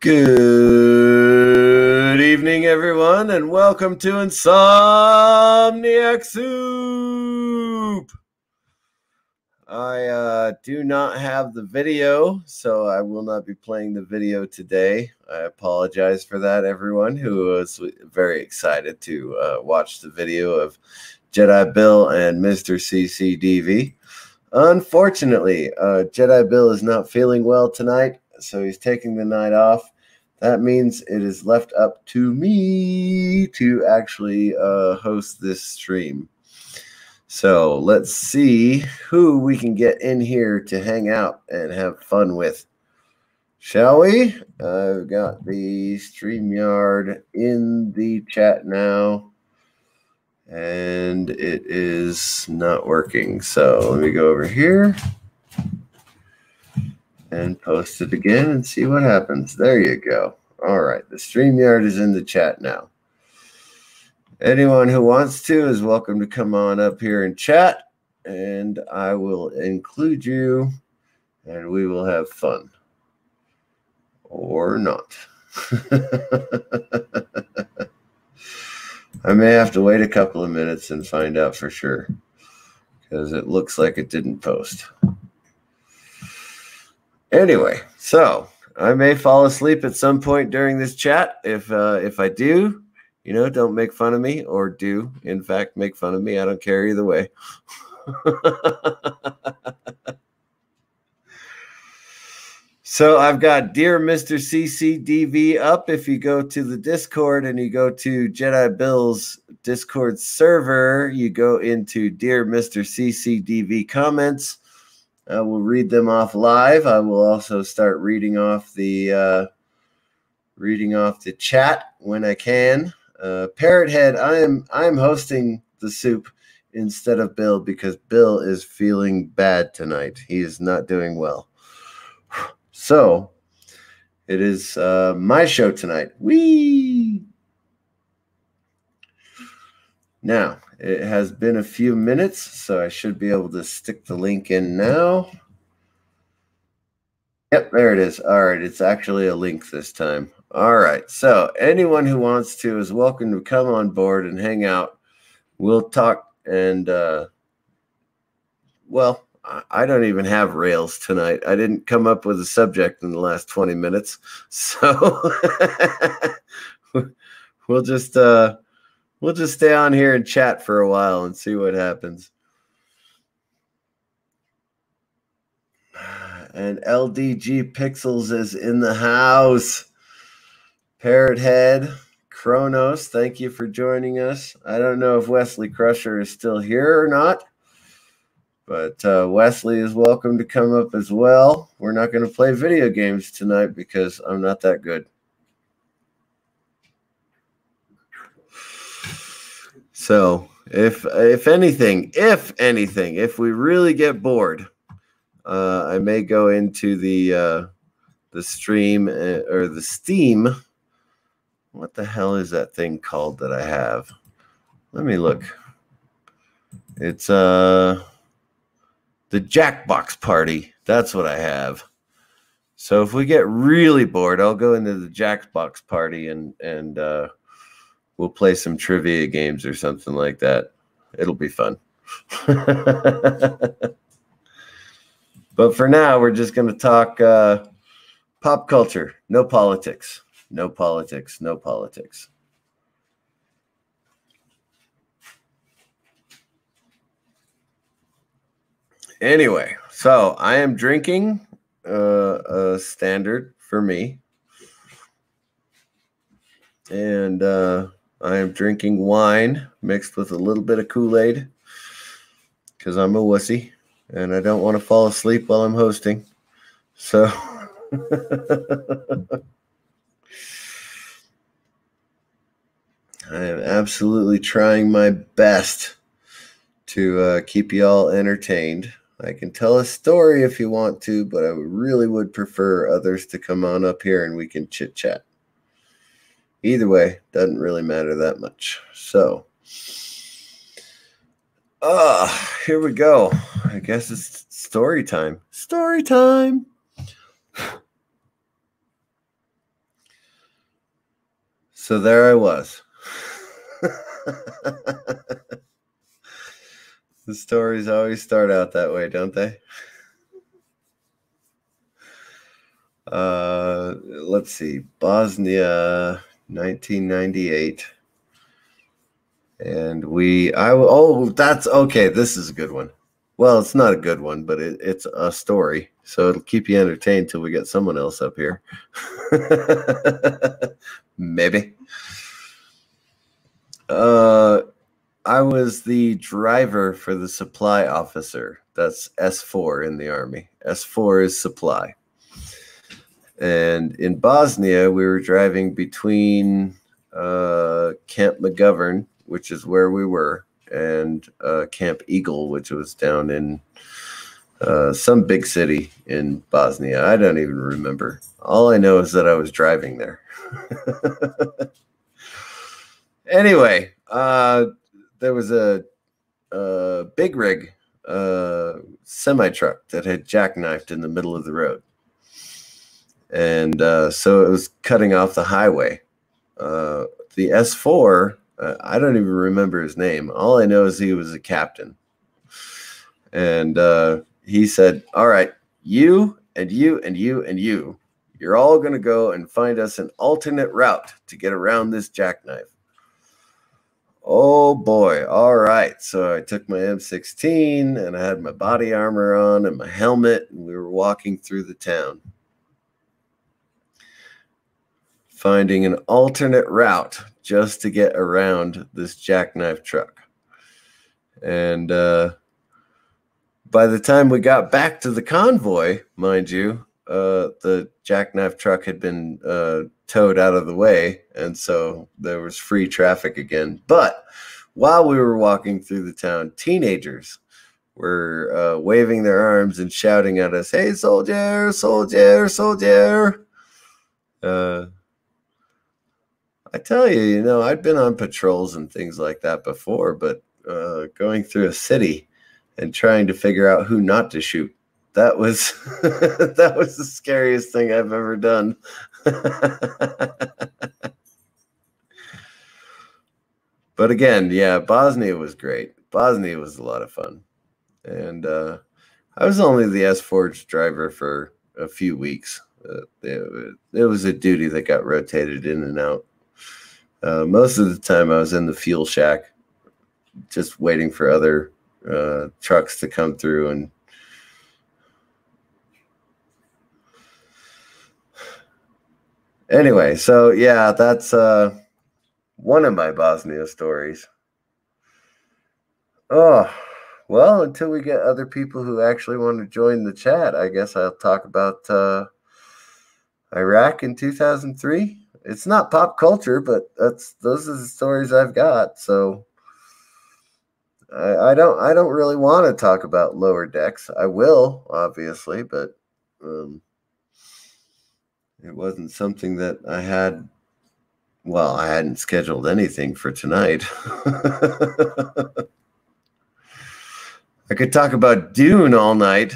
Good evening, everyone, and welcome to Insomniac Soup. I do not have the video, so I will not be playing the video today. I apologize for that, everyone who was very excited to watch the video of Jedi Bill and Mr. CCDV. Unfortunately, Jedi Bill is not feeling well tonight, so he's taking the night off. That means it is left up to me to actually host this stream. So let's see who we can get in here to hang out and have fun with. Shall we? I've got the StreamYard in the chat now, and it is not working. So let me go over here and post it again and see what happens. There you go. All right, the StreamYard is in the chat now. Anyone who wants to is welcome to come on up here and chat, and I will include you, and we will have fun. Or not. I may have to wait a couple of minutes and find out for sure, because it looks like it didn't post. Anyway, so I may fall asleep at some point during this chat. If I do, don't make fun of me, or do, in fact, make fun of me. I don't care either way. So I've got Dear Mr. CCDV up. If you go to the Discord and you go to Jedi Bill's Discord server, you go into Dear Mr. CCDV comments. I will read them off live. I will also start reading off the chat when I can. Parrothead, I am hosting the soup instead of Bill because Bill is feeling bad tonight. He is not doing well. So it is my show tonight. Whee! Now, it has been a few minutes, so I should be able to stick the link in now. Yep, there it is. All right, it's actually a link this time. All right, so anyone who wants to is welcome to come on board and hang out. We'll talk and, well, I don't even have rails tonight. I didn't come up with a subject in the last 20 minutes, so we'll just stay on here and chat for a while and see what happens. And LDG Pixels is in the house. Parrothead, Kronos, thank you for joining us. I don't know if Wesley Crusher is still here or not, but Wesley is welcome to come up as well. We're not going to play video games tonight because I'm not that good. So if anything, if we really get bored, I may go into the stream or the Steam. What the hell is that thing called that I have? Let me look. It's the Jackbox Party. That's what I have. So if we get really bored, I'll go into the Jackbox Party and we'll play some trivia games or something like that. It'll be fun. But for now, we're just going to talk pop culture. No politics. No politics. No politics. Anyway, so I am drinking a standard for me. And I am drinking wine mixed with a little bit of Kool-Aid because I'm a wussy and I don't want to fall asleep while I'm hosting. So I am absolutely trying my best to keep you all entertained. I can tell a story if you want to, but I really would prefer others to come on up here and we can chit-chat. Either way, doesn't really matter that much. So, here we go. I guess it's story time. Story time. So there I was. The stories always start out that way, don't they? Let's see. Bosnia, 1998. And that's okay. This is a good one. Well, it's not a good one, but it's a story. So it'll keep you entertained till we get someone else up here. Maybe. I was the driver for the supply officer. That's S4 in the Army. S4 is supply. And in Bosnia, we were driving between Camp McGovern, which is where we were, and Camp Eagle, which was down in some big city in Bosnia. I don't even remember. All I know is that I was driving there. Anyway, there was a big rig semi-truck that had jackknifed in the middle of the road. And so it was cutting off the highway. The S4, I don't even remember his name. All I know is he was a captain. And he said, all right, you and you and you and you're all going to go and find us an alternate route to get around this jackknife. Oh boy. All right. So I took my M16 and I had my body armor on and my helmet, and we were walking through the town, finding an alternate route just to get around this jackknife truck. And by the time we got back to the convoy, mind you, the jackknife truck had been towed out of the way, and so there was free traffic again. But while we were walking through the town, teenagers were waving their arms and shouting at us, "Hey, soldier, soldier, soldier." I tell you, I'd been on patrols and things like that before, but going through a city and trying to figure out who not to shoot, that was that was the scariest thing I've ever done. But again, yeah, Bosnia was great. Bosnia was a lot of fun. And I was only the S4 driver for a few weeks. It was a duty that got rotated in and out. Most of the time I was in the fuel shack, just waiting for other trucks to come through. And anyway, so yeah, that's one of my Bosnia stories. Oh, well, until we get other people who actually want to join the chat, I guess I'll talk about Iraq in 2003. It's not pop culture, but those are the stories I've got. So I don't really want to talk about Lower Decks. I will, obviously, but it wasn't something that I had. Well, I hadn't scheduled anything for tonight. I could talk about Dune all night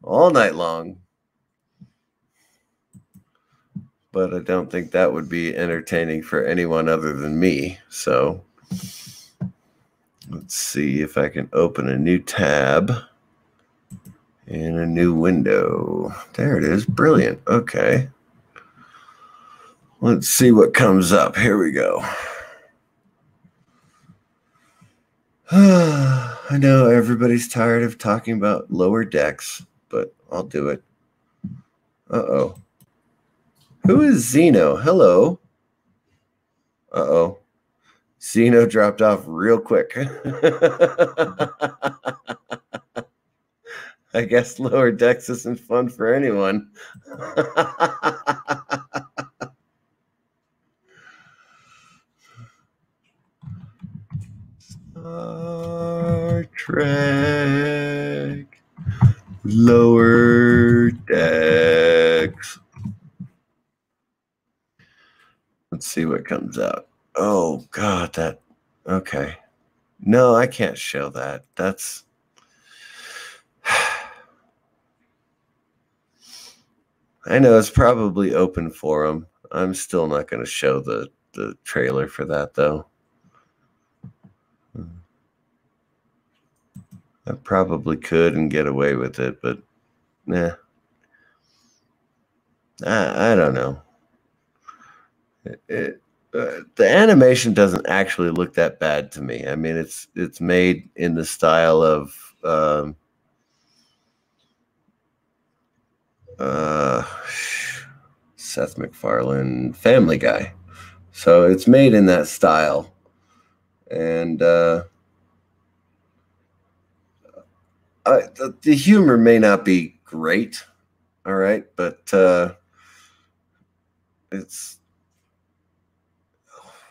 long. But I don't think that would be entertaining for anyone other than me. So let's see if I can open a new tab in a new window. There it is. Brilliant. Okay. Let's see what comes up. Here we go. I know everybody's tired of talking about Lower Decks, but I'll do it. Uh-oh. Who is Zeno? Hello. Uh-oh. Zeno dropped off real quick. I guess Lower Decks isn't fun for anyone. Star Trek Lower Decks. Let's see what comes out. Oh, God, that... Okay. No, I can't show that. That's... I know it's probably open forum. I'm still not going to show the trailer for that, though. I probably could and get away with it, but nah. I don't know. The animation doesn't actually look that bad to me. I mean, it's made in the style of Seth MacFarlane, Family Guy. So it's made in that style, and the humor may not be great, all right, but it's,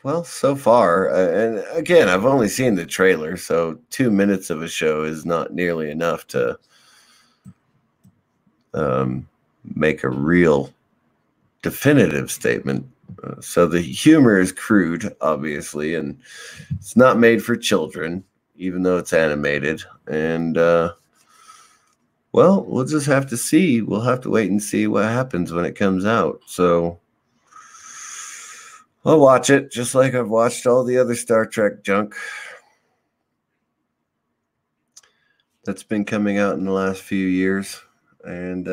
well, so far, and again, I've only seen the trailer, so 2 minutes of a show is not nearly enough to make a real definitive statement. So the humor is crude, obviously, and it's not made for children, even though it's animated. And well, we'll just have to see. We'll have to wait and see what happens when it comes out. So I'll watch it just like I've watched all the other Star Trek junk that's been coming out in the last few years. And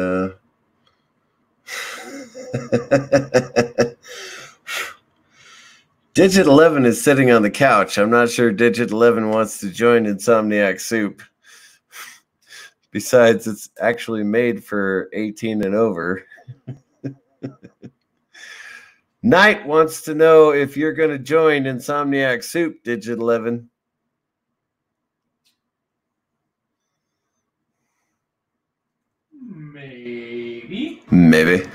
Digit 11 is sitting on the couch. I'm not sure Digit 11 wants to join Insomniac Soup. Besides, it's actually made for 18 and over. Knight wants to know if you're going to join Insomniac Soup, Digit 11. Maybe.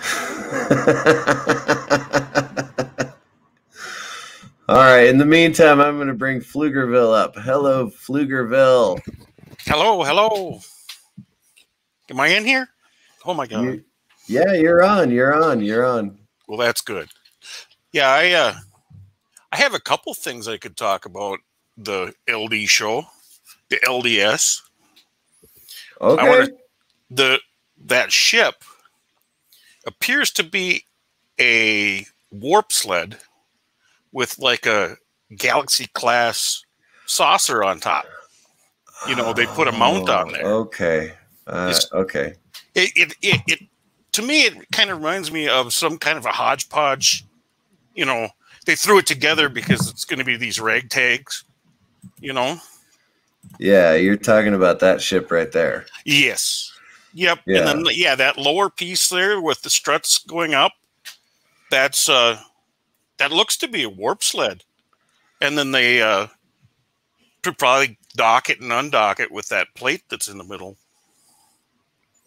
All right. In the meantime, I'm going to bring Pflugerville up. Hello, Pflugerville. Hello. Am I in here? Oh my God. Yeah, you're on. You're on. Well, that's good. Yeah, I have a couple things I could talk about the LD show, the LDS. Okay. That ship appears to be a warp sled with like a Galaxy class saucer on top. You know, they put a mount on there. Okay. Okay. It to me, it kind of reminds me of some kind of a hodgepodge. You know, they threw it together because it's going to be these ragtags. You know. Yeah, you're talking about that ship right there. Yes. Yep. Yeah. And then that lower piece there with the struts going up, that's that looks to be a warp sled. And then they could probably dock it and undock it with that plate that's in the middle.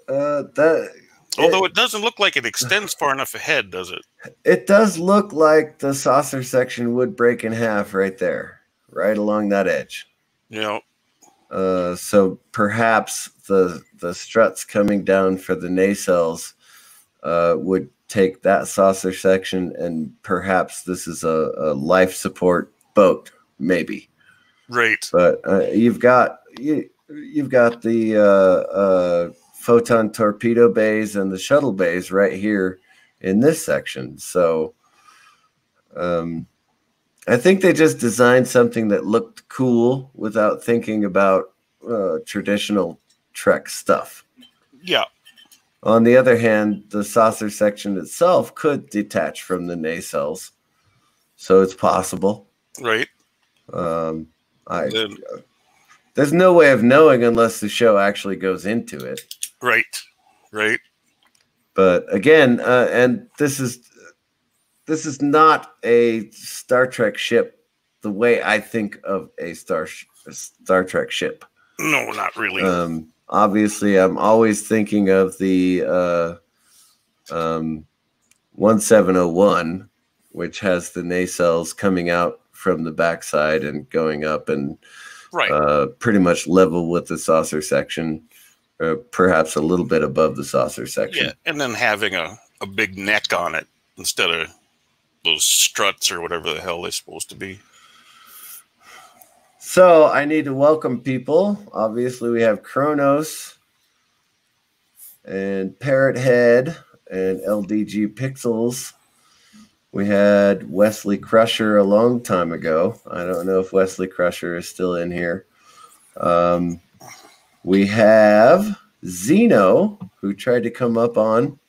Although it doesn't look like it extends far enough ahead, does it? It does look like the saucer section would break in half right there, right along that edge. Yeah. So perhaps the struts coming down for the nacelles would take that saucer section, and perhaps this is a life support boat, maybe. Right. But you've got the photon torpedo bays and the shuttle bays right here in this section. So I think they just designed something that looked cool without thinking about traditional Trek stuff. Yeah. On the other hand, the saucer section itself could detach from the nacelles, so it's possible. Right. There's no way of knowing unless the show actually goes into it. Right. But again, and this is not a Star Trek ship the way I think of a Star Trek ship. No, not really. Obviously, I'm always thinking of the 1701, which has the nacelles coming out from the backside and going up and pretty much level with the saucer section, perhaps a little bit above the saucer section. Yeah, and then having a big neck on it instead of those struts or whatever the hell they're supposed to be. So I need to welcome people. Obviously, we have Kronos and Parrot Head and LDG Pixels We had Wesley Crusher a long time ago. I don't know if Wesley Crusher is still in here. We have Zeno, who tried to come up on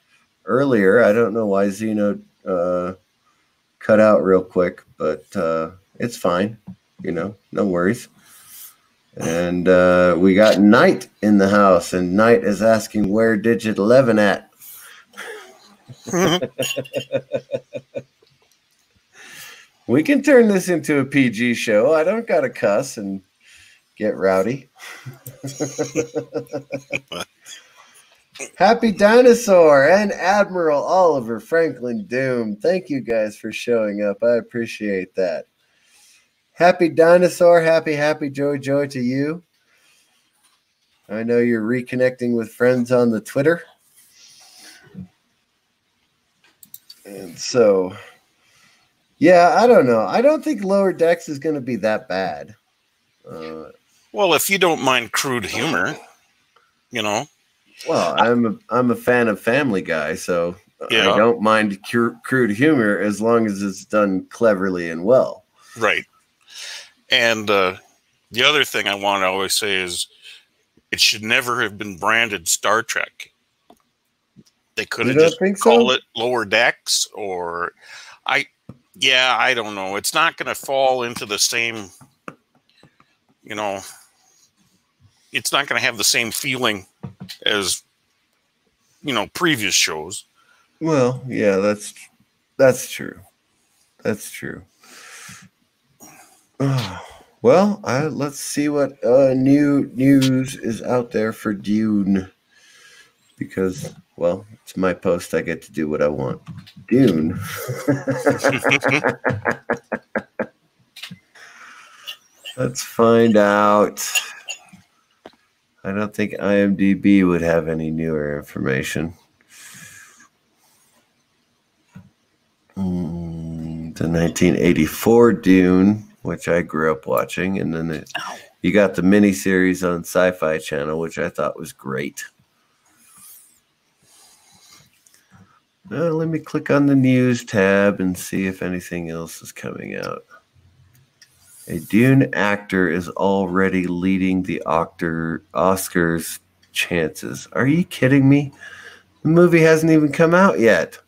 earlier. I don't know why Zeno cut out real quick, but it's fine. No worries. And we got Knight in the house, and Knight is asking where Digit 11 at. We can turn this into a PG show. I don't got to cuss and get rowdy. Happy Dinosaur and Admiral Oliver Franklin Doom. Thank you guys for showing up. I appreciate that. Happy Dinosaur. Happy joy to you. I know you're reconnecting with friends on the Twitter. And so, yeah, I don't know. I don't think Lower Decks is going to be that bad. Well, if you don't mind crude humor, Well, I'm a fan of Family Guy, so yeah. I don't mind crude humor as long as it's done cleverly and well. Right. And the other thing I want to always say is it should never have been branded Star Trek. They could have just called it Lower Decks, or I don't know. It's not going to fall into the same, it's not going to have the same feeling as, previous shows. Well, yeah, that's true. That's true. Well, let's see what new news is out there for Dune. Because, well, it's my post. I get to do what I want. Dune. Let's find out. I don't think IMDb would have any newer information. The 1984 Dune, which I grew up watching, and then you got the miniseries on Sci-Fi Channel, which I thought was great. Let me click on the news tab and see if anything else is coming out. A Dune actor is already leading the Oscars chances. Are you kidding me? The movie hasn't even come out yet.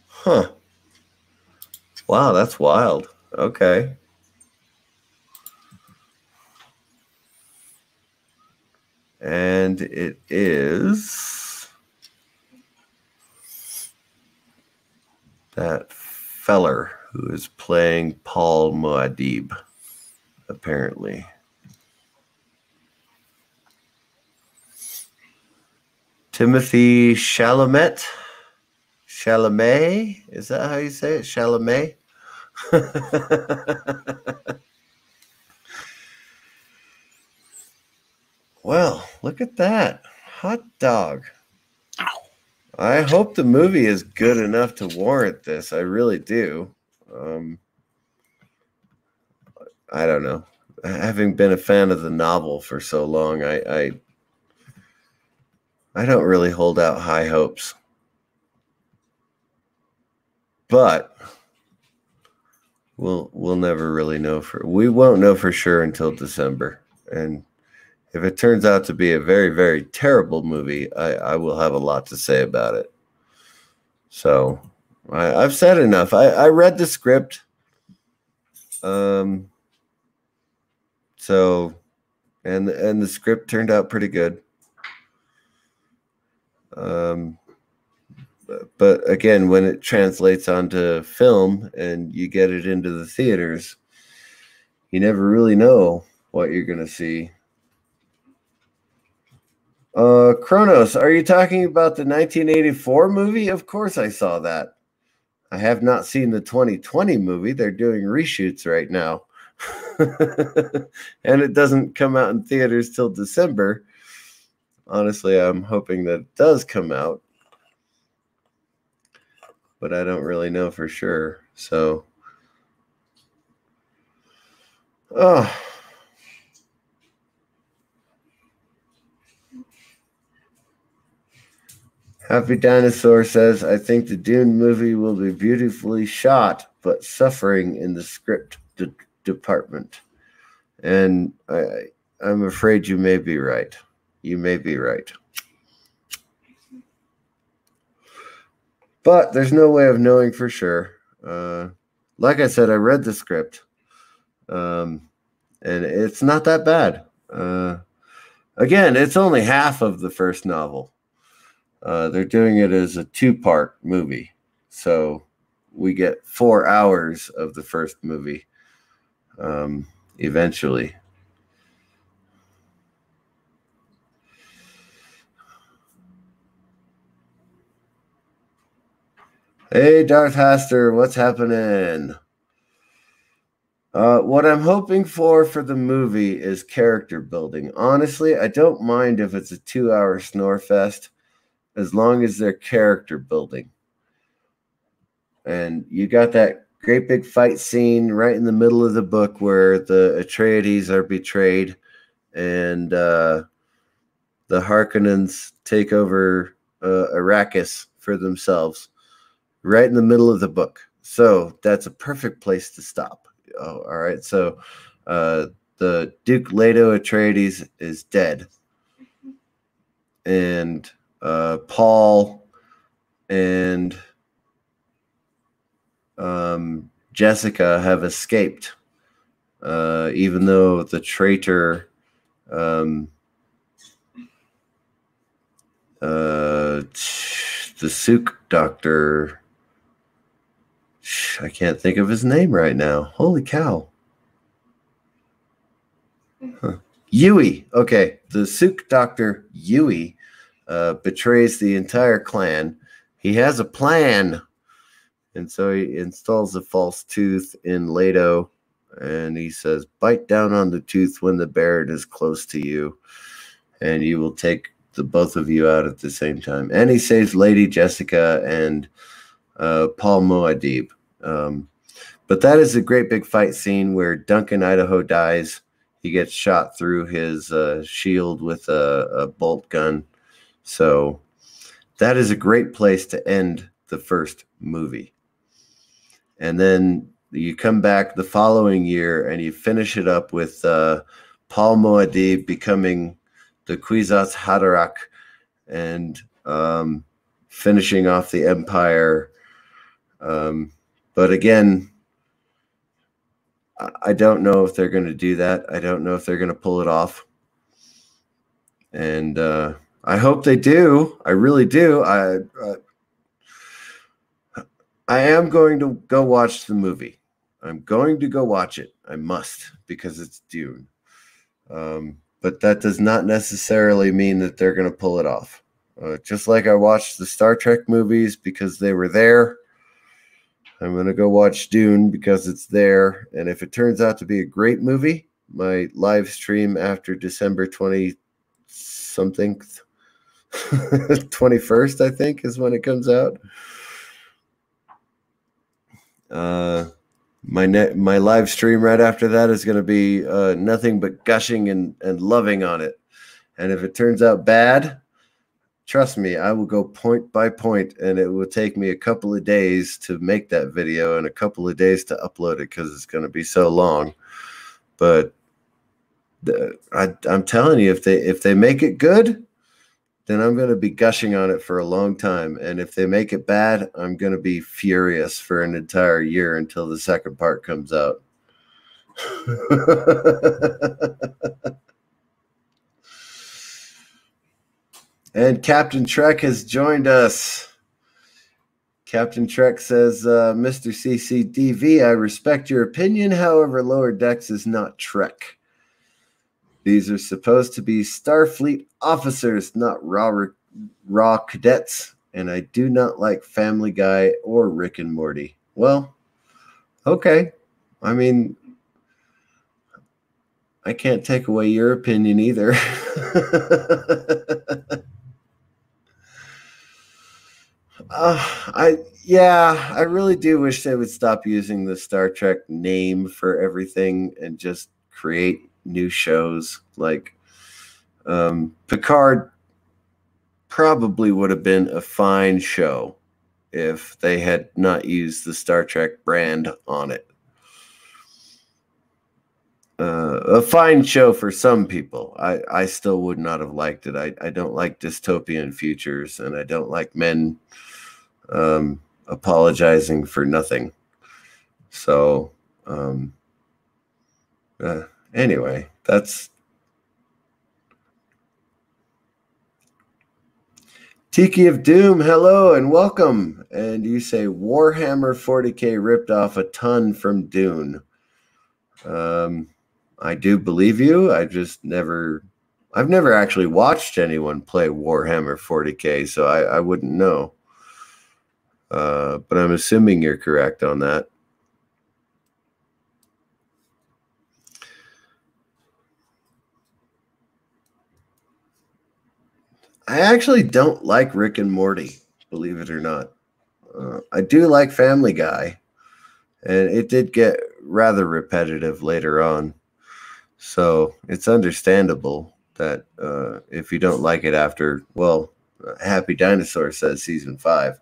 Huh. Wow, that's wild. Okay. And it is that feller who is playing Paul Muad'Dib, apparently. Timothy Chalamet. Chalamet? Is that how you say it? Chalamet? Well, look at that. Hot dog. I hope the movie is good enough to warrant this. I really do. I don't know. Having been a fan of the novel for so long, I don't really hold out high hopes. But we'll never really know we won't know for sure until December. And if it turns out to be a very, very terrible movie, I will have a lot to say about it. So I've said enough. I read the script. So and the script turned out pretty good. But again, when it translates onto film and you get it into the theaters, you never really know what you're going to see. Kronos, are you talking about the 1984 movie? Of course I saw that. I have not seen the 2020 movie. They're doing reshoots right now. And it doesn't come out in theaters till December. Honestly, I'm hoping that it does come out. But I don't really know for sure. So, Happy Dinosaur says, I think the Dune movie will be beautifully shot, but suffering in the script department. And I'm afraid you may be right. You may be right. But there's no way of knowing for sure. Like I said, I read the script. And it's not that bad. Again, it's only half of the first novel. They're doing it as a 2-part movie. So we get 4 hours of the first movie eventually. Hey, Darth Haster, what's happening? What I'm hoping for the movie is character building. Honestly, I don't mind if it's a 2-hour snore fest as long as they're character building. And you got that great big fight scene right in the middle of the book where the Atreides are betrayed and the Harkonnens take over Arrakis for themselves right in the middle of the book. So that's a perfect place to stop. Oh, all right. So the Duke Leto Atreides is dead. And Paul and Jessica have escaped, even though the traitor the Sook doctor, I can't think of his name right now. Holy cow. Yui. Okay. The Sook doctor, Yui, betrays the entire clan. He has a plan. And so he installs a false tooth in Leto. And he says, bite down on the tooth when the Barrett is close to you. And you will take the both of you out at the same time. And he saves Lady Jessica and Paul Muad'Dib. But that is a great big fight scene where Duncan Idaho dies. He gets shot through his shield with a bolt gun. So that is a great place to end the first movie. And then you come back the following year and you finish it up with Paul Muad'Dib becoming the Kwisatz Haderach and finishing off the Empire. But again, I don't know if they're going to do that. I don't know if they're going to pull it off. And I hope they do. I really do. I am going to go watch the movie. I'm going to go watch it. I must, because it's Dune. But that does not necessarily mean that they're going to pull it off. Just like I watched the Star Trek movies because they were there, I'm going to go watch Dune because it's there. And if it turns out to be a great movie, my live stream after December 20-something, 21st, I think, is when it comes out. My live stream right after that is going to be nothing but gushing and loving on it. And if it turns out bad, trust me, I will go point by point, and it will take me a couple of days to make that video and a couple of days to upload it because it's going to be so long. But I'm telling you, if they make it good, then I'm going to be gushing on it for a long time. And if they make it bad, I'm going to be furious for an entire year until the second part comes out. And Captain Trek has joined us. Captain Trek says, Mr. CCDV, I respect your opinion. However, Lower Decks is not Trek. These are supposed to be Starfleet officers, not raw cadets. And I do not like Family Guy or Rick and Morty. Well, okay. I mean, I can't take away your opinion either. I really do wish they would stop using the Star Trek name for everything and just create new shows like Picard. probably would have been a fine show if they had not used the Star Trek brand on it. A fine show for some people. I still would not have liked it. I don't like dystopian futures, and I don't like men apologizing for nothing. So, anyway, that's Tiki of Doom. Hello and welcome. And you say Warhammer 40K ripped off a ton from Dune. I do believe you. I've never actually watched anyone play Warhammer 40K, so I wouldn't know. But I'm assuming you're correct on that. I actually don't like Rick and Morty, believe it or not. I do like Family Guy, and it did get rather repetitive later on. So it's understandable that if you don't like it after, well, Happy Dinosaur says season 5,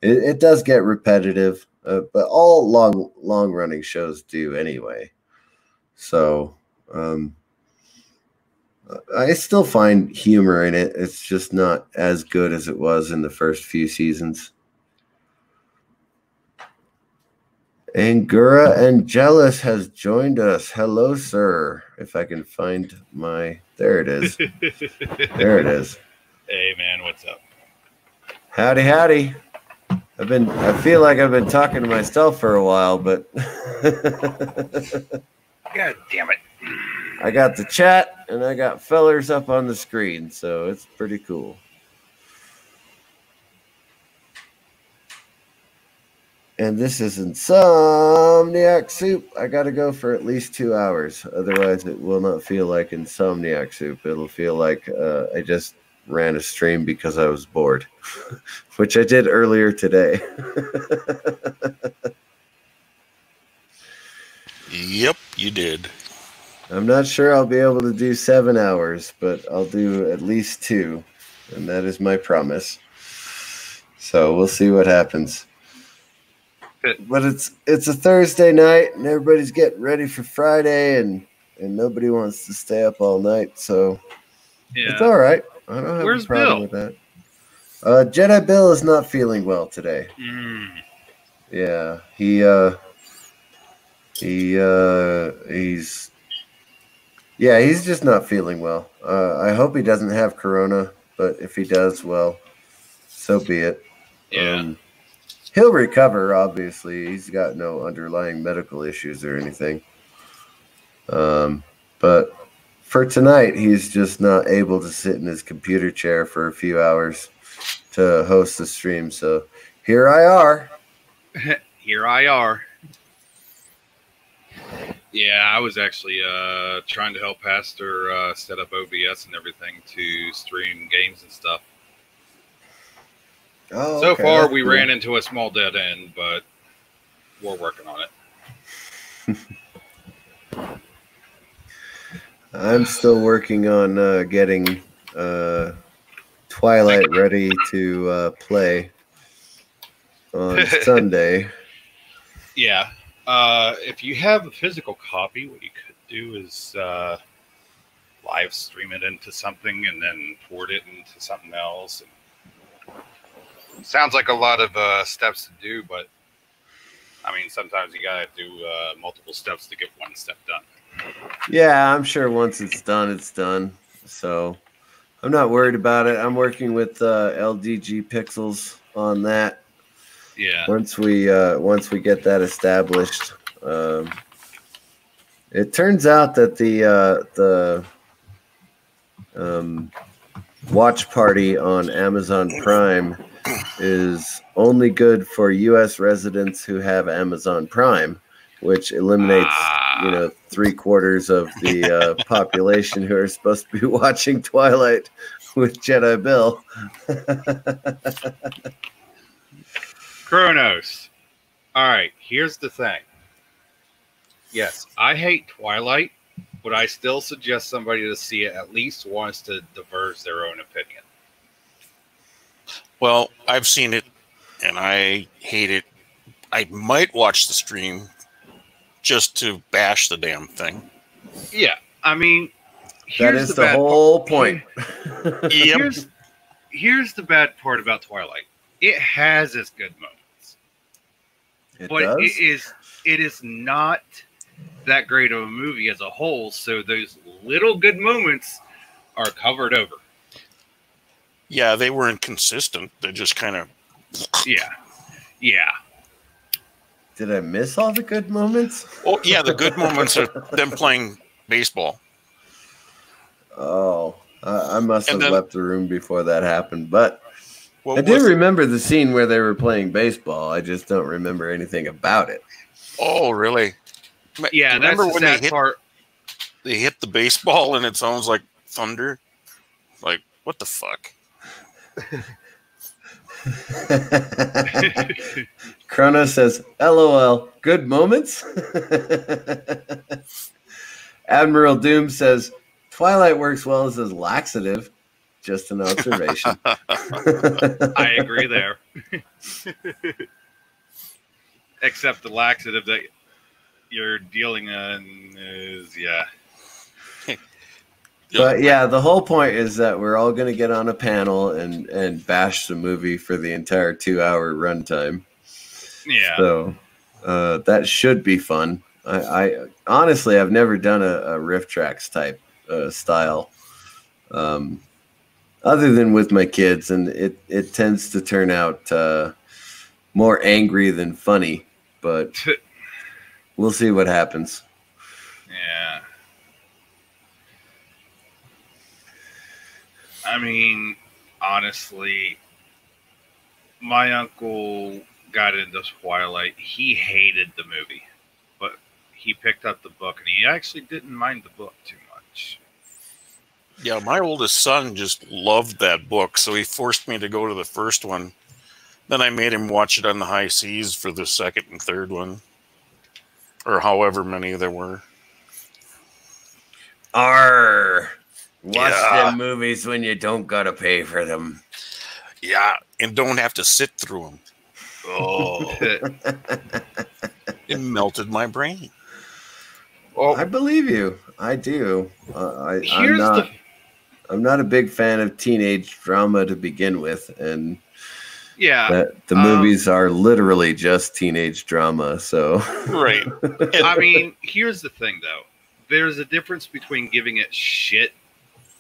it does get repetitive, but all long running shows do anyway. So I still find humor in it. It's just not as good as it was in the first few seasons. Angura Angelus has joined us. Hello, sir. If I can find my... There it is. There it is. Hey, man. What's up? Howdy, howdy. I feel like I've been talking to myself for a while, but... God damn it. I got the chat, and I got fellers up on the screen, so it's pretty cool. And this is Insomniac Soup. I got to go for at least 2 hours. Otherwise, it will not feel like Insomniac Soup. It'll feel like I just ran a stream because I was bored, which I did earlier today. Yep, you did. I'm not sure I'll be able to do 7 hours, but I'll do at least 2. And that is my promise. So we'll see what happens. But it's a Thursday night, and everybody's getting ready for Friday, and nobody wants to stay up all night, so it's all right. I don't have a problem with that. Jedi Bill is not feeling well today. Yeah, he's just not feeling well. I hope he doesn't have corona, but if he does, well, so be it. Yeah. He'll recover, obviously. He's got no underlying medical issues or anything. But for tonight, he's just not able to sit in his computer chair for a few hours to host the stream. So here I are. Here I are. Yeah, I was actually trying to help Pastor set up OBS and everything to stream games and stuff. Oh, so okay. far, we ran into a small dead end, but we're working on it. I'm still working on getting Twilight ready to play on Sunday. Yeah. If you have a physical copy, what you could do is live stream it into something and then port it into something else. Sounds like a lot of steps to do, but I mean, sometimes you gotta do multiple steps to get one step done. Yeah, I'm sure once it's done, it's done. So I'm not worried about it. I'm working with LDG Pixels on that. Yeah. Once we get that established, it turns out that the watch party on Amazon Prime is only good for U.S. residents who have Amazon Prime, which eliminates 3/4 of the population who are supposed to be watching Twilight with Jedi Bill. Kronos. All right, here's the thing. Yes, I hate Twilight, but I still suggest somebody to see it at least once to diverge their own opinion. Well, I've seen it, and I hate it. I might watch the stream just to bash the damn thing. Yeah, I mean, That is the whole point. Yep. Here's the bad part about Twilight. It has its good moments, but does? it is not that great of a movie as a whole. So those little good moments are covered over. Yeah, they were inconsistent. They just kind of. Yeah. Did I miss all the good moments? Oh, yeah, the good moments are them playing baseball. Oh, I must have left the room before that happened. But I do was remember the scene where they were playing baseball. I just don't remember anything about it. Oh, really? Yeah, remember that's the when sad part. They hit the baseball and it sounds like thunder? Like, what the fuck? Chrono says, LOL, good moments? Admiral Doom says, Twilight works well as a laxative. Just an observation. I agree there. Except the laxative that you're dealing in is, yeah. But yeah, the whole point is that we're all going to get on a panel and bash the movie for the entire 2-hour runtime. Yeah. So that should be fun. I honestly, I've never done a riff tracks type style, other than with my kids, and it tends to turn out more angry than funny. But we'll see what happens. Yeah. I mean, honestly, my uncle got into Twilight. He hated the movie, but he picked up the book, and he actually didn't mind the book too much. Yeah, my oldest son just loved that book, so he forced me to go to the first one. Then I made him watch it on the high seas for the second and third one, or however many there were. Arr! Watch them movies when you don't gotta pay for them. Yeah, and don't have to sit through them. Oh, it melted my brain. Well, I believe you. I do. I'm not a big fan of teenage drama to begin with, and the movies are literally just teenage drama. So right. I mean, here's the thing, though. There's a difference between giving it shit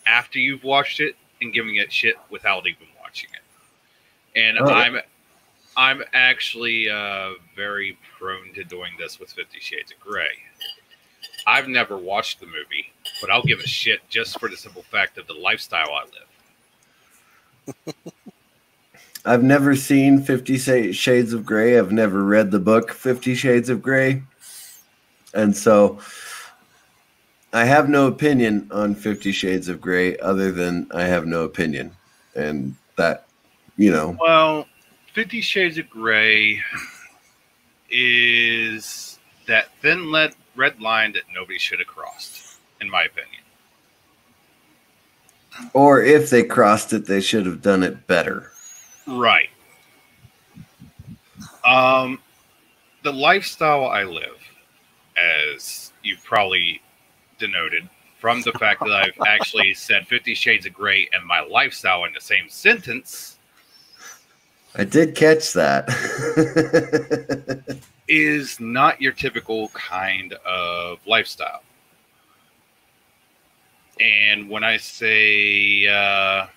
after you've watched it and giving it shit without even watching it. And I'm actually very prone to doing this with 50 Shades of Grey. I've never watched the movie, but I'll give a shit just for the simple fact of the lifestyle I live. I've never seen 50 Shades of Grey. I've never read the book 50 Shades of Grey. And so I have no opinion on 50 Shades of Grey other than I have no opinion. And that, Well, 50 Shades of Grey is that thin red line that nobody should have crossed, in my opinion. Or if they crossed it, they should have done it better. Right. The lifestyle I live, as you've probably denoted from the fact that I've actually said 50 Shades of Grey and my lifestyle in the same sentence. I did catch that. Is not your typical kind of lifestyle. And when I say that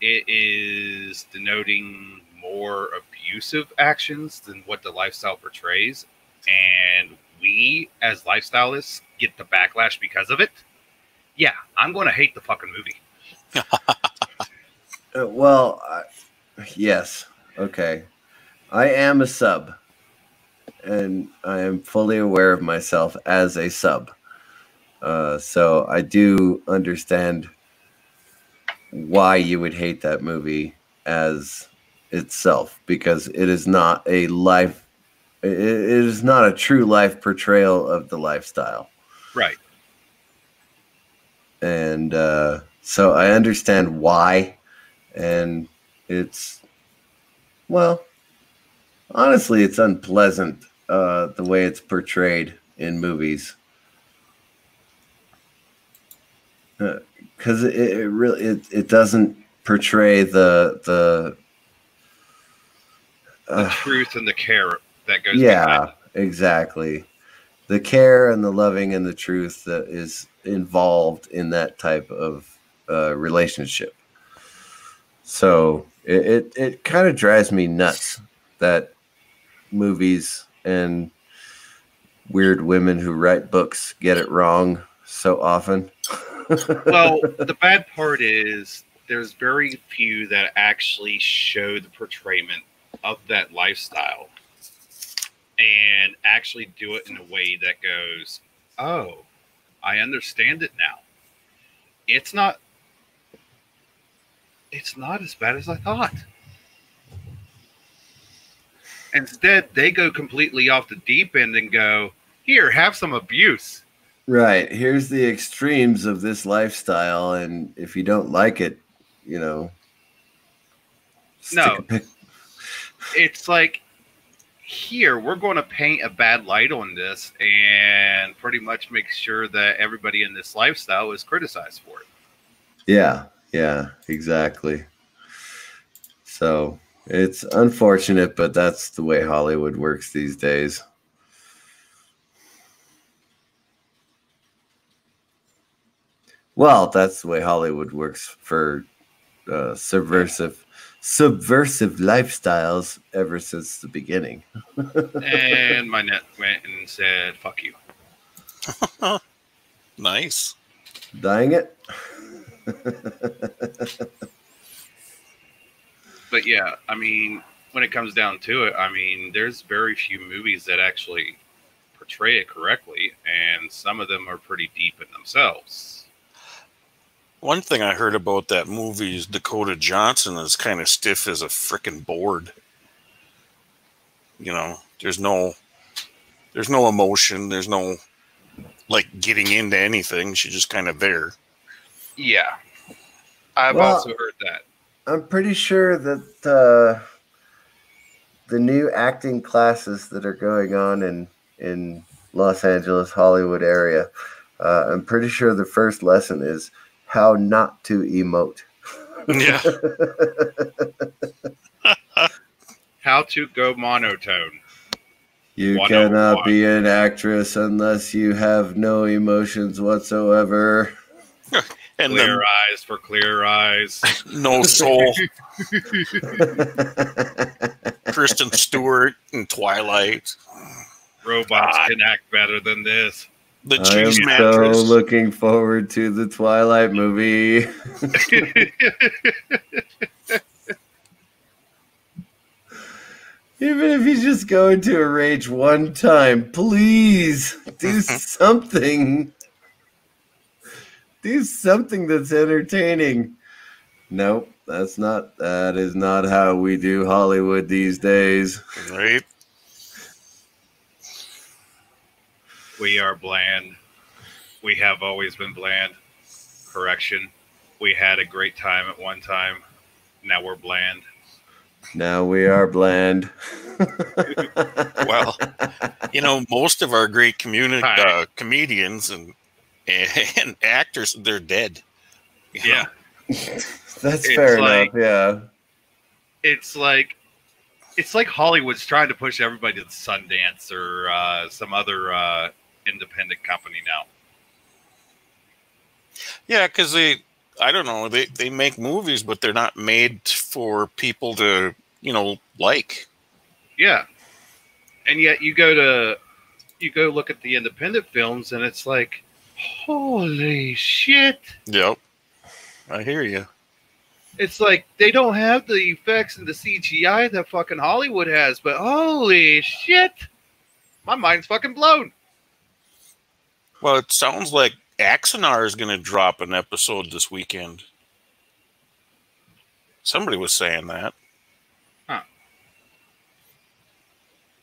it is denoting more abusive actions than what the lifestyle portrays, and we as lifestylists get the backlash because of it, yeah, I'm going to hate the fucking movie. Yes. Okay. I am a sub, and I am fully aware of myself as a sub. So I do understand why you would hate that movie as itself, because it is not a life. It is not a true life portrayal of the lifestyle. Right. And so I understand why. And it's, well, honestly, it's unpleasant the way it's portrayed in movies. Because it really it doesn't portray the truth and the care that goes yeah, exactly. The care and the loving and the truth that is involved in that type of relationship. So it kind of drives me nuts that movies and weird women who write books get it wrong so often. Well, the bad part is there's very few that actually show the portrayment of that lifestyle and actually do it in a way that goes, oh, I understand it now. It's not as bad as I thought. Instead, they go completely off the deep end and go, here, have some abuse. Right. Here's the extremes of this lifestyle. And if you don't like it, you know. No. It's like, here, we're going to paint a bad light on this and pretty much make sure that everybody in this lifestyle is criticized for it. Yeah. Yeah, exactly. So it's unfortunate, but that's the way Hollywood works these days. Well, that's the way Hollywood works for subversive lifestyles ever since the beginning. And my net went and said, fuck you. Nice. Dying it? But yeah, I mean, when it comes down to it, I mean, there's very few movies that actually portray it correctly, and some of them are pretty deep in themselves. One thing I heard about that movie is Dakota Johnson is kind of stiff as a frickin' board. You know, there's no emotion. There's no, like, getting into anything. She's just kind of there. Yeah. I've also heard that. I'm pretty sure that the new acting classes that are going on in Los Angeles, Hollywood area, I'm pretty sure the first lesson is how not to emote. Yeah. How to go monotone. You cannot be an actress unless you have no emotions whatsoever. And clear eyes for clear eyes. No soul. Kristen Stewart in Twilight. Robots can act better than this. The I am cheese mattress. so looking forward to the Twilight movie. Even if he's just going to a rage one time, please do something. Do something that's entertaining. Nope, that is not how we do Hollywood these days. Right. We are bland. We have always been bland. Correction. We had a great time at one time. Now we're bland. Now we are bland. Well, you know, most of our great comedians and actors, they're dead. Yeah. That's fair enough, yeah. It's like Hollywood's trying to push everybody to Sundance or some other independent company now. Yeah, because I don't know, they make movies, but they're not made for people to, you know, like. Yeah. And yet you go look at the independent films and it's like, holy shit. Yep. I hear you. It's like they don't have the effects and the CGI that fucking Hollywood has, but holy shit. My mind's fucking blown. Well, it sounds like Axanar is going to drop an episode this weekend. Somebody was saying that. Huh.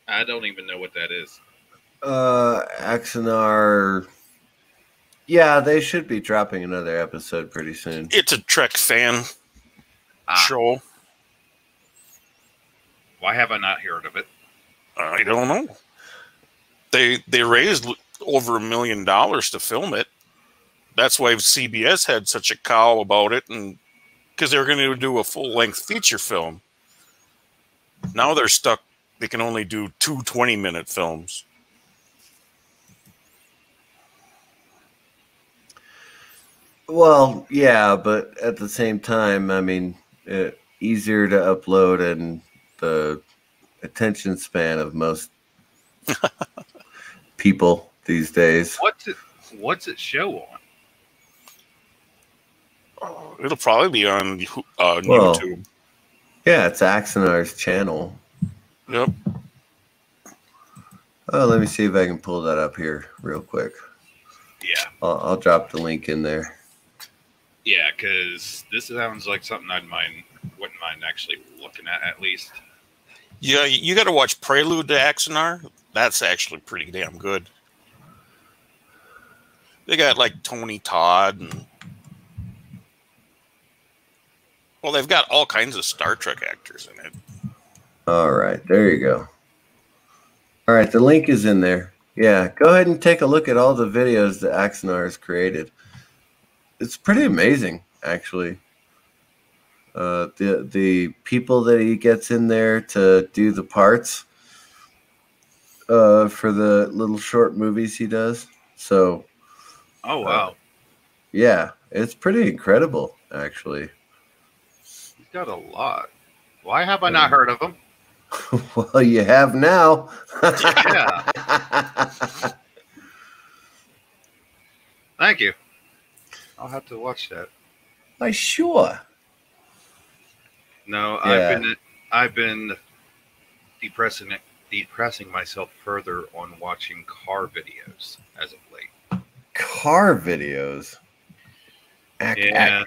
I don't even know what that is. Axanar. Yeah, they should be dropping another episode pretty soon. It's a Trek fan show. Why have I not heard of it? I don't know. They raised over $1 million to film it. That's why CBS had such a cow about it, and because they were going to do a full-length feature film. Now they're stuck. They can only do 2 20-minute films. Well, yeah, but at the same time, I mean, easier to upload, and the attention span of most people these days. What's it show on? It'll probably be on YouTube. Yeah, it's Axanar's channel. Yep. Oh, let me see if I can pull that up here real quick. Yeah. I'll drop the link in there. Yeah, because this sounds like something wouldn't mind actually looking at least. Yeah, you got to watch Prelude to Axanar. That's actually pretty damn good. They got like Tony Todd and they've got all kinds of Star Trek actors in it. All right, there you go. All right, the link is in there. Yeah, go ahead and take a look at all the videos that Axanar has created. It's pretty amazing, actually. The people that he gets in there to do the parts for the little short movies he does. So, oh wow, yeah, it's pretty incredible, actually. He's got a lot. Why have I not heard of him? Well, you have now. Yeah. Thank you. I'll have to watch that. Why, sure. No, Yeah. I've been depressing myself further on watching car videos as of late. Car videos. Yeah.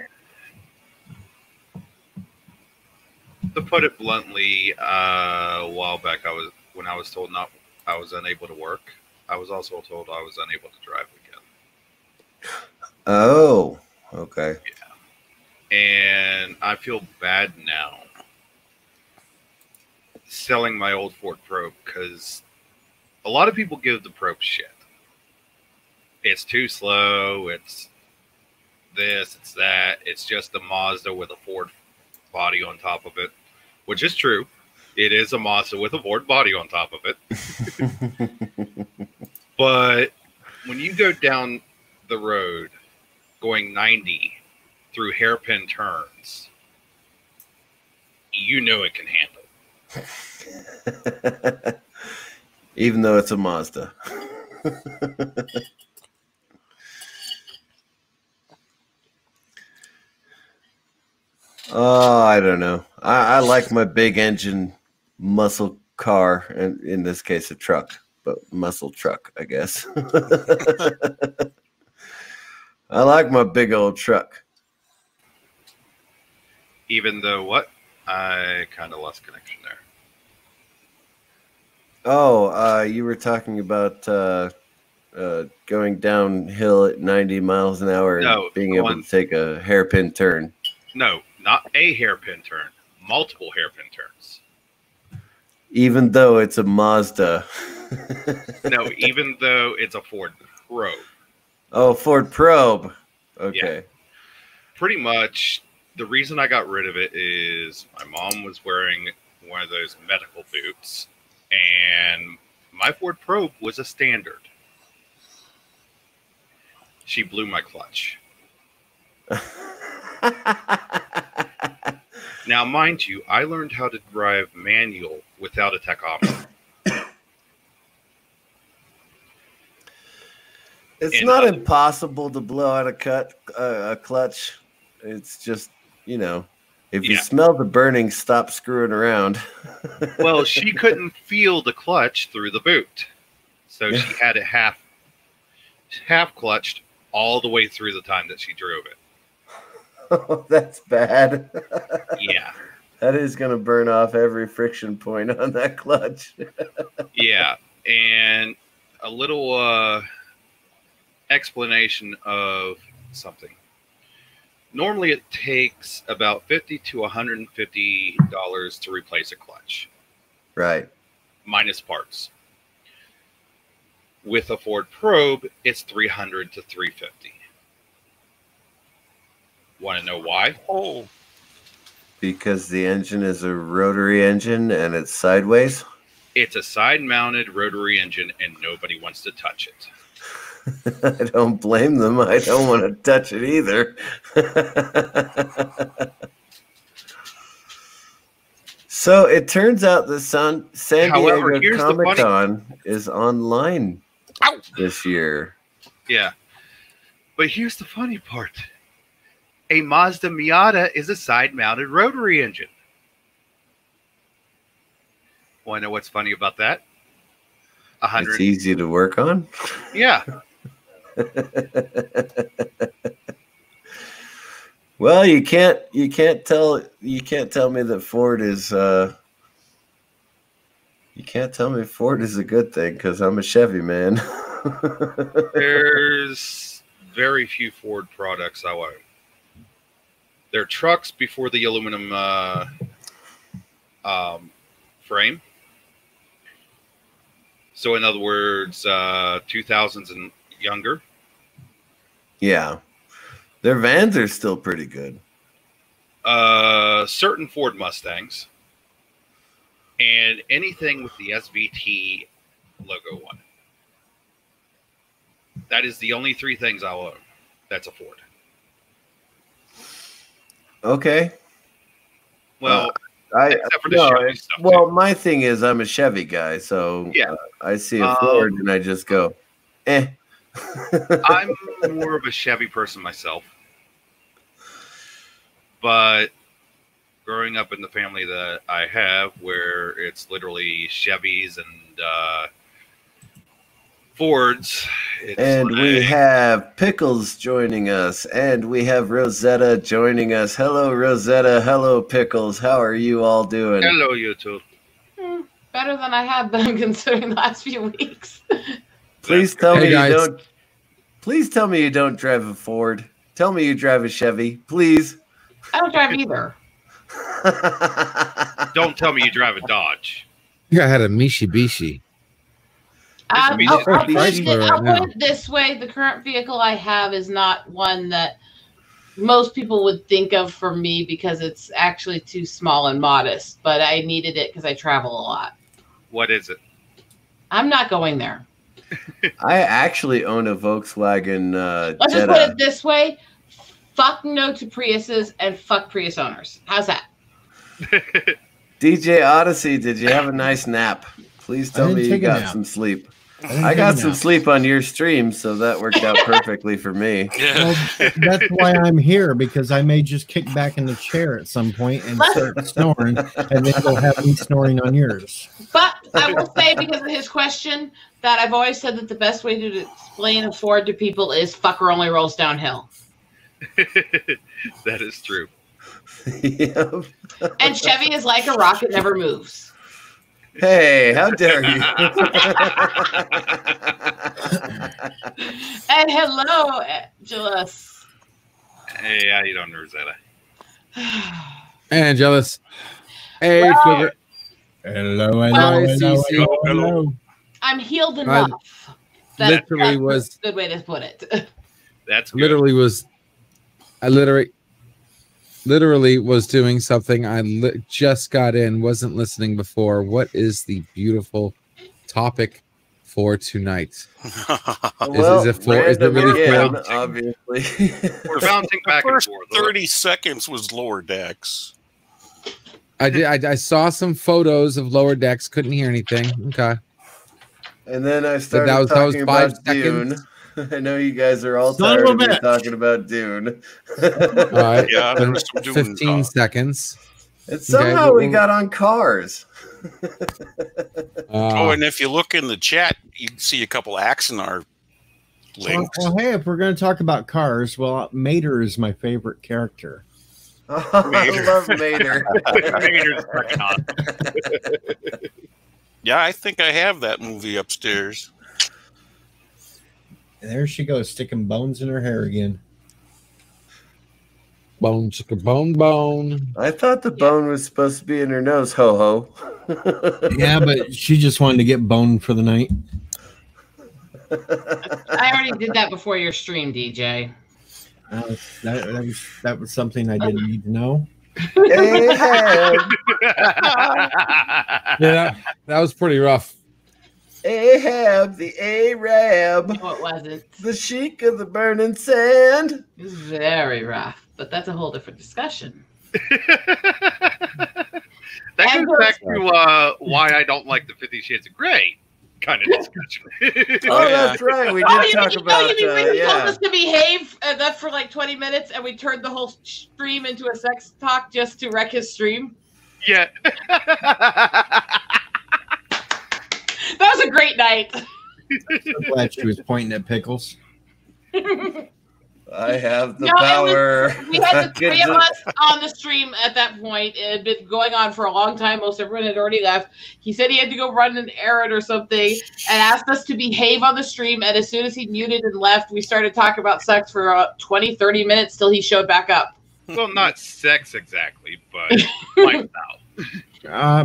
To put it bluntly, a while back, when I was told I was unable to work. I was also told I was unable to drive again. Oh, okay. Yeah. And I feel bad now selling my old Ford Probe because a lot of people give the Probe shit. It's too slow. It's this. It's that. It's just a Mazda with a Ford body on top of it, which is true. It is a Mazda with a Ford body on top of it. But when you go down the road going 90 through hairpin turns, you know it can handle. Even though it's a Mazda. Oh, I don't know. I like my big engine muscle car, and in this case a truck, but muscle truck, I guess. I like my big old truck. Even though what? I kind of lost connection there. Oh, you were talking about going downhill at 90 miles an hour and being able to take a hairpin turn. No, not a hairpin turn. Multiple hairpin turns. Even though it's a Mazda. No, even though it's a Ford Probe. Oh, Ford Probe. Okay. Yeah. Pretty much, the reason I got rid of it is my mom was wearing one of those medical boots, and my Ford Probe was a standard. She blew my clutch. Now, mind you, I learned how to drive manual without a tachometer. It's not impossible to blow out a clutch. It's just, if you smell the burning, stop screwing around. Well, she couldn't feel the clutch through the boot. So she had it half clutched all the way through the time that she drove it. Oh, that's bad. Yeah. That is going to burn off every friction point on that clutch. Yeah. And a little explanation of something. Normally it takes about $50 to $150 to replace a clutch. Right. minus parts. With a Ford Probe, it's $300 to $350. Want to know why? Oh, Because the engine is a rotary engine and it's sideways. It's a side-mounted rotary engine, and nobody wants to touch it. I don't blame them. I don't want to touch it either. So it turns out the San However, Diego here's the funny- Comic-Con is online Ow. this year. Yeah. But here's the funny part. A Mazda Miata is a side-mounted rotary engine. Want to know what's funny about that? It's easy to work on. Yeah. Well, you can't tell me that Ford is you can't tell me Ford is a good thing because I'm a Chevy man. There's very few Ford products I own. They're trucks before the aluminum frame. So in other words, 2000s and younger. Yeah. Their vans are still pretty good. Certain Ford Mustangs. And anything with the SVT logo on it. That is the only three things I'll own. That's a Ford. Okay. Well, except for the no, Chevy stuff. well, my thing is I'm a Chevy guy, so Yeah. I see a Ford and I just go, eh. I'm more of a Chevy person myself. But growing up in the family that I have, where it's literally Chevys and Fords. And we have Pickles joining us, and we have Rosetta joining us. Hello, Rosetta. Hello, Pickles. How are you all doing? Hello, you two. Better than I have been considering the last few weeks. Please tell me guys. you don't. Please tell me you don't drive a Ford. Tell me you drive a Chevy, please. I don't drive either. Don't tell me you drive a Dodge. You had a Mitsubishi. I'll Mitsubishi put Chrysler right now. it this way. The current vehicle I have is not one that most people would think of for me because it's actually too small and modest, but I needed it because I travel a lot. What is it? I'm not going there. I actually own a Volkswagen Let's just Jetta. put it this way. Fuck no to Priuses and fuck Prius owners. How's that? DJ Odyssey, did you have a nice nap? Please tell didn't me you take a got nap. some sleep. didn't I take got a some nap. sleep on your stream, so that worked out perfectly for me. yeah. Well, that's why I'm here, because I may just kick back in the chair at some point and start snoring, and then you'll have me snoring on yours. But I will say, because of his question, that I've always said that the best way to explain a Ford to people is fucker only rolls downhill. That is true. Yep. And Chevy is like a rock, it never moves. Hey, how dare you? And hello, Angelus. Hey, how you doing, Rosetta? Angelus. Hey, Well, Figure. Hello, Well, hello. I'm healed enough. That's literally a was good way to put it. That's good. I literally was doing something. I just got in, wasn't listening before. What is the beautiful topic for tonight? Well, is it random really again, Ford? obviously. We're bouncing back and First forth. 30 seconds was lower decks. I saw some photos of lower decks. Couldn't hear anything. Okay. And then I started that was talking 5 about Dune. seconds. I know you guys are all Son tired of of a me bitch. talking about Dune. All right. Yeah, there was some Dune 15 talk. seconds. And somehow Okay, we well- got on cars. Oh, and if you look in the chat, you can see a couple Axonar links. Well, hey, if we're going to talk about cars, well, Mater is my favorite character. I love Mater. Mater's fucking awesome. Yeah, I think I have that movie upstairs. And there she goes, sticking bones in her hair again. Bone, chicka, bone, bone. I thought the bone was supposed to be in her nose. Ho ho. Yeah, but she just wanted to get boned for the night. I already did that before your stream, DJ. That was something I didn't need to know. Ahab, Yeah, that was pretty rough. Ahab, the Arab, No, it wasn't. the sheik of the burning sand. It was very rough, but that's a whole different discussion. That goes back to why I don't like the 50 Shades of Grey kind of discussion. Oh, yeah. that's right. We Oh, did talk about you mean when you told yeah. us to behave for like 20 minutes and we turned the whole stream into a sex talk just to wreck his stream? Yeah. That was a great night. I'm glad she was pointing at pickles. I have the No, it was- power. We had I the can three of just- us on the stream at that point. It had been going on for a long time. Most everyone had already left. He said he had to go run an errand or something and asked us to behave on the stream. And as soon as he muted and left, we started talking about sex for 20, 30 minutes till he showed back up. Well, not sex exactly, but lifestyle.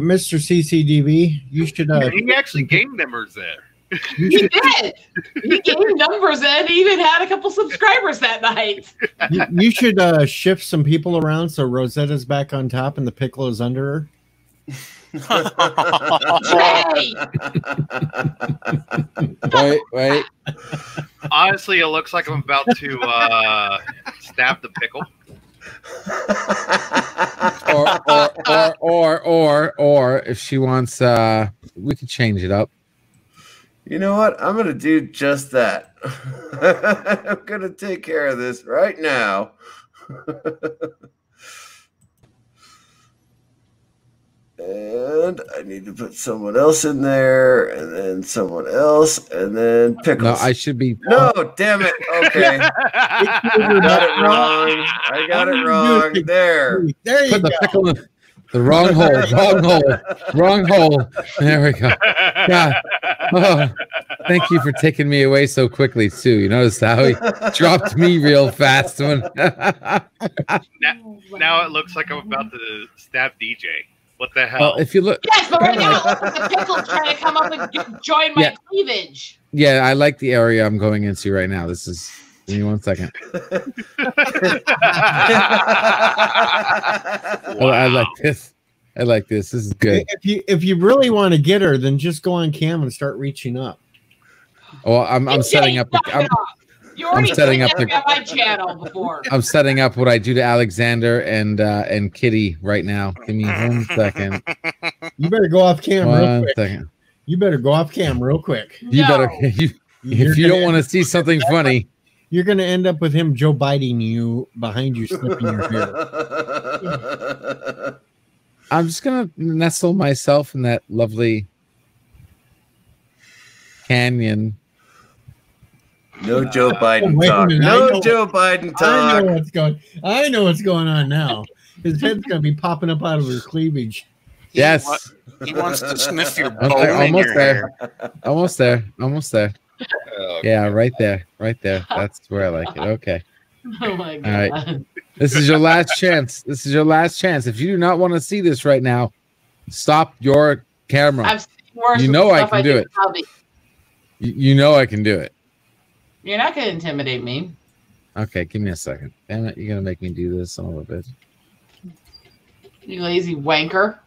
Mr. CCDB, you should. He actually gained members there. You He should, did. He gained numbers and even had a couple subscribers that night. you should shift some people around so Rosetta's back on top and the pickle is under her. Jay! Wait. Honestly, it looks like I'm about to stab the pickle. Or if she wants, we could change it up. You know what? I'm going to do just that. I'm going to take care of this right now. And I need to put someone else in there, and then someone else, and then Pickles. No, I should be. No, damn it. Okay. I got it wrong. I got it wrong. There. There you Put go. the pickle in the wrong hole. Wrong hole. There we go. God. Oh, thank you for taking me away so quickly too. You notice how he dropped me real fast when. Now it looks like I'm about to stab DJ. What the hell? Well, if you look, Yes, but right now, the pickle's trying to come up and join my Yeah. cleavage. yeah, I like the area I'm going into right now. This is. Give me 1 second. Oh, I like this. I like this. This is good. If you really want to get her, then just go on cam and start reaching up. Oh, I'm setting up. You already setting said up that the- on my channel before. I'm setting up what I do to Alexander and Kitty right now. Give me 1 second. You better go off cam real 1 quick. second. You better go off cam real quick. You No. better. If you don't want to see something funny, You're going to end up with him Joe Biden you behind you sniffing your hair. I'm just gonna nestle myself in that lovely canyon. No Joe Biden wait a talk. minute, I No know- Joe Biden I know talk. what's going. I know what's going on now. His head's going to be popping up out of his cleavage. Yes, He wants to sniff your Okay, bone in almost your there. hair. Almost there. Almost there. Oh, Yeah, right there. Right there. That's where I like it. Okay. Oh my god. All right. This is your last chance. This is your last chance. If you do not want to see this right now, stop your camera. I've seen worse You with know the I stuff can do did it. with Hubby. You know I can do it. You're not going to intimidate me. Okay, give me a second. Damn it, you're gonna make me do this son of a bitch. You lazy wanker.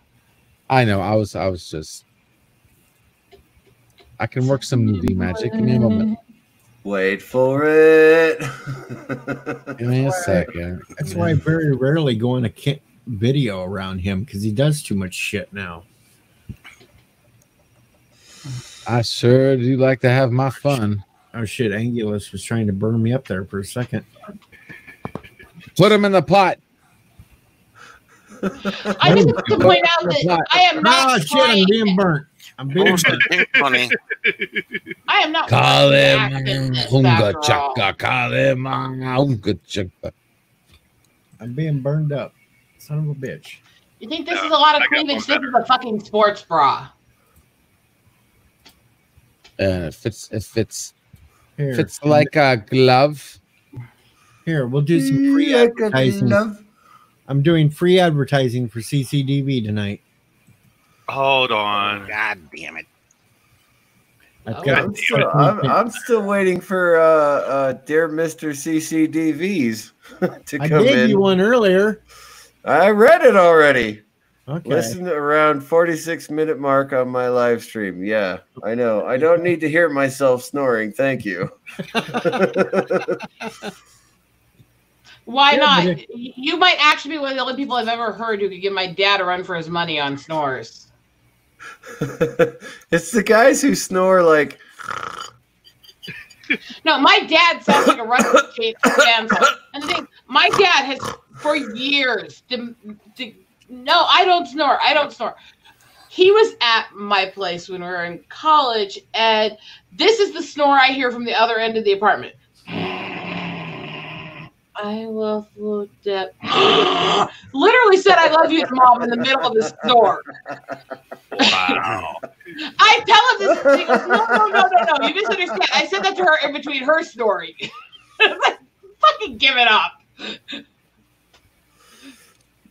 I know. I was just. I can work some movie magic. Give me a moment. Wait for it. Give me a second. That's why I very rarely go on a video around him because he does too much shit now. I sure do like to have my fun. Oh shit! Angulus was trying to burn me up there for a second. Put him in the pot. I just want to point out that I am Oh not shit! I'm trying. being burnt. I'm being Almost burnt. a pink bunny. I am not. Call him trying to act in this, Hunga after all. Chaka. Call him Hunga Chaka. I'm being burned up. Son of a bitch. You think this is a lot of I got cleavage? one This is a fucking sports bra. It fits Here, like a glove. here. We'll do some free advertising. I'm doing free advertising for CCDB tonight. Hold on. God damn it. I've got I'm still waiting for Dear Mr. CCDVs to I come gave in. you one earlier. I read it already. Okay. Listen to around 46-minute mark on my live stream. Yeah, I know. I don't need to hear myself snoring. Thank you. Why Yeah, not? but You might actually be one of the only people I've ever heard who could give my dad a run for his money on snores. It's the guys who snore like. No, my dad sounds like a Russian damsel. And the thing, my dad has for years. No, I don't snore. I don't snore. He was at my place when we were in college, and this is the snore I hear from the other end of the apartment. I love you, Dad. Literally said I love you to Mom in the middle of the snore. Wow. I tell him this. He goes, no. You misunderstand. I said that to her in between her snoring. Like, fucking give it up.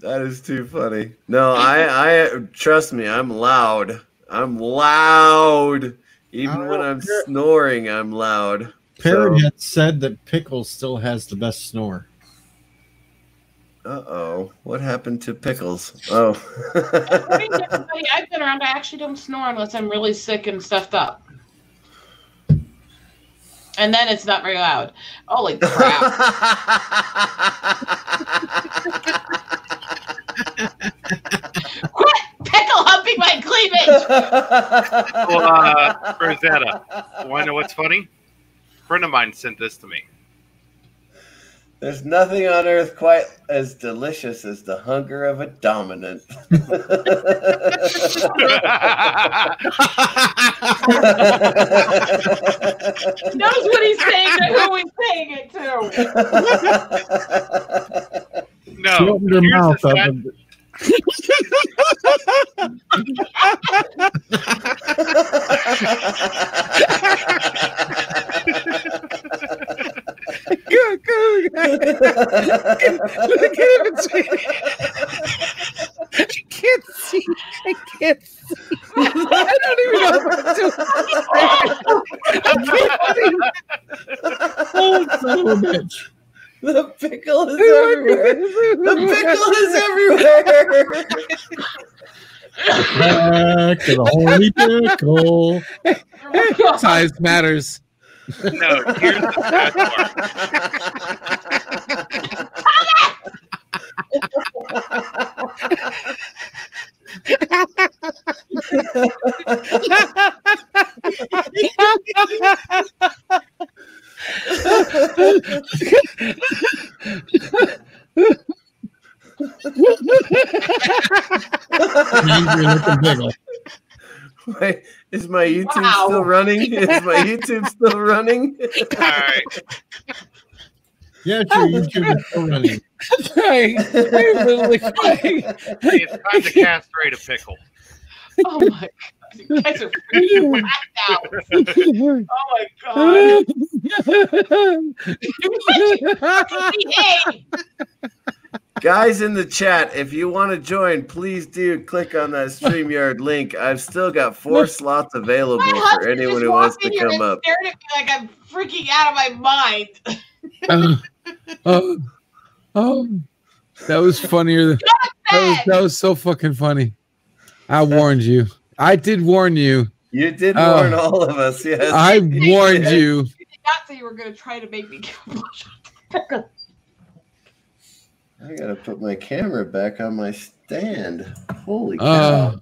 That is too funny. No, I trust me. I'm loud. I'm loud. Even when I'm snoring, I'm loud. Parrot had said that Pickles still has the best snore. Uh-oh. What happened to Pickles? Oh. According to everybody I've been around, I actually don't snore unless I'm really sick and stuffed up. And then it's not very loud. Holy crap. Quit pickle humping my cleavage! Well, Rosetta, want to know what's funny? A friend of mine sent this to me. There's nothing on earth quite as delicious as the hunger of a dominant. Knows what he's saying and who he's saying it to. No, She opened her here's mouth the up. sad- And, I can't see. I can't see. I don't even know what to do. oh, son of a bitch. The pickle is everywhere. The pickle is everywhere. Back to the horny pickle. Size matters. No, here's the sad Angry looking pickle. Wait, is my YouTube Wow. still running? Is my YouTube still running? All right. Yeah, your YouTube is still running. Crying. I'm literally crying. It's time to castrate a pickle. Oh my god. You guys are freaking whacked out. Oh my god. Behave. Guys in the chat, if you want to join, please do click on that StreamYard link. I've still got 4 slots available My for husband anyone just who wants walked to in here come and up. stared at me like I'm freaking out of my mind. Oh, that was funnier. That was so fucking funny. I warned you. I did warn you. You did warn all of us, yes. I warned you. You did not say you were going to try to make me kill. I gotta put my camera back on my stand. Holy cow.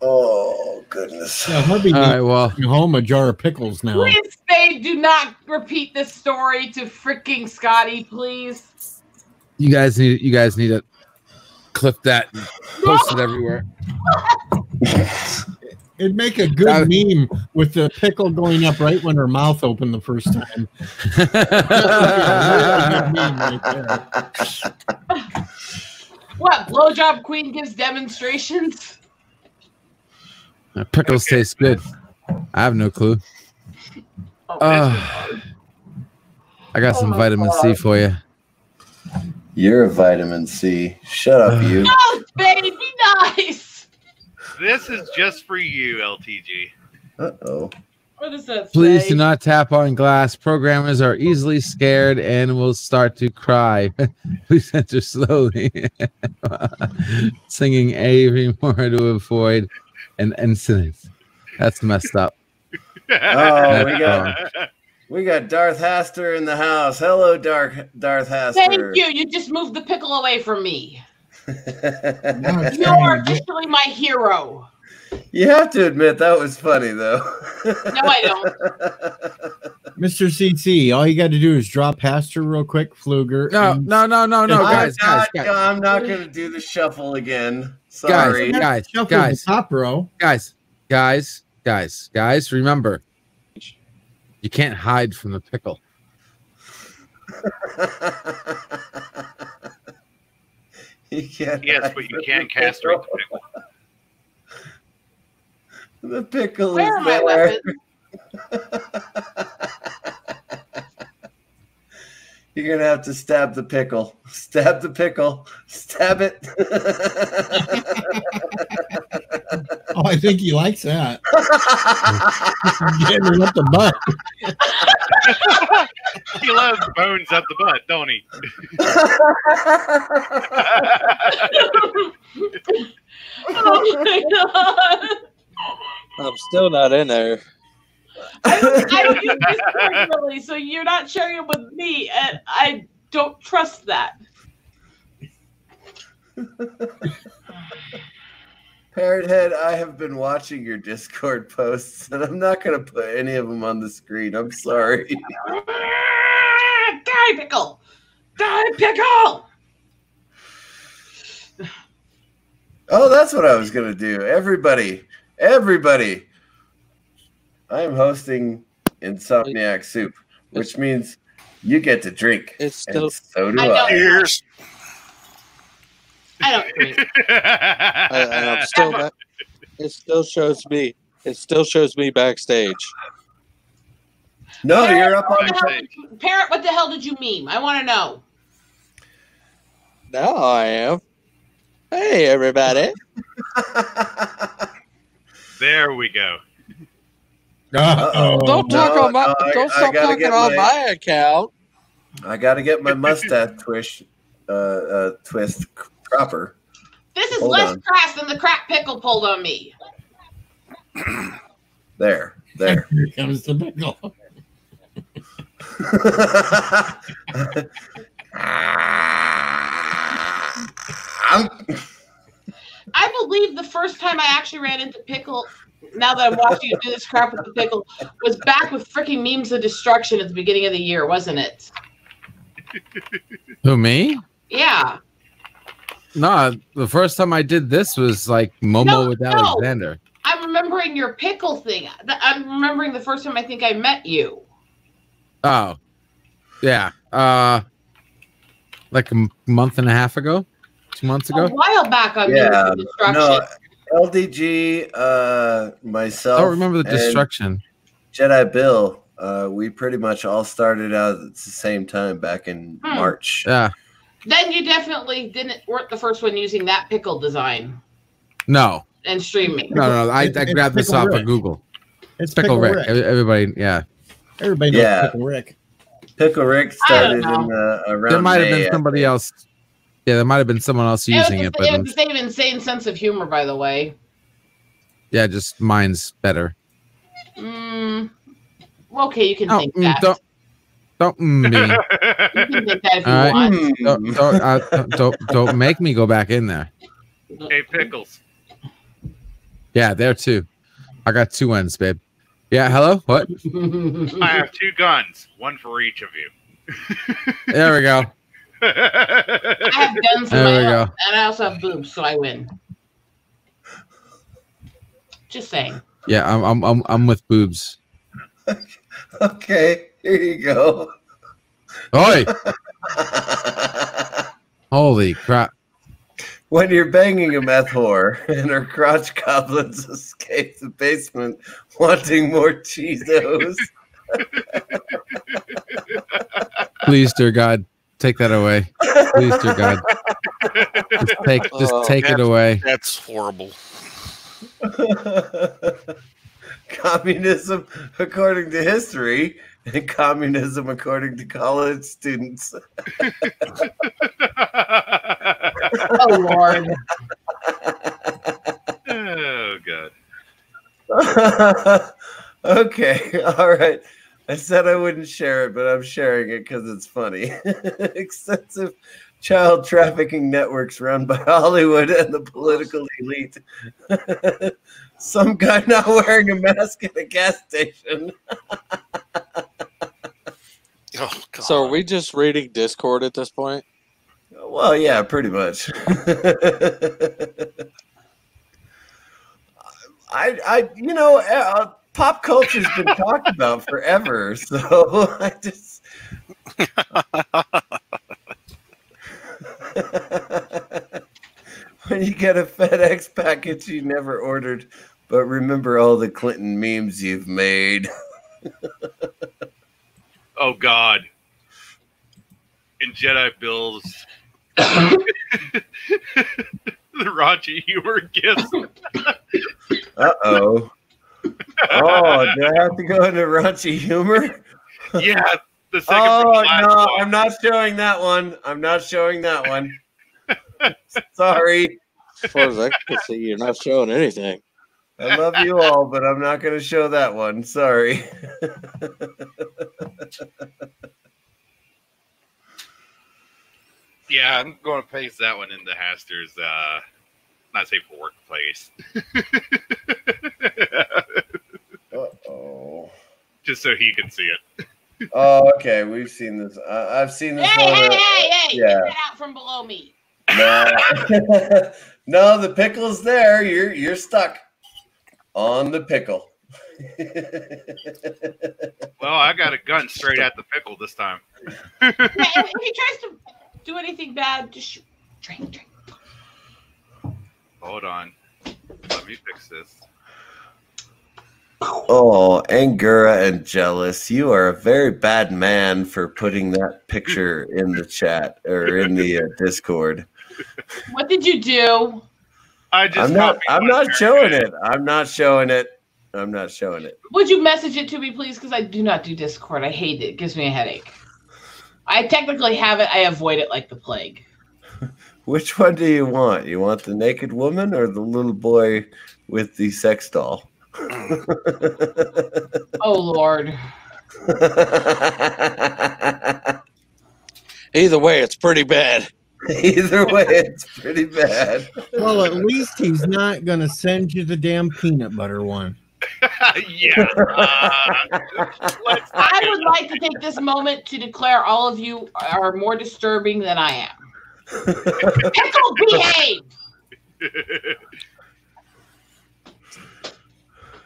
Oh, goodness. Yeah, hubby All needs right, well, to bring home a jar of pickles now. Please, Spade, do not repeat this story to freaking Scotty, please. you guys need to clip that and post it everywhere. It'd make a good meme with the pickle going up right when her mouth opened the first time. That would be a really good meme right there. What, blowjob queen gives demonstrations? Pickles taste good. I have no clue. I got some vitamin C for you. You're a vitamin C. Shut up, you. No, Spade, be nice. This is just for you, LTG. Uh-oh. What does that Please say? do not tap on glass. Programmers are easily scared and will start to cry. Please enter slowly. Singing every more to avoid an incident. That's messed up. Oh, That's we got Darth Haster in the house. Hello, Darth Haster. Thank you. You just moved the pickle away from me. Now it's You time are to get- officially my hero. You have to admit that was funny, though. No, I don't. Mr. CC, all you got to do is drop Haster real quick, Fluger. No, and- no, guys. I'm not going to do the shuffle again. Sorry. Guys, Shuffle guys. the top row. Guys, remember, you can't hide from the pickle. You can't Yes, hide but you from can't the castrate pickle. the pickle. The pickle Where are is my there. weapons? You're going to have to stab the pickle. Stab the pickle. Stab it. Oh, I think he likes that. Getting up the butt. He loves bones up the butt, don't he? Oh my god. I'm still not in there. I don't use Discord really, so you're not sharing it with me, and I don't trust that. Parrot Head, I have been watching your Discord posts, and I'm not going to put any of them on the screen. I'm sorry. Die, pickle! Die, pickle! Oh, that's what I was going to do. Everybody, I am hosting Insomniac Soup, which means you get to drink. It's still And so do I I. don't. Cheers. I don't drink. and I'm still not, it still shows me backstage. No, you're up What on the hell did you- Parrot, what the hell did you meme? I want to know. Now I am. Hey everybody. There we go. Uh-oh. Don't talk No, on my no, don't I stop gotta talking get on my- my account. I got to get my mustache twist proper. This is Hold less on. crass than the crap pickle pulled on me. There. Here comes the pickle. I believe the first time I actually ran into pickle, now that I'm watching you do this crap with the pickle, was back with freaking memes of destruction at the beginning of the year, wasn't it? Who, me? Yeah. No, the first time I did this was like Momo No, with no. Alexander. I'm remembering your pickle thing. I'm remembering the first time I think I met you. Oh, yeah. Like a month and a half ago, 2 months A ago. while back on memes Yeah, of destruction. no, LDG, myself, I don't remember the and destruction. Jedi Bill, we pretty much all started out at the same time back in March. Yeah. Then you definitely weren't the first one using that pickle design No. and streaming. No. I It's grabbed this Pickle off Rick. of Google. It's Pickle Rick. Everybody, yeah. Everybody knows Yeah. Pickle Rick. Pickle Rick I don't started in around There might have May, been somebody else. Yeah, there might have been someone else using it, but it was the same insane sense of humor, by the way. yeah, just mine's better. Okay, you can Oh, think that. don't me. You can think that if you All right. want. Don't make me go back in there. Hey, Pickles. Yeah, there too. I got two ends, babe. Yeah, hello? What? I have two guns, one for each of you. There we go. I have guns in There my we own, go. and I also have boobs, so I win. Just saying. Yeah, I'm with boobs. Okay, here you go. Oi! Holy crap. When you're banging a meth whore and her crotch goblins escape the basement wanting more Cheetos. Please, dear God, take that away. Please, dear God. Just take it away. That's horrible. Communism according to history and communism according to college students. Oh Lord. Oh god. Okay, all right. I said I wouldn't share it, but I'm sharing it because it's funny. Extensive child trafficking networks run by Hollywood and the political elite. Some guy not wearing a mask at a gas station. Oh, God. So are we just reading Discord at this point? Well, yeah, pretty much. Pop culture's been talked about forever, so I just. When you get a FedEx package you never ordered, but remember all the Clinton memes you've made. Oh god. In Jedi Bill's the raunchy humor gifts. Uh-oh. Oh, do I have to go into raunchy humor? Yeah, the second Oh, from the last no, one. I'm not showing that one. I'm not showing that one. Sorry. As far as I can see, you're not showing anything. I love you all, but I'm not going to show that one. Sorry. Yeah, I'm going to paste that one into Haster's not safe for workplace. Uh-oh. Just so he can see it. Oh, okay. We've seen this. I've seen this Hey, one. hey, hey, hey! Yeah. Get that out from below me. No. No, the pickle's there. You're stuck on the pickle. Well, I got a gun straight at the pickle this time. Yeah, if he tries to do anything bad, just shoot. Drink. Hold on. Let me fix this. Oh, Angura and Jealous, you are a very bad man for putting that picture in the chat or in the Discord. What did you do? I just I'm not copied showing it. I'm not showing it. I'm not showing it. Would you message it to me, please? Because I do not do Discord. I hate it. It gives me a headache. I technically have it. I avoid it like the plague. Which one do you want? You want the naked woman or the little boy with the sex doll? Oh, Lord. Either way, it's pretty bad. Either way, it's pretty bad. Well, at least he's not going to send you the damn peanut butter one. Yeah. I would like to take this moment to declare all of you are more disturbing than I am. Pickle, behave!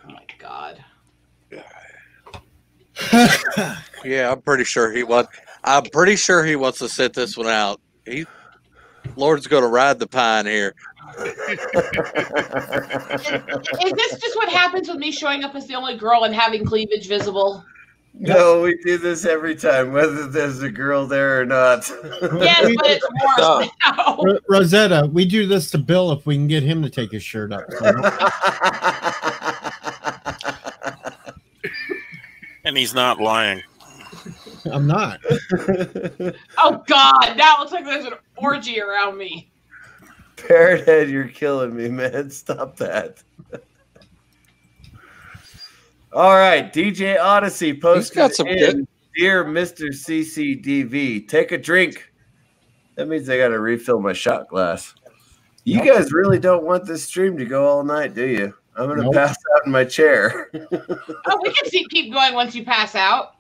Oh my God. Yeah, I'm pretty sure he wants to sit this one out. Lord's going to ride the pine here. Is this just what happens with me showing up as the only girl and having cleavage visible? No, we do this every time, whether there's a girl there or not. Yes, but it's worse now. Rosetta, we do this to Bill if we can get him to take his shirt up. And he's not lying. I'm not. Oh God! Now it looks like there's an orgy around me. Parrot Head, you're killing me, man. Stop that. All right, DJ Odyssey posted got some good- Dear Mr. CCDV, take a drink. That means I got to refill my shot glass. You guys really don't want this stream to go all night, do you? I'm going to pass out in my chair. Oh, we can keep going once you pass out.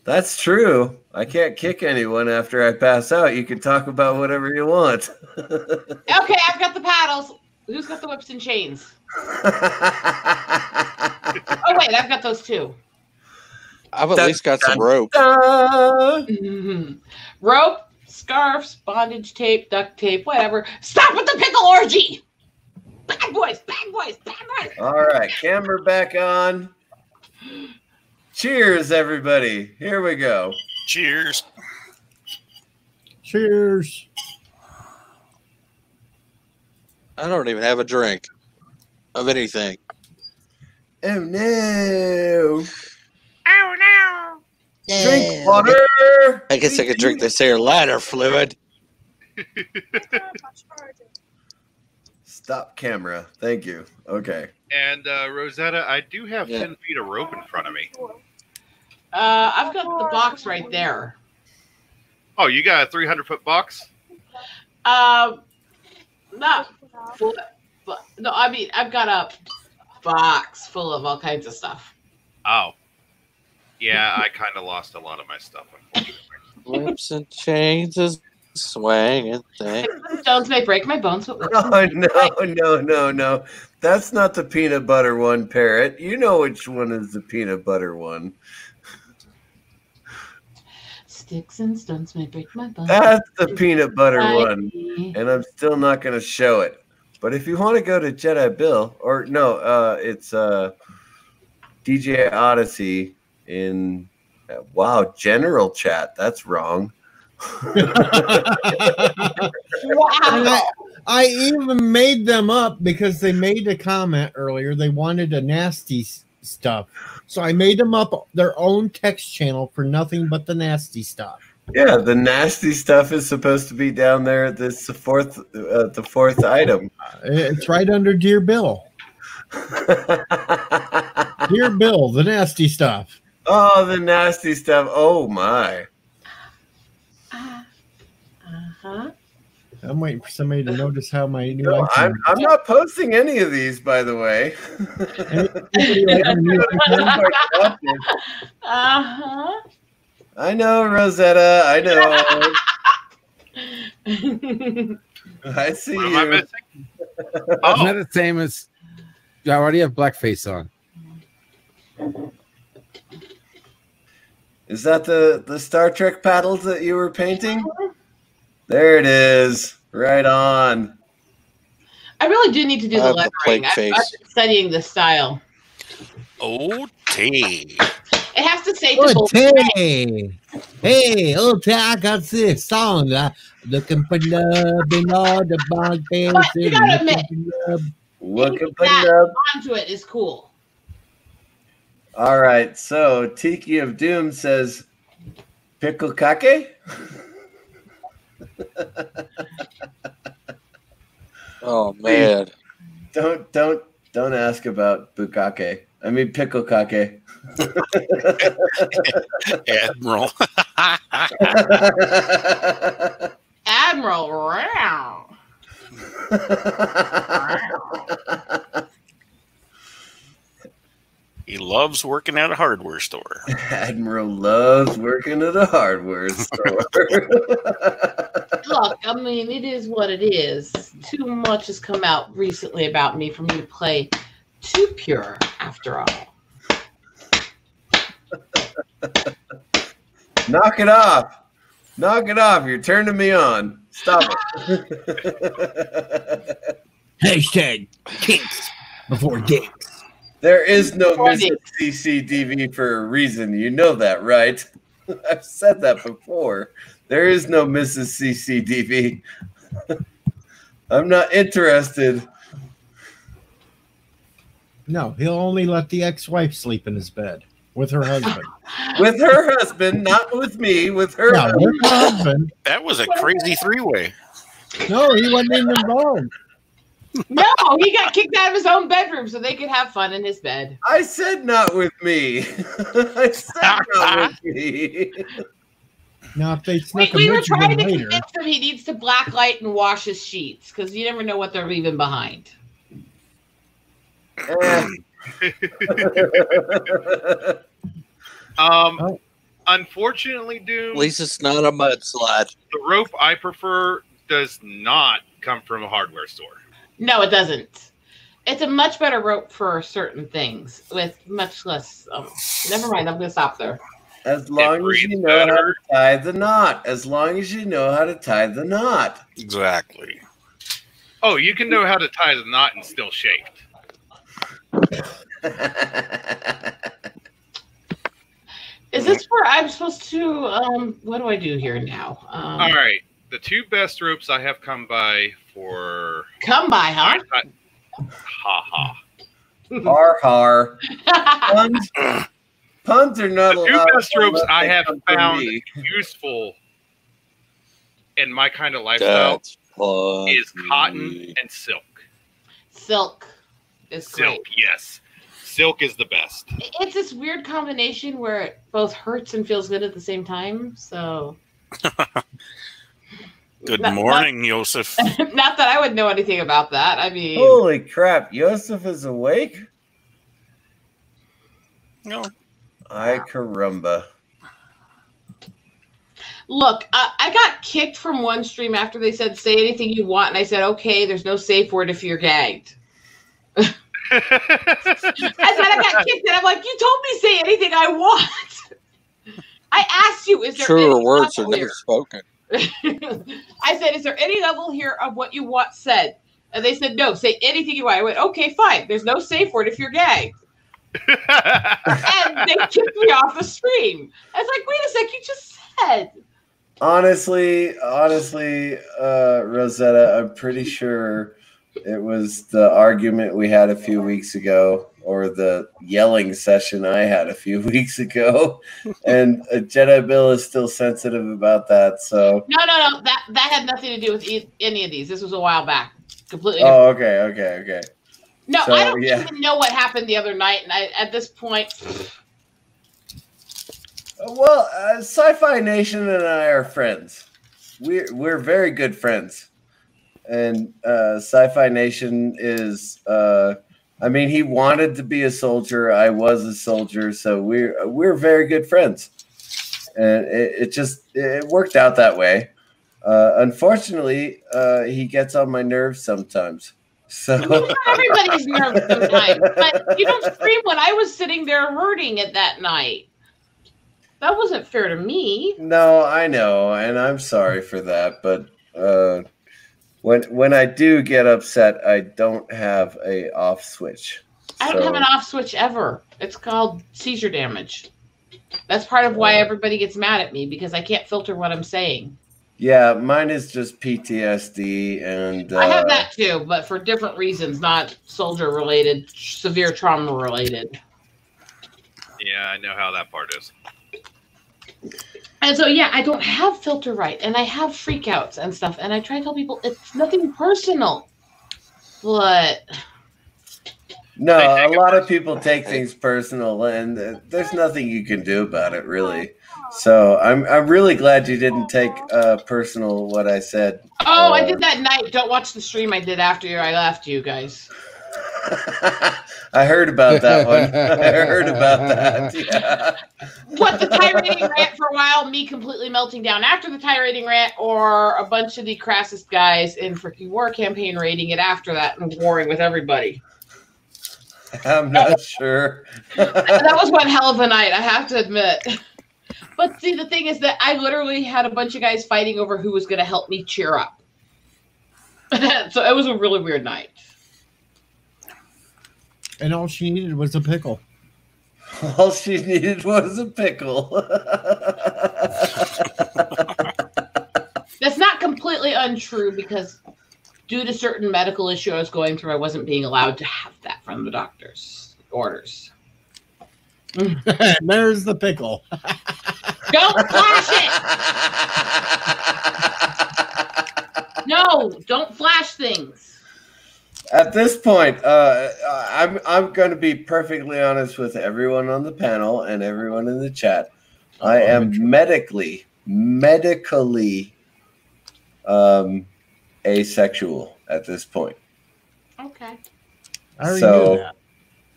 That's true. I can't kick anyone after I pass out. You can talk about whatever you want. Okay, I've got the paddles. Who's got the whips and chains? Oh, wait, I've got those too. I've at least got some rope. Mm-hmm. Rope, scarves, bondage tape, duct tape, whatever. Stop with the pickle orgy! Bad boys, bad boys, bad boys. All right, camera back on. Cheers, everybody. Here we go. Cheers. Cheers. I don't even have a drink of anything. Oh no! Oh no! Drink water. I guess I could drink this here lighter fluid. Stop camera. Thank you. Okay. And Rosetta, I do have Yeah. 10 feet of rope in front of me. I've got the box right there. Oh, you got a 300-foot box? Not full, but no, I mean I've got a box full of all kinds of stuff. Oh. Yeah, I kind of lost a lot of my stuff, unfortunately. Whips and chains is swinging thing. Stones may break my bones, but Oh no! That's not the peanut butter one, Parrot. You know which one is the peanut butter one. sticks and stones may break my bones. That's the peanut butter one, and I'm still not going to show it. But if you want to go to Jedi Bill, or no, it's DJ Odyssey in General Chat. That's wrong. Wow. I even made them up because they made a comment earlier. They wanted a nasty stuff. So I made them up their own text channel for nothing but the nasty stuff. Yeah, the nasty stuff is supposed to be down there at the fourth item. It's right under Dear Bill. Dear Bill, the nasty stuff. Oh, the nasty stuff. Oh my. Uh-huh. I'm waiting for somebody to notice how my new No, I'm not posting any of these, by the way. Uh-huh. I know, Rosetta. I know. I see What am I you. missing? Isn't Oh, that the same as I already have blackface on? Is that the Star Trek paddles that you were painting? There it is. Right on. I really do need to do I the have the lettering. plague I've face. been studying the style. Okay. It has to say to both. Hey, I got this song. Looking for love in all the bond But you gotta admit, Looking for that love. onto it is cool. All right. So Tiki of Doom says, "Pickle kake." Oh man. Don't ask about bukake. I mean pickle kake. Admiral. Admiral, wow. He loves working at a hardware store. Admiral loves working at a hardware store. Look, I mean, it is what it is. Too much has come out recently about me for me to play too pure, after all. Knock it off. Knock it off. You're turning me on. Stop it. Hashtag kinks before games. There is no Before Mrs. CCDV for a reason. You know that, right? I've said that before. There is no Mrs. CCDV. I'm not interested. No, he'll only let the ex-wife sleep in his bed with her husband. With her husband, not with me, with her Yeah, husband. with her husband. That was a crazy three-way. No, he wasn't even involved. No, he got kicked out of his own bedroom so they could have fun in his bed. I said not with me. I said not with me. Now, if they snuck We a were Michigan trying to later, convince him he needs to blacklight and wash his sheets because you never know what they're leaving behind. Oh. Unfortunately, Doom, At least it's not a mudslide. the rope I prefer does not come from a hardware store. No, it doesn't. It's a much better rope for certain things with much less. Never mind, I'm going to stop there. As long as breathes you know how to better. tie the knot. As long as you know how to tie the knot. Exactly. Oh, you can know how to tie the knot and still shake. Is this where I'm supposed to? What do I do here now? All right. The two best ropes I have come by for Come by, huh? ha ha. Har har. Puns are not The two allowed. best ropes I have come from found me. useful in my kind of lifestyle That's funny. is cotton and silk. Silk is great. Silk, yes. Silk is the best. It's this weird combination where it both hurts and feels good at the same time. So, Good Not- morning, Joseph. not that I would know anything about that. I mean, Holy crap! Yosef is awake. No, Ay caramba. look, I got kicked from one stream after they said say anything you want, and I said okay. There's no safe word if you're gagged. I said I got kicked, and I'm like, you told me say anything I want. I asked you, is there Truer any words are level never here? spoken. I said, is there any level here of what you want said? And they said, no, say anything you want. I went, okay, fine. There's no safe word if you're gagged. And they kicked me off the stream. I was like, wait a sec, you just said. Honestly, Rosetta, I'm pretty sure it was the argument we had a few weeks ago, or the yelling session I had a few weeks ago, and Jedi Bill is still sensitive about that. So, No. That had nothing to do with any of these. This was a while back. Completely different. oh, okay. No, So, I don't yeah. even know what happened the other night. And at this point, Well, Sci-Fi Nation and I are friends. We're very good friends, and Sci-Fi Nation is. I mean, he wanted to be a soldier. I was a soldier, so we're very good friends, and it worked out that way. Unfortunately, he gets on my nerves sometimes. So I mean, not everybody's nervous sometimes. But you don't scream when I was sitting there hurting it that night. That wasn't fair to me. no, I know, and I'm sorry for that, but when I do get upset, I don't have a off switch. I don't have an off switch ever. It's called seizure damage. That's part of why everybody gets mad at me, because I can't filter what I'm saying. Yeah, mine is just PTSD, and I have that too, but for different reasons, not soldier related, severe trauma related. Yeah, I know how that part is. And so, yeah, I don't have filter right, and I have freakouts and stuff, and I try to tell people it's nothing personal, but No, They a take it lot of people take things personal, and there's nothing you can do about it, really. So I'm really glad you didn't take personal what I said. oh, I did that night. Don't watch the stream I did after I left you guys. I heard about that one. I heard about that. Yeah. What, the tirade rant for a while, me completely melting down after the tirade rant, or a bunch of the crassest guys in freaking War Campaign raiding it after that and warring with everybody? I'm not sure. That was one hell of a night, I have to admit. But see, the thing is that I literally had a bunch of guys fighting over who was going to help me cheer up. So it was a really weird night. And all she needed was a pickle. All she needed was a pickle. That's not completely untrue, because due to certain medical issue I was going through, I wasn't being allowed to have that from the doctor's orders. There's the pickle. Don't flash it! No, don't flash things. At this point, I'm going to be perfectly honest with everyone on the panel and everyone in the chat. I am medically asexual at this point. Okay. I already So- knew that.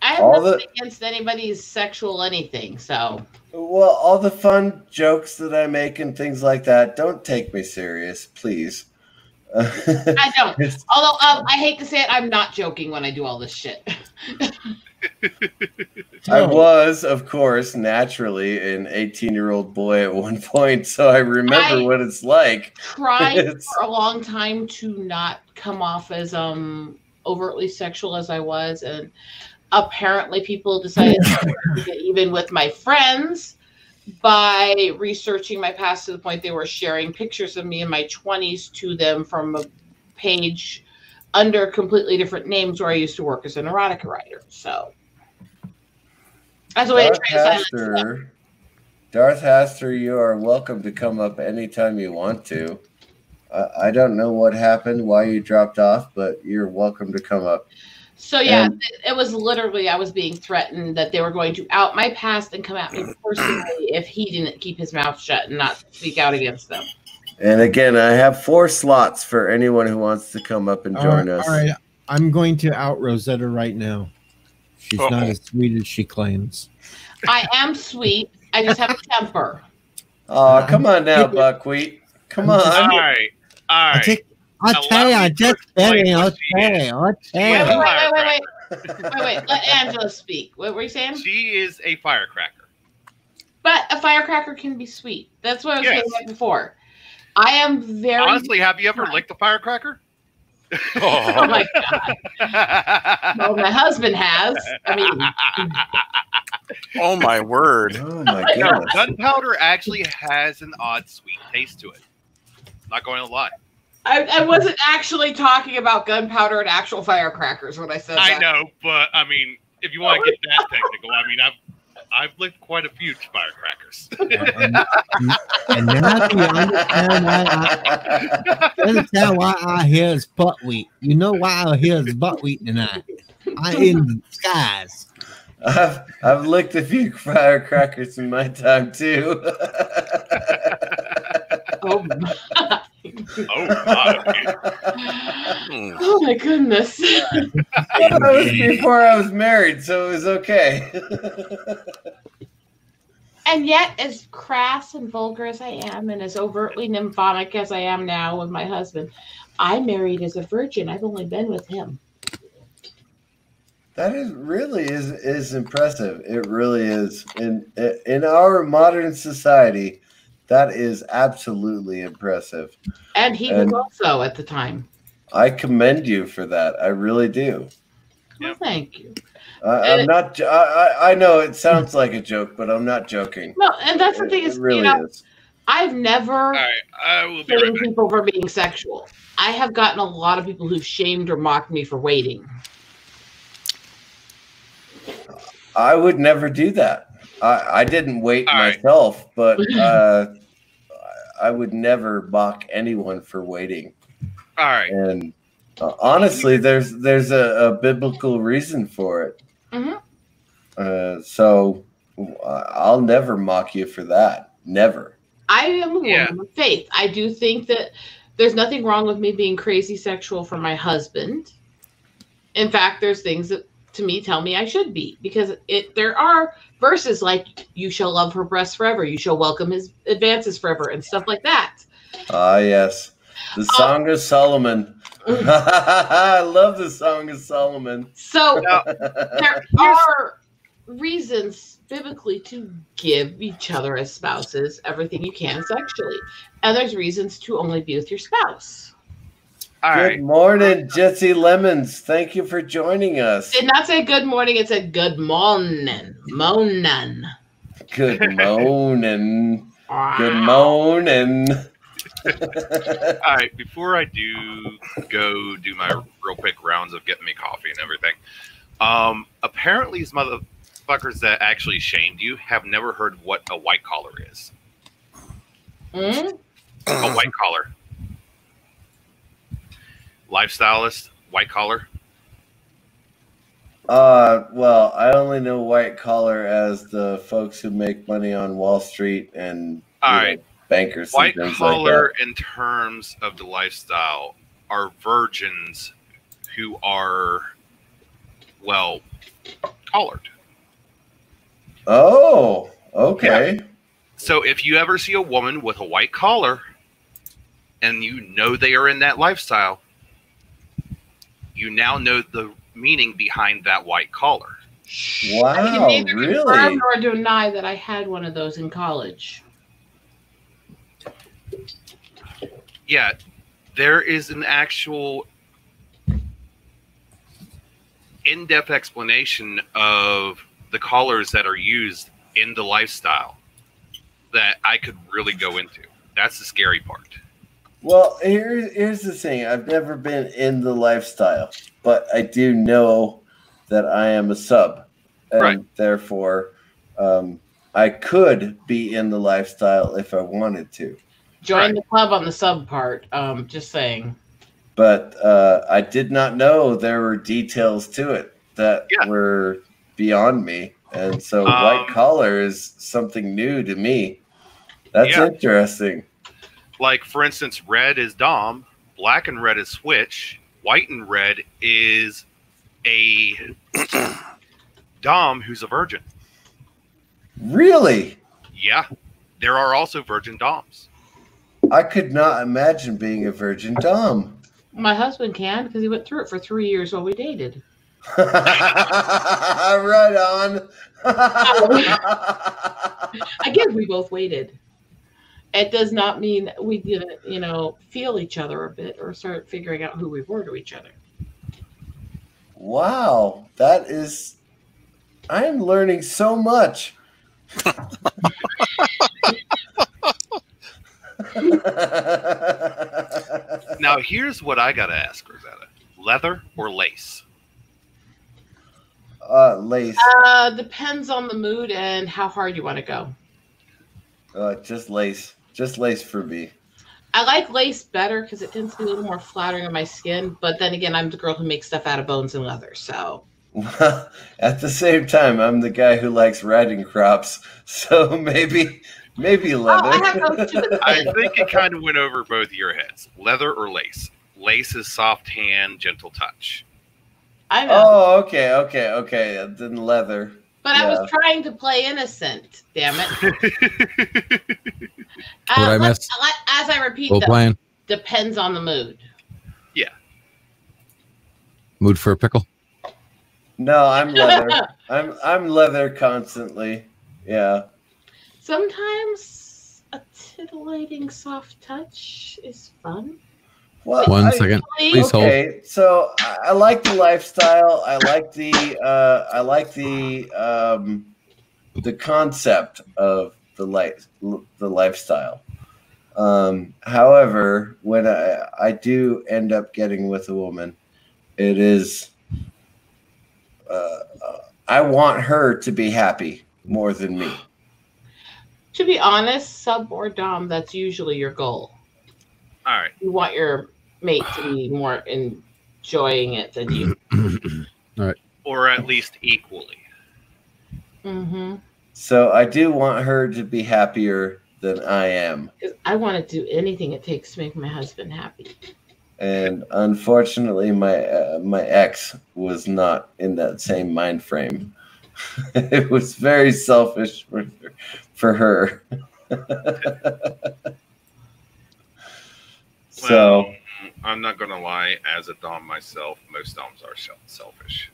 I have All nothing against anybody's sexual anything, so. Well, all the fun jokes that I make and things like that, don't take me serious, please. I don't. Although, I hate to say it, I'm not joking when I do all this shit. I was, of course, naturally an 18-year-old boy at one point, so I remember what it's like. Tried It's- for a long time to not come off as overtly sexual as I was, and apparently people decided to get even with my friends by researching my past to the point they were sharing pictures of me in my 20s to them from a page under completely different names where I used to work as an erotica writer. So that's the way to try to Darth Haster, you are welcome to come up anytime you want to. I don't know what happened, why you dropped off, but you're welcome to come up. So yeah, it was literally I was being threatened that they were going to out my past and come at me personally if he didn't keep his mouth shut and not speak out against them. And again, I have 4 slots for anyone who wants to come up and join us. All right, I'm going to out Rosetta right now. She's not as sweet as she claims. I am sweet. I just have a temper. Oh, come on now, Buckwheat. Come on. All right. I'll tell you. Wait. Let Angela speak. What were you saying? She is a firecracker. But a firecracker can be sweet. That's what I was saying right before. I am very Honestly, have you ever licked a firecracker? Oh my god. Well, my husband has. I mean, Oh my word! Oh my no, goodness. gunpowder actually has an odd sweet taste to it. Not going to lie. I wasn't actually talking about gunpowder and actual firecrackers when I said that. I know, but I mean, if you want to get that technical, I mean, I've licked quite a few firecrackers. And now you understand why I hear is buckwheat. You know why I hear is buckwheat tonight. I in the skies. I've licked a few firecrackers in my time too. Oh my goodness. That was before I was married, so it was okay. And yet, as crass and vulgar as I am, and as overtly nymphotic as I am now with my husband, I married as a virgin. I've only been with him. That is impressive. It really is. In our modern society, that is absolutely impressive. And he was also at the time. I commend you for that. I really do. Well, thank you. I'm not. I know it sounds like a joke, but I'm not joking. No, and that's the thing is, it really you know, is. I've never All right, I will be shamed right back. people for being sexual. I have gotten a lot of people who've shamed or mocked me for waiting. I would never do that. I didn't wait All right. myself, but I would never mock anyone for waiting. All right. And honestly, there's a biblical reason for it. Mhm. So I'll never mock you for that. Never. I am a woman of faith. I do think that there's nothing wrong with me being crazy sexual for my husband. In fact, there's things that to me tell me I should be, because there are verses like "You shall love her breasts forever," "You shall welcome his advances forever," and stuff like that. Ah, yes. The Song of Solomon. I love the Song of Solomon. So there are reasons biblically to give each other as spouses everything you can sexually, and there's reasons to only be with your spouse. All Good right. morning, Jesse Lemons. Thank you for joining us. Did not say good morning, it said good morning. Moanin'. Good morning. Wow. Good morning. All right. Before I go do my real quick rounds of getting me coffee and everything, apparently these motherfuckers that actually shamed you have never heard what a white collar is. Mm? A white collar. Lifestylist, white collar. Well, I only know white collar as the folks who make money on Wall Street and All right. bankers. White and things collar, like in terms of the lifestyle, are virgins who are, well, collared. that. Oh, okay. So if you ever see a woman with a white collar and you know they are in that lifestyle, you now know the meaning behind that white collar. I can Wow, neither really? confirm nor deny that I had one of those in college. Yeah, there is an actual in-depth explanation of the collars that are used in the lifestyle that I could really go into. That's the scary part. Well, here's the thing. I've never been in the lifestyle, but I do know that I am a sub, and Right. therefore, I could be in the lifestyle if I wanted to. Join the club on the sub part. Just saying. But I did not know there were details to it that Yeah. were beyond me, and so white collar is something new to me. That's Yeah. interesting. Like, for instance, red is Dom, black and red is Switch, white and red is a Dom who's a virgin. Really? Yeah. There are also virgin Doms. I could not imagine being a virgin dom. My husband can because he went through it for 3 years while we dated. Right on. I guess we both waited. It does not mean we didn't, feel each other a bit or start figuring out who we were to each other. Wow, that is. I'm learning so much. Now, here's what I got to ask, Rosetta. Leather or lace? Lace. Depends on the mood and how hard you want to go. Just lace. Just lace for me. I like lace better because it tends to be a little more flattering on my skin. But then again, I'm the girl who makes stuff out of bones and leather. So At the same time, I'm the guy who likes riding crops. So maybe leather. I have those two. I think it kind of went over both of your heads. Leather or lace? Lace is soft hand, gentle touch. I know. Oh, okay. Then leather. But I was trying to play innocent. Damn it. What I missed? As I repeat, Full though, plan. depends on the mood. Yeah. Mood for a pickle. No, I'm leather. I'm leather constantly. Yeah. Sometimes a titillating soft touch is fun. Well, One second. Please hold. Okay, so I like the lifestyle. I like the concept of the lifestyle. However, when I do end up getting with a woman, it is I want her to be happy more than me. To be honest, sub or dom, that's usually your goal. All right. You want your mate to be more enjoying it than you. Or at least equally. Mm-hmm. So I do want her to be happier than I am. Because I want to do anything it takes to make my husband happy. And unfortunately, my ex was not in that same mind frame. It was very selfish for her. So Well, I'm not going to lie. As a Dom myself, most Doms are selfish.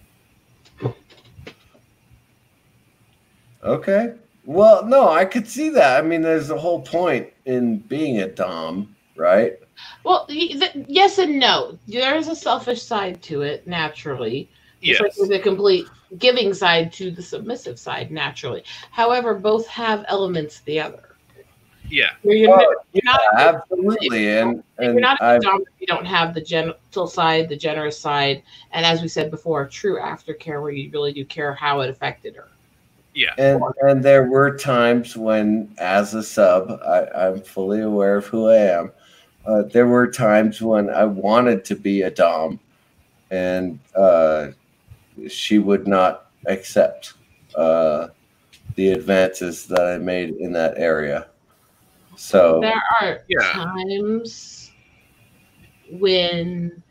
okay. Well, no, I could see that. I mean, there's a whole point in being a Dom, right? Well, yes and no. There's a selfish side to it, naturally. Yes. Just like there's a complete giving side to the submissive side, naturally. However, both have elements of the other. Yeah. You're Yeah, not, absolutely. And you're not I, a dom if you don't have the gentle side, the generous side, and as we said before, true aftercare where you really do care how it affected her. Yeah. and there were times when, as a sub, I'm fully aware of who I am. There were times when I wanted to be a Dom, and she would not accept the advances that I made in that area. So There are Yeah. times when,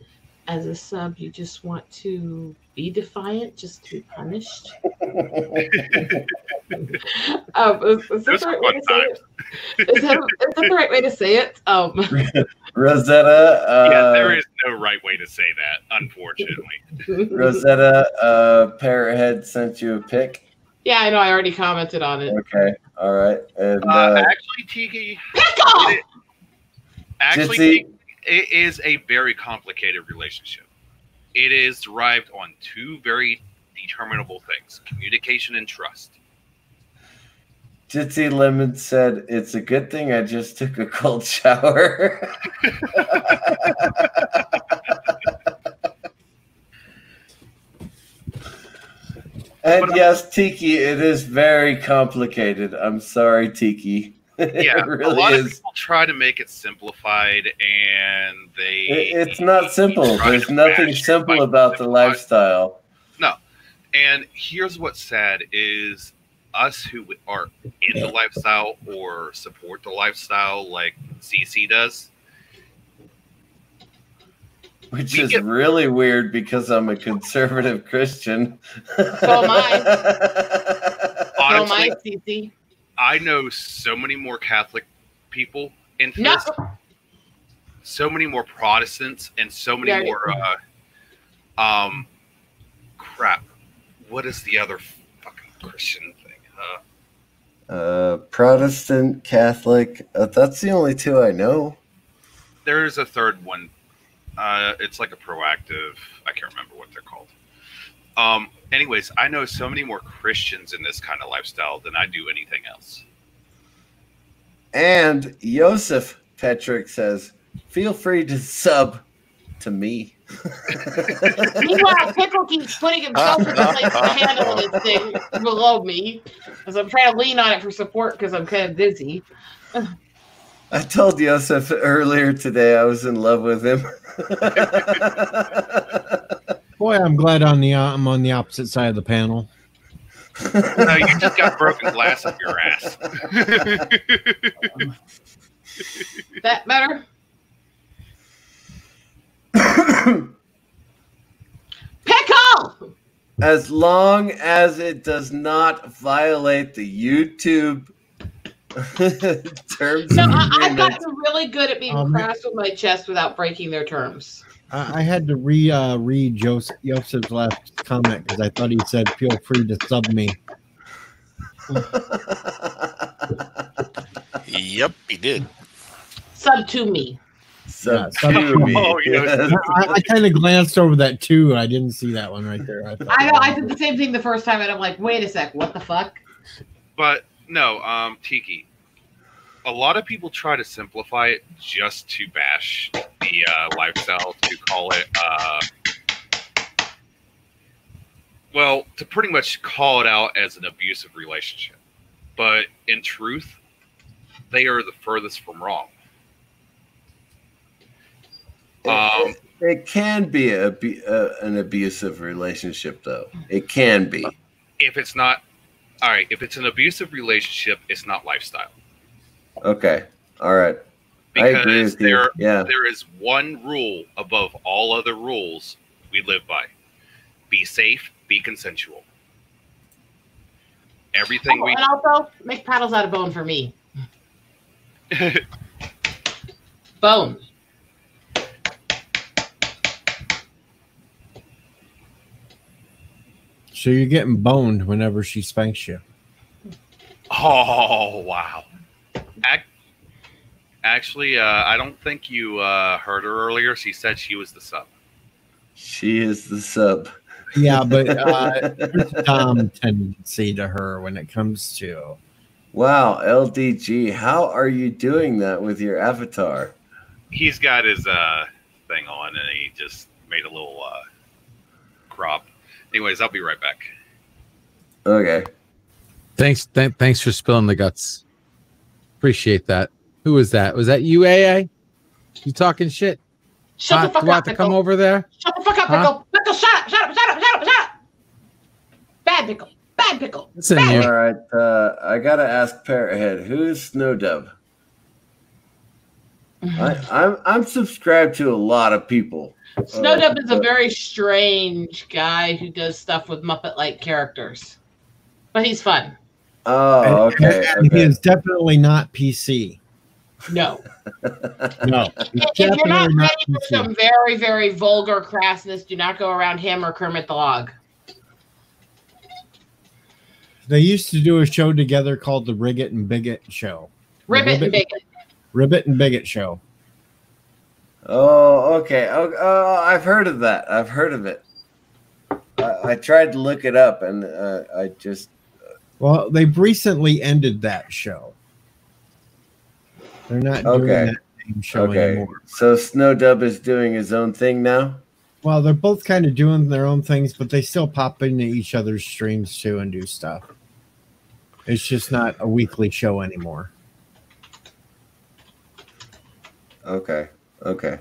as a sub, you just want to be defiant just to be punished. Is that Those the are right way fun to say it? Is that the right way to say it? Rosetta, Yeah, there is no right way to say that, unfortunately. Rosetta, Parrothead sent you a pic. Yeah, I know. I already commented on it. Okay, all right, and Actually, Tiki, Pickle! actually, Jitsi, Tiki, it is a very complicated relationship. It is derived on two very determinable things: communication and trust. Jitsi Lemon said, "It's a good thing I just took a cold shower." And yes, Tiki, it is very complicated. I'm sorry, Tiki. Yeah, It really a lot of is. people try to make it simplified, and It's not simple. try There's to nothing bash it simple by about the simplifying. lifestyle. No, and here's what's sad is us who are in the lifestyle or support the lifestyle, like CC does. Which We is get- really weird because I'm a conservative Christian. So am I. So am Honestly, I, CC. I know so many more Catholic people in No. this, so many more Protestants, and so many Yeah, more. Crap. What is the other fucking Christian thing? Protestant, Catholic. That's the only two I know. There's a third one. It's like a proactive. I can't remember what they're called. Anyways, I know so many more Christians in this kind of lifestyle than I do anything else. And Joseph Petrick says, "Feel free to sub to me." Meanwhile, Pickle keeps putting himself in the place to handle this thing below me, as I'm trying to lean on it for support because I'm kind of dizzy. I told Joseph earlier today I was in love with him. Boy, I'm glad I'm on the opposite side of the panel. No, you just got broken glass up your ass. That better? Pickle! As long as it does not violate the YouTube terms No, and I've agreements. gotten really good at being crass with my chest without breaking their terms. I had to read Joseph's last comment because I thought he said, "Feel free to sub me." Yep, he did. Sub to me. Sub sub to to me. Oh, Yes. I kind of glanced over that too. I didn't see that one right there. thought- I know, I did the same thing the first time, and I'm like, wait a sec, what the fuck? But no, Tiki. A lot of people try to simplify it just to bash the lifestyle, to call it, well, to pretty much call it out as an abusive relationship. But in truth, they are the furthest from wrong. It can be an abusive relationship, though. It can be. If it's not, all right, if it's an abusive relationship, it's not lifestyle. Okay. All right. I agree Because with you. Yeah. there is one rule above all other rules we live by. Be safe, be consensual. Everything Oh, and also, make paddles out of bone for me. Bone. So you're getting boned whenever she spanks you. Oh, wow. Actually, I don't think you heard her earlier. She said she was the sub. She is the sub. Yeah, but there's a Dom tendency to her when it comes to. Wow, LDG, how are you doing that with your avatar? He's got his thing on, and he just made a little crop. Anyways, I'll be right back. Okay. Thanks for spilling the guts. Appreciate that. Who was that? Was that you, AA? You talking shit? Shut the fuck Do I up, have to come Pickle. over there? Shut the fuck up, Huh? Pickle. Pickle, shut up, shut up, shut up, shut up, shut up. Bad Pickle. Bad Pickle. Listen, Bad you. All right. I got to ask Parrothead, who's Snowdove? I'm subscribed to a lot of people. Snowdub is a but- very strange guy who does stuff with Muppet-like characters. But he's fun. Oh, okay. And he Okay. is definitely not PC. No. No. he's If you're not definitely ready for PC. some very, very vulgar crassness, do not go around him or Kermit the Log. They used to do a show together called the Ribbit and Bigot Show. Ribbit and Bigot. Ribbit and Bigot Show. Oh, okay. Oh, I've heard of that. I've heard of it. I tried to look it up, and I just Well, they've recently ended that show. They're not doing Okay. that same show Okay. anymore. So Snowdub is doing his own thing now? Well, they're both kind of doing their own things, but they still pop into each other's streams too and do stuff. It's just not a weekly show anymore. Okay. Okay.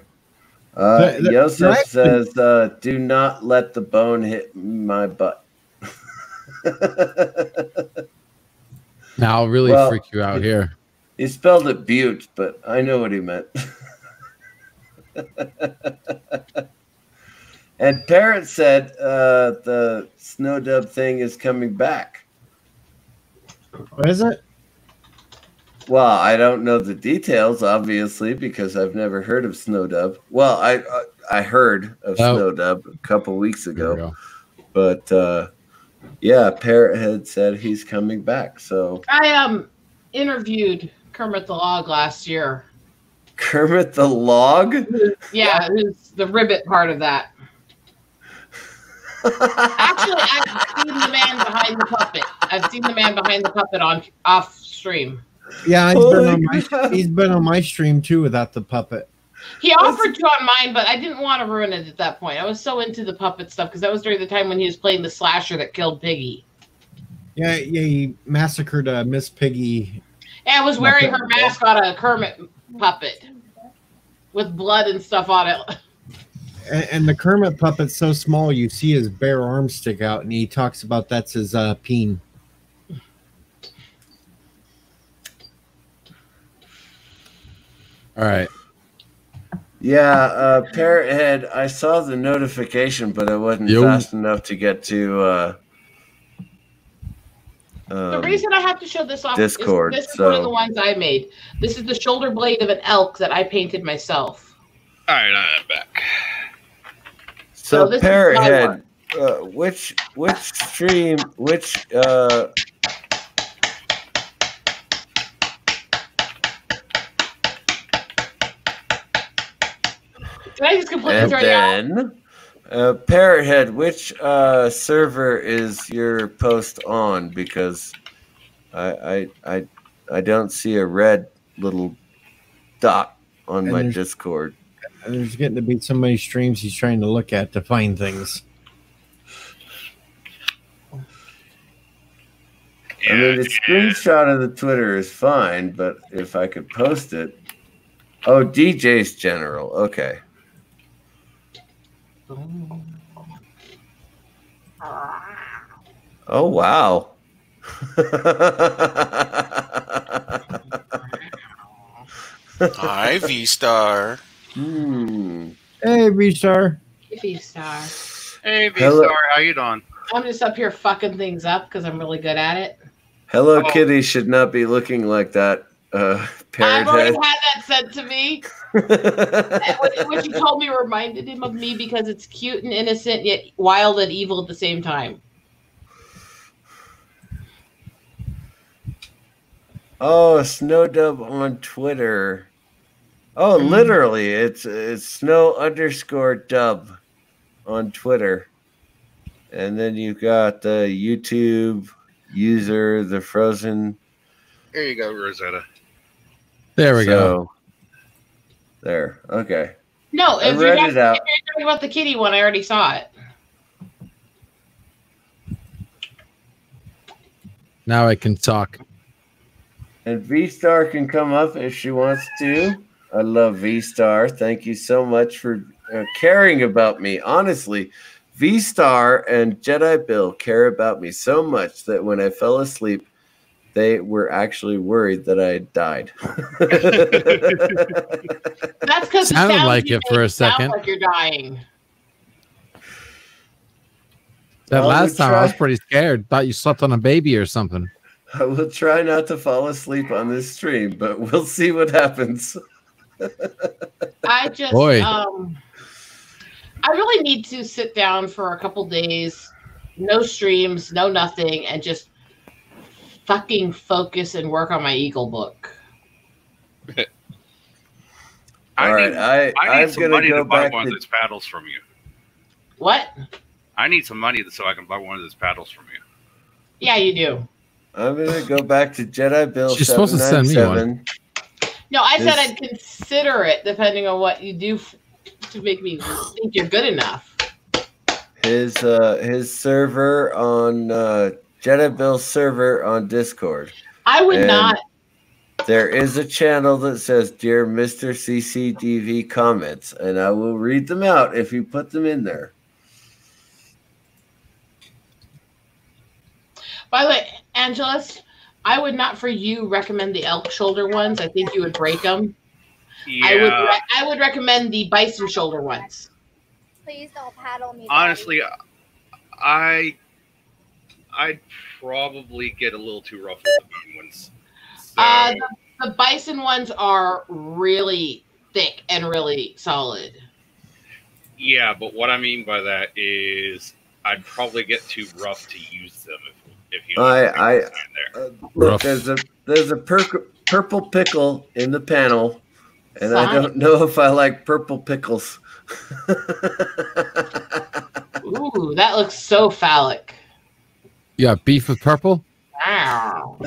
The- Yosef actually- says, do not let the bone hit my butt. Now I'll really Well, freak you out here. He spelled it Butte, but I know what he meant. And Parrot said the Snowdub thing is coming back. What is it? Well, I don't know the details, obviously, because I've never heard of Snowdub. Well, I heard of Snowdub a couple weeks There we ago, go. but yeah, Parrot had said he's coming back. So I interviewed Kermit the Log last year. Kermit the Log. Yeah, who's the ribbit part of that. Actually, I've seen the man behind the puppet. I've seen the man behind the puppet on off stream. Yeah, Oh my God. he's been on my stream too without the puppet. He offered to on mine, but I didn't want to ruin it at that point. I was so into the puppet stuff because that was during the time when he was playing the slasher that killed Piggy. Yeah, he massacred Miss Piggy. And I was wearing her mask on a Kermit puppet with blood and stuff on it. And the Kermit puppet's so small, you see his bare arm stick out, and he talks about that's his peen. All right. Yeah, Parrot Head. I saw the notification, but I wasn't Yo. fast enough to get to. The reason I have to show this off Discord, is this is one of so- the ones I made. This is the shoulder blade of an elk that I painted myself. All right, I'm back. So this is Parrot my Head, which stream, which Did I just completely and turn you off? then Parrot Head, which server is your post on? Because I don't see a red little dot on And my there's- Discord. There's getting to be so many streams he's trying to look at to find things. I mean, the screenshot of the Twitter is fine, but if I could post it. Oh, DJ's General. Okay. Oh, wow. Hi, V-Star. Hey, V-Star. V-Star. Hey, Hello. V-Star, how you doing? I'm just up here fucking things up because I'm really good at it. Hello Oh. Kitty should not be looking like that, I've Parrot already Head. had that said to me. What you told me reminded him of me because it's cute and innocent, yet wild and evil at the same time. Oh, Snowdub on Twitter. Oh, literally, it's snow_dub on Twitter. And then you've got the YouTube user, the Frozen. Here you go, Rosetta. There we go. So, there. Okay. No, I if read you're it out. talking about the kitty one, I already saw it. Now I can talk. And V-Star can come up if she wants to. I love V-Star. Thank you so much for caring about me. Honestly, V-Star and Jedi Bill care about me so much that when I fell asleep, they were actually worried that I had died. That's because Sounded like it for a second. Like you're dying. That Well, last we time I was try. pretty scared. Thought you slept on a baby or something. I will try not to fall asleep on this stream, but we'll see what happens. I just Boy. I really need to sit down for a couple days, no streams, no nothing, and just fucking focus and work on my Eagle book. All right, I need I'm some gonna money go to buy back one of to those paddles from you. What? I need some money so I can buy one of those paddles from you. Yeah, you do. I'm gonna go back to Jedi Bill. She's supposed to send me one. 797. No, I said I'd consider it depending on what you do to make me think you're good enough. His server on Jedi Bill's server on Discord. I would And not. There is a channel that says "Dear Mr. CCDV comments," and I will read them out if you put them in there. By the way, Angelus, I would not for you recommend the elk shoulder ones. I think you would break them. Yeah. I would recommend the bison shoulder ones. Please don't paddle me. Honestly, I'd probably get a little too rough with the bone ones. So, The bison ones are really thick and really solid. yeah, but what I mean by that is I'd probably get too rough to use them if you Look, Rough. there's a purple pickle in the panel, and I Fine. don't know if I like purple pickles. Ooh, that looks so phallic. You got beef with purple? Wow.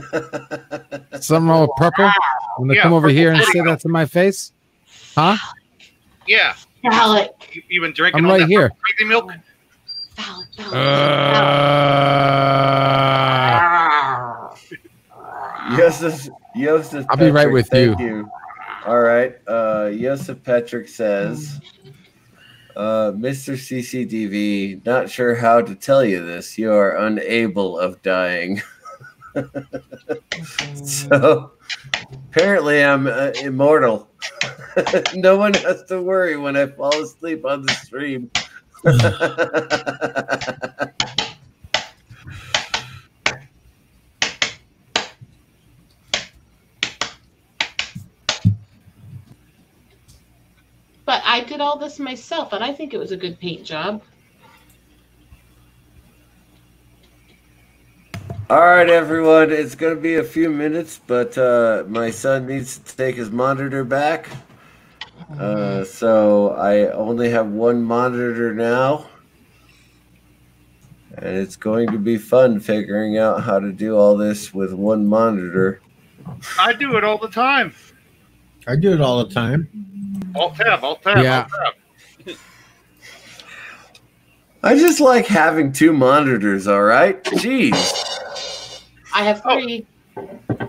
Something wrong with purple? When they Yeah, come over here and purple. say that to my face? Huh? Yeah, Phallic. you've been drinking I'm all right that here. crazy milk. Phallic. Joseph I'll be right Patrick, with thank you. All right. Joseph Patrick says, Mr. CCDV, not sure how to tell you this. You are unable of dying. So apparently I'm immortal. No one has to worry when I fall asleep on the stream. But I did all this myself, and I think it was a good paint job. All right, everyone. It's going to be a few minutes, but my son needs to take his monitor back. So I only have one monitor now. And it's going to be fun figuring out how to do all this with one monitor. I do it all the time. I do it all the time. Alt tab. Yeah. Alt tab. I just like having two monitors, all right? Jeez. I have 3. To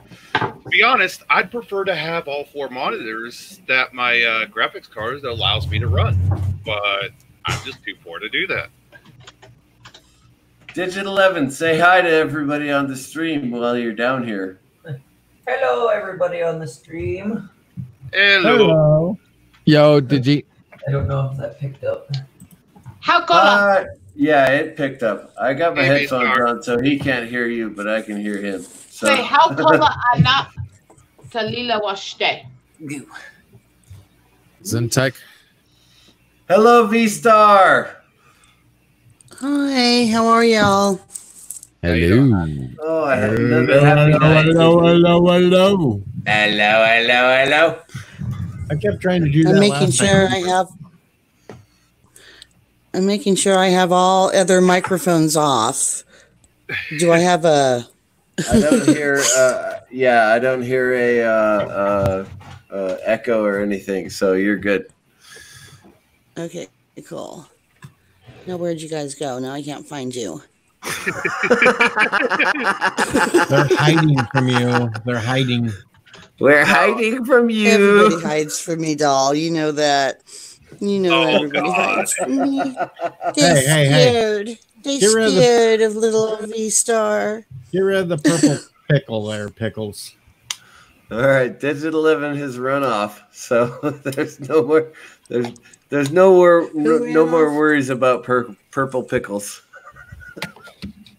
be honest, I'd prefer to have all 4 monitors that my graphics card allows me to run, but I'm just too poor to do that. Digit 11, say hi to everybody on the stream while you're down here. Hello, everybody on the stream. Hello. Yo, did you? I don't know if that picked up. How come? Yeah, it picked up. I got my Hey, headphones Mark. on, so he can't hear you, but I can hear him. So. Say, how come anak Kalila washte? Zentek? Hello, V-Star. Hi, how are y'all? Hello. Oh, I had another happy night. Hello. Hello. I kept trying to do that. I'm making last sure night. I have. I'm making sure I have all other microphones off. Do I have a? I don't hear. I don't hear a echo or anything, so you're good. Okay, cool. Now where'd you guys go? Now I can't find you. They're hiding from you. They're hiding. We're hiding from you. Everybody hides from me, doll. You know that. You know Oh, everybody God. hides from me. They're Hey. scared. They're Get rid of the- scared of little V-Star. Get rid of the purple pickle there, Pickles. All right, Digit 11 has run off, so there's no more. There's no more. No more worries about purple pickles.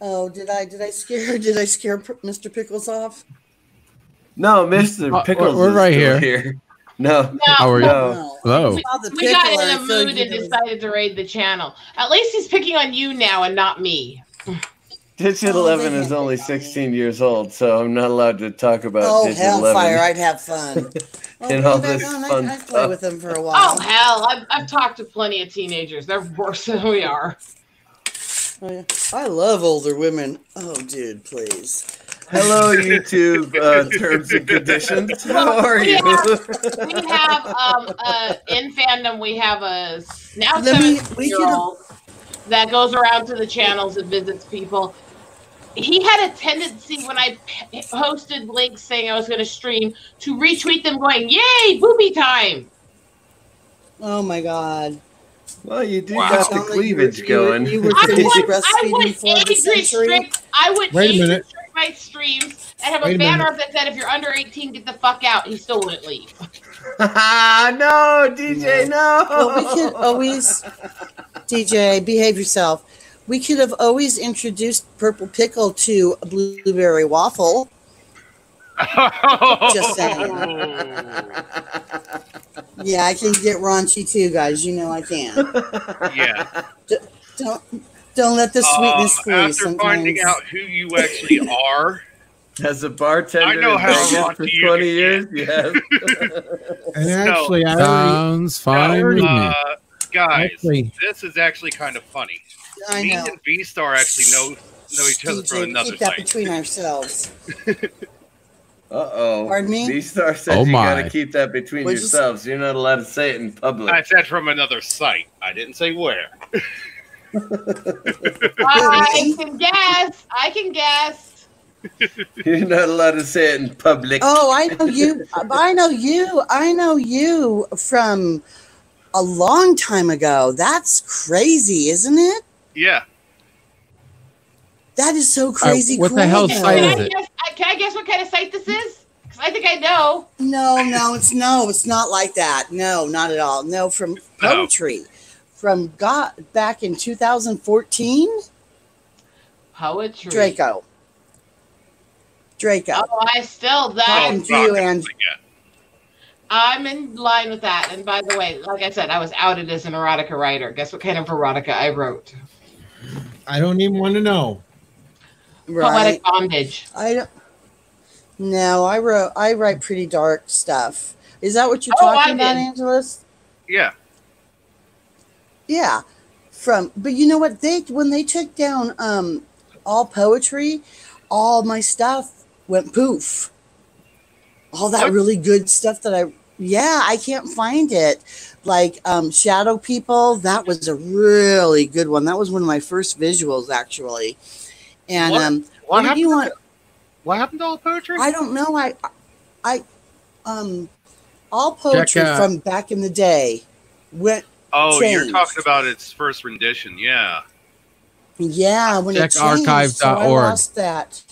Oh, did I scare Mr. Pickles off? No, Mr. Pickles. we're is right still here. No. How are you? No. Hello. I saw the We got pickle in and a I figured mood and it was- decided to raid the channel. At least he's picking on you now and not me. Digit Oh, 11 they is can't only pick on me. 16 years old, so I'm not allowed to talk about Oh, Digit 11. hellfire! I'd have fun. And all this fun I'd play stuff. with them for a Oh, while. hell. I've talked to plenty of teenagers. They're worse than we are. Oh, yeah. I love older women. Oh, dude, please. Hello, YouTube terms and conditions. How are We you? have in fandom we have a now Let me- we 17-year-old that goes around to the channels and visits people. He had a tendency when I posted links saying I was going to stream to retweet them going, "Yay, booby time!" Oh my God. Well, you do Wow. got the Sound like cleavage going. You were I finished would breastfeeding for the age century. restrict. I would Wait a age minute. restrict my streams and have Wait a a banner minute. that said, "If you're under 18, get the fuck out." He still wouldn't leave. No, DJ, no. Well, we could always, DJ, behave yourself. We could have always introduced Purple Pickle to a blueberry waffle. Just saying. Yeah, I can get raunchy too, guys. You know I can. Yeah. Don't let the sweetness fool you. After finding Sometimes. out who you actually are, As a bartender I know in how Vegas raunchy for you 20 can years, yes. And actually, I already, Sounds fine with me. guys, Actually- this is actually kind of funny. I Me know. and V-Star actually know each other from DJ, another keep that site. between ourselves. Uh-oh. Pardon me? V-Star said Oh you got my. to keep that between What'd you say? yourselves. You're not allowed to say it in public. I said from another site. I didn't say where. I can guess. I can guess. You're not allowed to say it in public. Oh, I know you. I know you. I know you from a long time ago. That's crazy, isn't it? Yeah. That is so crazy. what the cool. hell Can site I is it? guess? Can I guess what kind of site this is? Because I think I know. No, it's not like that. No, not at all. No, from poetry, from back in 2014. Poetry. Draco. Oh, I still that. Talking to you, and I'm in line with that. And by the way, like I said, I was outed as an erotica writer. Guess what kind of erotica I wrote? I don't even want to know. right. Poetic bondage. I don't. No, I write pretty dark stuff. Is that what you're Oh, talking I about, did. Angelus? Yeah. Yeah, but you know what, when they took down all poetry, all my stuff went poof. All that What? really good stuff that I can't find it. Like Shadow People, that was a really good one. That was one of my first visuals actually. And What what do you happened? want? What happened to all the poetry? I don't know. All poetry out- from back in the day went. Oh, you're changed. talking about its first rendition. Yeah. Yeah, when Check it changed, so I archive.org. lost that.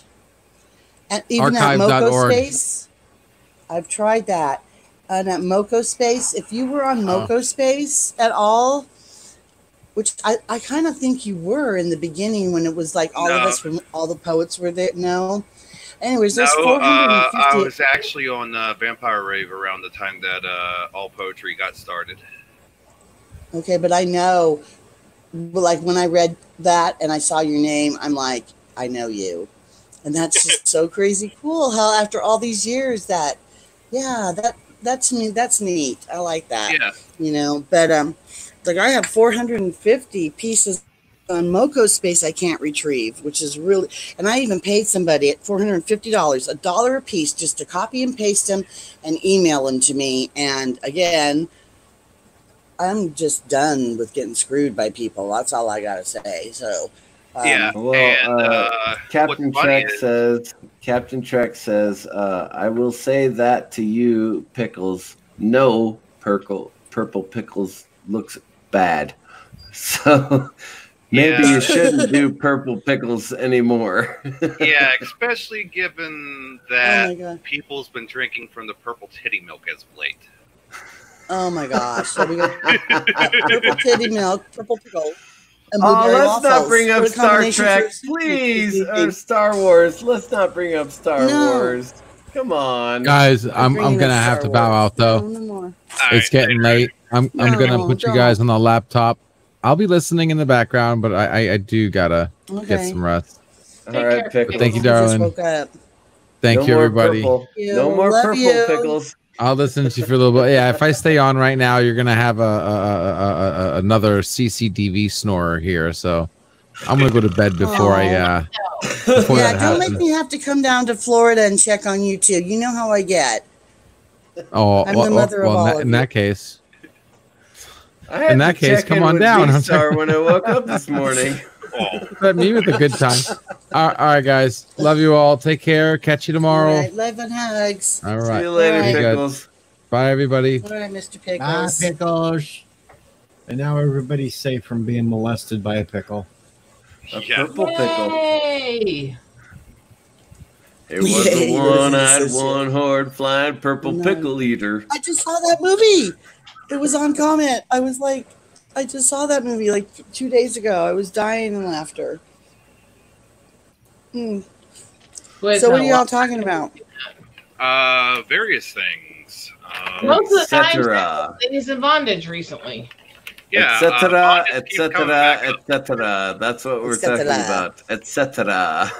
And even at Archive.org. Moco Space, I've tried that. And at Moco Space, if you were on Moco Space at all, which I kind of think you were in the beginning when it was like all of No. us from all the poets were there. No. Anyways, there's No, 450. I was actually on Vampire Rave around the time that all poetry got started. Okay, but I know, like when I read that and I saw your name, I'm like, I know you. And that's just so crazy cool how after all these years that's me, that's neat. I like that. Yeah. You know, but like I have 450 pieces on Moco Space I can't retrieve, which is really, and I even paid somebody at $450, $1 a piece, just to copy and paste them and email them to me. And again, I'm just done with getting screwed by people. That's all I gotta say. So, Yeah. Well, And Captain what's funny Trek says, I will say that to you, Pickles. No, purple Pickles looks bad. So maybe Yeah. you shouldn't do Purple Pickles anymore. yeah, especially given oh that my god, people's been drinking from the purple titty milk as of late. oh my gosh. So we got purple titty milk, purple pickle. And Oh, blueberry let's not waffles. bring up What a Star combination Trek, for- please, or Star Wars. Let's not bring up Star No. Wars. Come on, Guys, I'm bringing gonna up have Star to bow Wars. out though. No more. All It's right, getting later. late. I'm No, gonna put you don't. guys on the laptop. I'll be listening in the background, but I do gotta get Okay. some rest. all Take right, care. Pickles. Thank you, I just darling. woke up. Thank No you, more everybody. Purple. You. No more Love purple you. Pickles. I'll listen to you for a little bit. Yeah, if I stay on right now, you're gonna have another CCDV snorer here. So I'm gonna go to bed before I before Yeah, that don't make happens. me have to come down to Florida and check on you too. You know how I get. Oh, I'm the mother of all of in you. that case, I had In that to case, check come in on with down. V-Star when I woke up this morning. let me with a good time. All right, guys, love you all. Take care. Catch you All tomorrow. right, love and hugs. All right. See you later, All right. Be good. Pickles. Bye, everybody. All right, Mr. Bye, Pickles. pickles. And now everybody's safe from being molested by a pickle. A Yeah. purple pickle. Yay! It was Yay, a what is one-eyed, this? one-horned, flying purple No. pickle eater. I just saw that movie. It was on comment. I was like, I just saw that movie like 2 days ago. I was dying in laughter. Boy, it's So what been are a y'all long talking about? Various things. Most of the time, Etc. he's in bondage recently. Yeah. Etc. bondage keeps coming back Etc. up. Etc. That's what we're Et cetera. talking about. Etc.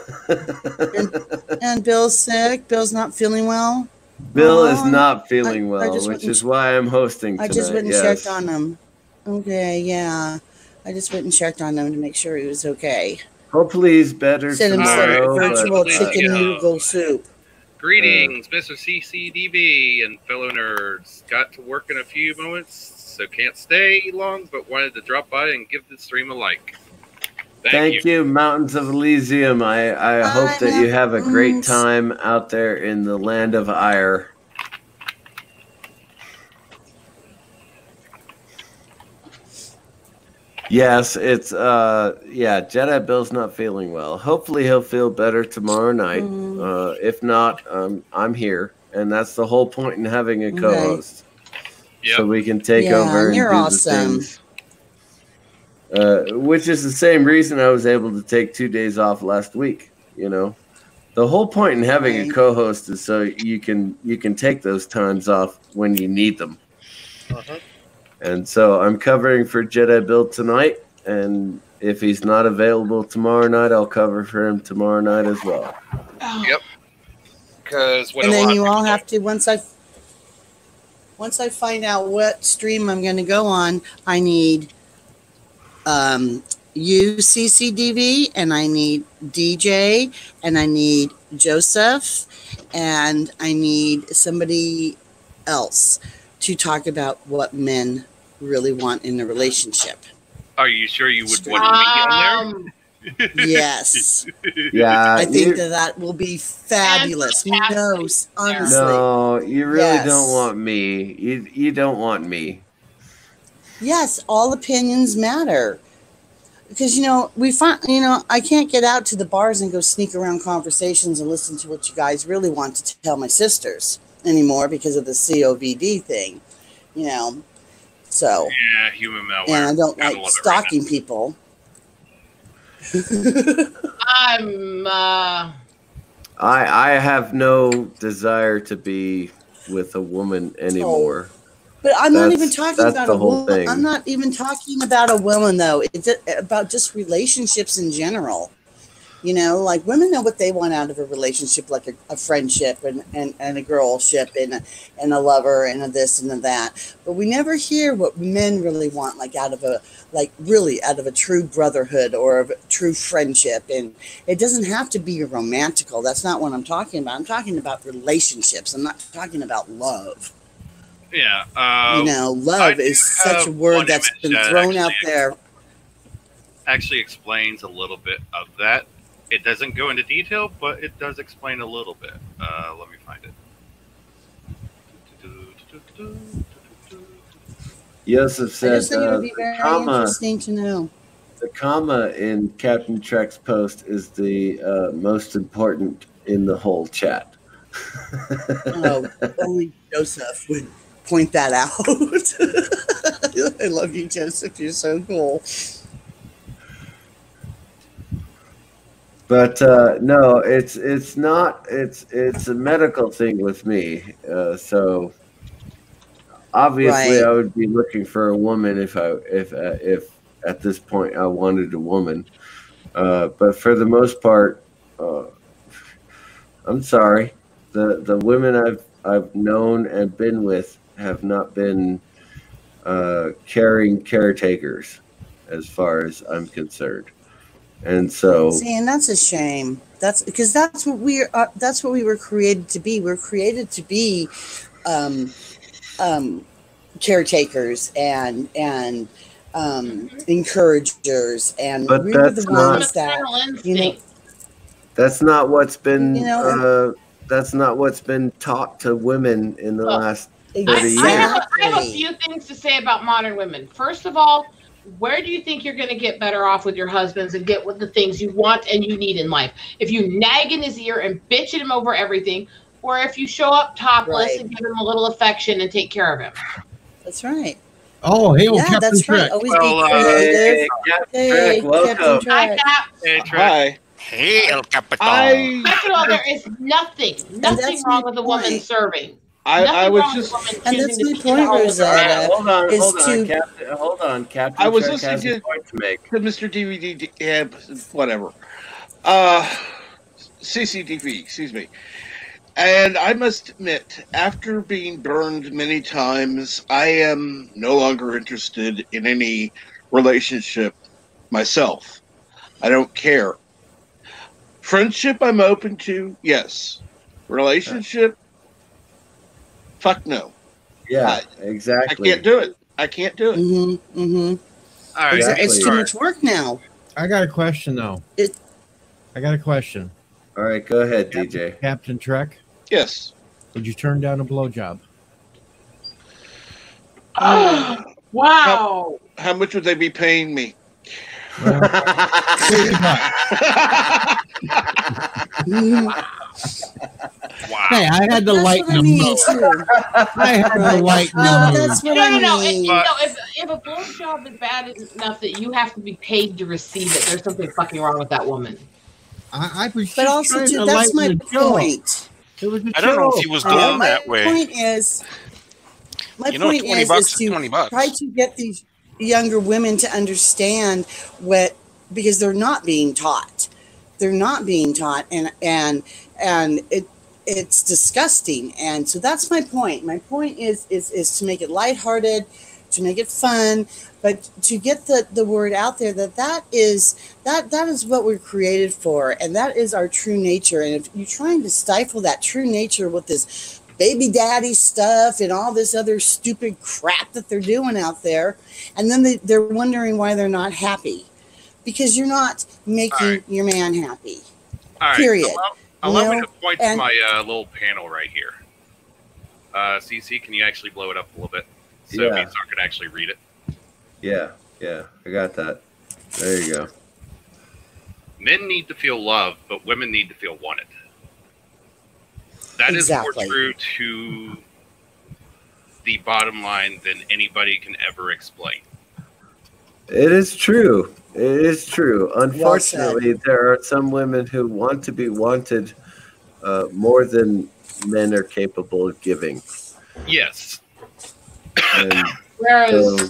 And Bill's sick. Bill's not feeling well. Bill is Aw, not feeling I well, just which went and is why I'm hosting I tonight. just went and yes. checked on him. Okay, yeah. I just went and checked on him to make sure he was okay. Hopefully he's better Sent him some tomorrow. virtual but, chicken yeah. noodle soup. Greetings, Mr. CCDB and fellow nerds. Got to work in a few moments, so can't stay long, but wanted to drop by and give the stream a like. Thank you, Mountains of Elysium. I hope that you have a great time out there in the land of Ire. Yes, it's Jedi Bill's not feeling well. Hopefully he'll feel better tomorrow night. If not, I'm here, and that's the whole point in having a co-host. So we can take Yeah, over and you're do awesome. the things. Which is the same reason I was able to take 2 days off last week. You know, the whole point in having a co-host is so you can take those times off when you need them. And so I'm covering for Jedi Bill tonight, and if he's not available tomorrow night, I'll cover for him tomorrow night as well. Yep. Because And then you all have to once I find out what stream I'm going to go on, I need you, CCDV, and I need DJ, and I need Joseph, and I need somebody else to talk about what men really want in a relationship. Are you sure you would want me on there? Yes. Yeah, I think that will be fabulous. No, honestly. No, you really Yes. don't want me. You don't want me. Yes, all opinions matter. Because, we find, I can't get out to the bars and go sneak around conversations and listen to what you guys really want to tell my sisters anymore because of the COVID thing, So, Yeah, human malware. and I don't Gotta like love it stalking people. I have no desire to be with a woman anymore. But I'm not That's- even talking that's about the a whole woman. thing. I'm not even talking about a woman, though. It's about just relationships in general. Like women know what they want out of a relationship, like a friendship and a girlship and a lover and a this and a that. But we never hear what men really want, out of a true brotherhood or a true friendship. And it doesn't have to be romantical. That's not what I'm talking about. I'm talking about relationships. I'm not talking about love. Yeah. Love is such a word that's been thrown out there. Actually explains a little bit of that. It doesn't go into detail, but it does explain a little bit. Let me find it. Yosef I said just think it would be very interesting to know. the comma in Captain Trek's post is the most important in the whole chat. Oh, only Joseph would point that out. I love you, Joseph. You're so cool. But no, it's not. It's a medical thing with me. So obviously, Right. I would be looking for a woman if at this point I wanted a woman. But for the most part, I'm sorry. The women I've known and been with have not been caring caretakers, as far as I'm concerned. And so, See, and that's a shame. That's because that's what we are. That's what we were created to be. We're created to be caretakers and encouragers, and But we were the that's ones that that's not what's been You know, that's not what's been taught to women in the last 30 I years. have a few things to say about modern women. First of all, where do you think you're going to get better off with your husbands and get with the things you want and you need in life? If you nag in his ear and bitch at him over everything, or if you show up topless Right. and give him a little affection and take care of him. That's right. Oh, hey, Yeah, Captain that's right. Trek. Always Well, be creative. Captain Hey, Trek, welcome. Captain Trek. Hey, Trek. Hi. Hey, El Capitan. First of all, there is nothing that's wrong my with a woman point. serving. I Nothing was wrong just with a woman And choosing that's to my be point, at home with her man. Rosetta. Hold on, is hold on, to- Captain. Hold on, Captain. I was Trek listening has a to- point to make. to Mr. DVD, yeah, whatever. CCTV, excuse me. And I must admit, after being burned many times, I am no longer interested in any relationship myself. I don't care. Friendship, I'm open to, yes. Relationship, fuck no. Yeah, I exactly. can't do it. I can't do it. Mm-hmm, mm-hmm. All right. Exactly. It's too much work now. I got a question though. I got a question. All right, go ahead, DJ. Captain Trek, Yes. would you turn down a blowjob? Wow. How much would they be paying me? Well, Wow. hey, I had to That's lighten what I the mean, mood. too. I had to Right. lighten Well, the that's mood. what I No. mean. If a blowjob is bad enough that you have to be paid to receive it, there's something fucking wrong with that woman. I was But just also, trying too, to that's my lighten the joke. point. It was a I don't know if joke. he was My going that way. point is, my You know, point 20 is bucks is to 20 bucks. try to get these younger women to understand what, because they're not being taught. They're not being taught, and it's disgusting. And so that's my point. My point is to make it lighthearted, to make it fun, but to get the word out there that is what we're created for, and that is our true nature. And if you're trying to stifle that true nature with this baby daddy stuff and all this other stupid crap that they're doing out there, and then they're wondering why they're not happy, because you're not making your man happy. All right. Period. Allow me You to know, point to and- my little panel right here. CC, can you actually blow it up a little bit so Yeah. Mizar can actually read it? Yeah, I got that. There you go. Men need to feel loved, but women need to feel wanted. That is Exactly. more true to the bottom line than anybody can ever explain. It is true. It is true. Well Unfortunately, there are some women who want to be wanted more than men are capable of giving. Yes. And Whereas so,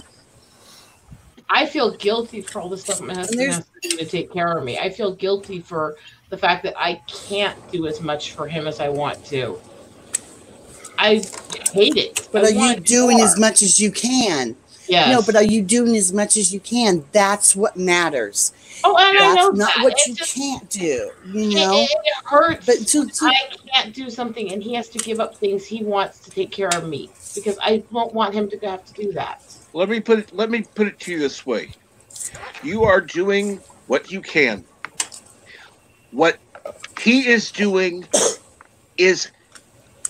I feel guilty for all the stuff my husband has to do to take care of me. I feel guilty for the fact that I can't do as much for him as I want to. I hate it. But I are you want doing more. as much as you can? Yes. No, but are you doing as much as you can? That's what matters. Oh, and I That's know not that. what It you just- can't do. You know, It hurts. but to I can't do something, and he has to give up things he wants to take care of me because I don't want him to have to do that. Let me put it to you this way. You are doing what you can. What he is doing is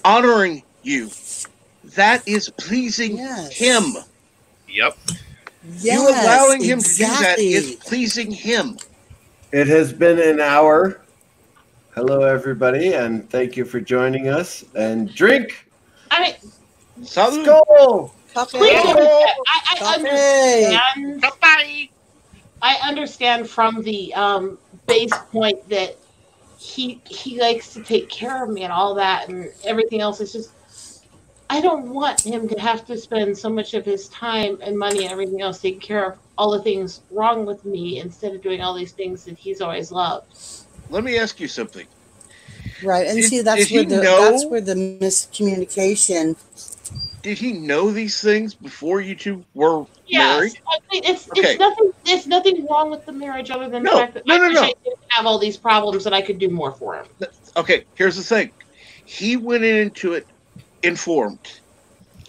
honoring you. That is pleasing Yes. him. Yep. You allowing him exactly. to do that is pleasing him. it has been an hour. Hello, everybody, and thank you for joining us. And drink. I mean, Salud. Go. please Oh. I understand. I understand from the base point that he likes to take care of me and all that and everything else. It's just I don't want him to have to spend so much of his time and money and everything else taking care of all the things wrong with me instead of doing all these things that he's always loved. Let me ask you something. Right, and see, that's where the miscommunication. Did he know these things before you two were married? It's nothing wrong with the marriage other than the fact that I didn't have all these problems and I could do more for him. Okay, here's the thing. He went into it informed.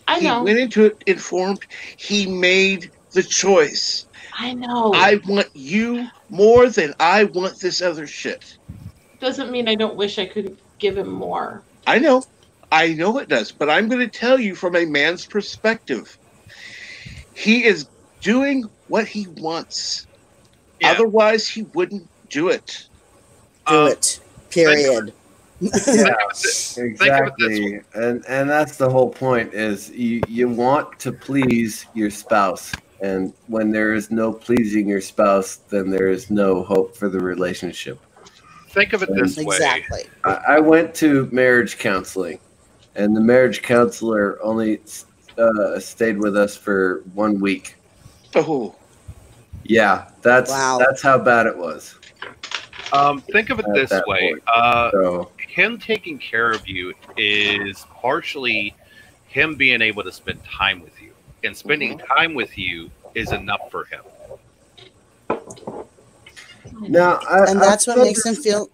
I know. He went into it informed. He made the choice. I know. I want you more than I want this other shit. Doesn't mean I don't wish I could give him more. I know it does, but I'm going to tell you from a man's perspective. He is doing what he wants. Yeah. Otherwise, he wouldn't do it. Do it. Period. Yeah, exactly. And that's the whole point is you want to please your spouse. And when there is no pleasing your spouse, then there is no hope for the relationship. Think of it this way. Exactly. I went to marriage counseling, and the marriage counselor only stayed with us for 1 week. Oh. Yeah, that's how bad it was. Think of it this way. Him taking care of you is partially him being able to spend time with you. And spending time with you is enough for him. Now, and that's what makes him feel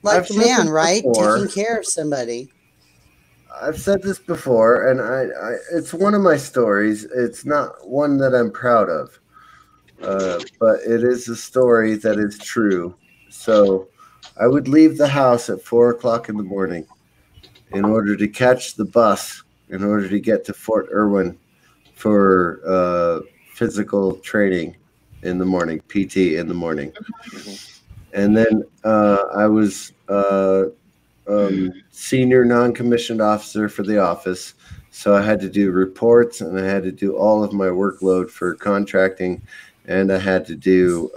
like a man, right? Taking care of somebody. I've said this before, and it's one of my stories. It's not one that I'm proud of, but it is a story that is true. So I would leave the house at 4 o'clock in the morning in order to catch the bus, in order to get to Fort Irwin for physical training in the morning, PT in the morning. And then I was senior non-commissioned officer for the office. So I had to do reports, and I had to do all of my workload for contracting, and I had to do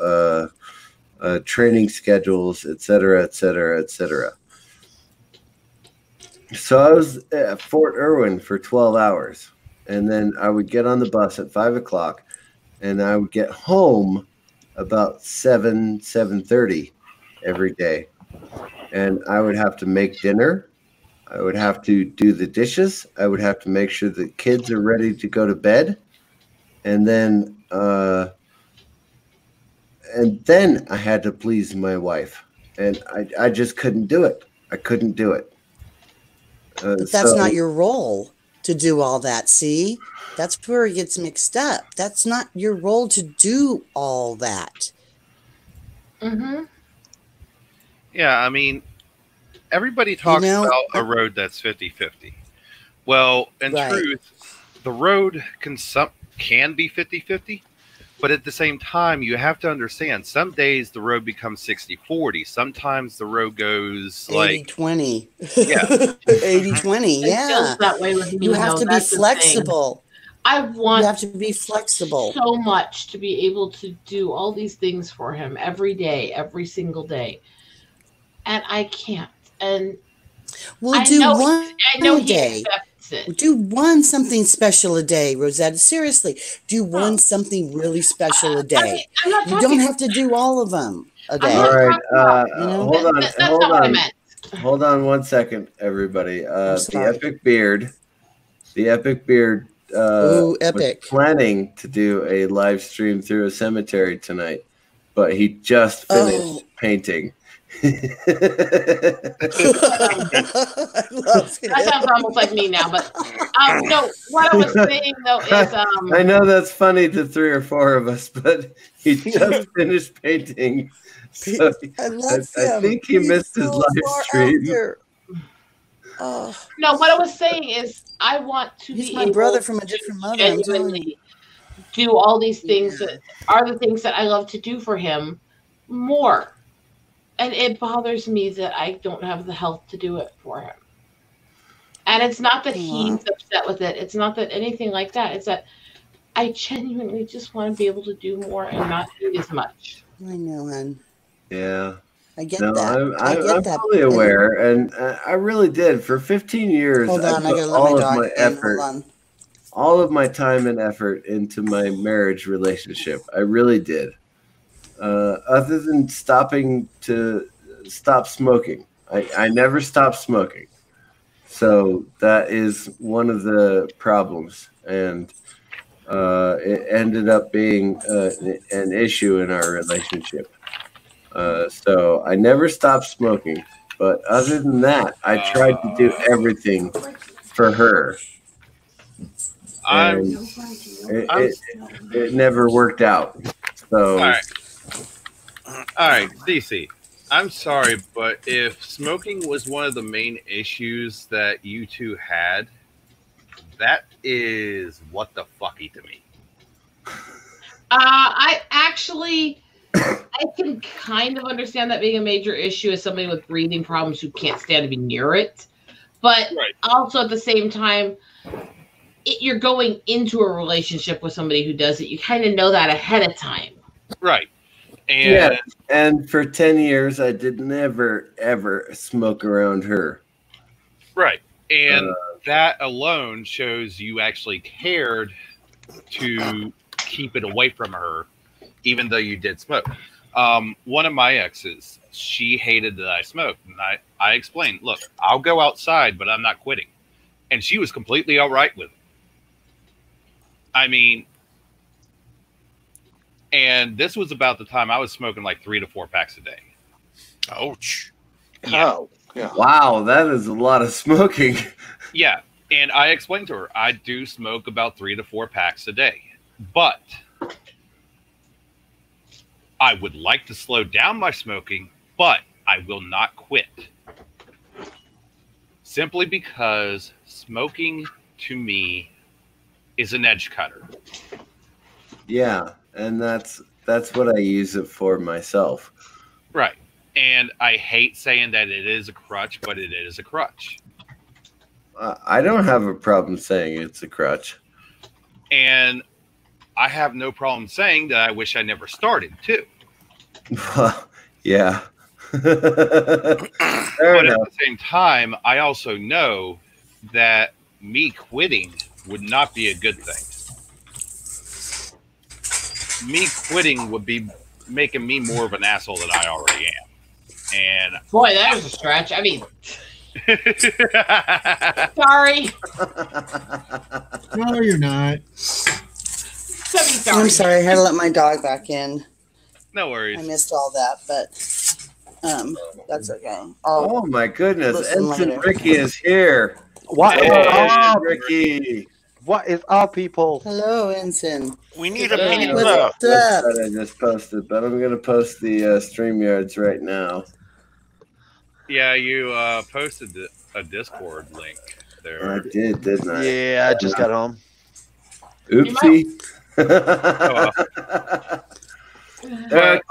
training schedules, et cetera, et cetera, et cetera. So I was at Fort Irwin for 12 hours. And then I would get on the bus at 5 o'clock, and I would get home about 7:30 every day. And I would have to make dinner. I would have to do the dishes. I would have to make sure the kids are ready to go to bed. And then I had to please my wife. And I just couldn't do it. I couldn't do it. But that's not your role to do all that. See, that's where it gets mixed up. That's not your role to do all that. Mm-hmm. Yeah, I mean, everybody talks about a road that's 50-50. Well, in truth, the road can be 50-50, but at the same time, you have to understand, some days the road becomes 60-40. Sometimes the road goes 80-20. Yeah. 80-20, yeah. It feels that way with me. You have to be flexible. I want you have to be flexible so much to be able to do all these things for him every day, every single day. And I can't. And we'll do one day. Do something special a day, Rosetta. Seriously, do something really special a day. You don't have to do all of them a day. All right, hold on 1 second, everybody. The Epic Beard. Epic. Was planning to do a live stream through a cemetery tonight, but he just finished painting. I love it. That sounds almost like me now, but no. What I was saying though is, I know that's funny to 3 or 4 of us, but he just finished painting. So I think he missed his live stream. No, what I was saying is, I want to He's be my brother from a different mother. I'm telling you. Do all these things that are the things that I love to do for him more. And it bothers me that I don't have the health to do it for him. And it's not that he's upset with it. It's not that anything like that. It's that I genuinely just want to be able to do more and not need as much. I know, hon. Yeah. I get that. I'm fully aware, and I really did. For 15 years, Hold on, I put gotta let all my of dog my in. effort, Hold on. all of my time and effort into my marriage relationship. I really did. Other than stop smoking, I never stopped smoking. So that is one of the problems. And it ended up being an issue in our relationship. So I never stopped smoking. But other than that, I tried to do everything for her. And it never worked out. So, all right, DC. I'm sorry, but if smoking was one of the main issues that you two had, that is what the fucky to me. I can kind of understand that being a major issue as somebody with breathing problems who can't stand to be near it. But also at the same time, you're going into a relationship with somebody who does it. You kind of know that ahead of time. Right. And and for 10 years, I did never, ever smoke around her. Right. And that alone shows you actually cared to keep it away from her, even though you did smoke. One of my exes, she hated that I smoked. And I explained, look, I'll go outside, but I'm not quitting. And she was completely all right with it. I mean, and this was about the time I was smoking like 3 to 4 packs a day. Ouch. Yeah. Oh, yeah. Wow, that is a lot of smoking. Yeah. And I explained to her, I do smoke about 3 to 4 packs a day. But I would like to slow down my smoking, but I will not quit. Simply because smoking to me is an edge cutter. Yeah, and that's what I use it for myself. Right. And I hate saying that it is a crutch, but it is a crutch. I don't have a problem saying it's a crutch. And I have no problem saying that I wish I never started, too. Yeah. But at the same time, I also know that me quitting would not be a good thing. Me quitting would be making me more of an asshole than I already am. And boy, that was a stretch. I mean, sorry. No, you're not. I'm sorry. I had to let my dog back in. No worries. I missed all that, but that's okay. Oh my goodness, listen Ensign later. Ricky is here. What is Hey, up? Ricky? What is up, people? Hello, Ensign. We need a What's pizza. What's up? that I just posted, but I'm gonna post the StreamYards right now. yeah, you posted a Discord link there. I did, didn't I? Yeah, I just got home. Oopsie. There are But,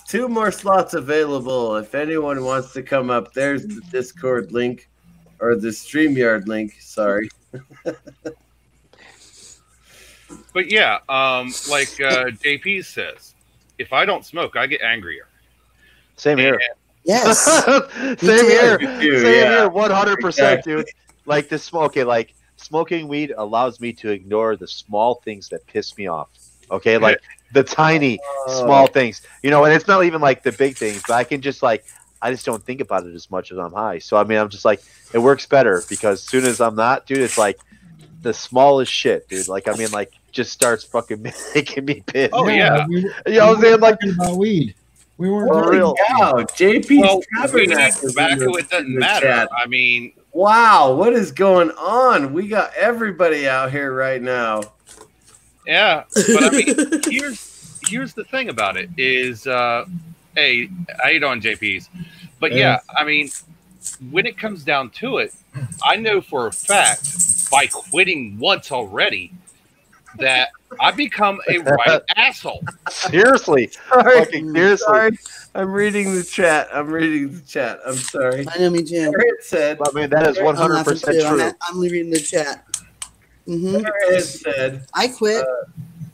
two more slots available. If anyone wants to come up, there's the Discord link or the StreamYard link. Sorry. But yeah, like JP says, if I don't smoke, I get angrier. Same here. Yes. Same too. here. Me too, Same yeah. here. 100%, Exactly. dude. Like the smoke. Okay, like smoking weed allows me to ignore the small things that piss me off. Okay, like the tiny small things. You know, and it's not even like the big things, but I can just like I just don't think about it as much as I'm high. So I mean, I'm just like it works better because as soon as I'm not, dude, it's like the smallest shit, dude. Like I mean, like just starts fucking making me pissed. Oh, yeah. We, You know what I'm saying? Like talking about weed. We weren't For talking real. Wow, JP's Well, we need Tabernacle is in tobacco. the- It doesn't in the matter. chat. I mean, Wow, what is going on? We got everybody out here right now. yeah. But I mean, here's the thing about it is, hey, how you doing, JPs? But yeah, I mean, when it comes down to it, I know for a fact by quitting once already that I become a right asshole. seriously, Sorry, fucking seriously. sorry. I'm reading the chat. I'm sorry. I know, me too. It said, But I mean, that is I'm laughing 100% too. true. I'm reading the chat. it said, I quit.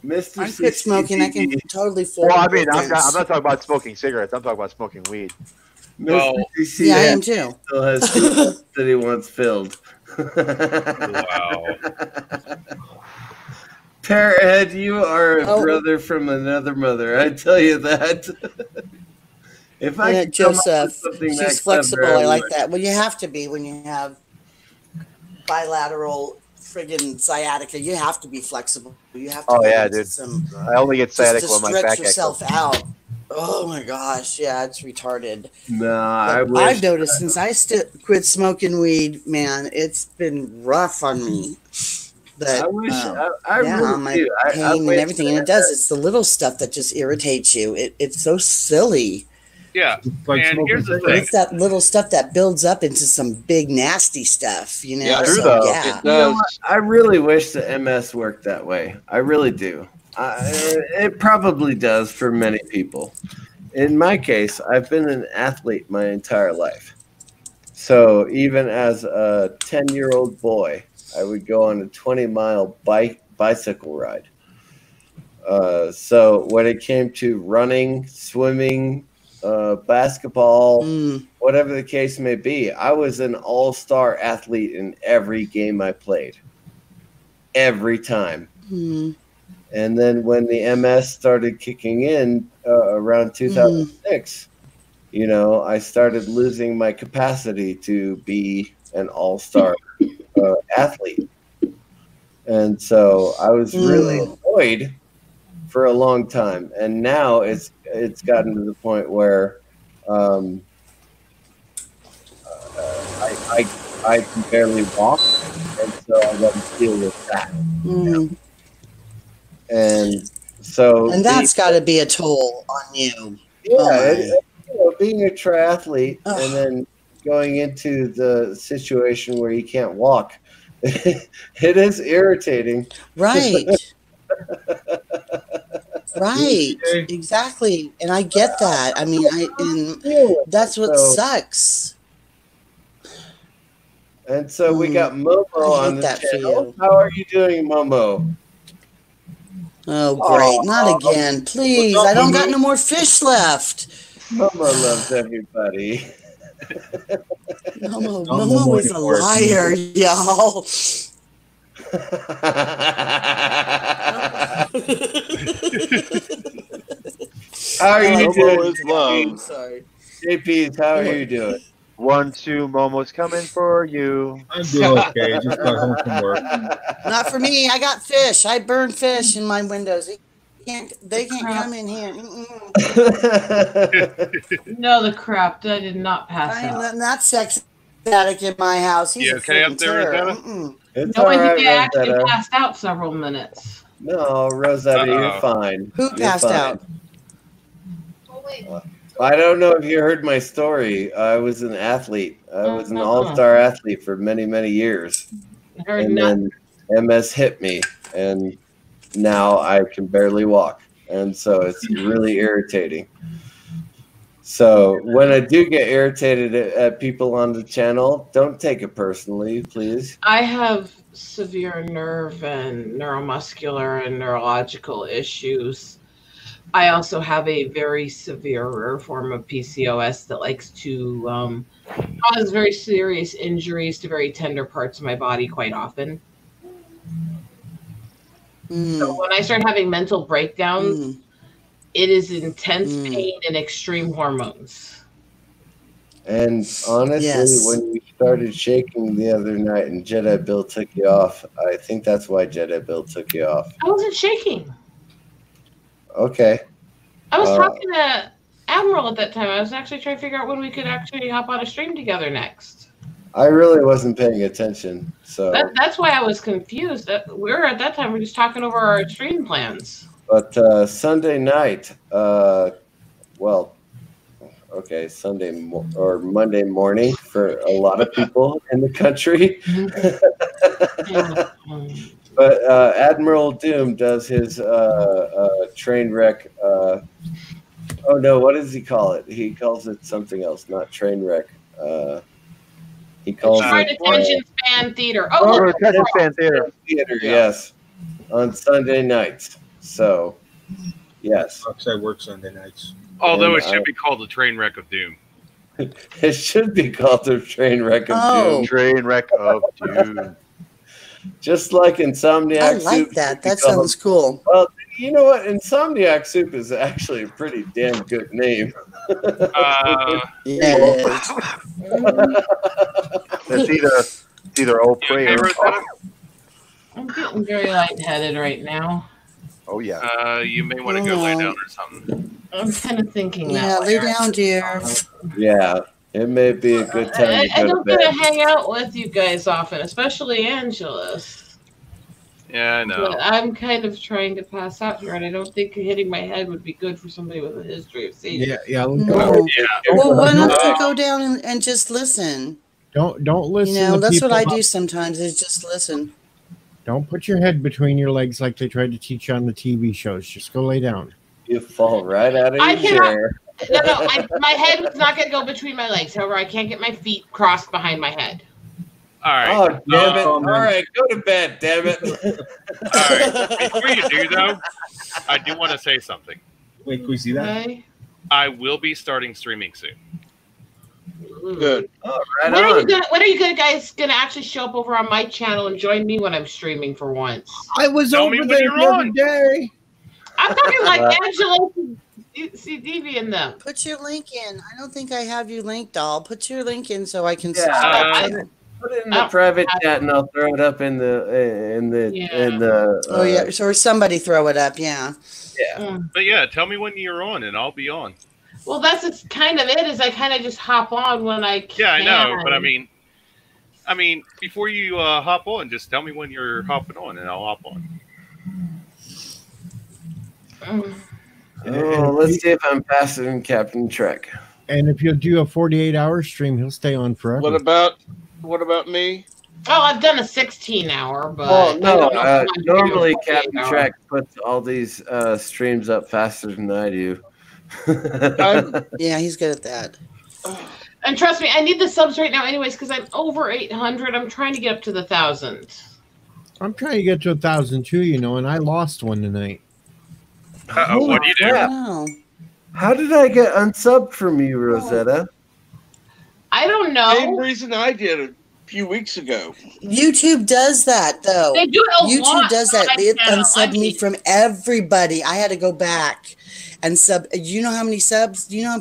Mr. I quit smoking. I can totally fold. Well, I mean, I'm fence. not talking about smoking cigarettes. I'm talking about smoking weed. Well, CC Yeah, I am too. still has 2 months that he wants filled. Wow. Parrothead, you are a Oh. brother from another mother. I tell you that. If I Yeah, could come up with Joseph, something she's that flexible. clever, I like would. that. Well, you have to be when you have bilateral friggin' sciatica. You have to be flexible. You have to Oh get yeah, into dude. some I only get just sciatica to when my stretch back yourself echoes. out. Oh my gosh, yeah, it's retarded. No, I But wish. I've noticed since I quit smoking weed, man, it's been rough on me. But I wish. I yeah, really on my do. I pain and wish everything, and it does. It's the little stuff that just irritates you. It's so silly. Yeah. like And smoking here's the cigarettes. thing. It's that little stuff that builds up into some big nasty stuff, you know. Yeah, True, so though. yeah, It You know does. what? I really wish the MS worked that way. I really do. It probably does for many people. In my case, I've been an athlete my entire life. So even as a 10-year-old boy, I would go on a 20-mile bicycle ride. So when it came to running, swimming, basketball, whatever the case may be, I was an all-star athlete in every game I played. Every time. And then when the MS started kicking in around 2006, you know, I started losing my capacity to be an all-star athlete. And so I was really annoyed for a long time. And now it's gotten to the point where I can barely walk, and so I got to deal with that. And so, and that's got to be a toll on you. yeah, you know, being a triathlete and then going into the situation where you can't walk, it is irritating. Right. Right. Exactly. And I get that. I mean, and that's what sucks. And so we got Momo I on hate the that for channel. you. How are you doing, Momo? Oh, great. Not again. Please. I don't got no more fish left. Momo loves everybody. Momo is a liar, y'all. How are you Momo doing? is love. Sorry. JP's, how are you doing? 1, 2, Momo's coming for you. I'm doing okay. Just got home from work. Not for me. I got fish. I burn fish in my windows. They can't come in here. No, the crap. I did not pass I ain't out. letting that sex addict in my house. He's You a okay up freaking there, terror. Rosetta? It's No, all I right, think I actually Rosetta. passed out several minutes. No, Rosetta, you're fine. Who You're passed fine. out? I don't know if you heard my story. I was an athlete. I was an all-star athlete for many, many years. Heard And nothing. then MS hit me, and now I can barely walk. And so it's really irritating. So when I do get irritated at people on the channel, don't take it personally, please. I have severe nerve and neuromuscular and neurological issues. I also have a very severe rare form of PCOS that likes to cause very serious injuries to very tender parts of my body quite often. So when I start having mental breakdowns, it is intense pain and extreme hormones. And honestly, Yes. when you started shaking the other night and Jedi Bill took you off, I think that's why Jedi Bill took you off. I wasn't shaking. Okay. I was talking to Admiral at that time. I was actually trying to figure out when we could actually hop on a stream together next. I really wasn't paying attention. So, That's why I was confused. We were at that time, we were just talking over our stream plans. but Sunday night, or Monday morning for a lot of people in the country. But Admiral Doom does his train wreck. Oh no, what does he call it? He calls it something else, not train wreck. He calls Short it attention span theater. Attention span theater. Yes, on Sunday nights. So, yes, I work Sunday nights. Although it And should be called the train wreck of doom. it should be called the train wreck of doom. Train wreck of doom. Just like Insomniac. I like Soup that. should be That called- sounds cool. Well, You know what? Insomniac Soup is actually a pretty damn good name. Yeah, it is. It's either Old Prey or. I'm getting very lightheaded right now. Oh yeah. You may want to go lay down or something. I'm kind of thinking Yeah, that. lay down, dear. Yeah, it may be a good time I to go to don't get bed. to hang out with you guys often, especially Angelus. Yeah, I know. But I'm kind of trying to pass out here, and I don't think hitting my head would be good for somebody with a history of seizures. Yeah. No. Well, why don't you go down and just listen? Don't listen. You know, to that's people what I about- do sometimes is just listen. Don't put your head between your legs like they tried to teach you on the TV shows. Just go lay down. You fall right out of I your cannot- chair. No, my head was not going to go between my legs. However, I can't get my feet crossed behind my head. All right. Oh, damn it. All right, go to bed, damn it. All right. Before you do, though, I do want to say something. Wait, can we see that? Okay. I will be starting streaming soon. Good. Oh, right When on. are you guys gonna actually show up over on my channel and join me when I'm streaming for once? I was Tell over me when there you're the other on. day. I'm talking like Angela CDV and them. Put your link in. I don't think I have you linked, doll. Put your link in so I can Yeah, subscribe. put it in the private chat and I'll throw it up in the Oh yeah, or somebody throw it up. Yeah. But yeah, tell me when you're on, and I'll be on. Well, that's it's kind of it. Is I kind of just hop on when I can. Yeah, I know, but I mean, before you hop on, just tell me when you're hopping on, and I'll hop on. Oh, let's see if I'm faster than Captain Trek. And if you'll do a 48-hour stream, he'll stay on forever. What about me? Oh, I've done a 16-hour, but Well, no, I don't know if I'm gonna do a normally 48 Captain hour. Trek puts all these streams up faster than I do. Yeah, he's good at that. And trust me, I need the subs right now, anyways, because I'm over 800. I'm trying to get up to the 1,000. I'm trying to get to 1,000 too, you know, and I lost one tonight. What do you do? Wow. How did I get unsubbed from you, Rosetta? I don't Same know. reason I did a few weeks ago. YouTube does that though. They do it a YouTube lot does on that. my It channel. unsubbed me from everybody. I had to go back and sub. You know how many subs? Do you know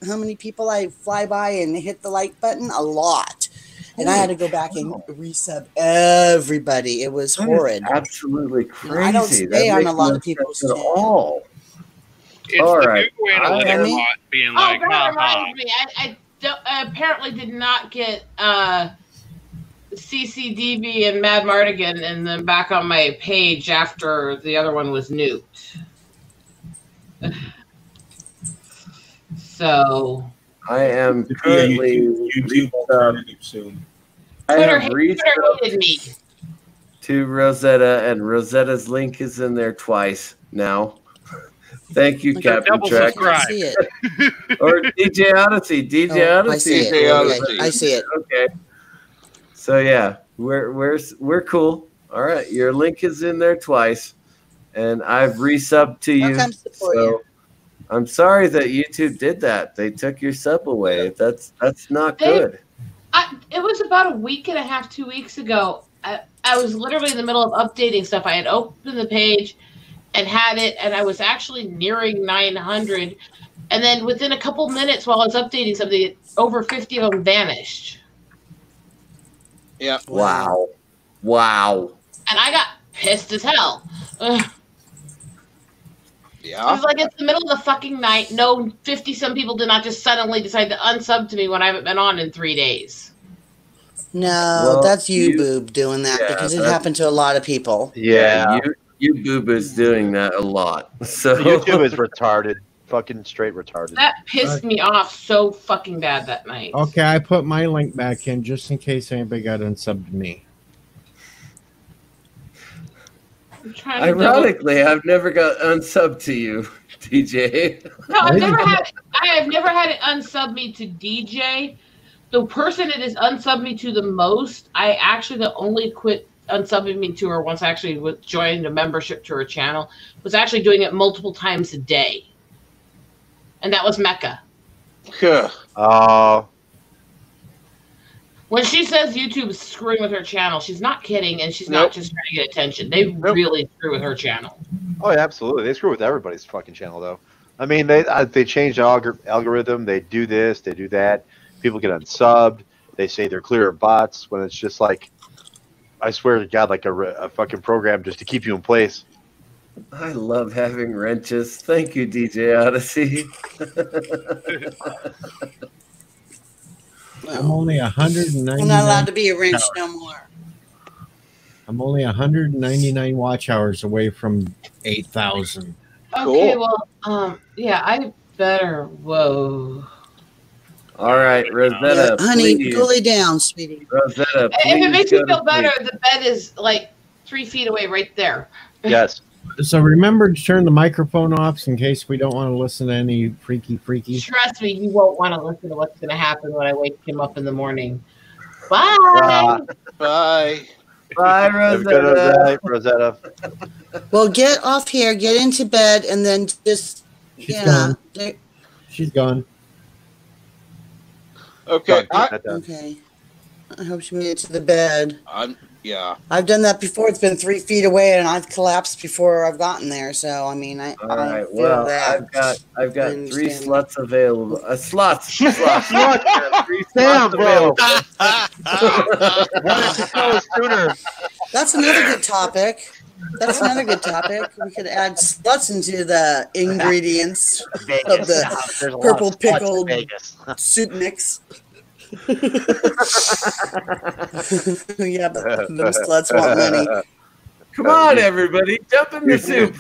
how many people I fly by and hit the like button? A lot. And I had to go back and resub everybody. It was That is horrid. absolutely crazy. I don't That stay on makes a lot no of people's sense at channels. all. It's All the right. Google I Analytics mean- bot being Oh, like, that ha reminds me. I apparently did not get CCDB and Mad Mardigan and then back on my page after the other one was nuked. So I am currently YouTube alternative soon. I Twitter have hated me. to Rosetta, and Rosetta's link is in there twice now. Thank you, Captain double Trek. subscribe. I see it. Or DJ Odyssey. DJ Oh, Odyssey. I see it. DJ Okay, Odyssey. I see it. Okay. So yeah, we're cool. All right, your link is in there twice, and I've resubbed to I'll you. come support So you. I'm sorry that YouTube did that. They took your sub away. That's not They- good. It was about a week and a half, 2 weeks ago. I was literally in the middle of updating stuff. I had opened the page and had it, and I was actually nearing 900. And then within a couple minutes while I was updating something, over 50 of them vanished. Yeah. Wow. Wow. And I got pissed as hell. Ugh. I Yeah. was like, it's the middle of the fucking night. No, 50-some people did not just suddenly decide to unsub to me when I haven't been on in 3 days. No, Well, that's you, you- Boob, doing that yeah, because it that's- happened to a lot of people. Yeah. You boob is doing that a lot. So YouTube is retarded. Fucking straight retarded. That pissed me off so fucking bad that night. Okay, I put my link back in just in case anybody got unsubbed to me. I'm trying to ironically, I've never got unsubbed to you, DJ. No, I have never had it unsub me to DJ. The person it has unsub me to the most, I actually the only quit unsubbing me to her once I actually joined a membership to her channel, was actually doing it multiple times a day. And that was Mecca. Oh. When she says YouTube is screwing with her channel, she's not kidding, and she's Nope. not just trying to get attention. They really screw with her channel. Oh, yeah, absolutely. They screw with everybody's fucking channel, though. I mean, they change the algorithm. They do this, they do that. People get unsubbed. They say they're clear of bots when it's just like, I swear to God, like a fucking program just to keep you in place. I love having wrenches. Thank you, DJ Odyssey. I'm only 199. I'm not allowed to be a wrench no more. I'm only 199 watch hours away from 8,000. Okay, well, yeah, I better. Whoa. All right, Rosetta, honey, please. go lay down, sweetie. Rosetta, If it makes please you go feel to better, sleep. the bed is like 3 feet away right there. Yes. So remember to turn the microphone off in case we don't want to listen to any freaky. Trust me, you won't want to listen to what's going to happen when I wake him up in the morning. Bye. Bye. Bye, Have a good Rosetta. night, Rosetta. Well, get off here, get into bed, and then just gone. She's gone. Okay. Okay. I hope she made it to the bed. Yeah. I've done that before. It's been 3 feet away, and I've collapsed before I've gotten there. So I mean, I All right. feel Well, that. I've got 3 understand. slots available. Slots. 3 Damn, slots bro. available. That's another good topic. That's another good topic. We could add sluts into the ingredients of There's the a lot purple of sluts in pickled Vegas. soup mix. Yeah, but those sluts want money. Come on, everybody, jump in the soup.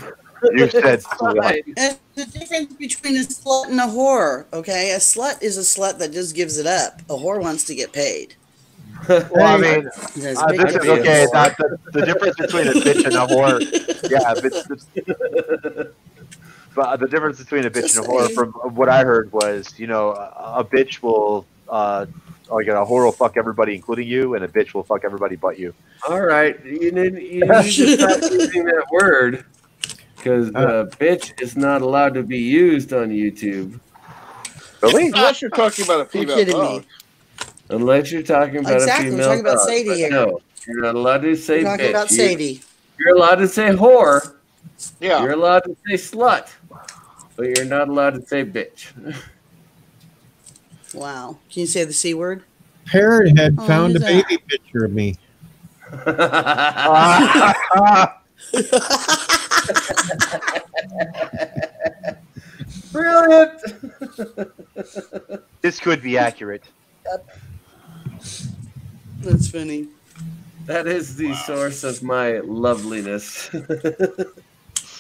You said Fine. There's the difference between a slut and a whore, okay? A slut is a slut that just gives it up. A whore wants to get paid. Well, I mean, There's a big this is difference. okay. The difference between a bitch and a whore, yeah, but the difference between a bitch and a whore, from what I heard, was, you know, a bitch will, like a whore will fuck everybody, including you, and a bitch will fuck everybody but you. All right, you need to stop using that word because bitch is not allowed to be used on YouTube. Really? Unless you're talking about a female kidding dog. me. Unless you're talking about Exactly, a we're female talking about dog. Sadie But here. no, you're not allowed to say We're talking bitch. about Sadie. You're allowed to say whore. Yeah. You're allowed to say slut, but you're not allowed to say bitch. Wow. Can you say the C word? Parrot had Oh, found a who's that? baby picture of me. Brilliant. This could be accurate. That's funny. That is the source of my loveliness.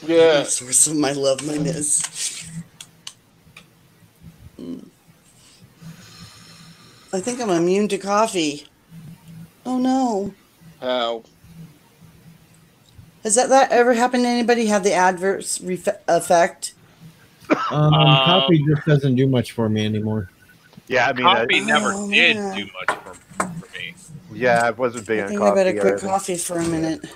Yeah. Source of my loveliness. I think I'm immune to coffee. Oh no. How? Has that ever happened to anybody? Have the adverse effect? Coffee just doesn't do much for me anymore. Yeah, I mean, Coffee never Oh, did man. do much for me. yeah, I wasn't big I on think coffee. I better quit either. coffee for a minute. I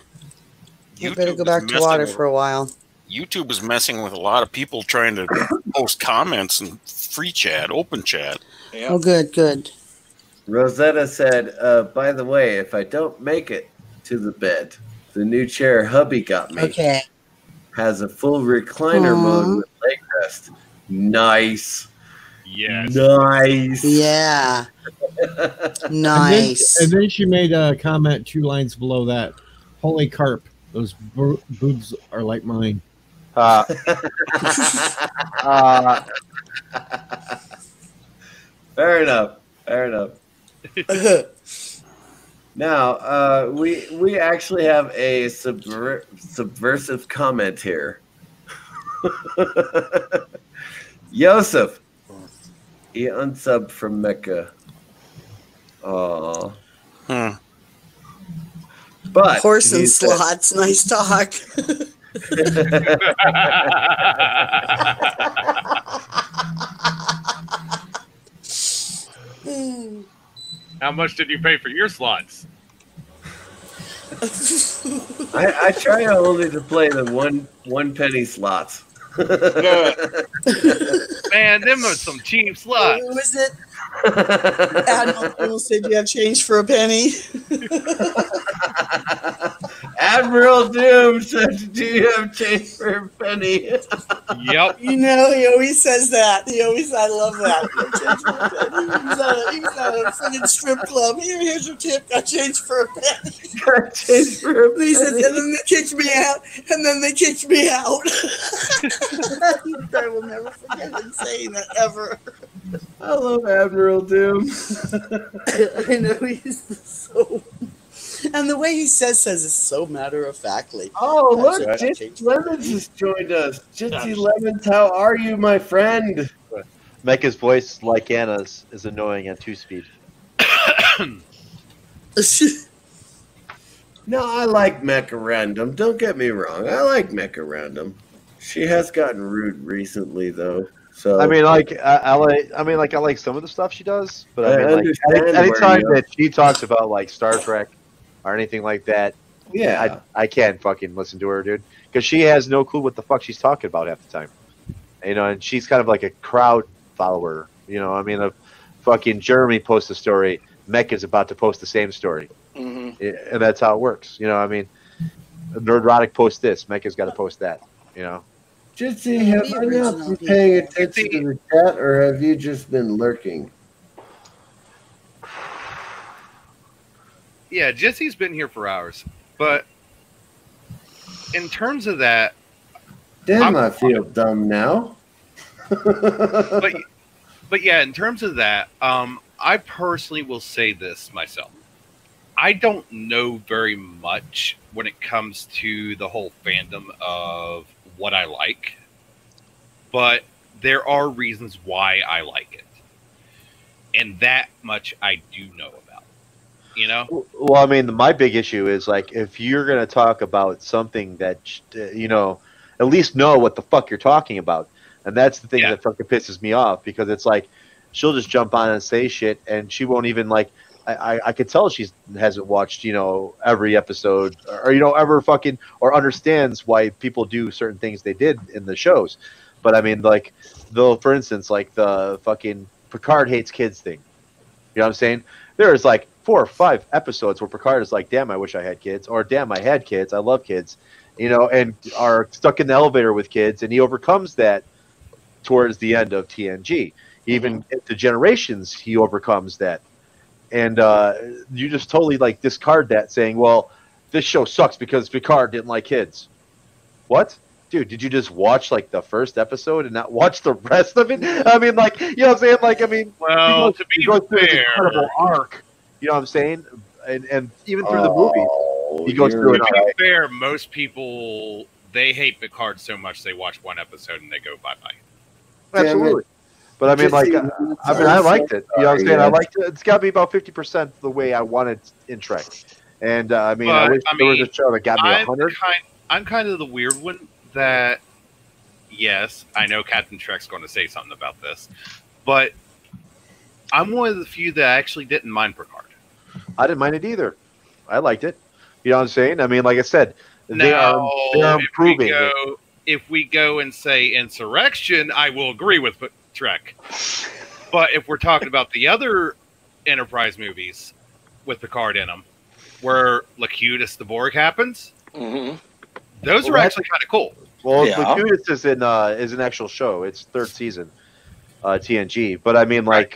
YouTube better go is back to messing water with- for a while. YouTube is messing with a lot of people trying to post comments and free chat, open chat. Yeah. Oh, good, good. Rosetta said, by the way, if I don't make it to the bed, the new chair hubby got me Okay. has a full recliner Aw. mode with leg rest. Nice. Yes. Nice. Yeah. Nice. And then she made a comment 2 lines below that. Holy carp, those boobs are like mine. Fair enough. Fair enough. Now, we actually have a subversive comment here. Yosef, he unsubbed from Mecca. Aw. But Horse and he said- slots. Nice talk. How much did you pay for your slots? I try only to play the one penny slots. Man, them are some cheap slots. Who is it? Admiral said you have change for a penny. Admiral Doom said, "Do you have change for a penny?" Yep. You know, he always says that. I love that. He was at a freaking strip club. Here's your tip. Got change for a penny. Got change for a penny. He said, and then they kicked me out. I will never forget him saying that ever. I love Admiral Doom. I know he's so. And the way he says it so matter of factly. Oh, look, That's right. Jitsi Lemons has joined us. Jitsi Lemons, how are you, my friend? Mecha's voice, like Anna's, is annoying at 2-speed. No, I like Mecha Random. Don't get me wrong. I like Mecha Random. She has gotten rude recently, though. So I mean, like I like some of the stuff she does, but I mean, like understand anytime where you- that she talks about like Star Trek or anything like that, yeah, I can't fucking listen to her, dude, because she has no clue what the fuck she's talking about half the time. You know, and she's kind of like a crowd follower. You know, I mean, if fucking Jeremy posts a story, Mecca's about to post the same story, and that's how it works. You know, I mean, Nerdrotic posts this, Mecca's got to post that. You know. Jitsi, have I not been paying attention to the chat, or have you just been lurking? Yeah, Jitsi's been here for hours, but in terms of that, Damn, I feel dumb now. but yeah, in terms of that, I personally will say this myself. I don't know very much when it comes to the whole fandom of what I like, but there are reasons why I like it, and that much I do know about. You know? Well, I mean, my big issue is like if you're gonna talk about something that you know, at least know what the fuck you're talking about, and that's the thing that fucking pisses me off because it's like she'll just jump on and say shit, and she won't even like. I could tell she hasn't watched, you know, every episode or, you know, ever fucking or understands why people do certain things they did in the shows. But I mean, like, though, for instance, like the fucking Picard hates kids thing. You know what I'm saying? There's like 4 or 5 episodes where Picard is like, damn, I wish I had kids, or damn, I had kids. I love kids, you know, and are stuck in the elevator with kids. And he overcomes that towards the end of TNG. Even into Generations, he overcomes that. And you just totally like discard that, saying, "Well, this show sucks because Picard didn't like kids." What, dude? Did you just watch like the first episode and not watch the rest of it? I mean, like, you know what I'm saying? Like, I mean, well, to be through this fair, incredible arc. You know what I'm saying? And even through the movies, he goes through it. To be fair, most people they hate Picard so much they watch one episode and they go bye bye. Absolutely. But I mean, like, I liked it. You know what I'm saying? I liked it. It's got to be about 50% the way I wanted in Trek. And I mean, I wish there was a show that got me 100. I'm kind of the weird one that, yes, I know Captain Trek's going to say something about this, but I'm one of the few that actually didn't mind Picard. I didn't mind it either. I liked it. You know what I'm saying? I mean, like I said, they are improving. If we go and say Insurrection, I will agree with Trek. But if we're talking about the other Enterprise movies with Picard in them, where Locutus the Borg happens, those are actually kind of cool. Well, Locutus is an actual show. It's 3rd season, TNG. But I mean, like,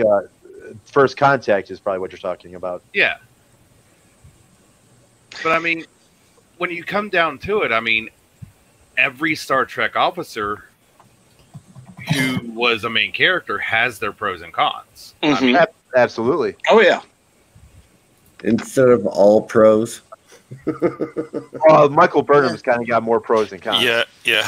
First Contact is probably what you're talking about. Yeah. But I mean, when you come down to it, I mean, every Star Trek officer who was a main character has their pros and cons. I mean, absolutely. Oh yeah. Instead of all pros. Michael Burnham's kind of got more pros than cons. Yeah. You're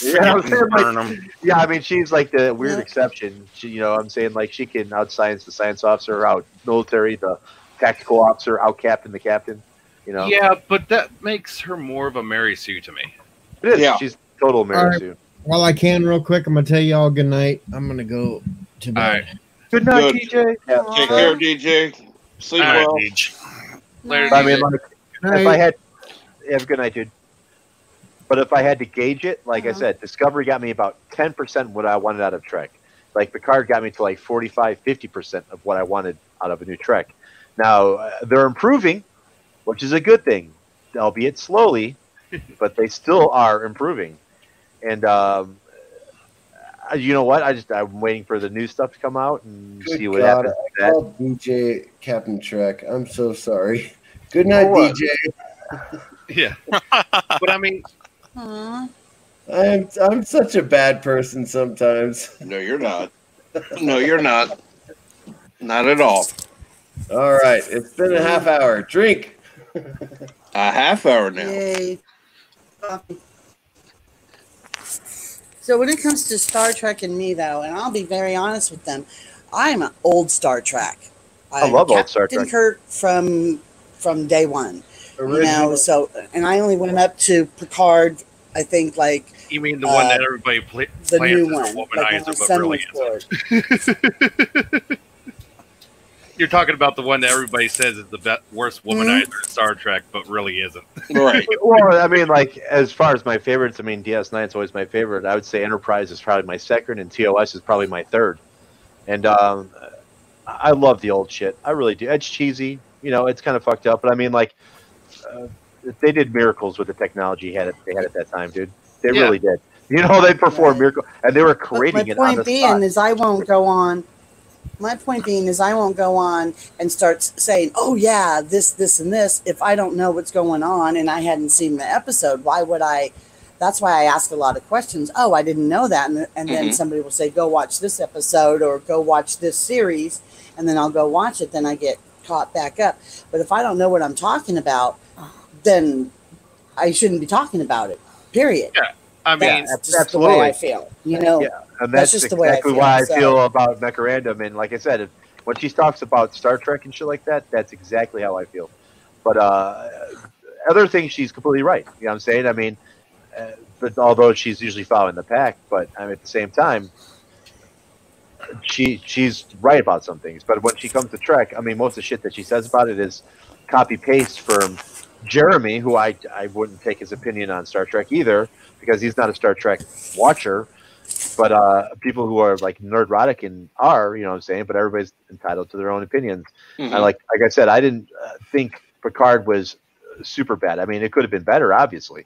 Yeah, forgetting Burnham. Yeah, I mean, she's like the weird exception. She, you know, I'm saying, like, she can out-science the science officer, out military the tactical officer, out captain the captain. You know. Yeah, but that makes her more of a Mary Sue to me. It is. Yeah. She's total Mary Sue. While I can, real quick, I'm gonna tell y'all good night. I'm gonna go to bed. Good night, Good. DJ. Take care, DJ. Sleep All right, well. Later, I mean, like, Night. if I had, have a good night, dude. But if I had to gauge it, like I said, Discovery got me about 10% what I wanted out of Trek. Like, Picard got me to like 45, 50% of what I wanted out of a new Trek. Now, they're improving, which is a good thing. albeit slowly, but they still are improving. And you know what? I'm waiting for the new stuff to come out and see what happens. I called DJ Captain Trek. I'm so sorry. Good night, DJ. Yeah, but I mean, I'm such a bad person sometimes. No, you're not. No, you're not. Not at all. All right, it's been a half hour. Drink. A half hour now. Yay. So when it comes to Star Trek and me, though, and I'll be very honest with them, I'm an old Star Trek. I love old Star Captain Trek. Kirk from day one. You know, so, and I only went up to Picard, I think, like... You mean the one that everybody the plans new as a one, like when womanizer, my but son really was isn't? You're talking about the one that everybody says is the worst womanizer in Star Trek, but really isn't. Right. Well, I mean, like, as far as my favorites, I mean, DS9 is always my favorite. I would say Enterprise is probably my second, and TOS is probably my third. And I love the old shit. I really do. It's cheesy. You know, it's kind of fucked up. But I mean, like, they did miracles with the technology they had at that time, dude. They really did. You know, they performed miracles, and they were creating it on the spot. My point being is I won't go on. My point being is I won't go on and start saying, oh, yeah, this, and this, if I don't know what's going on and I hadn't seen the episode. Why would I? That's why I ask a lot of questions. Oh, I didn't know that. And then somebody will say, go watch this episode or go watch this series. And then I'll go watch it. Then I get caught back up. But if I don't know what I'm talking about, then I shouldn't be talking about it, period. Yeah, I mean, that's just the way I feel. You know, and that's that's just the way I exactly feel. why I So- feel about Mecha Random. And like I said, when she talks about Star Trek and shit like that, that's exactly how I feel. But other things, she's completely right. You know what I'm saying? I mean, but although she's usually following the pack, but I mean, at the same time, she's right about some things. But when she comes to Trek, I mean, most of the shit that she says about it is copy paste from Jeremy, who I wouldn't take his opinion on Star Trek either, because he's not a Star Trek watcher. But people who are like nerdrotic and are, you know what I'm saying? But everybody's entitled to their own opinions. Mhm. I like I said, I didn't think Picard was super bad. I mean, it could have been better, obviously.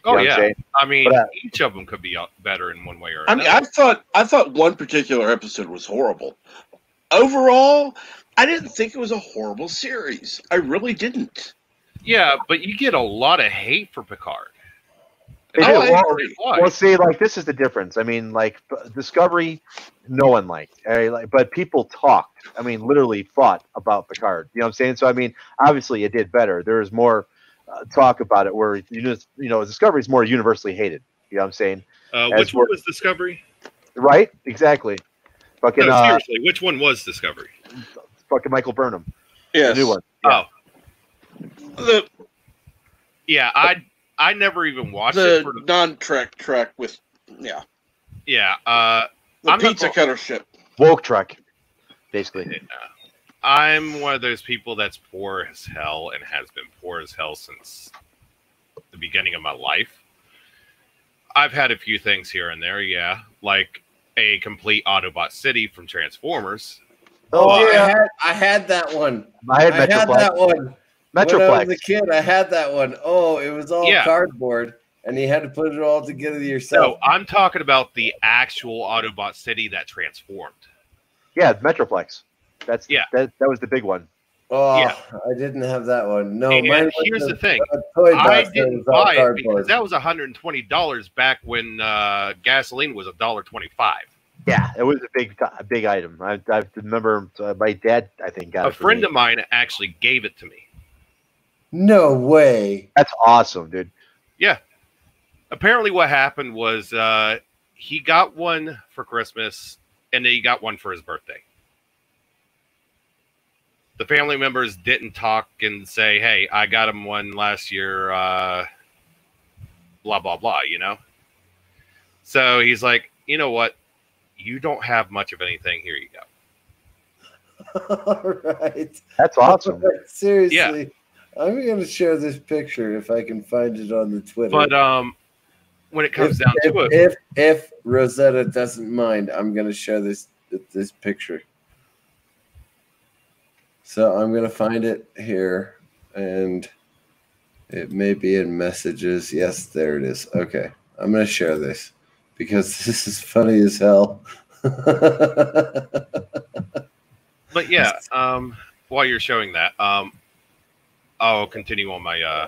You know Oh what I'm yeah, saying? I mean, But, each of them could be better in one way or I another. mean, I thought one particular episode was horrible. Overall, I didn't think it was a horrible series. I really didn't. Yeah, but you get a lot of hate for Picard. They And do. I Well, agree. Why? well, see, like this is the difference. I mean, like Discovery, no one liked, but people talked. I mean, literally fought about Picard. You know what I'm saying? So I mean, obviously, it did better. There was more talk about it, where Discovery is more universally hated. You know what I'm saying? Which one was Discovery? Right? Exactly. Fucking No, seriously, which one was Discovery? fucking Michael Burnham. Yes. The new one. Oh. Yeah, I never even watched it. The non-Trek with Yeah. the I'm not pizza going- cutter ship. Woke Trek, basically. I'm one of those people that's poor as hell and has been poor as hell since the beginning of my life. I've had a few things here and there, yeah, like a complete Autobot City from Transformers. Oh, yeah. I had that one. I had that one. When I Metroplex. was a kid, I had that one. Oh, it was all cardboard, and you had to put it all together yourself. No, I'm talking about the actual Autobot City that transformed. Yeah, Metroplex. That was the big one. Oh, Yeah. I didn't have that one. No, And mine was here's the thing. toy I box that didn't was all buy it cardboard. because that was $120 back when gasoline was $1.25. Yeah, it was a big item. I remember my dad, I think, got A it for friend me. of mine actually gave it to me. No way. That's awesome, dude. Yeah. Apparently what happened was he got one for Christmas and then he got one for his birthday. The family members didn't talk and say, hey, I got him one last year, blah, blah, blah, you know? So he's like, you know what? You don't have much of anything. Here you go. All right. That's awesome. Seriously. Yeah. I'm going to share this picture if I can find it on the Twitter. But when it comes down to it, if Rosetta doesn't mind, I'm going to share this picture. So I'm going to find it here, and It may be in messages. Yes, there it is. Okay. I'm going to share this because this is funny as hell. But yeah, while you're showing that, I'll continue on my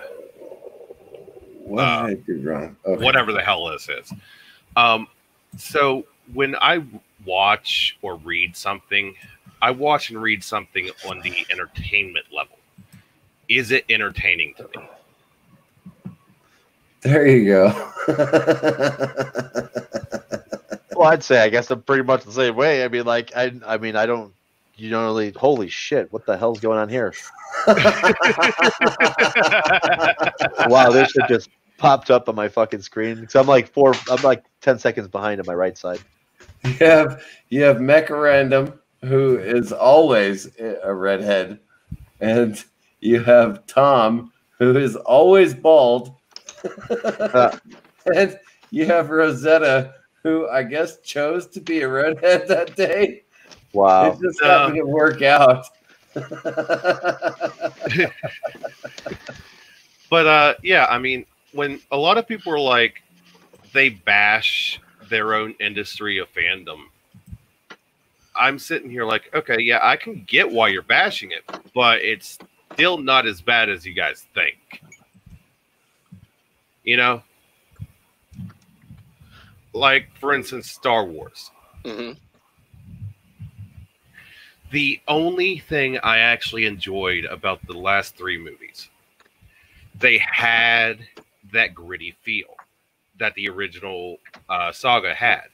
what did I do wrong? Okay. Whatever the hell this is. So when I watch or read something, I watch and read something on the entertainment level. Is it entertaining to me? There you go. Well, I'd say I guess I'm pretty much the same way. I mean, like I don't. You don't really. Holy shit! What the hell's going on here? Wow, this shit just popped up on my fucking screen. So I'm like 10 seconds behind on my right side. You have Mecha who is always a redhead, and you have Tom, who is always bald, and you have Rosetta, who I guess chose to be a redhead that day. Wow. It just happened to work out. But yeah, I mean, when a lot of people are like, they bash their own industry of fandom, I'm sitting here like, okay, yeah, I can get why you're bashing it, but it's still not as bad as you guys think. You know? Like, for instance, Star Wars. Mm-hmm. The only thing I actually enjoyed about the last 3 movies, they had that gritty feel that the original saga had.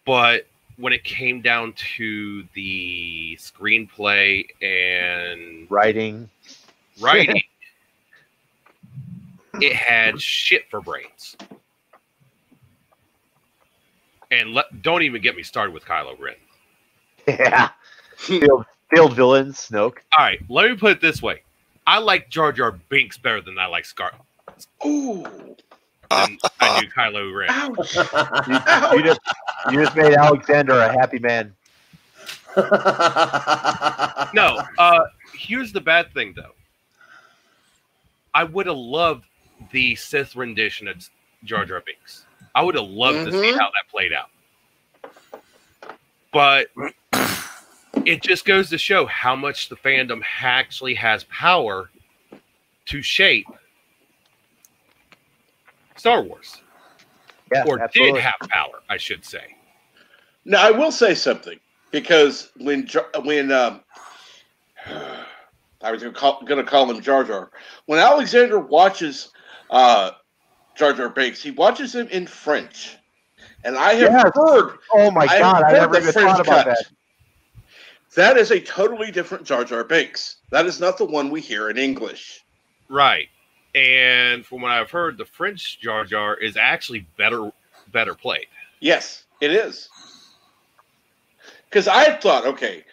But when it came down to the screenplay and writing, it had shit for brains. And don't even get me started with Kylo Ren. Yeah. Failed villains, Snoke. All right, let me put it this way. I like Jar Jar Binks better than I like Scar. Ooh. I knew Kylo Ren. You just made Alexander a happy man. No, here's the bad thing, though. I would have loved the Sith rendition of Jar Jar Binks. I would have loved to see how that played out. But it just goes to show how much the fandom actually has power to shape Star Wars. Yeah, or absolutely. did have power, I should say. Now, I will say something, because when I was going to call him Jar Jar, when Alexander watches Jar Jar Binks, he watches him in French. And I have heard. Oh my God, I never even thought about that. That is a totally different Jar Jar Binks. That is not the one we hear in English. Right. And from what I've heard, the French Jar Jar is actually better played. Yes, it is. Because I thought, okay,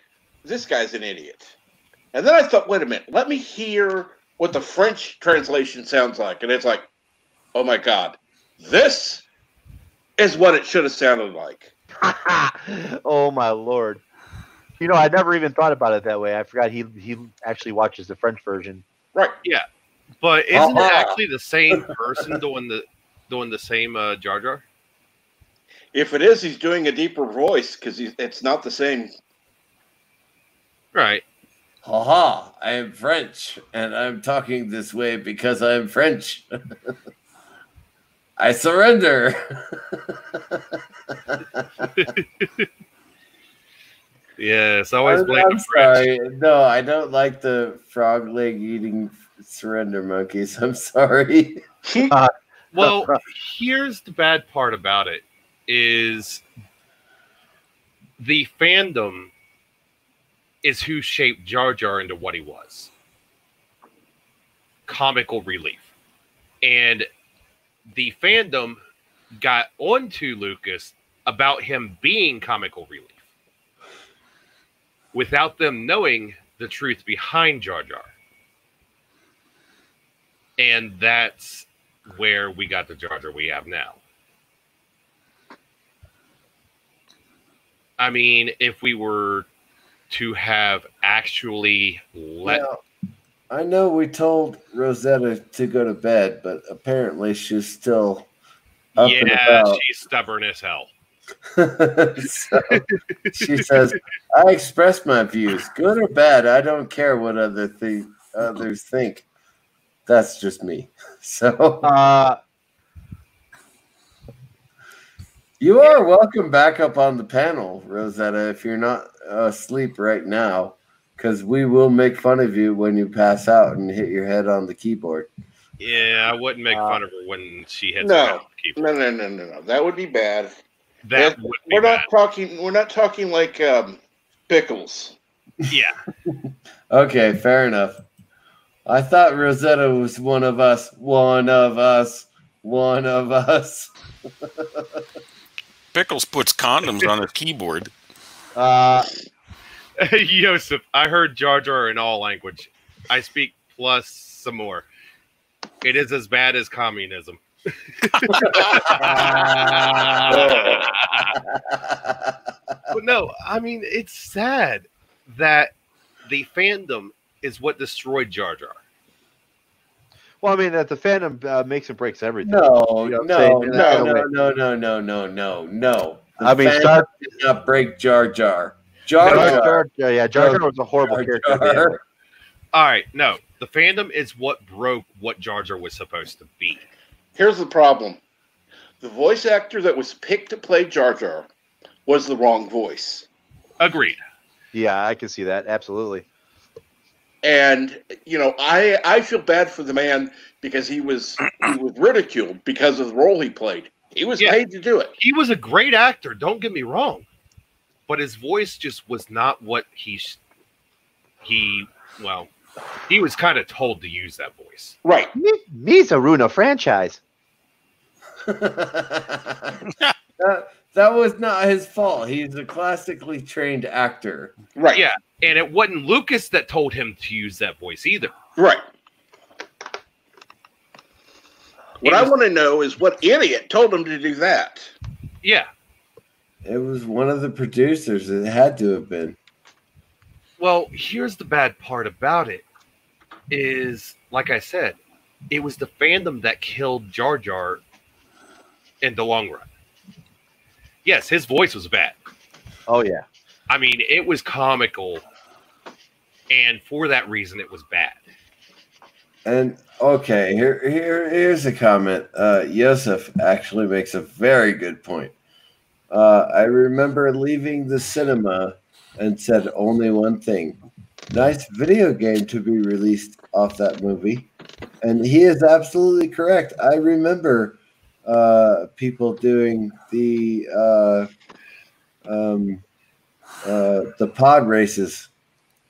this guy's an idiot. And then I thought, wait a minute, let me hear what the French translation sounds like. And it's like, oh my God, this is what it should have sounded like. Oh my Lord. You know, I never even thought about it that way. I forgot he actually watches the French version. Right. Yeah. But isn't it actually the same person doing the same Jar Jar? If it is, he's doing a deeper voice because it's not the same. Right. Haha, I am French, and I'm talking this way because I am French. I surrender. Yes, always blame I'm the French. sorry. No, I don't like the frog leg eating surrender monkeys. I'm sorry. Well, here's the bad part about it is the fandom is who shaped Jar Jar into what he was. Comical relief. And the fandom got onto Lucas about him being comical relief without them knowing the truth behind Jar Jar. And that's where we got the Jar Jar we have now. I mean, if we were to have actually let I know we told Rosetta to go to bed, but apparently she's still up and Yeah, about. she's stubborn as hell. So she says, "I express my views, good or bad. I don't care what others think. That's just me." So you are welcome back up on the panel, Rosetta, if you're not asleep right now, because we will make fun of you when you pass out and hit your head on the keyboard. Yeah, I wouldn't make fun of her when she hits No, no. That would be bad. That would be we're bad. not talking. We're not talking like pickles. Yeah. Okay, fair enough. I thought Rosetta was one of us. One of us. One of us. Pickles puts condoms on his keyboard. Yosef, I heard Jar Jar in all language. I speak plus some more. It is as bad as communism. But no, I mean, it's sad that the fandom is what destroyed Jar Jar. Well, I mean, that the fandom makes and breaks everything. No. You know what I'm saying? No. The I mean, fandom did not break Jar Jar. Jar Jar Jar was a horrible character. at the end. All right, no. The fandom is what broke what Jar Jar was supposed to be. Here's the problem: the voice actor that was picked to play Jar Jar was the wrong voice. Agreed. Yeah, I can see that. Absolutely. And I feel bad for the man because he was ridiculed because of the role he played. He was paid to do it. He was a great actor. Don't get me wrong, but his voice just was not what he was kind of told to use that voice. Right. Me's a ruin a franchise. That was not his fault. He's a classically trained actor. Right. Yeah, and it wasn't Lucas that told him to use that voice either. Right. What I want to know is what idiot told him to do that. Yeah. It was one of the producers. It had to have been. Well, here's the bad part about it is, like I said, it was the fandom that killed Jar Jar in the long run. Yes, his voice was bad. Oh, yeah. I mean, it was comical, and for that reason, it was bad. And okay, here's a comment. Yosef actually makes a very good point. I remember leaving the cinema and said only one thing: nice video game to be released off that movie. And he is absolutely correct. I remember people doing the pod races.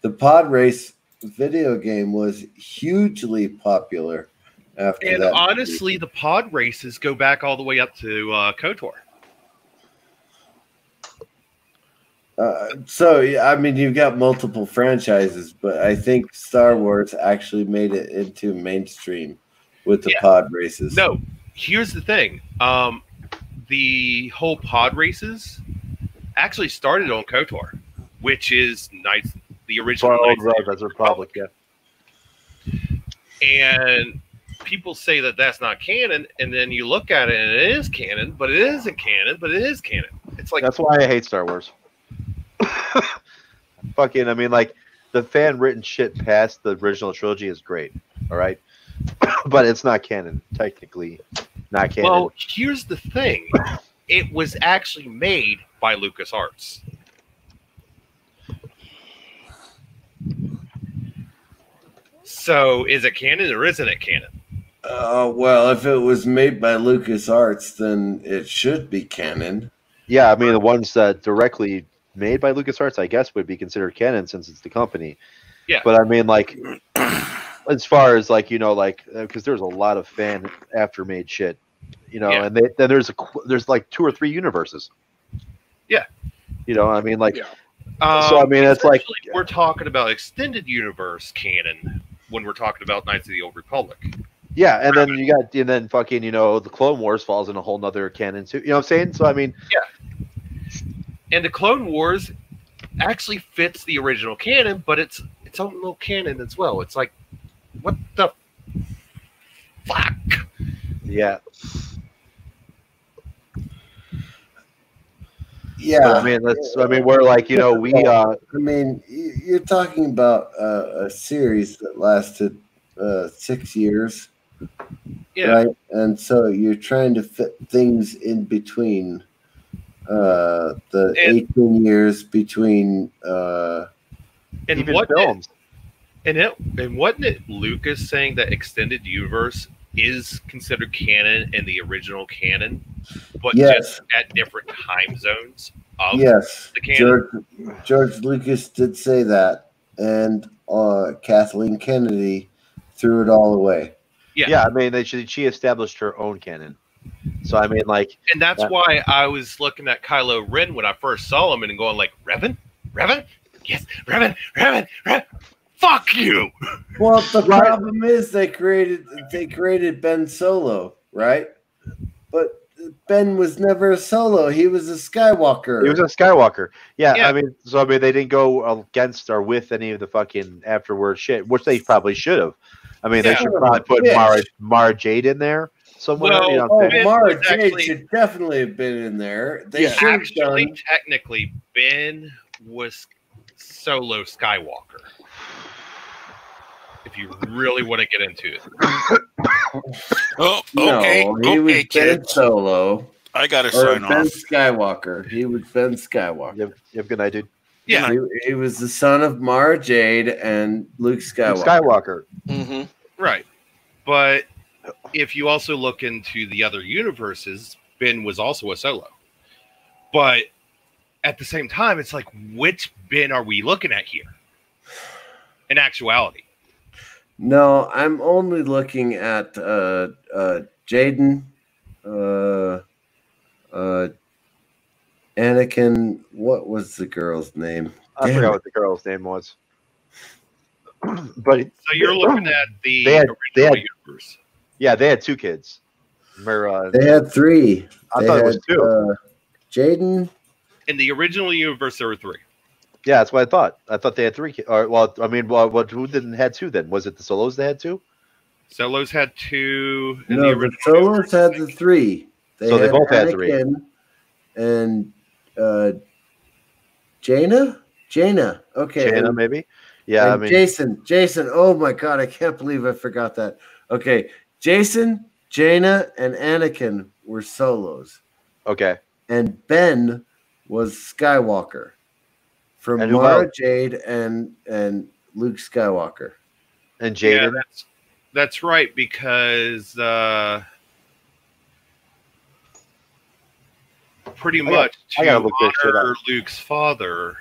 The pod race video game was hugely popular after And that. honestly, the pod races go back all the way up to KOTOR. So, I mean, you've got multiple franchises, but I think Star Wars actually made it into mainstream with the pod races. No, here's the thing. The whole pod races actually started on KOTOR, which is the original Knights of the Republic. Yeah. And people say that that's not canon, and then you look at it and it is canon, but it isn't canon, but it is canon. It's like That's why I hate Star Wars. Fucking, I mean, like, the fan written shit past the original trilogy is great, all right, but it's not canon, technically. Not canon. Well, here's the thing: it was actually made by LucasArts. So, is it canon or isn't it canon? Well, if it was made by LucasArts, then it should be canon. Yeah, I mean, the ones that directly made by LucasArts, I guess, would be considered canon since it's the company. Yeah. But I mean, like, as far as like, like, because there's a lot of fan after-made shit, and then there's like 2 or 3 universes. Yeah. I mean, like, so I mean, it's like we're talking about extended universe canon when we're talking about Knights of the Old Republic. Yeah, and then you got, and then fucking, the Clone Wars falls in a whole nother canon too. You know what I'm saying? So I mean, yeah. And the Clone Wars actually fits the original canon, but it's its own little canon as well. It's like What the fuck? Yeah. Yeah, But, I mean, we're like, we. I mean, you're talking about a series that lasted 6 years, Yeah. right? And so you're trying to fit things in between the 18 years between. And even what films. And wasn't it Lucas saying that extended universe is considered canon and the original canon, but Yes. just at different time zones of Yes, the canon? George Lucas did say that, and Kathleen Kennedy threw it all away. Yeah. I mean, she established her own canon. So I mean, like, And that's why I was looking at Kylo Ren when I first saw him and going like, Revan? Yes, Revan. Fuck you. Well, the problem is they created Ben Solo, right? But Ben was never a Solo. He was a Skywalker. He was a Skywalker. Yeah. I mean, they didn't go against or with any of the fucking afterward shit, which they probably should have. I mean, they should probably put Mara Jade in there somewhere. Mara Jade should definitely have been in there. They should have done. Technically, Ben was Solo Skywalker. If you really want to get into it. Oh, No, okay. he was Okay, Ben kids. Solo. I got to Or sign Ben off. Skywalker. He was Ben Skywalker. You have a good night, dude. Yeah. He was the son of Mara Jade and Luke Skywalker. Skywalker. Mm-hmm. Right. But if you also look into the other universes, Ben was also a Solo. But at the same time, it's like, which Ben are we looking at here? In actuality. No, I'm only looking at Jaden, Anakin. What was the girl's name? I forgot what the girl's name was. But So you're looking at the they had universe. Yeah, they had two kids. They had three. I thought it was two. Jaden. In the original universe, there were three. Yeah, that's what I thought. I thought they had three kids. Who didn't have two then? Was it the Solos that had two? Solos had two. In No, the Solos had the three. They both had three. And Jaina. Okay. Jaina, maybe. Yeah, and Jason. Oh my God, I can't believe I forgot that. Okay, Jason, Jaina, and Anakin were Solos. Okay. And Ben was Skywalker from And who Mara else? Jade and Luke Skywalker. And Jaden. Yeah, that's right, because pretty much I gotta to look this shit honor up. Luke's father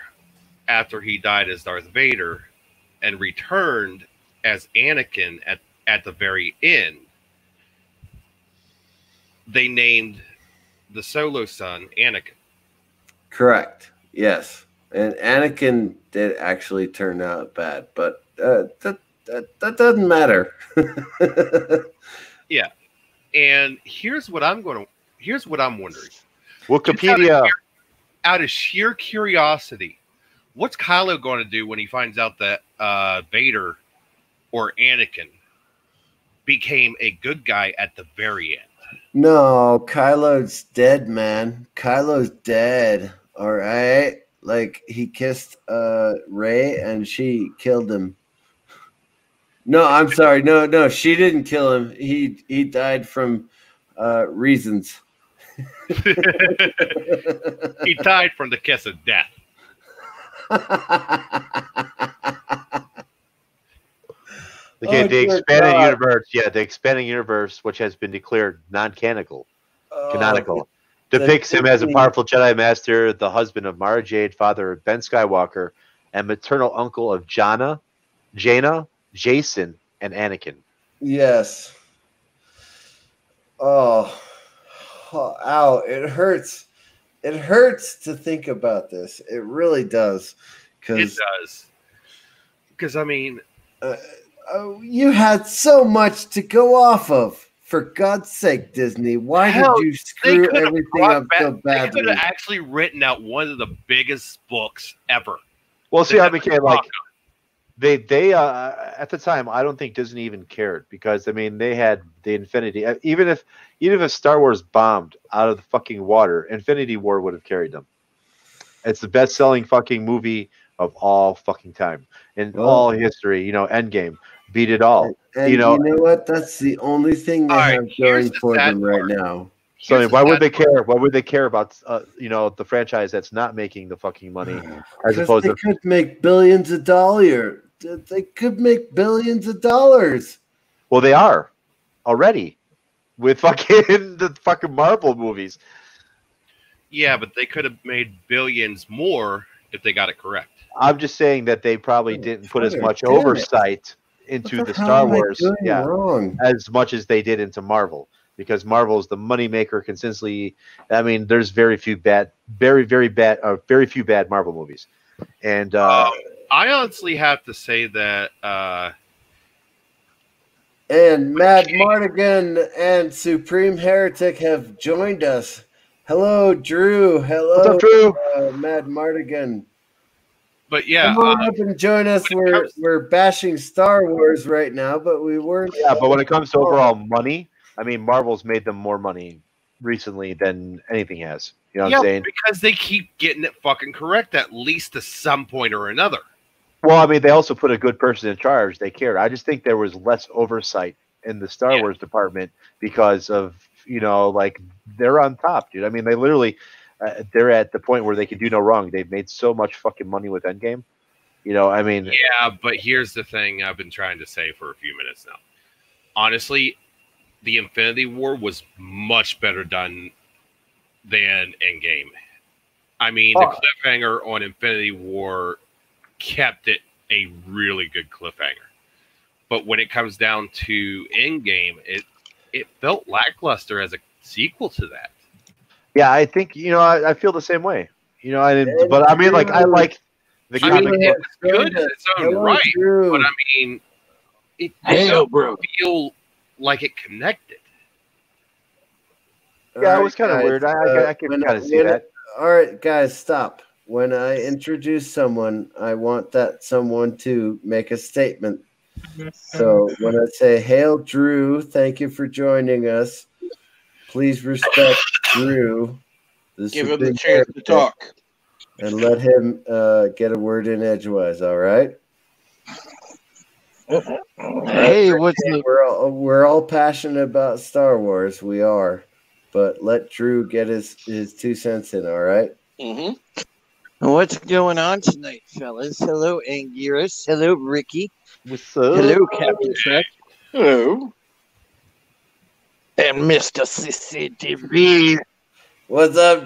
after he died as Darth Vader and returned as Anakin at the very end, they named the Solo son Anakin. Correct. Yes. And Anakin did actually turn out bad, but that doesn't matter. Yeah. And here's what I'm wondering. Wikipedia. Out of sheer curiosity, what's Kylo going to do when he finds out that Vader or Anakin became a good guy at the very end? No, Kylo's dead, man. Kylo's dead. All right. Like he kissed Rey and she killed him. No, I'm sorry. No, she didn't kill him. He died from reasons. He died from the kiss of death. Okay, Oh, the dear expanded God. universe. Yeah, the expanding universe, which has been declared non-canonical, depicts him as a powerful Jedi Master, the husband of Mara Jade, father of Ben Skywalker, and maternal uncle of Jaina, Jason, and Anakin. Yes. Oh, ow! It hurts. It hurts to think about this. It really does. It does. Because, I mean, you had so much to go off of. For God's sake, Disney, why hell, did you they screw could have everything brought up back- so They could badly? have actually written out one of the biggest books ever. Well, see, I became like They at the time, I don't think Disney even cared because I mean they had the Infinity. Even if Star Wars bombed out of the fucking water, Infinity War would have carried them. It's the best-selling fucking movie of all fucking time in all history. You know, Endgame beat it all. And you know what? That's the only thing they have going for them right now. So why would they care? Why would they care about the franchise that's not making the fucking money as opposed to could make billions of dollars. They could make billions of dollars. Well, they are already with fucking the fucking Marvel movies. Yeah, but they could have made billions more if they got it correct. I'm just saying that they probably didn't put as much oversight into the Star Wars, as much as they did into Marvel. Because Marvel is the moneymaker consistently. I mean, there's very few bad Marvel movies, and I honestly have to say that. And Mad Mardigan and Supreme Heretic have joined us. Hello, Drew. Hello, what's up, Drew? Mad Mardigan. But yeah, come on up and join us. We're bashing Star Wars right now, but we weren't. Yeah, but when it comes to overall money. I mean, Marvel's made them more money recently than anything has. You know what I'm saying? Because they keep getting it fucking correct at least to some point or another. Well, I mean, they also put a good person in charge. They cared. I just think there was less oversight in the Star Wars department because of, like, they're on top, dude. I mean, they literally, they're at the point where they can do no wrong. They've made so much fucking money with Endgame. I mean. Yeah, but here's the thing I've been trying to say for a few minutes now. Honestly, the Infinity War was much better done than Endgame. I mean, the cliffhanger on Infinity War kept it a really good cliffhanger. But when it comes down to Endgame, it felt lackluster as a sequel to that. Yeah, I think, I feel the same way. But I mean, like, I like the comic. It's good in its own right, but I mean, it doesn't feel like it connected. Yeah, it was kind of weird. I can kind of see that. All right, guys, stop. When I introduce someone, I want that someone to make a statement. So when I say, "Hail, Drew, thank you for joining us," please respect Drew. Give him the chance to talk. And let him get a word in edgewise, all right? Hey, what's the... We're all passionate about Star Wars. We are, but let Drew get his 2 cents in. All right. Mm-hmm. What's going on tonight, fellas? Hello, Anguirus. Hello, Ricky. What's up? Hello, Captain Chuck. Hello. And Mr. CCTV. What's up?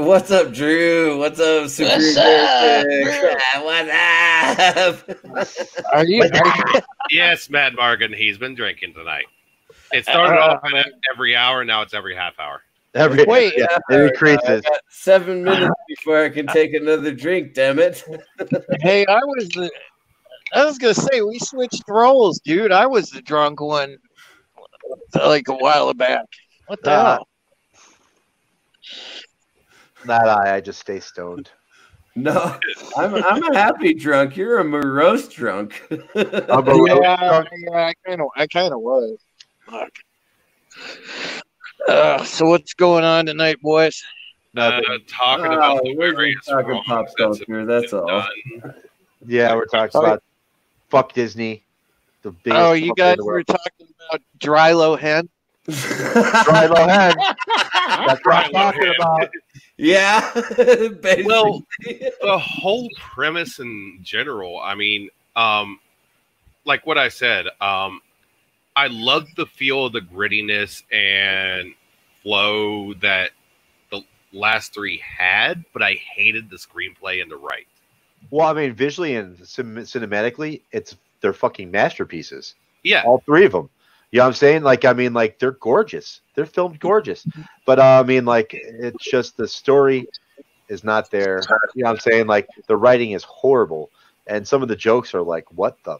What's up, Drew? What's up, Super? What's up? What's up? Are you? Yes, Mad Margan. He's been drinking tonight. It started off at every hour. Now it's every half hour. Wait, it increases. 7 minutes before I can take another drink. Damn it! Hey, I was gonna say we switched roles, dude. I was the drunk one, like a while back. What the hell? Not I just stay stoned. No, I'm a happy drunk. You're a morose drunk. Yeah, I kind of was. Fuck. So what's going on tonight, boys? Talking about the various talking pop culture. That's all. Yeah, we're talking about fuck Disney. The biggest. Oh, you guys were talking about Dry Lohan. Dry Lohan. That's what I'm talking about. Yeah. Well, the whole premise in general, I mean, like what I said, I loved the feel of the grittiness and flow that the last three had, but I hated the screenplay and the write. Well, I mean, visually and cinematically, they're fucking masterpieces. Yeah. All three of them. You know what I'm saying? Like, I mean, like, they're gorgeous. They're filmed gorgeous. But, I mean, like, it's just the story is not there. You know what I'm saying? Like, the writing is horrible. And some of the jokes are like, what the?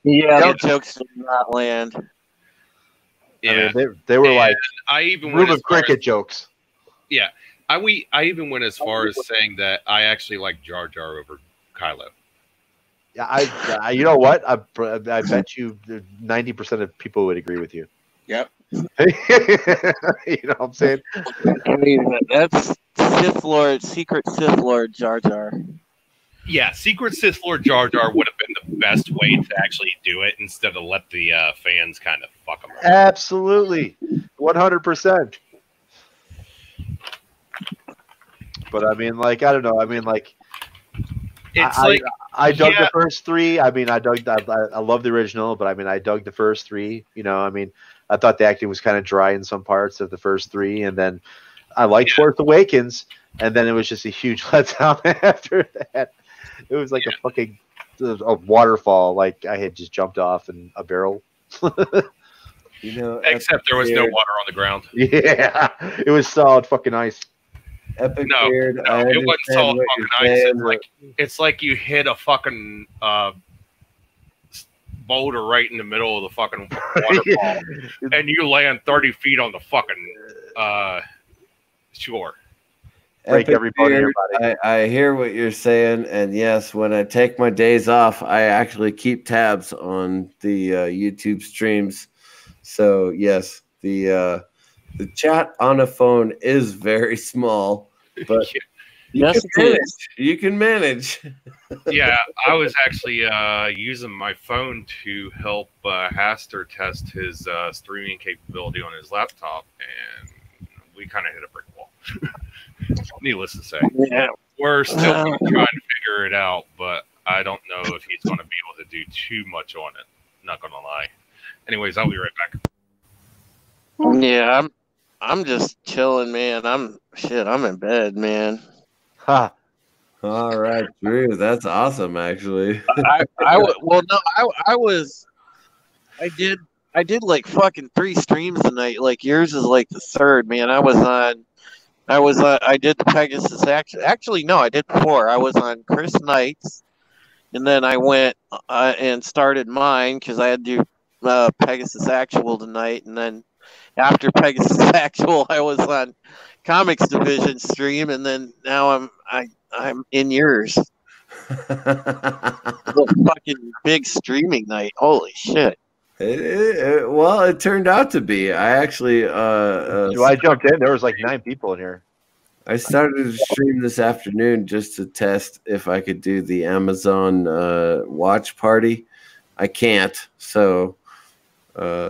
Yeah, the jokes did not land. Yeah. I mean, they were like I even Reuben Cricket jokes. Yeah. I even went as far as saying that I actually like Jar Jar over Kylo. you know what? I bet you 90% of people would agree with you. Yep. You know what I'm saying? I mean, that's Sith Lord, Secret Sith Lord Jar Jar. Yeah, Secret Sith Lord Jar Jar would have been the best way to actually do it instead of let the fans kind of fuck them up. Absolutely, 100%. But I mean, like, I don't know. I mean, like, I dug the first three. I mean, I love the original, but I mean, I dug the first three. You know, I mean, I thought the acting was kind of dry in some parts of the first three, and then I liked Force Awakens, and then it was just a huge letdown after that. It was like a waterfall, like I had just jumped off in a barrel. You know, except there was no water on the ground. Yeah, it was solid fucking ice. Epic No, Beard, no, it wasn't solid fucking ice. It's like you hit a fucking boulder right in the middle of the fucking waterfall, and you land 30 feet on the fucking shore. Break Epic every bone in your Beard, I hear what you're saying, and yes, when I take my days off, I actually keep tabs on the YouTube streams. So yes, the chat on a phone is very small, but you can manage. Yeah, I was actually using my phone to help Haster test his streaming capability on his laptop, and we kind of hit a brick wall. Needless to say, we're still trying to figure it out, but I don't know if he's going to be able to do too much on it. Not going to lie. Anyways, I'll be right back. Yeah, I'm just chilling, man. I'm in bed, man. Ha. All right, Drew, that's awesome, actually. I did like fucking 3 streams tonight. Like yours is like the third, man. I did the Pegasus actually no, I did 4. I was on Chris Knight's, and then I went and started mine because I had to do Pegasus Actual tonight, and then after Pegasus Actual, I was on Comics Division stream, and then now I'm in yours. The fucking big streaming night. Holy shit. Well, it turned out to be. I actually I jumped in. There was like 9 people in here. I started to stream this afternoon just to test if I could do the Amazon watch party. I can't. So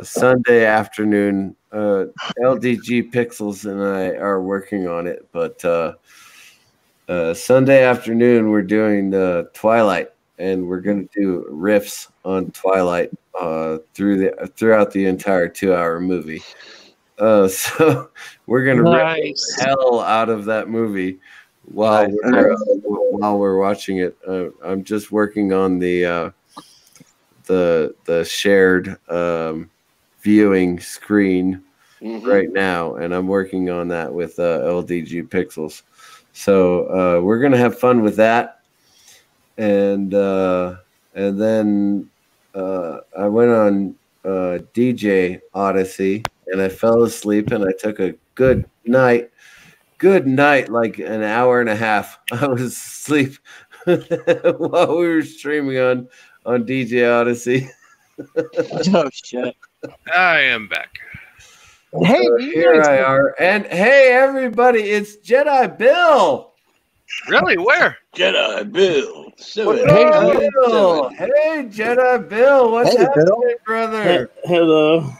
Sunday afternoon, LDG Pixels and I are working on it. But Sunday afternoon, we're doing Twilight, and we're going to do riffs on Twilight throughout the entire 2-hour movie. So we're going to rip the hell out of that movie while we're watching it. I'm just working on the shared viewing screen right now, and I'm working on that with LDG Pixels. So we're going to have fun with that. And then I went on DJ Odyssey, and I fell asleep, and I took a good night, like an hour and a half. I was asleep while we were streaming on DJ Odyssey. Oh shit! I am back. Hey, here I are, and hey everybody, it's Jedi Bill. Really? Where? Jedi Bill. Bill. Hey, Jedi Bill. What's happening, brother? Hello.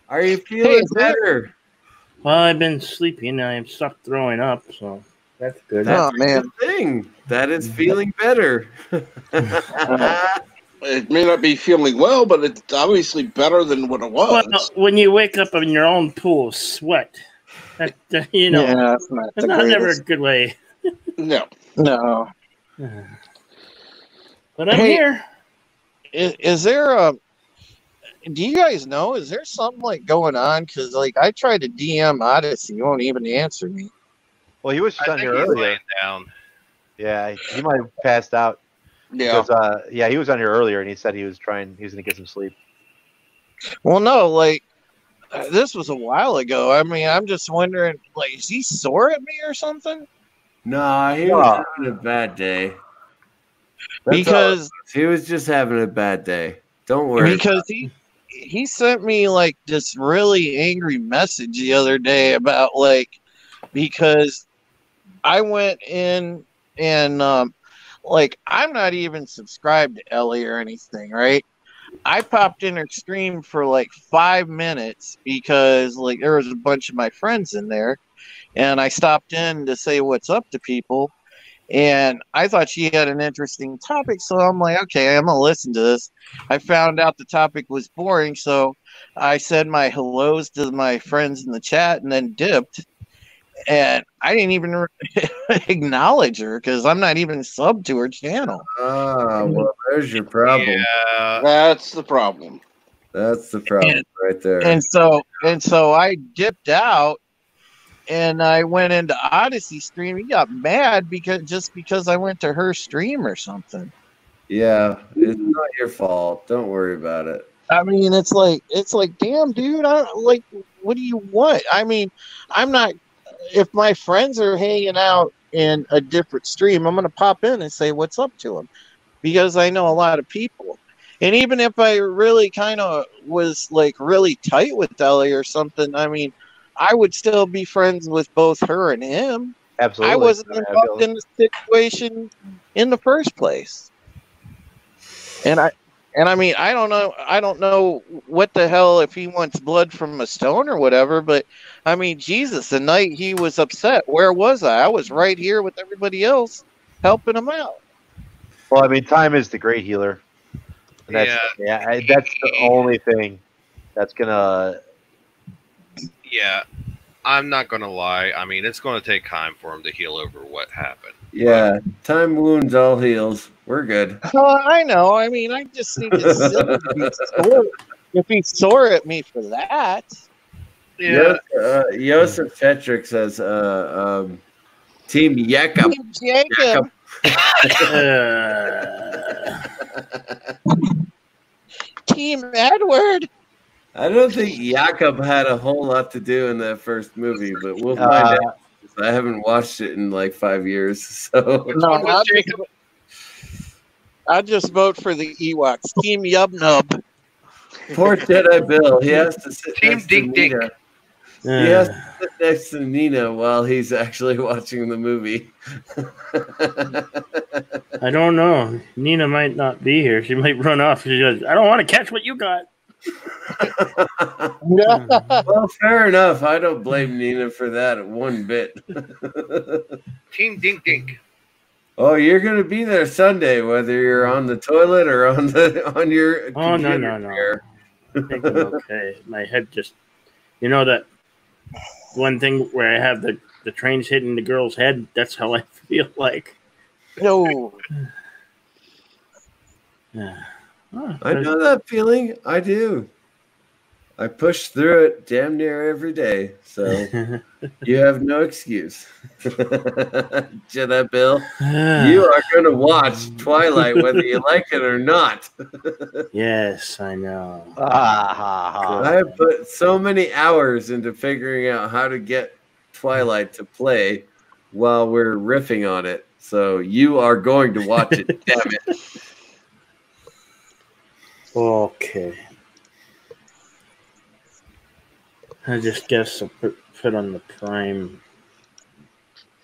Are you feeling better? Well, I've been sleeping and I've stopped throwing up, so that's good. That's a good thing. That is feeling better. It may not be feeling well, but it's obviously better than what it was. Well, when you wake up in your own pool of sweat, that's not never a good way. No. But I'm here. Is there a? Do you guys know? Is there something like going on? Because like I tried to DM Odyssey, he won't even answer me. Well, he was just on here earlier. Down. Yeah, he might have passed out. Yeah. Because, he was on here earlier, and he said he was going to get some sleep. Well, no, like this was a while ago. I mean, I'm just wondering, like, is he sore at me or something? No, he was having a bad day. because he was just having a bad day. Don't worry. Because he sent me like this really angry message the other day about like, because I went in and like I'm not even subscribed to Ellie or anything, right? I popped in her stream for like 5 minutes because like there was a bunch of my friends in there, and I stopped in to say what's up to people, and I thought she had an interesting topic, so I'm like, okay, I'm gonna listen to this. I found out the topic was boring, so I said my hellos to my friends in the chat and then dipped. And I didn't even acknowledge her because I'm not even subbed to her channel. Ah, well, there's your problem. Yeah, that's the problem. That's the problem right there. And so I dipped out, and I went into Odyssey stream. He got mad because I went to her stream or something. Yeah, it's not your fault. Don't worry about it. I mean, it's like, damn, dude. What do you want? I mean, I'm not. If my friends are hanging out in a different stream, I'm going to pop in and say what's up to them because I know a lot of people. And even if I really kind of was like really tight with Ellie or something, I mean, I would still be friends with both her and him. Absolutely. I wasn't involved in the situation in the first place. And I mean, I don't know what the hell if he wants blood from a stone or whatever, but I mean, Jesus, the night he was upset, where was I? I was right here with everybody else helping him out. Well, I mean, time is the great healer. And that's the only thing that's gonna. Yeah, I'm not gonna lie. I mean, it's gonna take time for him to heal over what happened. Yeah, time wounds all heals. We're good. I know. I mean, I just think it's silly to be sore if he's sore at me for that. Yeah. Joseph Tetrick says, Team Jakob. Team Jacob. Team Edward. I don't think Jakob had a whole lot to do in that first movie, but we'll find out. I haven't watched it in like 5 years, so No, I just vote for the Ewoks. Team Yubnub. Poor Jedi Bill. He has to sit Team next to Dink Nina. He has to sit next to Nina while he's actually watching the movie. I don't know. Nina might not be here. She might run off. She goes, I don't want to catch what you got. Well, fair enough. I don't blame Nina for that one bit. Team Dink Dink. Oh, you're gonna be there Sunday, whether you're on the toilet or on your Oh no. computer. I think I'm okay. My head just, you know that one thing where I have the trains hitting the girl's head. That's how I feel like. No. Yeah. I know that feeling. I do. I push through it damn near every day, so you have no excuse. Jedi Bill, you are going to watch Twilight whether you like it or not. Yes, I know. I have put so many hours into figuring out how to get Twilight to play while we're riffing on it, so you are going to watch it, damn it. Okay. I just guess I'll put on the Prime.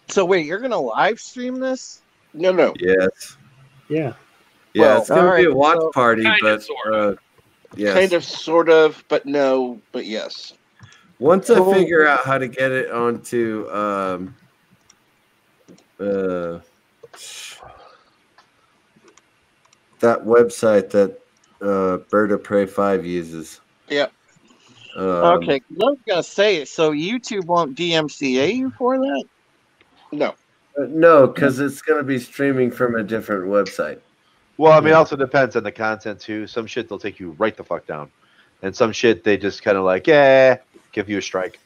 So wait, you're gonna live stream this? No. Yes. Yeah. Yeah, Well, it's going to be a alright, watch so- party, Kind but of, sort of. yes. Kind of, sort of, but no, but yes. Once I Cool. figure out how to get it onto that website that Bird of Prey 5 uses. Yep. Okay, I was gonna say, so YouTube won't DMCA you for that? No. No, because it's going to be streaming from a different website. Well, I mean, it also depends on the content too. Some shit they'll take you right the fuck down, and some shit they just kind of like, give you a strike.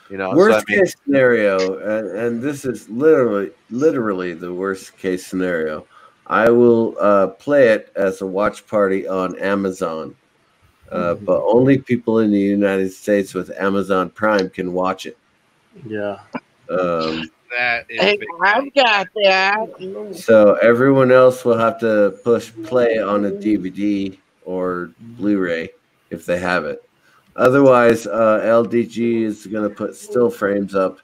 You know, Worst so, I mean, case scenario, and this is literally the worst case scenario. I will play it as a watch party on Amazon, but only people in the United States with Amazon Prime can watch it. Yeah. That is Hey, I've got that. So everyone else will have to push play on a DVD or Blu-ray if they have it. Otherwise, LDG is going to put still frames up.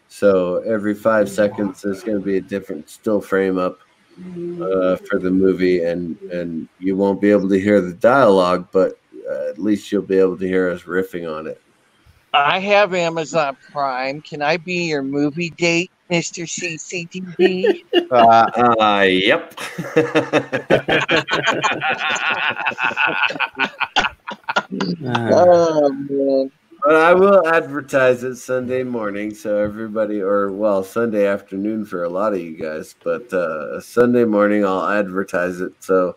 So every 5 seconds, there's going to be a different still frame up for the movie, and you won't be able to hear the dialogue, but at least you'll be able to hear us riffing on it. I have Amazon Prime. Can I be your movie date, Mr. CCTV? Yep. Oh, man. But I will advertise it Sunday morning, so everybody, or well, Sunday afternoon for a lot of you guys. But Sunday morning, I'll advertise it, so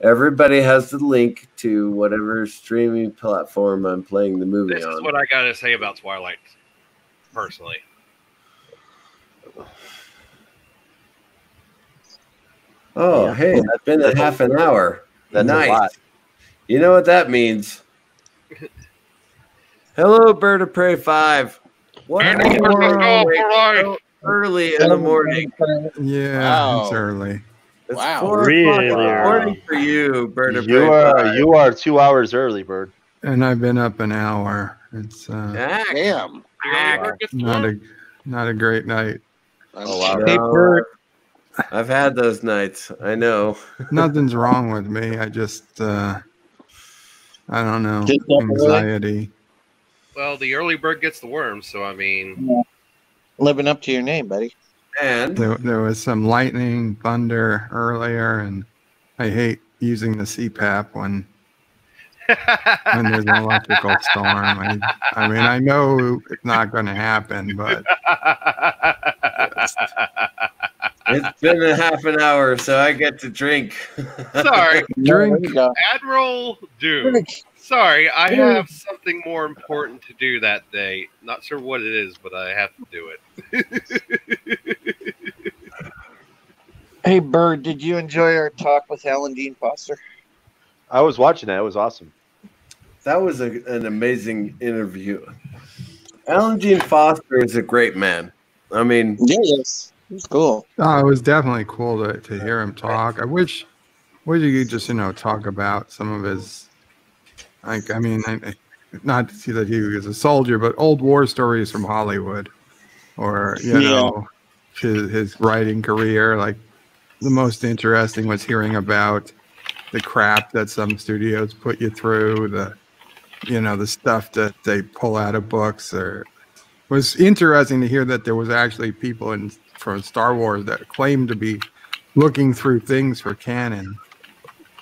everybody has the link to whatever streaming platform I'm playing the movie This on. is what I gotta say about Twilight, personally. Oh, Yeah. hey, it's been a half an hour. That's nice. a lot. You know what that means? Hello, Bird of Prey 5. What And are you we're gonna doing go for so early in the morning? Yeah, Wow. it's early. It's Wow. 4 o'clock Really in the morning early. for you, Bird of Prey You 5. are 2 hours early, Bird. And I've been up an hour. It's Jack. Damn. not a great night. Oh, wow. Hey, No, Bird. I've had those nights. I know. Nothing's wrong with me. I just I don't know, Just up early? anxiety. Well, the early bird gets the worm, so I mean, Living up to your name, buddy. And There was some lightning, thunder earlier, and I hate using the CPAP when there's an electrical storm. I mean, I know it's not going to happen, but it's been a half an hour, so I get to drink. sorry, drink. There you go. Admiral Doom. Sorry, I have something more important to do that day. Not sure what it is, but I have to do it. Hey, Bird, did you enjoy our talk with Alan Dean Foster? I was watching that. It was awesome. That was an amazing interview. Alan Dean Foster is a great man. I mean, Yes. He's cool. Oh, it was definitely cool to hear him talk. I wish you could just talk about some of his, like, I mean, not to see that he was a soldier, but old war stories from Hollywood, or you know, his writing career. Like, the most interesting was hearing about the crap that some studios put you through, the stuff that they pull out of books. Or it was interesting to hear that there was actually people from Star Wars that claimed to be looking through things for canon,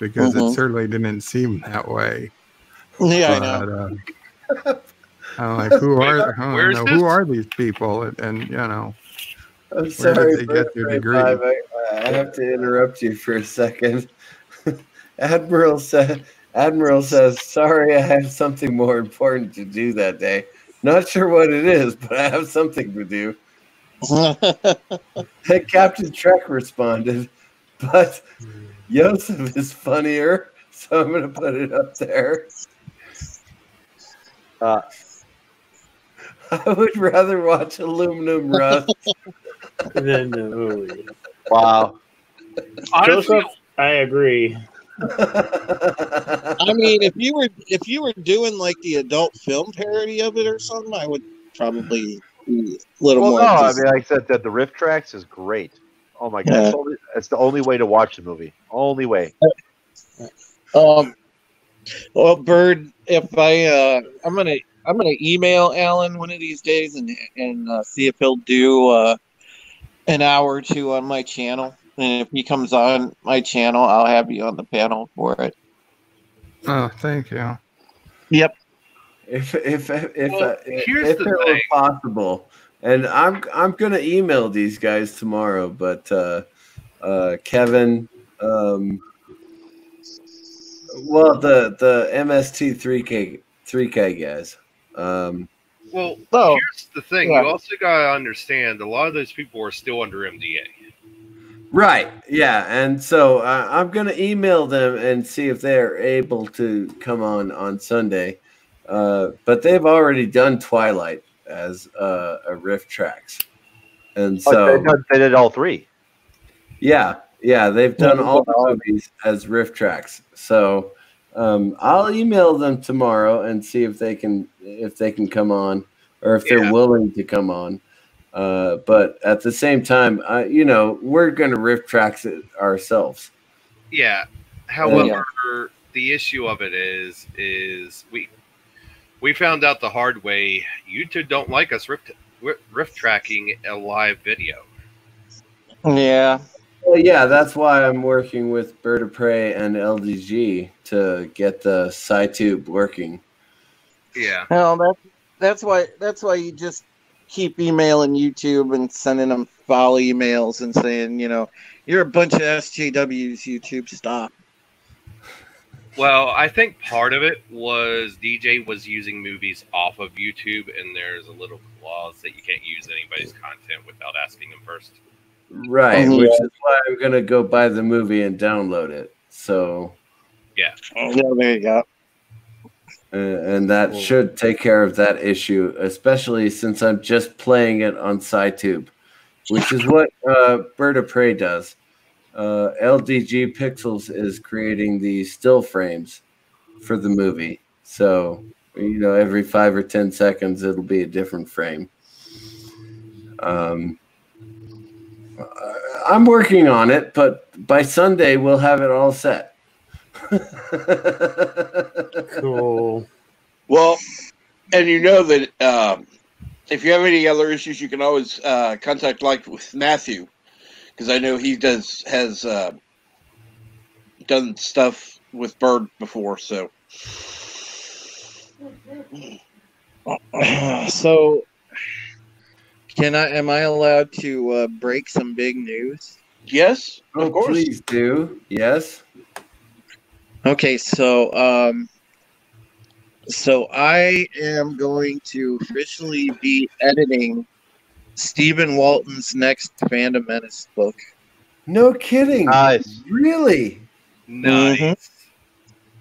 because it certainly didn't seem that way. Yeah, But, I know. I'm like, who are these people? And I'm where sorry, did they get their degree? I have to interrupt you for a second. Admiral says, sorry, I have something more important to do that day. Not sure what it is, but I have something to do. Hey, Captain Trek responded, but Yosef is funnier, so I'm going to put it up there. I would rather watch Aluminum Rust. Then the movie. Wow. Honestly, Joseph, I agree. I mean, if you were doing like the adult film parody of it or something, I would probably be a little more. No, I interested. mean, like I said, that the riff tracks is great. Oh my god, it's the only way to watch the movie. Only way. Well, Bird, if I'm gonna email Alan one of these days and see if he'll do an hour or two on my channel. And if he comes on my channel, I'll have you on the panel for it. Oh, thank you. Yep. If here's it the was thing. possible, and I'm gonna email these guys tomorrow, but Kevin, well, the MST 3K guys. well, Oh, here's the thing. yeah. You also gotta understand, a lot of those people are still under MDA. Right. Yeah. And so I'm going to email them and see if they're able to come on Sunday. But they've already done Twilight as a riff tracks. And so they did all three. Yeah, they've done all the movies as riff tracks. So I'll email them tomorrow and see if they can come on, or if they're willing to come on. But at the same time, we're going to riff tracks it ourselves. Yeah. However, the issue of it is we found out the hard way. YouTube don't like us riff tracking a live video. Yeah. Well, yeah, that's why I'm working with Bird of Prey and LDG to get the SciTube working. Yeah. Well, that's why you just keep emailing YouTube and sending them foul emails and saying, you're a bunch of SJWs, YouTube, stop. Well, I think part of it was DJ was using movies off of YouTube, and there's a little clause that you can't use anybody's content without asking them first. Right, which is why I'm going to go buy the movie and download it. So, yeah, there you go. And that should take care of that issue, especially since I'm just playing it on SciTube, which is what Bird of Prey does. LDG Pixels is creating the still frames for the movie. So, every 5 or 10 seconds, it'll be a different frame. I'm working on it, but by Sunday, we'll have it all set. Cool. Well, and that if you have any other issues, you can always contact with Matthew, because I know he has done stuff with Bird before. So, am I allowed to break some big news? Yes, of course. Please do. Yes. Okay, so I am going to officially be editing Stephen Walton's next Phantom Menace book. No kidding. Nice. Really? Nice.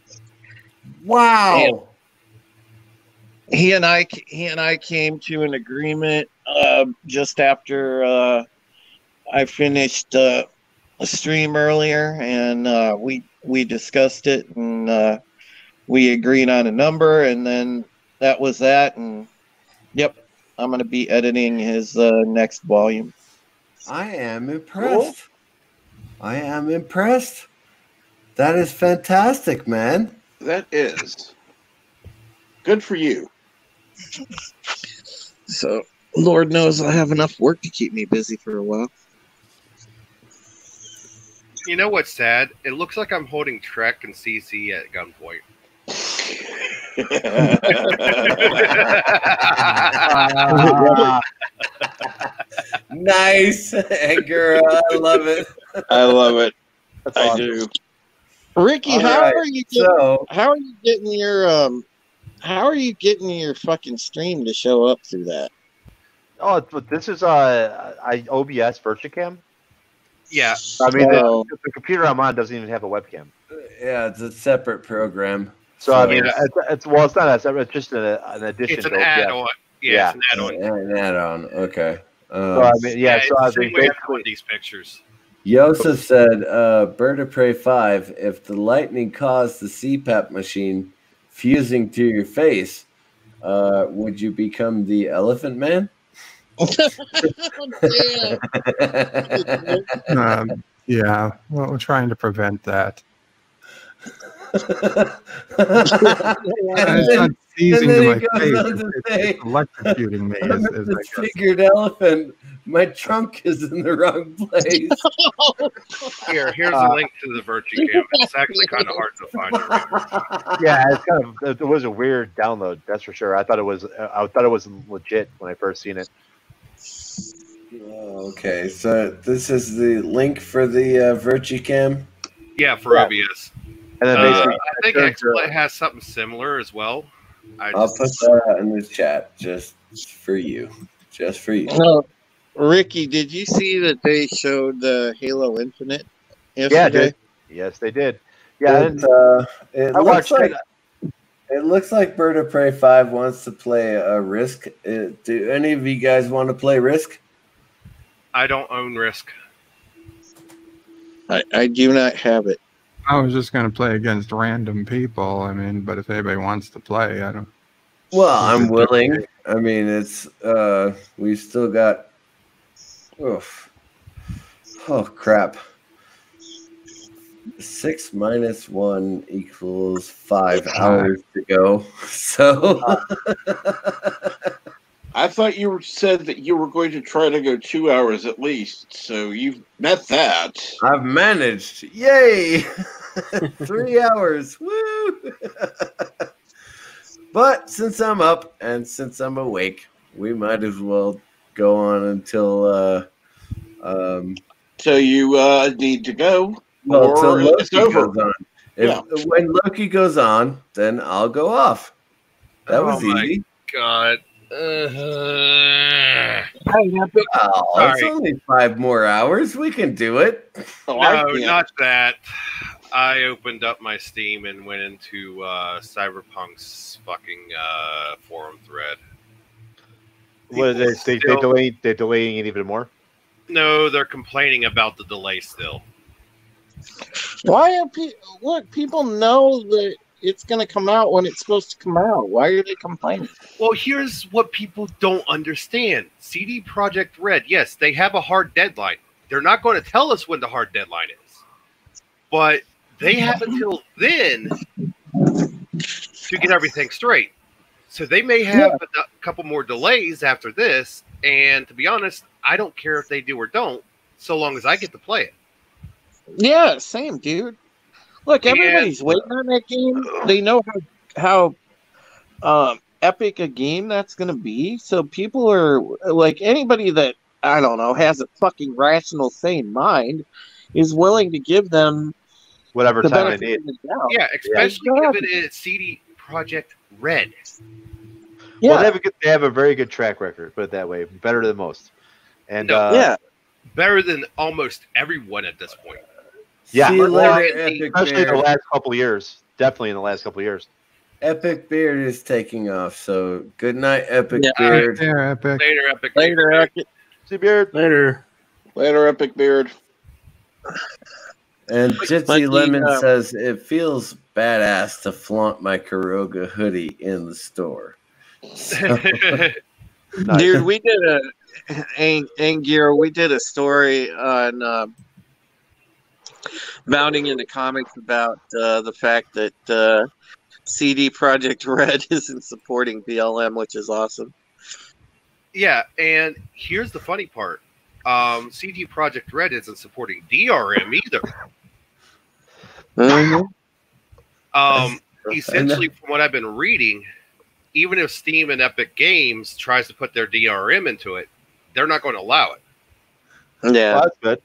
Mm-hmm. Wow. He and I came to an agreement just after I finished a stream earlier, and we discussed it, and we agreed on a number, and then that was that. And yep, I'm going to be editing his next volume. I am impressed. I am impressed. That is fantastic, man. That is good for you. So, Lord knows I have enough work to keep me busy for a while. You know what's sad? It looks like I'm holding Trek and CC at gunpoint. Nice, Edgar. I love it. I love it. That's I awesome. do. Ricky, All how right, are you getting your fucking stream to show up through that? Oh, but this is OBS Virtucam. Yeah. I mean, the computer I'm on doesn't even have a webcam. Yeah, it's a separate program. So I mean, it's not a separate. It's just an addition. It's an to OBS. add-on. Yeah, it's an add-on. An add-on. Okay. So I mean, it's I the mean, same way I put these pictures. Yosef said, Bird of Prey 5, if the lightning caused the CPAP machine fusing to your face, would you become the Elephant Man? Yeah, well, we're trying to prevent that. It's not seizing to my face. It's electrocuting me. The figured elephant. My trunk is in the wrong place. Here's a link to the Virtucam. It's actually kind of hard to find. Yeah, it was a weird download. That's for sure. I thought it was legit when I first seen it. Okay, so this is the link for the Virtucam. Yeah, for OBS. And then I think XSplit has something similar as well. I'll put that in the chat just for you. Just for you. Ricky, did you see that they showed Halo Infinite yesterday? Yeah, yes, they did. Yeah, it looks like Bird of Prey 5 wants to play a Risk. Do any of you guys want to play Risk? I don't own Risk. I do not have it. I was just going to play against random people. I mean, but if anybody wants to play, I don't. Well, I'm willing. I mean, it's we still got. Oof. Oh crap! 6 minus 1 equals 5 hours to go. So. I thought you said that you were going to try to go 2 hours at least, so you've met that. I've managed. Yay! 3 hours. Woo! But since I'm up and since I'm awake, we might as well go on until. So you need to go. Well, till or Loki it's over. goes on. When Loki goes on, then I'll go off. That was easy. God. Oh, it's only 5 more hours. We can do it. Oh, No, not that. I opened up my Steam and went into Cyberpunk's fucking forum thread. What are they're delaying it even more? No, they're complaining about the delay still. Why are people? Look, people know that it's going to come out when it's supposed to come out. Why are they complaining? Well, here's what people don't understand. CD Projekt Red, yes, they have a hard deadline. They're not going to tell us when the hard deadline is. But they have until then to get everything straight. So they may have a couple more delays after this. And to be honest, I don't care if they do or don't, so long as I get to play it. Yeah, same, dude. Look, everybody's waiting on that game. They know how epic a game that's going to be. So people are like, anybody that, I don't know, has a fucking rational, sane mind is willing to give them whatever the time they benefit need. of the doubt. Yeah, especially given it's CD Projekt Red. Well, they have a very good track record, put it that way. Better than most. And better than almost everyone at this point. Yeah, See you later, especially Epic in the Beard. last couple of years. Definitely in the last couple of years. Epic Beard is taking off. So good night, Epic Yeah. Beard. There, Epic. Later, Epic. Later, Epic. See Beard. Later. Later, Epic Beard. And But Jitsi the, Lemon says it feels badass to flaunt my Kuroga hoodie in the store. So- Dude, we did Angier, we did a story on Mounting into Comics about the fact that CD Projekt Red isn't supporting BLM, which is awesome. Yeah, and here's the funny part. CD Projekt Red isn't supporting DRM either. Essentially, from what I've been reading, even if Steam and Epic Games tries to put their DRM into it, they're not going to allow it. Yeah, that's good.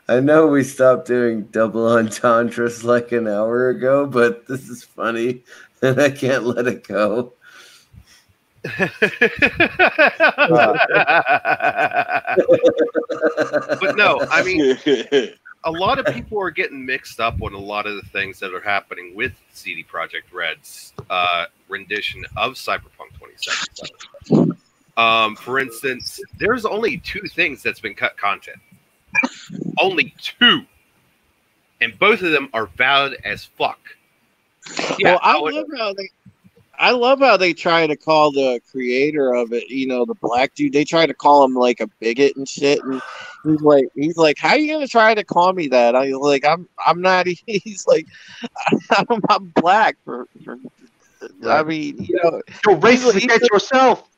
I know we stopped doing double entendres like an hour ago, but this is funny and I can't let it go. But no, I mean, a lot of people are getting mixed up on a lot of the things that are happening with CD Projekt Red's rendition of Cyberpunk 2077. For instance, there's only 2 things that's been cut content. Only 2. And both of them are valid as fuck. Yeah, well, I love how they try to call the creator of it, you know, the black dude. They try to call him like a bigot and shit. And he's like, how are you gonna try to call me that? I'm like, I'm not. He's like, I'm black. I mean, you know, you're racist against yourself.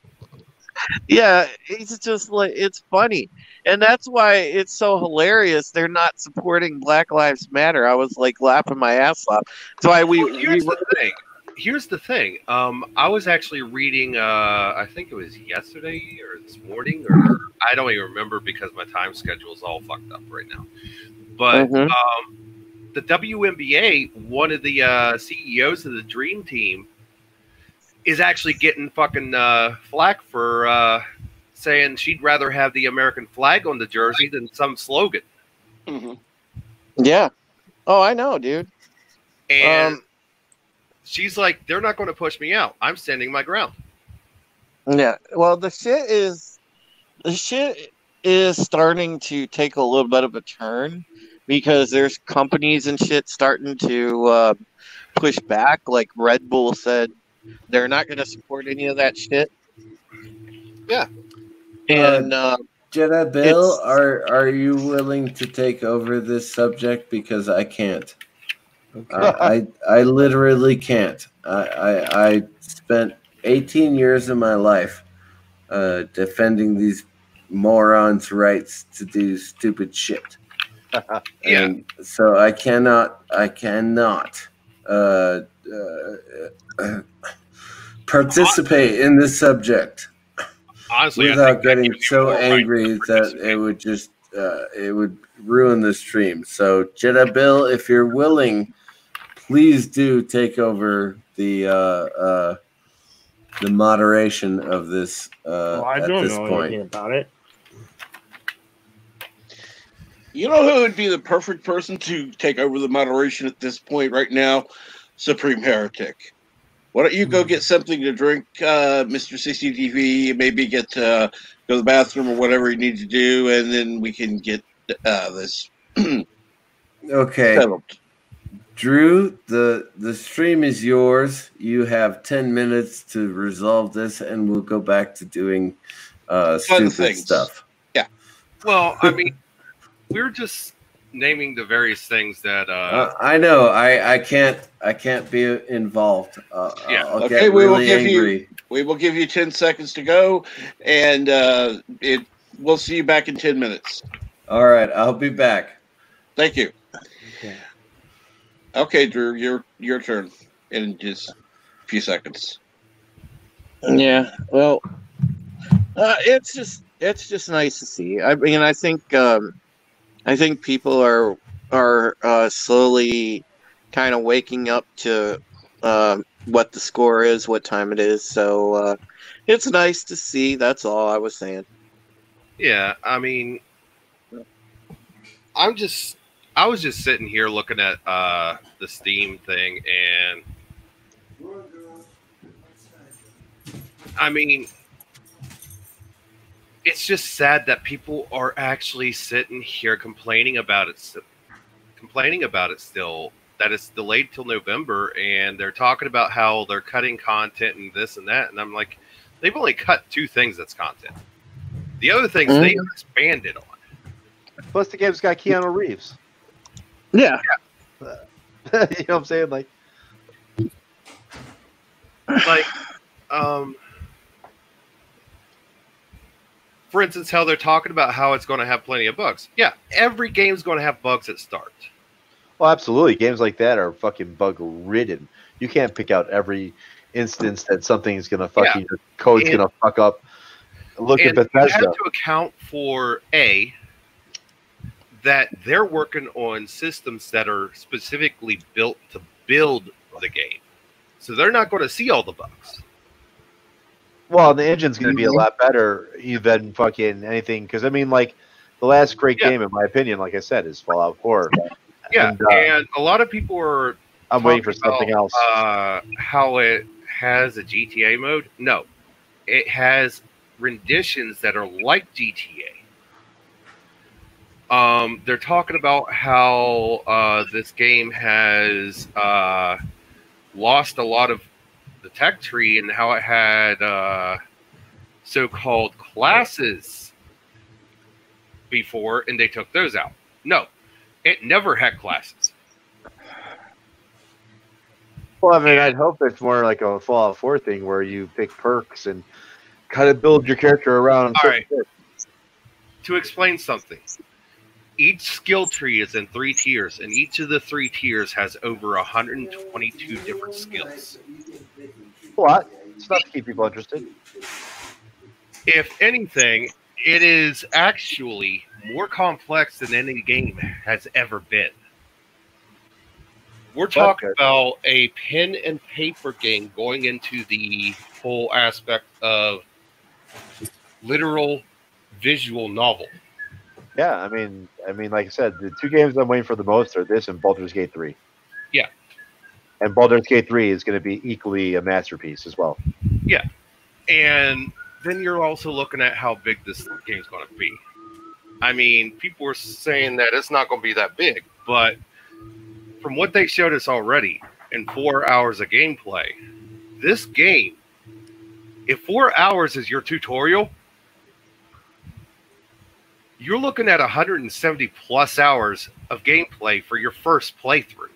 Yeah, it's just like, it's funny, and that's why it's so hilarious. They're not supporting Black Lives Matter. I was like laughing my ass off. That's why Here's the thing. I was actually reading. I think it was yesterday or this morning, or I don't even remember because my time schedule is all fucked up right now. But the WNBA, one of the CEOs of the Dream Team, is actually getting fucking flack for saying she'd rather have the American flag on the jersey than some slogan. Yeah. Oh, I know, dude. And she's like, they're not going to push me out. I'm standing my ground. Yeah. Well, the shit is starting to take a little bit of a turn because there's companies and shit starting to push back. Like Red Bull said, they're not going to support any of that shit. Yeah. And Jedi Bill, are you willing to take over this subject? Because I can't. I literally can't. I spent 18 years of my life defending these morons' rights to do stupid shit. And so I cannot participate in this subject. Honestly, without getting so angry that it would just it would ruin the stream. So Jedi Bill, if you're willing, please do take over the moderation of this I at don't this know point. anything about it. You know who would be the perfect person to take over the moderation at this point right now? Supreme Heretic. Why don't you go get something to drink, Mr. CCTV, maybe get go to the bathroom or whatever you need to do, and then we can get this Okay. settled. Drew, the stream is yours. You have 10 minutes to resolve this, and we'll go back to doing stupid things. stuff. Yeah. Well, I mean, we're just naming the various things that. I know. I can't be involved. I'll Okay, get really angry. we will give you 10 seconds to go, and we'll see you back in 10 minutes. All right, I'll be back. Thank you. Okay, Drew, your turn in just a few seconds. Yeah, well, it's just nice to see. I mean, I think people are slowly kind of waking up to what the score is, what time it is. So it's nice to see. That's all I was saying. Yeah, I mean, I was just sitting here looking at the Steam thing, and I mean, it's just sad that people are actually sitting here complaining about it still, that it's delayed till November, and they're talking about how they're cutting content and this and that, and I'm like, they've only cut 2 things that's content. The other things they expanded on. Plus, the game's got Keanu Reeves. Yeah. You know what I'm saying? Like, for instance, how they're talking about how it's going to have plenty of bugs. Yeah, every game's going to have bugs at start. well, absolutely. Games like that are fucking bug ridden. You can't pick out every instance that something's gonna fucking your code's gonna fuck up. Look at Bethesda. You have to account for that they're working on systems that are specifically built to build the game, so they're not going to see all the bugs. Well, the engine's going to be a lot better than fucking anything. Because I mean, like the last great game, in my opinion, like I said, is Fallout 4. Yeah, and a lot of people are. I'm waiting for something else. How it has a GTA mode? No, it has renditions that are like GTA. They're talking about how this game has lost a lot of the tech tree and how it had so-called classes before, and they took those out. No, it never had classes. Well, I mean, I'd hope it's more like a Fallout 4 thing where you pick perks and kind of build your character around. All right. To explain something, each skill tree is in 3 tiers, and each of the 3 tiers has over 122 different skills. A lot. It's not to keep people interested. If anything, it is actually more complex than any game has ever been. We're talking about a pen and paper game going into the whole aspect of literal visual novel. Yeah, I mean, like I said, the 2 games I'm waiting for the most are this and Baldur's Gate 3. Yeah. And Baldur's Gate 3 is going to be equally a masterpiece as well. Yeah. And then you're also looking at how big this game's going to be. I mean, people were saying that it's not going to be that big, but from what they showed us already in 4 hours of gameplay, this game, if 4 hours is your tutorial, you're looking at 170 plus hours of gameplay for your first playthrough.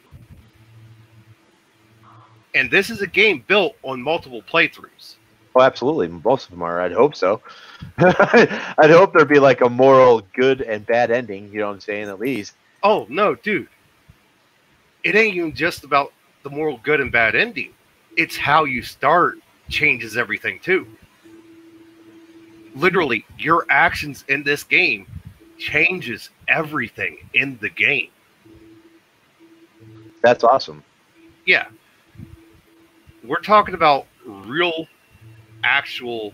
And this is a game built on multiple playthroughs. Oh, absolutely. Most of them are. I'd hope so. I'd hope there'd be like a moral good and bad ending, you know what I'm saying, at least. Oh, no, dude. It ain't even just about the moral good and bad ending. It's how you start changes everything, too. Literally, your actions in this game changes everything in the game. That's awesome. Yeah. We're talking about real, actual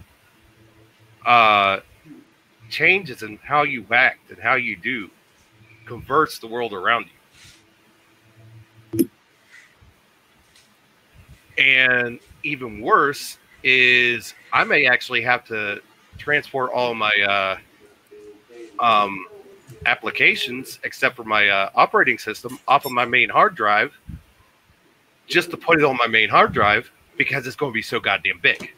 changes in how you act and how you do converts the world around you. And even worse is I may actually have to transport all of my applications, except for my operating system, off of my main hard drive, just to put it on my main hard drive because it's going to be so goddamn big.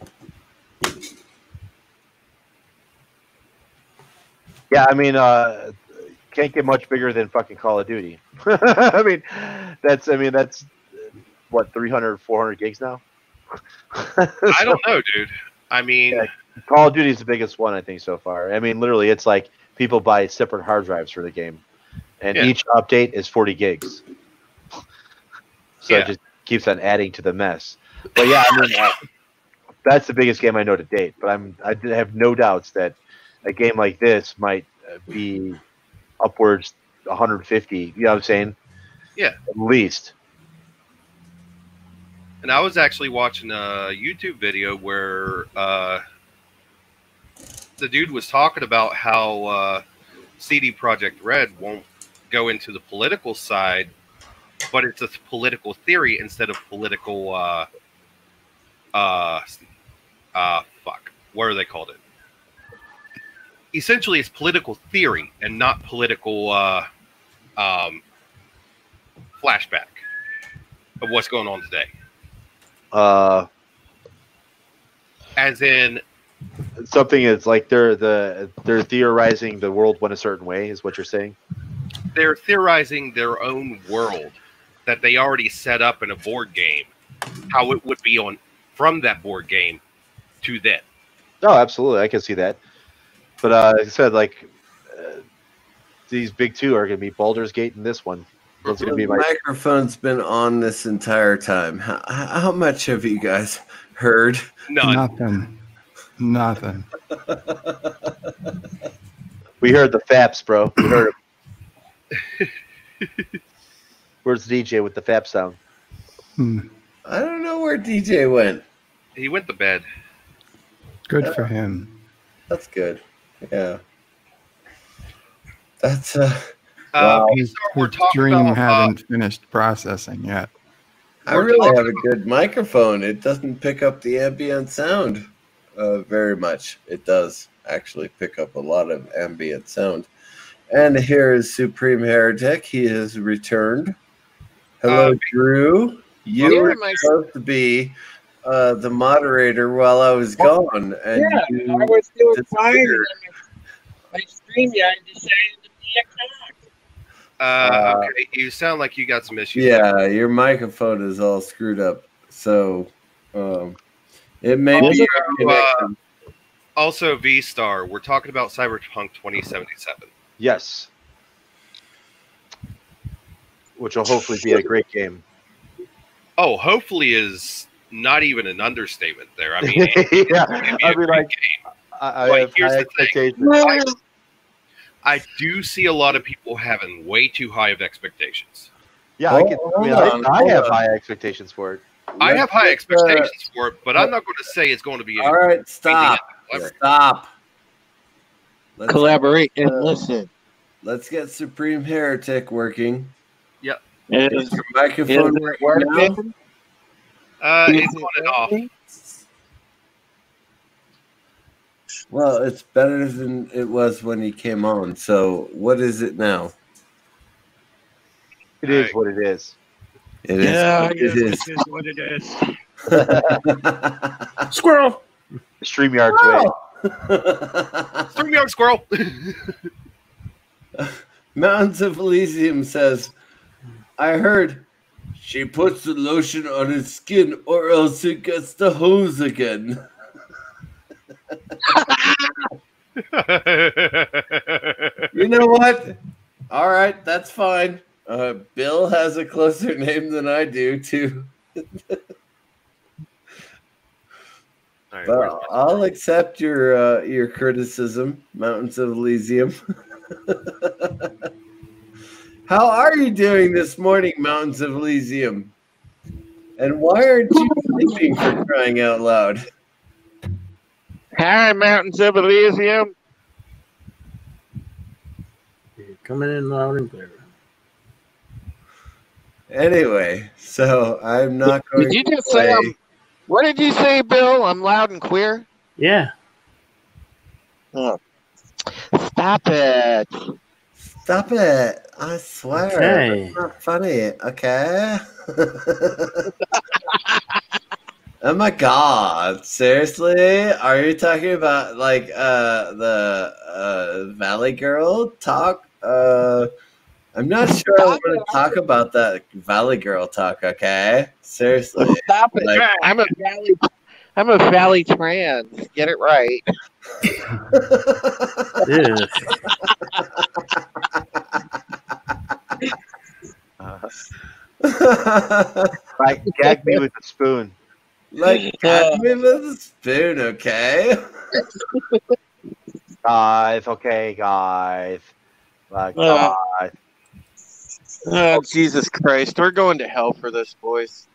Yeah, I mean, can't get much bigger than fucking Call of Duty. I mean, that's what, 300, 400 gigs now? I don't know, dude. I mean, yeah, Call of Duty is the biggest one, I think, so far. I mean, literally, it's like people buy separate hard drives for the game, and each update is 40 gigs. So it just keeps on adding to the mess. But yeah, I mean, that's the biggest game I know to date. But I have no doubts that a game like this might be upwards 150. You know what I'm saying? Yeah, at least. And I was actually watching a YouTube video where the dude was talking about how CD Projekt Red won't go into the political side, but it's a political theory instead of political fuck. What are they called it? Essentially, it's political theory and not political flashback of what's going on today. As in something is like they're theorizing the world went a certain way, is what you're saying? They're theorizing their own world that they already set up in a board game, how it would be on from that board game to then. Oh, absolutely, I can see that. But like I said, like these big two are going to be Baldur's Gate and this one. Those are gonna be The microphone's been on this entire time. How much have you guys heard? Nothing. We heard the faps, bro. We heard it. Where's the DJ with the fap sound? I don't know where DJ went. He went to bed. Good for him. That's good. Yeah. That's his dream hadn't finished processing yet. I really have a good microphone. It doesn't pick up the ambient sound very much. It does actually pick up a lot of ambient sound. And here is Supreme Heretic. He has returned. Hello, Drew. You were supposed to be the moderator while I was gone. And yeah, I was doing fine. And my StreamYard decided to be a cock. Okay, you sound like you got some issues. Yeah, your microphone is all screwed up. So it may also, be your connection. Also, V-Star, we're talking about Cyberpunk 2077. Yes. Which will hopefully be a great game. Oh, hopefully is not even an understatement there. I mean, yeah, I mean, like, I have here's high the thing. expectations. I do see a lot of people having way too high of expectations. Yeah, I have high expectations for it. I have high expectations for it, but I'm not going to say it's going to be. All right, stop. Stop. Collaborate and listen. Let's get Supreme Heretic working. Yep. Is your microphone working now? It's on and off. Well, it's better than it was when he came on. So, what is it now? It is what it is. It is. Yeah, It yes, is. it is what it is. Squirrel. StreamYard's way. StreamYard squirrel. Mountains of Elysium says, I heard she puts the lotion on his skin or else it gets the hose again. You know what? All right, that's fine. Bill has a closer name than I do, too. But I'll accept your criticism, Mountains of Elysium. How are you doing this morning, Mountains of Elysium? And why aren't you sleeping, for crying out loud? Hi, Mountains of Elysium. You're coming in loud and clear. Anyway, so I'm not going Did you to just say play. what did you say, Bill? I'm loud and queer? Yeah. Oh. Stop it. Stop it. I swear. Okay. It's not funny, okay? Oh my god. Seriously? Are you talking about like the Valley Girl talk? I'm not sure I want to talk about that Valley Girl talk, okay? Seriously. Stop it. Like, I'm a Valley trans. Get it right. Yeah. Like, gag me with a spoon. like cat me with a spoon, okay? Guys, okay, guys. Guys. Oh, Jesus Christ. We're going to hell for this, boys.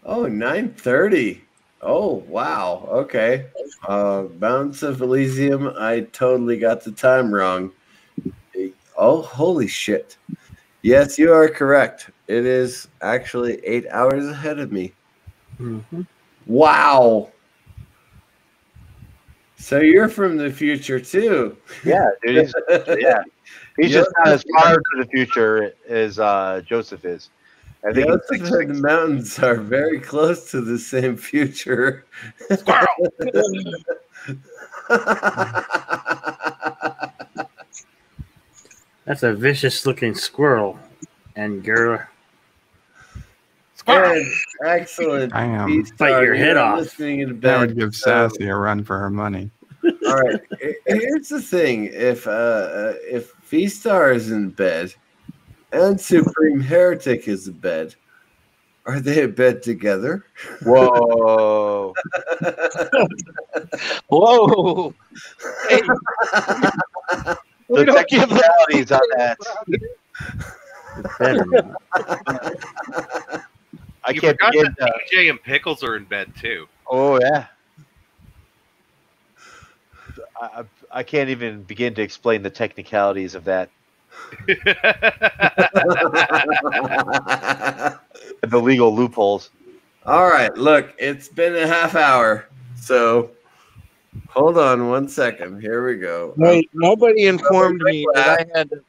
Oh, 9:30. Oh, wow. Okay. Mountains of Elysium, I totally got the time wrong. Oh, holy shit. Yes, you are correct. It is actually 8 hours ahead of me. Mm-hmm. Wow. So you're from the future too. Yeah, dude. He's just not as far to the future as Joseph is. I think Joseph and the mountains are very close to the same future. That's a vicious looking squirrel. And girl. And excellent. Damn. Bite your head off. Listening in That bed. would give Sassy a run for her money. All right. Here's the thing: if V-Star is in bed and Supreme Heretic is in bed, are they in bed together? Whoa. Whoa. Hey. The technicalities on that. I You can't forgot begin that to. DJ and Pickles are in bed too. Oh yeah. I can't even begin to explain the technicalities of that. The legal loopholes. All right, look, it's been a half hour, so hold on 1 second. Here we go. Wait, nobody informed me that I had to.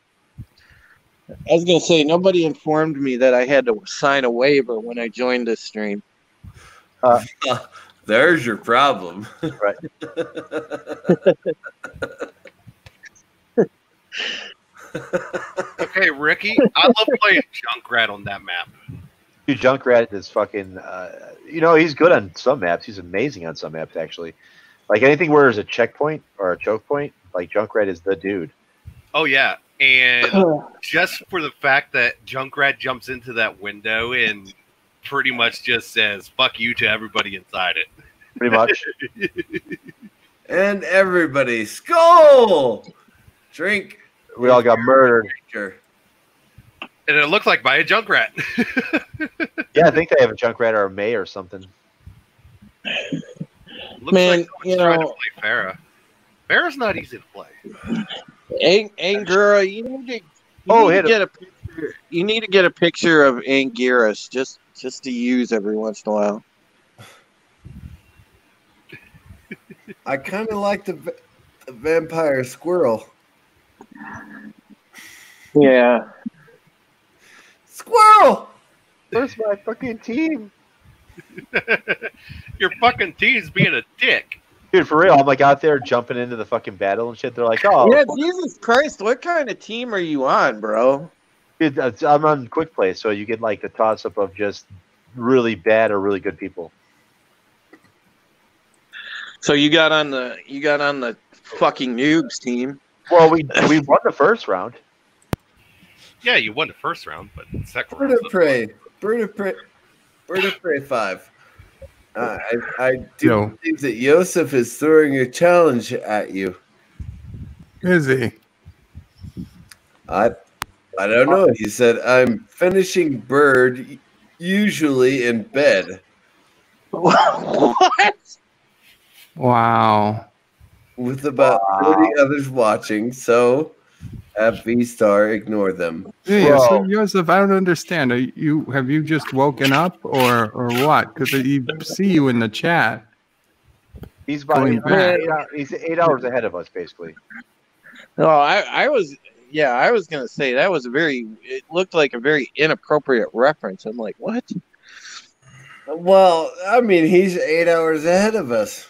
I was gonna say nobody informed me that I had to sign a waiver when I joined this stream. There's your problem. Right. Okay, Ricky, I love playing Junkrat on that map. Dude, Junkrat is fucking. He's good on some maps. He's amazing on some maps, actually. Like anything where there's a checkpoint or a choke point, like Junkrat is the dude. Oh yeah, and just for the fact that Junkrat jumps into that window and pretty much just says "fuck you" to everybody inside it. Pretty much. And everybody, skull! Drink. We all got murdered. Sure. And it looked like by a Junkrat. Yeah, I think they have a Junkrat or a May or something. Looks Man, like you trying to know, play Farrah. Farrah's not easy to play. Angura, you need to. You need to get a picture of Anguirus just to use every once in a while. I kind of like the vampire squirrel. Yeah. Squirrel! Where's my fucking team? Your fucking team's being a dick. Dude, for real, I'm like out there jumping into the fucking battle and shit. They're like, oh. Yeah, Jesus Christ, what kind of team are you on, bro? Dude, I'm on quick play, so you get like the toss up of just really bad or really good people. So you got on the fucking noobs team. Well, we won the first round. Yeah, you won the first round, but the second Bird round. of Prey. Bird of Prey 5. I do Yo. believe that Yosef is throwing a challenge at you. Is he? I don't know. He said, I'm finishing Bird usually in bed. What? Wow. With about 30 others watching, so at V-Star, ignore them. Yeah, so Joseph, I don't understand. Have you just woken up or what? Because you see you in the chat. He's Going back. he's 8 hours ahead of us, basically. No, I was gonna say that was it looked like a very inappropriate reference. I'm like, what? Well, I mean, he's 8 hours ahead of us.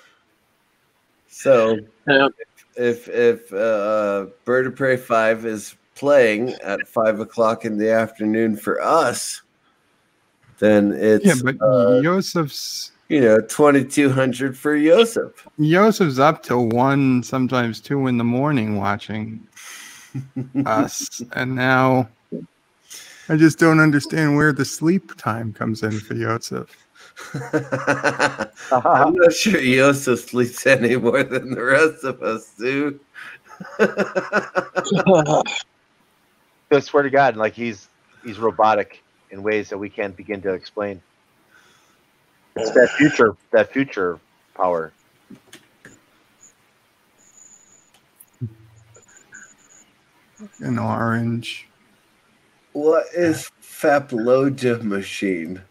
So if Bird of Prey 5 is playing at 5 o'clock in the afternoon for us, then it's but Joseph's 2200 for Yosef. Joseph's up till 1, sometimes 2 in the morning watching us, and now I just don't understand where the sleep time comes in for Joseph. I'm not sure Yosef sleeps any more than the rest of us do. I swear to God, like he's robotic in ways that we can't begin to explain. It's that future power. An orange. What is Faploja machine?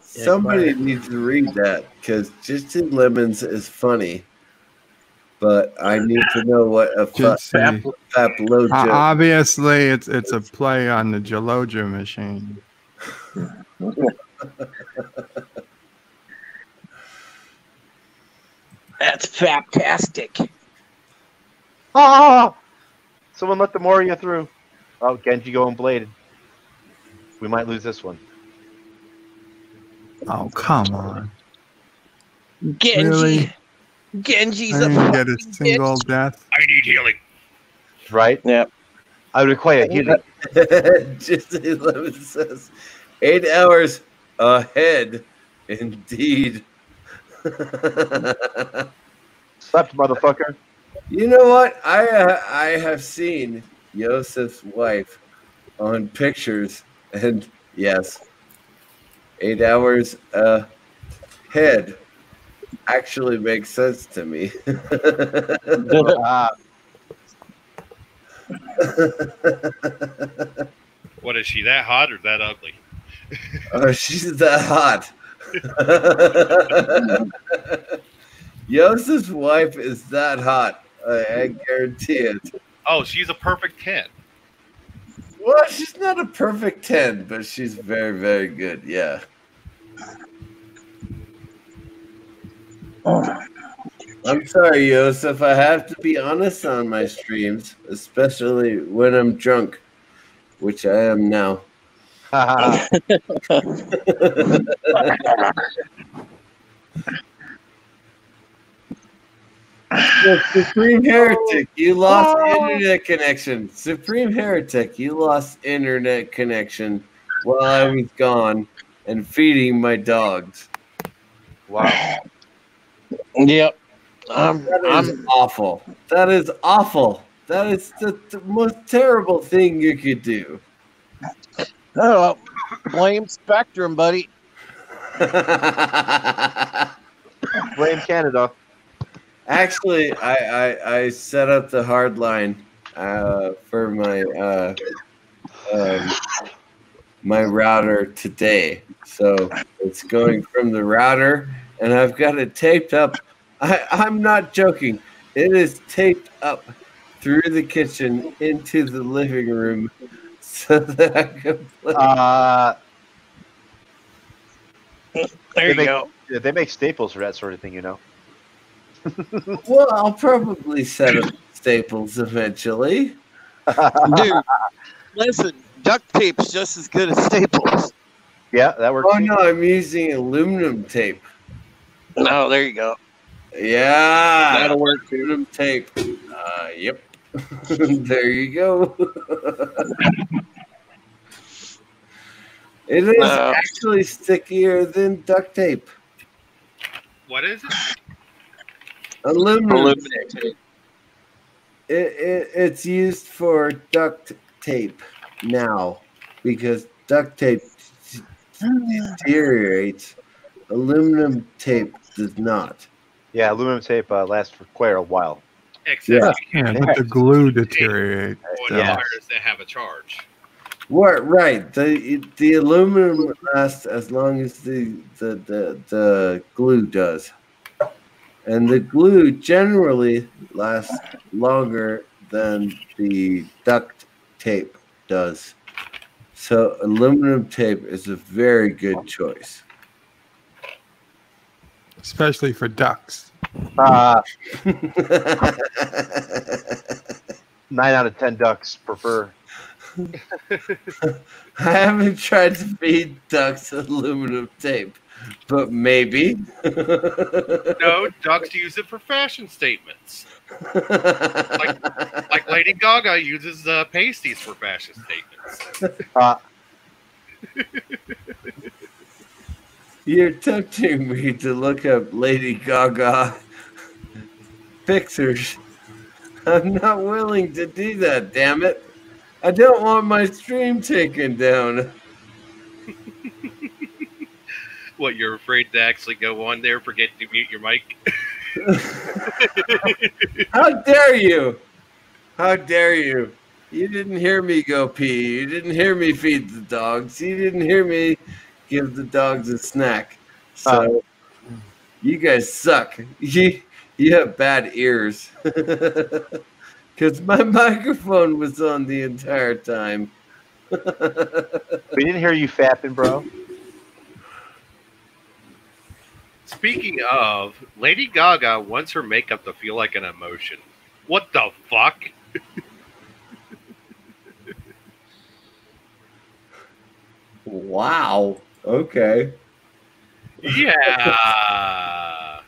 Somebody needs to read that because Justin Lemons is funny, but I need to know what a Faploja. Obviously, it's a play on the Jaloja machine. That's fantastic. Ah! Someone let the Moria through. Oh, Genji going bladed. We might lose this one. Oh, come on. Genji. Really? Genji's I a didn't get a fucking single bitch. death. I need healing. Right? Yeah. I would require healing. Justin Lemons says 8 hours ahead, indeed. Slept, motherfucker. You know what? I have seen Yosef's wife on pictures, and yes, 8 hours ahead actually makes sense to me. What is she, that hot or that ugly? Oh, she's that hot. Yosef's wife is that hot. I guarantee it. Oh, she's a perfect 10. Well, she's not a perfect 10, but she's very, very good. Yeah. I'm sorry, Yosef. I have to be honest on my streams, especially when I'm drunk, which I am now. Supreme Heretic, you lost internet connection. Supreme Heretic, you lost internet connection while I was gone and feeding my dogs. Wow. Yep. That is awful. That is awful. That is the most terrible thing you could do. Oh, blame Spectrum, buddy. Blame Canada. Actually, I set up the hard line for my my router today. So it's going from the router, and I've got it taped up. I'm not joking. It is taped up through the kitchen into the living room so that I can play. There you go. They make staples for that sort of thing, you know. Well, I'll probably set up staples eventually. Dude, listen, duct tape's just as good as staples. Yeah, that works. Oh no, I'm using aluminum tape. No, there you go. Yeah, That'll work too. aluminum tape. Yep. There you go. It is actually stickier than duct tape. What is it? Aluminum tape. It's used for duct tape now because duct tape deteriorates. Aluminum tape does not. Yeah, aluminum tape lasts for quite a while. Except But the glue deteriorates. on wires that have a charge. What? Right. The aluminum lasts as long as the glue does, and the glue generally lasts longer than the duct tape does. So aluminum tape is a very good choice. Especially for ducks. 9 out of 10 ducks prefer. I haven't tried to feed ducks aluminum tape, but maybe. No, ducks use it for fashion statements. like Lady Gaga uses pasties for fashion statements. You're tempting me to look up Lady Gaga pictures. I'm not willing to do that, damn it. I don't want my stream taken down. What, you're afraid to actually go on there, forget to mute your mic? How dare you? How dare you? You didn't hear me go pee. You didn't hear me feed the dogs. You didn't hear me give the dogs a snack. So you guys suck. You have bad ears. Because my microphone was on the entire time. We didn't hear you fapping, bro. Speaking of, Lady Gaga wants her makeup to feel like an emotion. What the fuck? Wow. Okay. Yeah.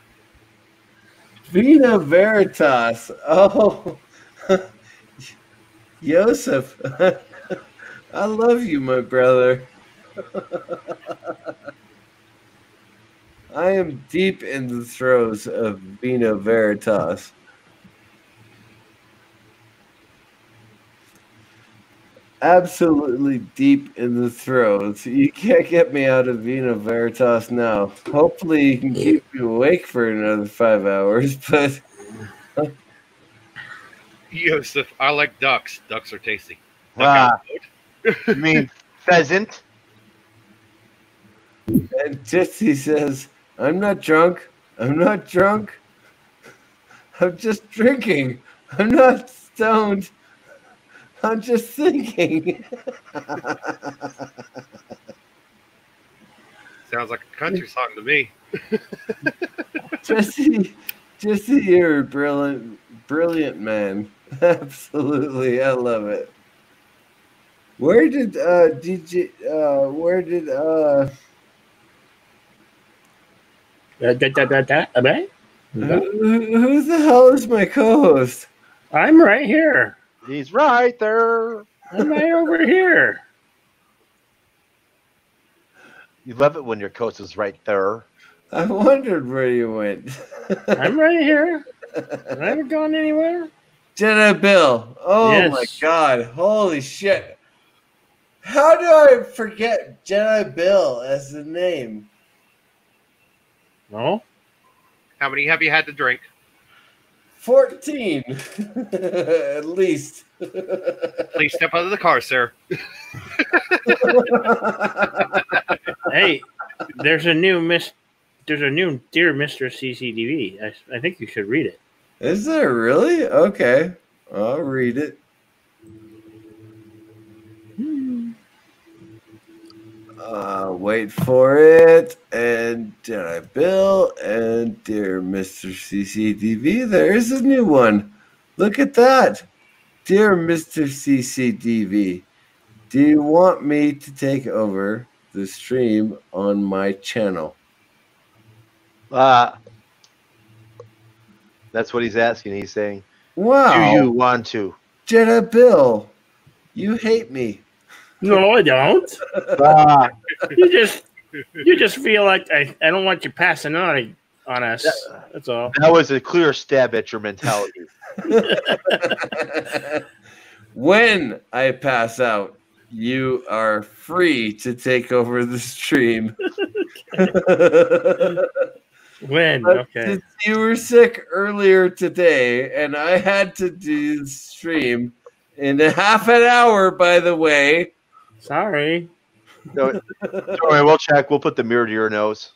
Vina Veritas. Oh. Joseph. I love you, my brother. I am deep in the throes of Vina Veritas. Absolutely deep in the throes. You can't get me out of Vina Veritas now. Hopefully you can keep me awake for another 5 hours, but... Joseph, I like ducks. Ducks are tasty. You mean pheasant? And Jesse says, I'm not drunk. I'm not drunk. I'm just drinking. I'm not stoned. I'm just thinking. Sounds like a country song to me. Jesse, you're a brilliant man. Absolutely, I love it. Where did DJ? Where did Who the hell is my co-host? I'm right here. He's right there. I'm right over here. You love it when your coach is right there. I wondered where you went. I'm right here. I haven't gone anywhere. Jedi Bill. Oh Yes. my God. Holy shit. How do I forget Jedi Bill as the name? No. How many have you had to drink? 14. At least. Please step out of the car, sir. Hey, there's a new Dear Mr. CCTV. I think you should read it. Is there really? Okay. I'll read it. Wait for it. And Jedi Bill and Dear Mr. CCTV. There is a new one. Look at that. Dear Mr. CCTV, do you want me to take over the stream on my channel? That's what he's asking. He's saying, Wow. do you want to? Jedi Bill, you hate me. No, I don't. You just feel like I don't want you passing on us. That's all. That was a clear stab at your mentality. When I pass out, you are free to take over the stream. When? Okay. You were sick earlier today, and I had to do the stream in a half an hour, by the way. Sorry. Don't worry, we'll check. We'll put the mirror to your nose.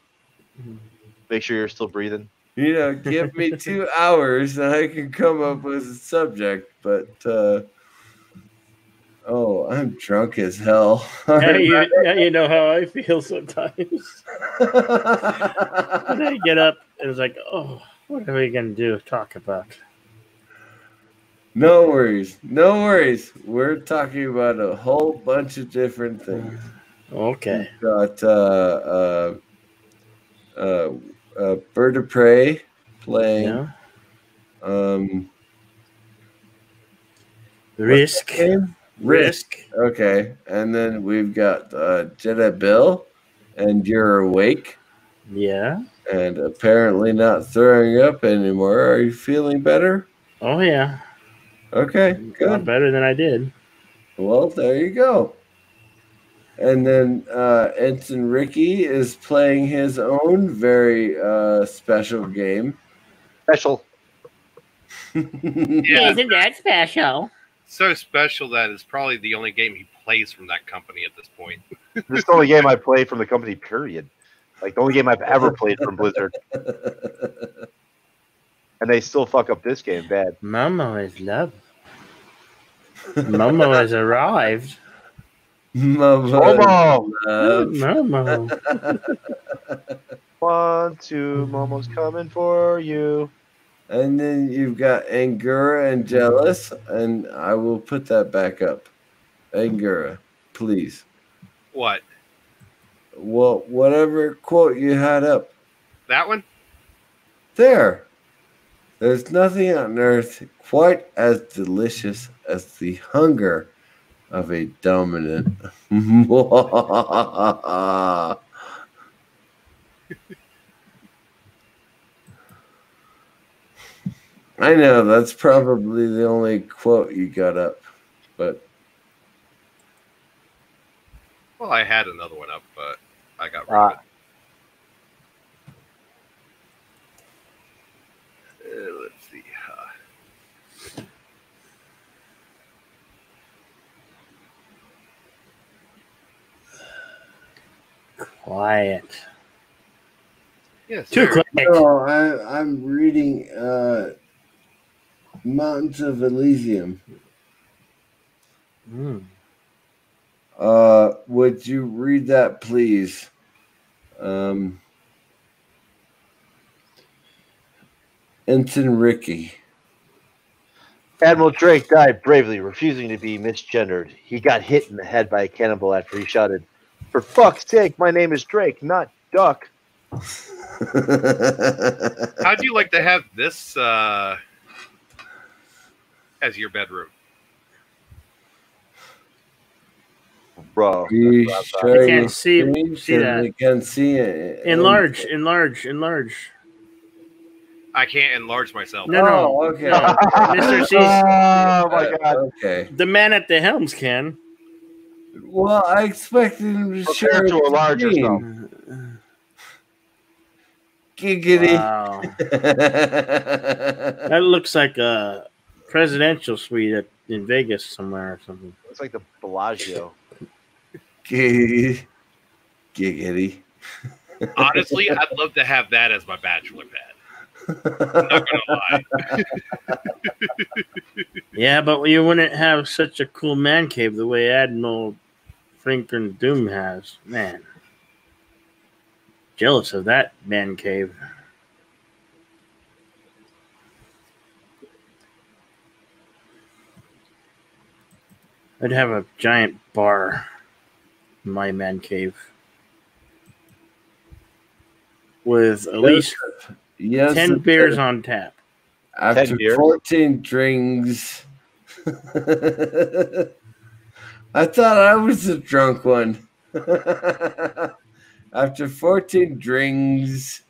Make sure you're still breathing. You know, give me 2 hours and I can come up with a subject. But, I'm drunk as hell. You know how I feel sometimes. And I get up and it's like, oh, what are we going to do? Talk about? No worries. No worries. We're talking about a whole bunch of different things. Okay. We've got Bird of Prey playing. Yeah. Risk. Risk. Okay. And then we've got Jedi Bill and You're Awake. Yeah. And apparently not throwing up anymore. Are you feeling better? Oh, yeah. Okay, good. A lot better than I did. Well, there you go. And then Ensign Ricky is playing his own very special game. Special. Yeah. Isn't that special? So special that it's probably the only game he plays from that company at this point. This is the only game I played from the company, period. Like, the only game I've ever played from Blizzard. And they still fuck up this game bad. Momo is love. Momo has arrived. Momo. Momo. 1, 2, Momo's coming for you. And then you've got Angura and Jealous, and I will put that back up. Angura, please. What? Well, whatever quote you had up. That one? There. There's nothing on earth quite as delicious as the hunger of a dominant. I know that's probably the only quote you got up, but Well, I had another one up, but I got rid of it. Let's see. Quiet. Yes. Too quiet. No, I'm reading Mountains of Elysium. Would you read that, please? Ensign Ricky. Admiral Drake died bravely, refusing to be misgendered. He got hit in the head by a cannonball after he shouted, "For fuck's sake, my name is Drake, not Duck." How'd you like to have this as your bedroom? Bro, You I can't see that. I can see it. Enlarge. I can't enlarge myself. No. Okay. No. Mr. C. Oh my god. Okay. The man at the helms can. Well, I expected him to share to a larger yourself. Giggity. Wow. That looks like a presidential suite in Vegas somewhere or something. It's like the Bellagio. Giggity. Honestly, I'd love to have that as my bachelor pad. I'm not gonna lie. Yeah, but you wouldn't have such a cool man cave the way Admiral Franklin Doom has. Man. Jealous of that man cave. I'd have a giant bar in my man cave with at least 10 beers on tap. After 14 drinks. I thought I was the drunk one. After 14 drinks.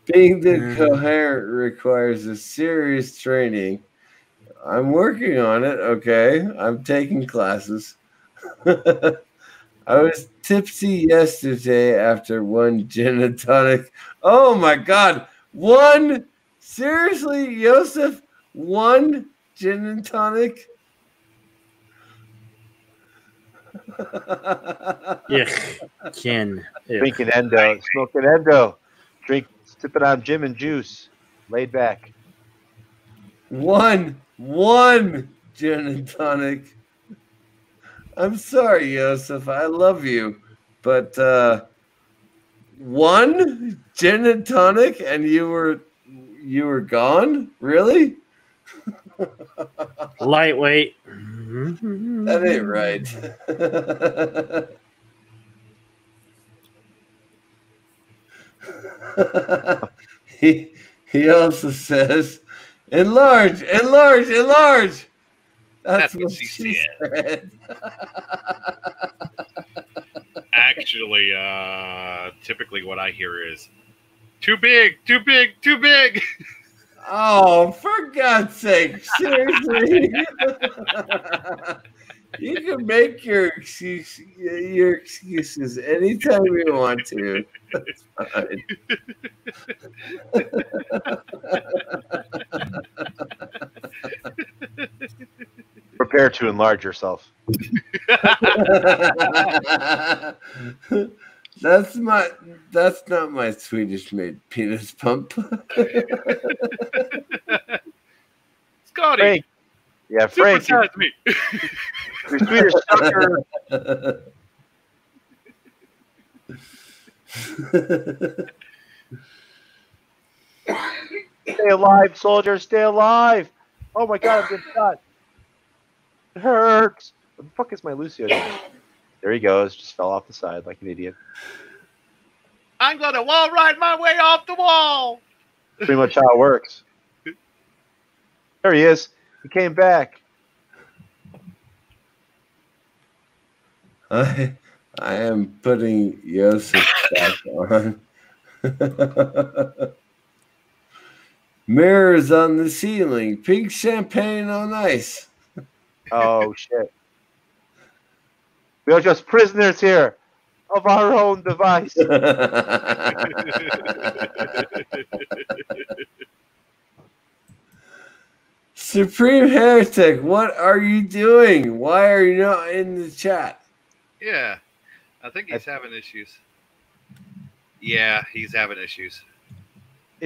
Being the coherent requires a serious training. I'm working on it, okay? I'm taking classes. I was tipsy yesterday after one gin and tonic. Oh my God. One? Seriously, Yosef? One gin and tonic? Yuck. Ken. Drinking endo. Smoking endo. Sipping on gin and juice. Laid back. One gin and tonic. I'm sorry, Yosef. I love you. But one gin and tonic and you were gone? Really? Lightweight. That ain't right. He also says, enlarge. That's what she said. Actually, typically what I hear is too big. Oh, for God's sake. Seriously. You can make your excuses anytime you want to. That's fine. Prepare to enlarge yourself. That's not my Swedish made penis pump. Scotty. Frank. Yeah, Frank. Supersize me. Your Swedish sucker. Stay alive, soldier. Stay alive. Oh my God, I'm getting shot. It hurts. What the fuck is my Lucio doing? There he goes. Just fell off the side like an idiot. I'm gonna wall ride my way off the wall. Pretty much how it works. There he is. He came back. I am putting Yosef back on. Mirrors on the ceiling. Pink champagne on ice. Oh, shit. We are just prisoners here of our own device. Supreme Heretic, what are you doing? Why are you not in the chat? Yeah, I think he's having issues. Yeah, he's having issues.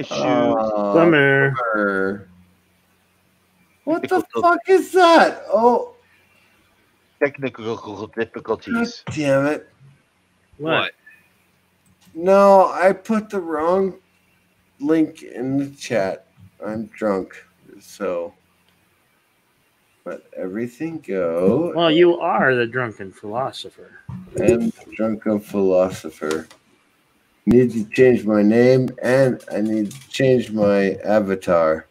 Bummer. What the fuck is that? Oh, technical difficulties. God damn it. What? No, I put the wrong link in the chat. I'm drunk, so let everything go. Well, you are the drunken philosopher. I'm the drunken philosopher. Need to change my name and I need to change my avatar.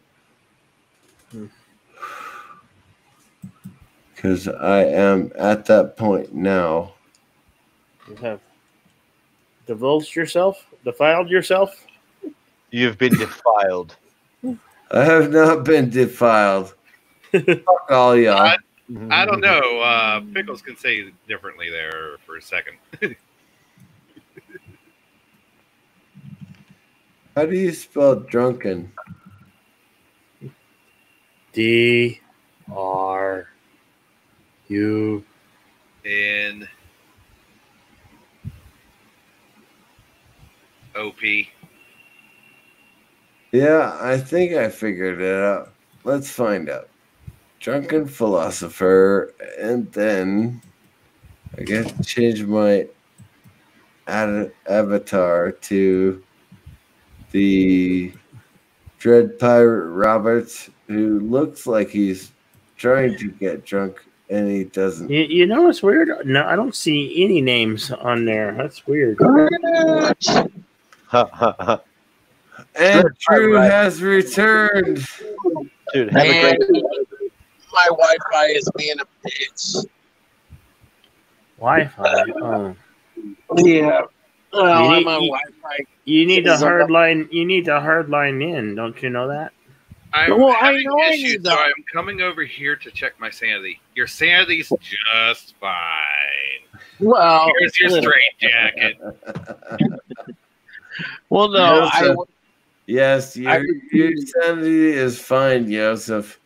Because I am at that point now. You have divulged yourself? Defiled yourself? You've been defiled. I have not been defiled. Fuck all y'all. I don't know. Pickles can say differently there for a second. How do you spell drunken? in OP. Yeah, I think I figured it out. Let's find out. Drunken Philosopher, and then I get to change my avatar to the Dread Pirate Roberts, who looks like he's trying to get drunk and he doesn't. You know what's weird? No, I don't see any names on there. That's weird. And Drew has returned. Dude, have a great My Wi-Fi is being a bitch. Wi-Fi. Oh. Yeah. Well, You I'm need- on you- Wi-Fi. You need to So- hard line. You need to hard line in. Don't you know that? I'm Well, I having know I issues, need so that. I'm coming over here to check my sanity. Your sanity's just fine. Well, Here's your straight jacket. Well, no, Joseph, yes, your sanity is fine, Joseph.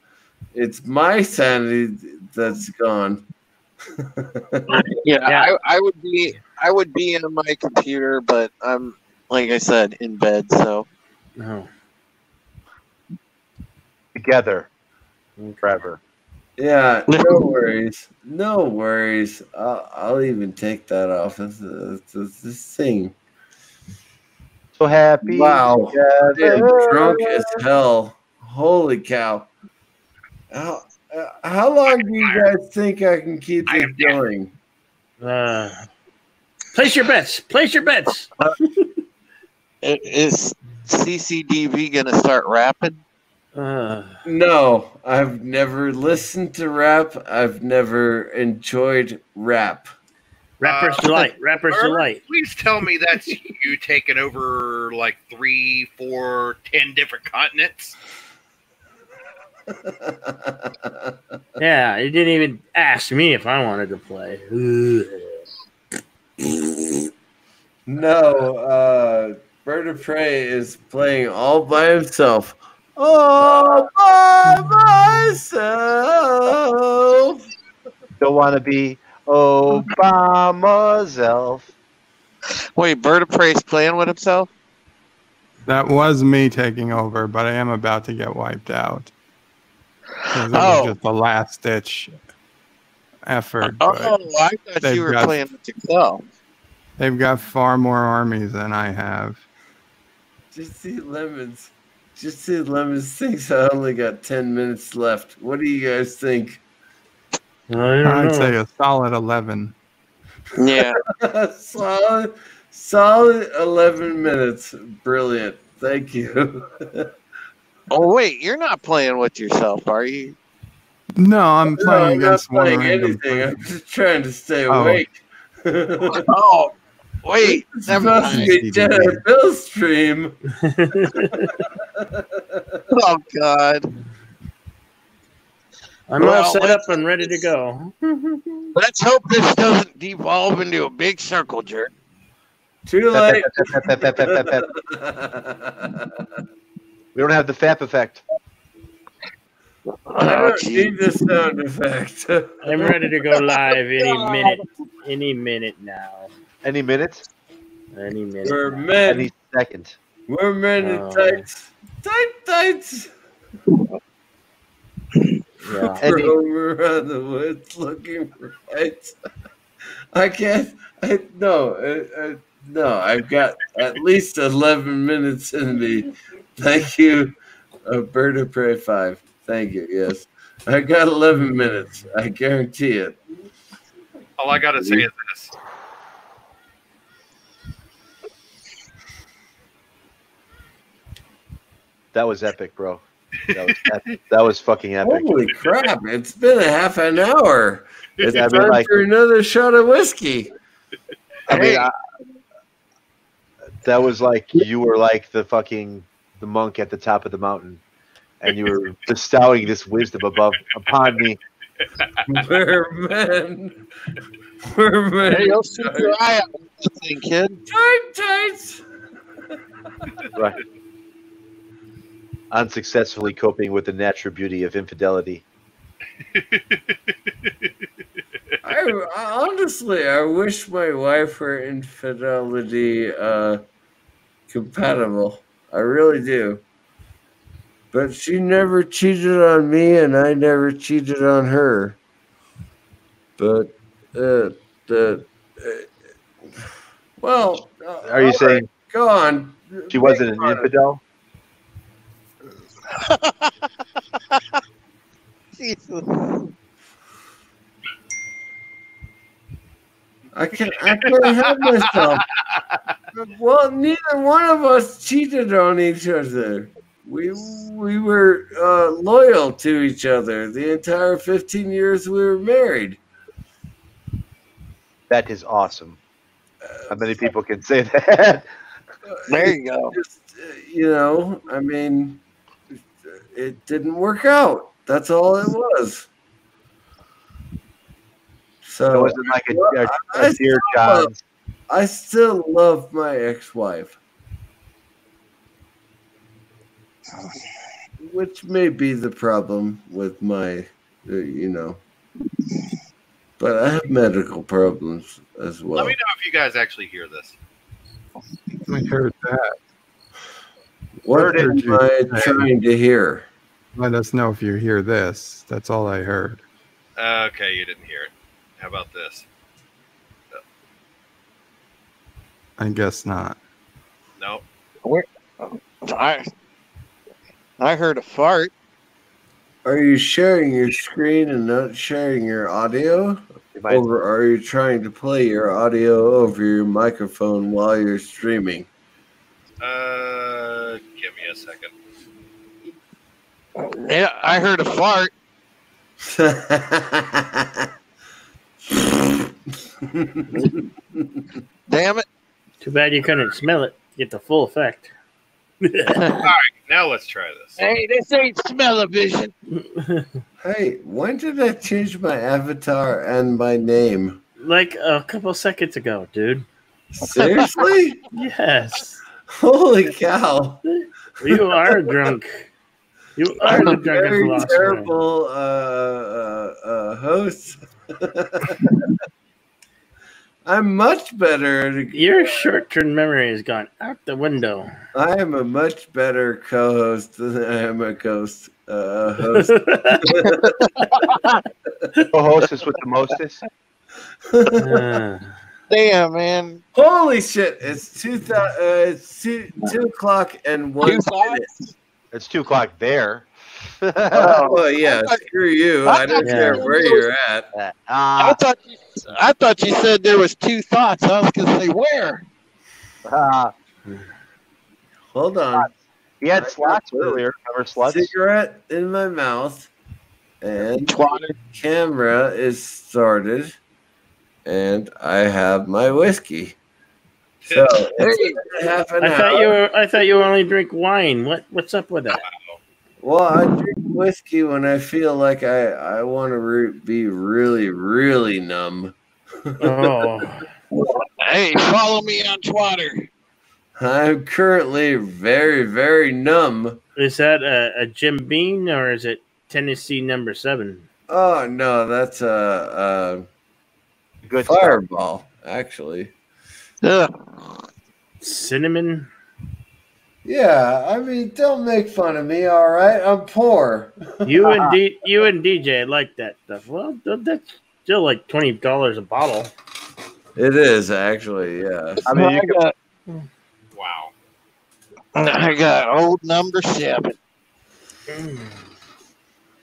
It's my sanity that's gone. I would be in my computer, but I'm like I said in bed. So no. Together forever. Yeah, no worries. No worries. I'll even take that off. It's this thing. So happy. Wow. I together. am drunk as hell. Holy cow. How long do you guys think I can keep this going? Place your bets. Place your bets. is CCDV gonna start rapping? No, I've never listened to rap. I've never enjoyed rap. Rapper's Delight. Rapper's Bert, Delight. Please tell me that's you taking over like 3, 4, 10 different continents. Yeah, he didn't even ask me if I wanted to play. No, Bird of Prey is playing all by himself. All by myself. Don't want to be Obama's elf. Wait, Bird of Prey's playing with himself? That was me taking over, but I am about to get wiped out. 'Cause it was just the last ditch effort. but Oh, I thought they've you were got- playing with yourself. They've got far more armies than I have. Just see Lemons thinks I only got 10 minutes left. What do you guys think? I'd say a solid 11. Yeah. solid 11 minutes. Brilliant. Thank you. Oh wait, you're not playing with yourself, are you? No, I'm No, playing I'm not against one playing random anything. person. I'm just trying to stay Oh. awake. Oh, wait. It's Never supposed to mind. be Jedi Bill stream. Oh God. I'm Well, all set let's- up and ready to go. Let's hope this doesn't devolve into a big circle jerk. Too late. We don't have the FAP effect. I don't need the sound effect. I'm ready to go live any minute. Any minute now. Any minute? Any minute. We're now. men. Any second. We're men in Oh. tights. Tights. Yeah. Roam around the woods looking for fights. I can't. No, I've got at least 11 minutes in me. Thank you, Bird of Prey 5. Thank you. Yes, I got 11 minutes. I guarantee it. All I gotta say is this. That was epic, bro. That was epic. That was fucking epic. Holy crap! It's been a half an hour. It's Yeah, I mean, time like- for another shot of whiskey. I mean, that was like you were like the monk at the top of the mountain, and you were bestowing this wisdom upon me. We're men. We're men. Hey, you'll shoot your eye out with this thing, kid. Tights. Right. unsuccessfully coping with the natural beauty of infidelity. Honestly, I wish my wife were infidelity compatible. I really do. But she never cheated on me, and I never cheated on her. But well, Are you saying go on? She wasn't an infidel? Jesus. I can't help myself. Well, neither one of us cheated on each other. We were loyal to each other the entire 15 years we were married. That is awesome. How many people can say that? There you go. Just, I mean, it didn't work out. That's all it was. So it wasn't like a dear John. I still love my ex-wife, which may be the problem with my, but I have medical problems as well. Let me know if you guys actually hear this. I heard that. What am I trying to hear? Let us know if you hear this. That's all I heard. Okay, you didn't hear it. How about this? I guess not. No. I heard a fart. Are you sharing your screen and not sharing your audio? Or are you trying to play your audio over your microphone while you're streaming? Give me a second. Yeah, I heard a fart. Damn it. Too bad you couldn't smell it. Get the full effect. All right, now let's try this. Hey, this ain't smell-o-vision. Hey, when did I change my avatar and my name? Like a couple seconds ago, dude. Seriously? Yes. Holy cow. You are drunk. You are the drunken very philosopher. terrible host. I'm much better. Your short-term memory has gone out the window. I am a much better co-host than I am a host. Host. Co-hostess with the mostest. Damn, man. Holy shit! It's 2 o'clock and 1 minute. It's 2 o'clock there. Oh, well, yeah. Screw you. I don't care where you're at. I thought you said there was two thoughts. I was gonna say where. Hold on. He had slots earlier. Remember slots? Cigarette in my mouth, and camera is started, and I have my whiskey. So it's half an hour. I thought you only drink wine. What's up with that? Well, I drink whiskey when I feel like I want to be really, really numb. Oh. Hey, follow me on Twitter. I'm currently very, very numb. Is that a Jim Beam or is it Tennessee number 7? Oh no, that's a good Fireball, actually. Cinnamon. Yeah, I mean, don't make fun of me, all right? I'm poor. You and DJ like that stuff. Well, that's still like $20 a bottle. It is actually, yeah. I mean, wow. I got old number 7.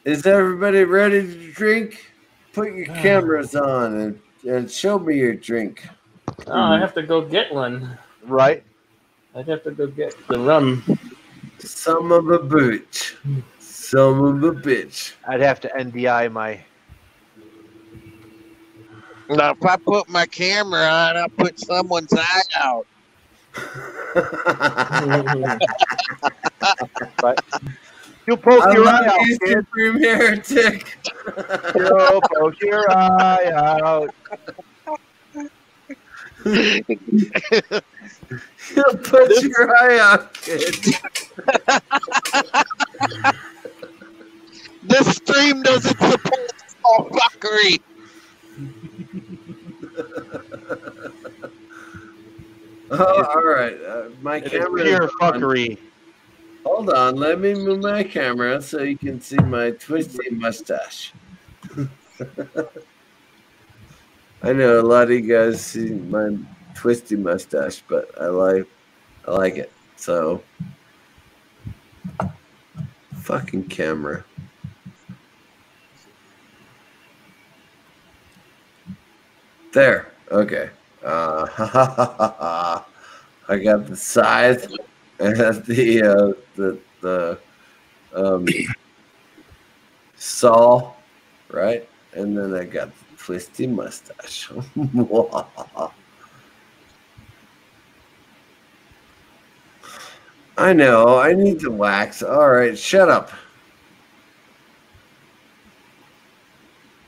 Is everybody ready to drink? Put your cameras on and show me your drink. Oh, I have to go get one. Right. I'd have to go get the rum. Some of a bitch. Some of a bitch. I'd have to NDI my. Now, if I put my camera on, I'll put someone's eye out. But you poke your eye out, kid. Supreme Heretic. You poke your eye out. You'll put your eye out, kid. This stream doesn't support all fuckery. Oh, all right. My It is camera pure is on. fuckery. Hold on. Let me move my camera so you can see my twisty mustache. I know a lot of you guys see my twisty mustache, but I like it. So, fucking camera. There. Okay. I got the scythe and the saw, right? And then I got the twisty mustache. I know. I need to wax. All right, shut up.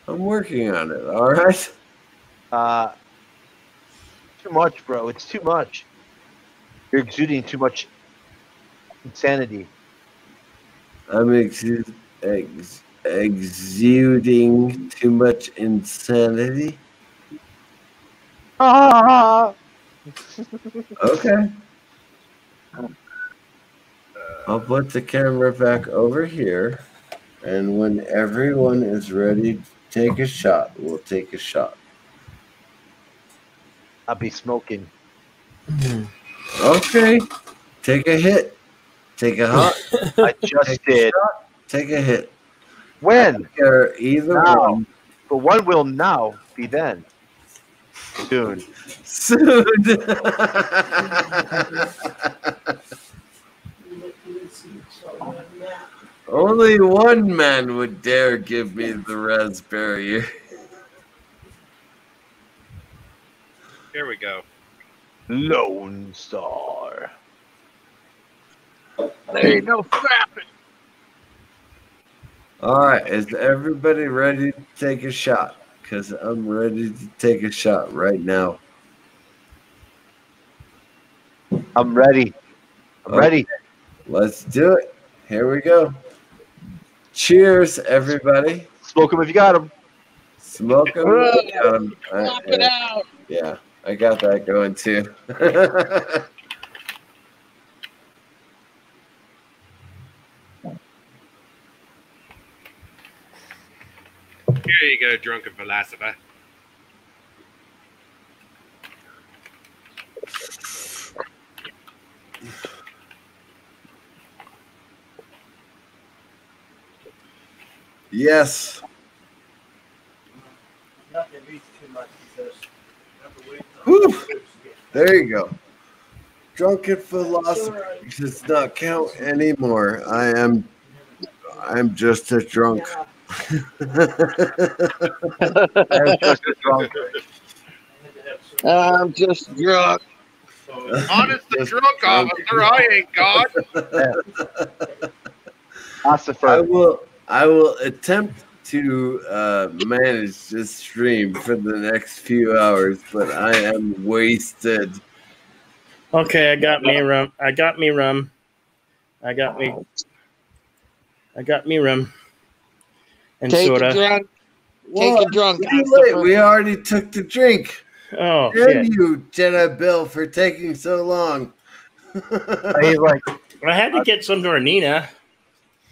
I'm working on it. All right. Too much, bro. It's too much. You're exuding too much insanity. I'm exuding too much insanity. Ah! Okay. I'll put the camera back over here, and when everyone is ready to take a shot, we'll take a shot. I'll be smoking. Okay. Take a hit. Take a hot. I just did. Take a hit. When? Either now. one. But one will now be then. Soon. Soon. Only one man would dare give me the raspberry. Here we go. Lone Star. There ain't no fapping. All right, is everybody ready to take a shot? Because I'm ready to take a shot right now. I'm ready. I'm ready. Let's do it. Here we go. Cheers, everybody. Smoke them if you got them. Smoke them. Pop it out. Yeah, I got that going too. Here you go, drunken philosopher. Yes. Whew. There you go. Drunken philosophy does not count anymore. I'm just a drunk. I'm just drunk. Honest the drunk officer, I ain't God. I will attempt to manage this stream for the next few hours, but I am wasted. Okay, I got me rum. I got me rum. And Take soda. a drunk. Whoa, Take a drunk. too late. We already took the drink. Oh, Damn shit. you, Jedi Bill, for taking so long. He's like, I had to get some to Nina.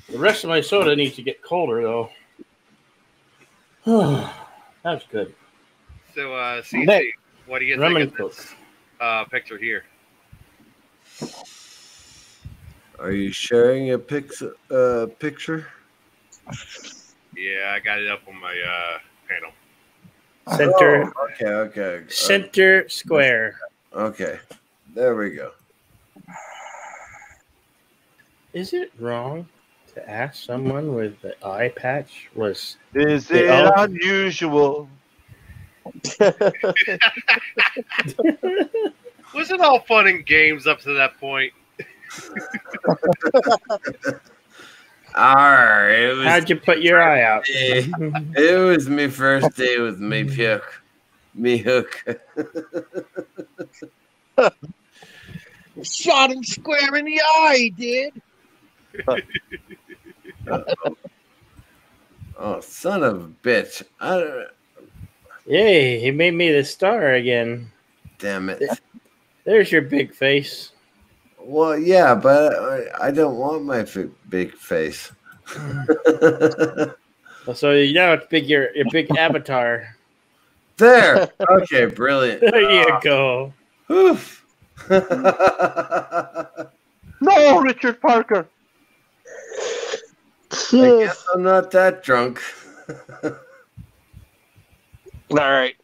The rest of my soda needs to get colder, though. That's good. So, CC, what do you Rum think and of this picture here? Are you sharing a picture? Yeah, I got it up on my panel. Center. Oh, okay. Center square. Okay. There we go. Is it wrong to ask someone with the eye patch was? Is they it all- unusual? Was it all fun and games up to that point? It was, How'd you put your eye out? it was me first day with me puke. Me hook. Shot him square in the eye, he did. Oh, son of a bitch! Yay! He made me the star again. Damn it! There's your big face. Well, yeah, but I don't want my big face. So now it's big. Your big avatar. There. Okay, brilliant. There you go. Oof. No, Richard Parker. I guess I'm not that drunk. All right.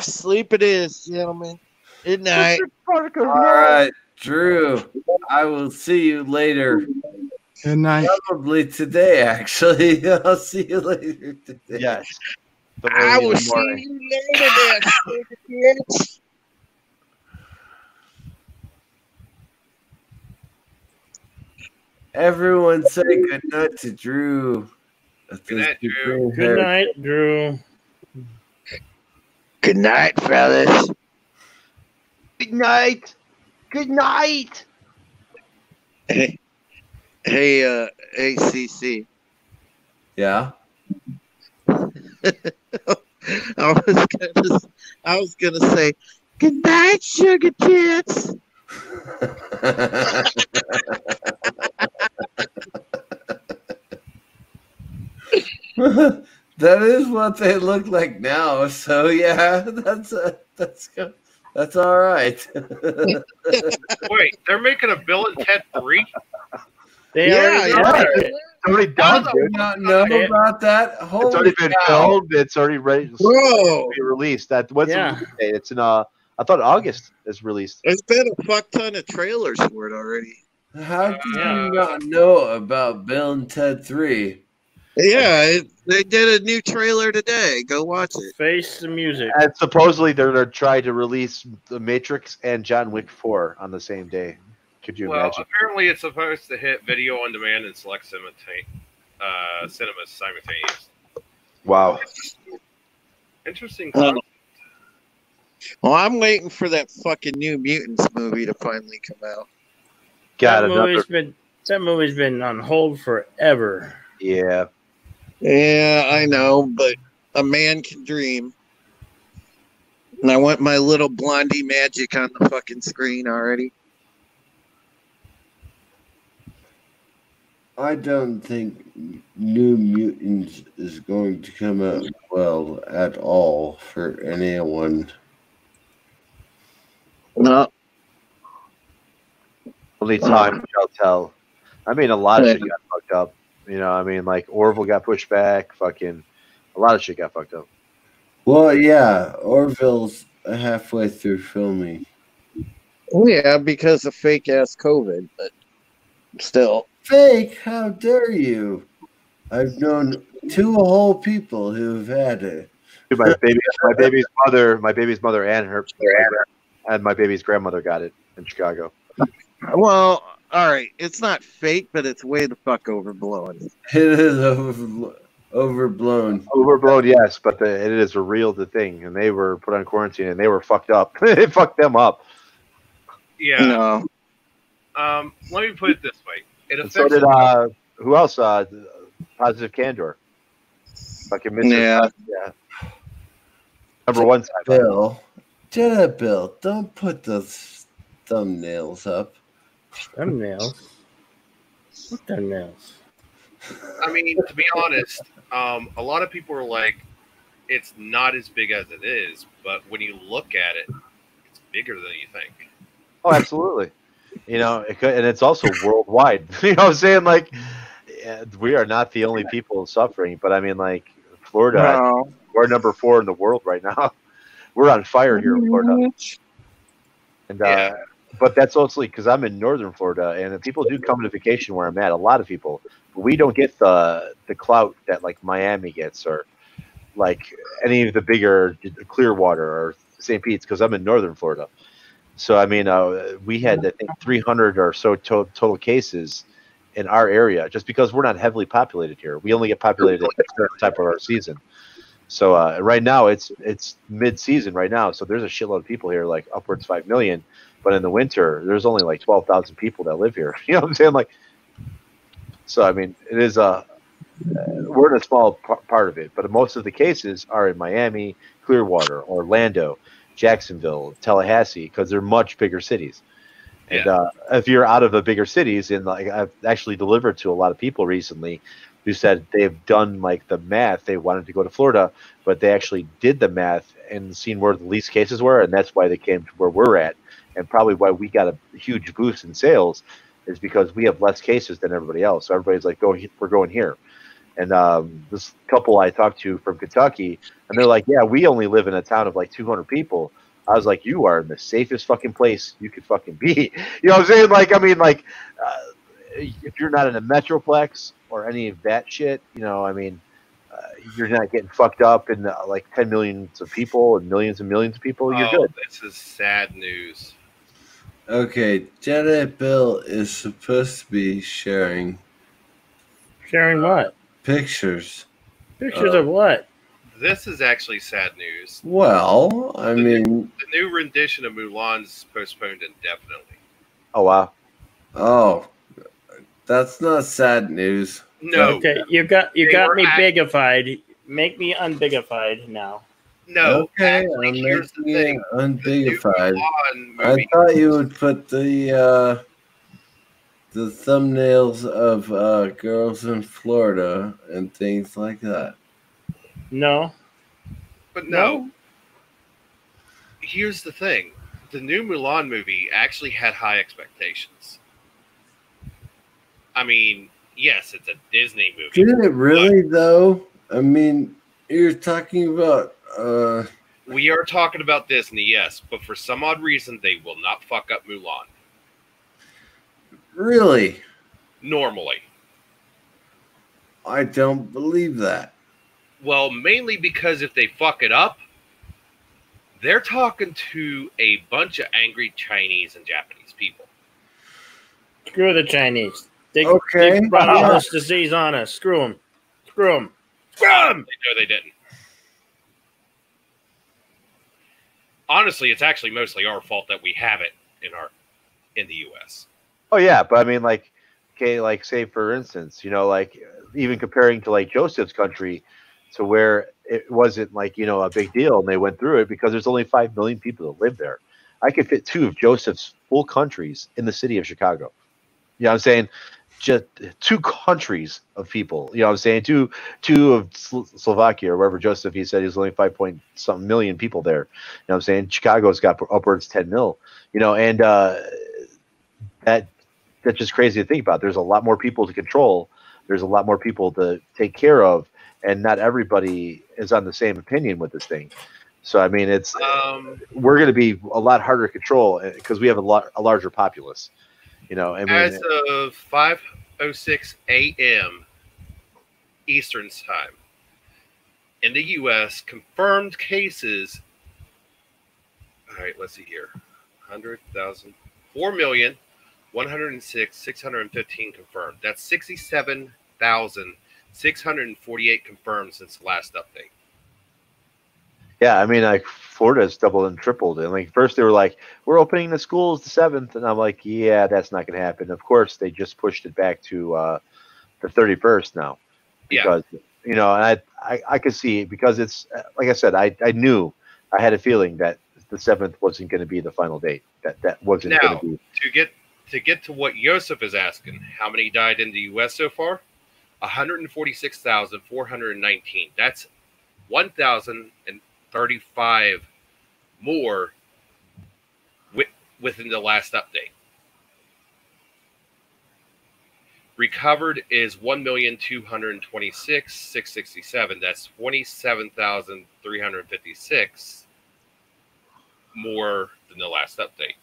Sleep it is, gentlemen. Good night. All right, Drew. I will see you later. Good night. Probably today, actually. I'll see you later today. Yes. I will see you later, there, bitch. Everyone say good night to Drew. Good night, Drew. Good night, Drew. Good night, fellas. Good night. Good night. Hey, ACC. Yeah. I was gonna say good night, sugar tits. That is what they look like now. So yeah, that's all right. Wait, they're making a Bill and Ted 3? They already did. It's already done, I did not know about that. It's Holy already been cow. filmed. It's already ready to be released. What's the release date? It's in I thought August is released. There's been a fuck ton of trailers for it already. How did you not know about Bill and Ted 3? Yeah, they did a new trailer today. Go watch it. Face the music. And supposedly they're going to try to release The Matrix and John Wick 4 on the same day. Could you imagine? Apparently it's supposed to hit video on demand and select cinemas simultaneously. Wow. Interesting. Well, I'm waiting for that fucking New Mutants movie to finally come out. That movie's been on hold forever. Yeah. Yeah, I know, but a man can dream. And I want my little blondie magic on the fucking screen already. I don't think New Mutants is going to come out well at all for anyone. No. Only time shall tell. I mean, a lot of shit got fucked up. You know, I mean, like Orville got pushed back. Fucking, a lot of shit got fucked up. Well, yeah, Orville's halfway through filming. Yeah, because of fake ass COVID, but still. Fake? How dare you? I've known 2 whole people who've had it. My baby's mother, and my baby's grandmother got it in Chicago. Well, all right, it's not fake, but it's way the fuck overblown. It is overblown. Overblown, yes, but it is a real thing, and they were put on quarantine, and they were fucked up. It fucked them up. Yeah. No. Let me put it this way. It affects. So did who else? Positive Candor. Fucking Mr. Yeah. Number one. Bill, Bill, don't put those thumbnails up. Thumbnails? What thumbnails? I mean, to be honest, a lot of people are like, it's not as big as it is, but when you look at it, it's bigger than you think. Oh, absolutely. You know, and it's also worldwide. You know what I'm saying? Like, we are not the only people suffering, but I mean, like, Florida, we're number 4 in the world right now. We're on fire here in Florida. And, but that's also because I'm in northern Florida, and people do come to vacation where I'm at. A lot of people, but we don't get the clout that like Miami gets, or like any of the bigger Clearwater or St. Pete's, because I'm in northern Florida. So I mean, we had I think 300 or so total cases in our area, just because we're not heavily populated here. We only get populated at the time of our season. So right now it's mid-season right now, so there's a shitload of people here, like upwards 5 million. But in the winter, there's only like 12,000 people that live here. You know what I'm saying? Like, So I mean, it is a we're in a small part of it, but most of the cases are in Miami, Clearwater, Orlando, Jacksonville, Tallahassee, because they're much bigger cities. And if you're out of the bigger cities, and like I've actually delivered to a lot of people recently who said they've done like the math, they wanted to go to Florida, but they actually did the math and seen where the least cases were, and that's why they came to where we're at, and probably why we got a huge boost in sales is because we have less cases than everybody else. So everybody's like, we're going here. And this couple I talked to from Kentucky, and they're like, yeah, we only live in a town of like 200 people. I was like, you are in the safest fucking place you could fucking be. You know what I'm saying? Like, I mean, like, if you're not in a metroplex or any of that shit, you know, I mean, you're not getting fucked up in like 10 millions of people and millions of people. You're good. This is sad news. Okay, Janet Bill is supposed to be sharing what? Pictures. Pictures of what? This is actually sad news. Well, I mean, the new rendition of Mulan's postponed indefinitely. Oh wow. Oh, that's not sad news. No. Okay, you got me bigified. Make me unbigified now. No. Okay, actually, I'm here's the making thing. it unbigified. Mulan I movie- thought you would put the thumbnails of girls in Florida and things like that. No. But no. Here's the thing. The new Mulan movie actually had high expectations. I mean, yes, it's a Disney movie. Did it really, though? I mean, you're talking about... We are talking about Disney, yes, but for some odd reason, they will not fuck up Mulan. Really? Normally. I don't believe that. Well, mainly because if they fuck it up, they're talking to a bunch of angry Chinese and Japanese people. Screw the Chinese. They Okay. brought all this disease on us. Screw them. Screw them. Screw them. No, they didn't. Honestly, it's actually mostly our fault that we have it in the U.S. Oh yeah, but I mean, like, okay, like say for instance, you know, like even comparing to like Joseph's country, to where it wasn't like, you know, a big deal, and they went through it because there's only 5 million people that live there. I could fit 2 of Joseph's full countries in the city of Chicago. You know what I'm saying? Just 2 countries of people. You know what I'm saying? Two of Slovakia or wherever Joseph, he said he's only 5-point-something million people there. You know what I'm saying? Chicago's got upwards 10 mil. You know, and that's just crazy to think about. There's a lot more people to control. There's a lot more people to take care of, and not everybody is on the same opinion with this thing. So I mean, it's we're going to be a lot harder to control because we have a larger populace. You know, I mean, as of 5:06 a.m. Eastern Time in the U.S., confirmed cases. All right, let's see here: 100,000, 4,106,615 confirmed. That's 67,648 confirmed since the last update. yeah, I mean, like Florida's doubled and tripled. And like first they were like, we're opening the schools the 7th, and I'm like, yeah, that's not going to happen. Of course, they just pushed it back to the 31st now, because you know, and I could see it because it's like I said, I knew, I had a feeling that the 7th wasn't going to be the final date. That wasn't going Now, to be. to get to what Yosef is asking, how many died in the U.S. so far? 146,419. That's 1,035 more within the last update. Recovered is 1,226,667. That's 27,356 more than the last update.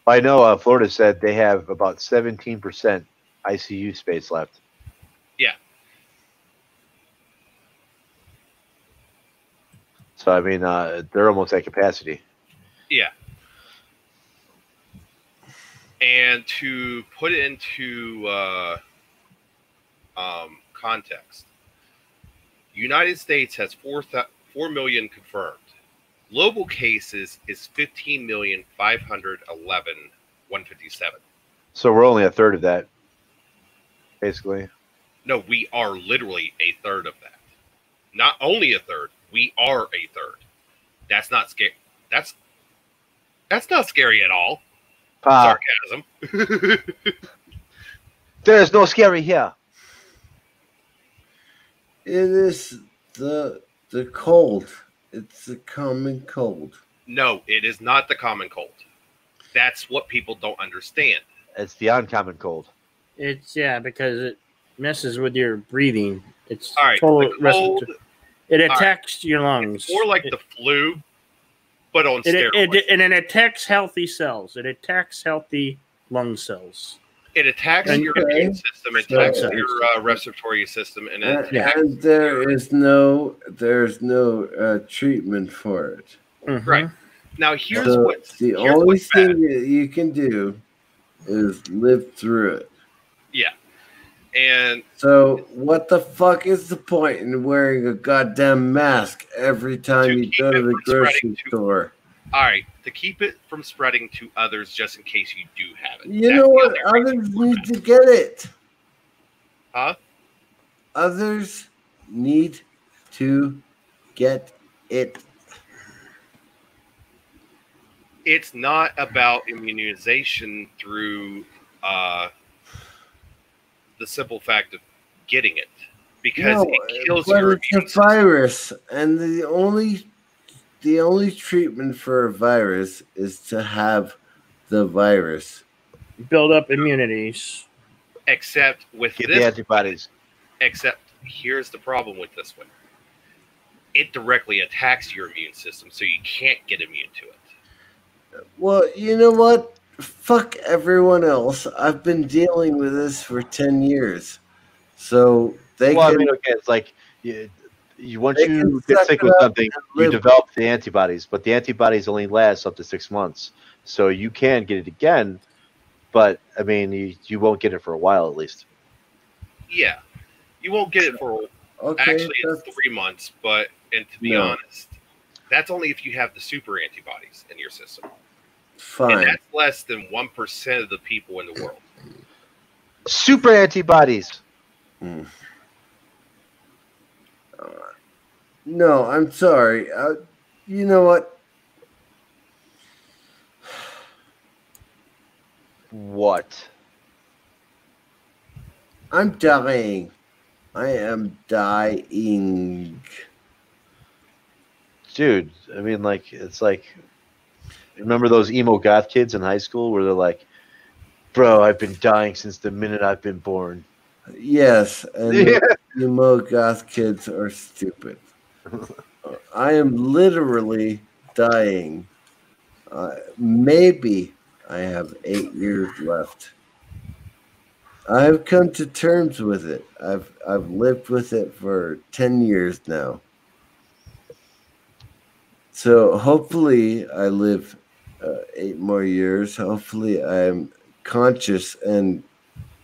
I know Florida said they have about 17% ICU space left. Yeah. So I mean, they're almost at capacity. Yeah. And to put it into context, United States has 4 million confirmed. Global cases is 15,511,157. So we're only a third of that. basically. No, we are literally a third of that. Not only a third, we are a third. That's not scary. That's not scary at all. Sarcasm. There's no scary here. It is the cold. It's the common cold. No, it is not the common cold. That's what people don't understand. It's the uncommon cold. It's because it messes with your breathing. It's All right, total the cold- It attacks your lungs. More like the flu, but on steroids. And it attacks healthy cells. It attacks healthy lung cells. It attacks your immune system. It attacks your respiratory system, and it attacks And there's no treatment for it. Right. Now, here's So what's the here's only what's bad. thing that you can do is live through it. Yeah. And So what the fuck is the point in wearing a goddamn mask every time you go to the grocery store? all right, to keep it from spreading to others, just in case you do have it. You That's know the what? other Others need to get it. Huh? Others need to get it. It's not about immunization through the simple fact of getting it, because No, it kills but your it's a virus, and the only treatment for a virus is to have the virus. Build up immunities. Except with Get this the antibodies. Except here's the problem with this one. It directly attacks your immune system, so you can't get immune to it. Well, you know what? Fuck everyone else. I've been dealing with this for 10 years. So they Well, can. I mean, okay, it's like you once They you can get suck sick it with up something, and you live develop the antibodies, but the antibodies only last up to 6 months. So you can get it again, but I mean, you won't get it for a while at least. Yeah. You won't get it for Okay, actually it's 3 months, but and to be No. honest, that's only if you have the super antibodies in your system. Fine. And that's less than 1% of the people in the world. Super antibodies. No, I'm sorry. You know what? What? I'm dying. I am dying. Dude, I mean, like, it's like, remember those emo goth kids in high school where they're like, bro, I've been dying since the minute I've been born. Yes, and Yeah. you emo goth kids are stupid. I am literally dying. Maybe I have 8 years left. I've come to terms with it. I've lived with it for 10 years now. So hopefully I live 8 more years. Hopefully I'm conscious and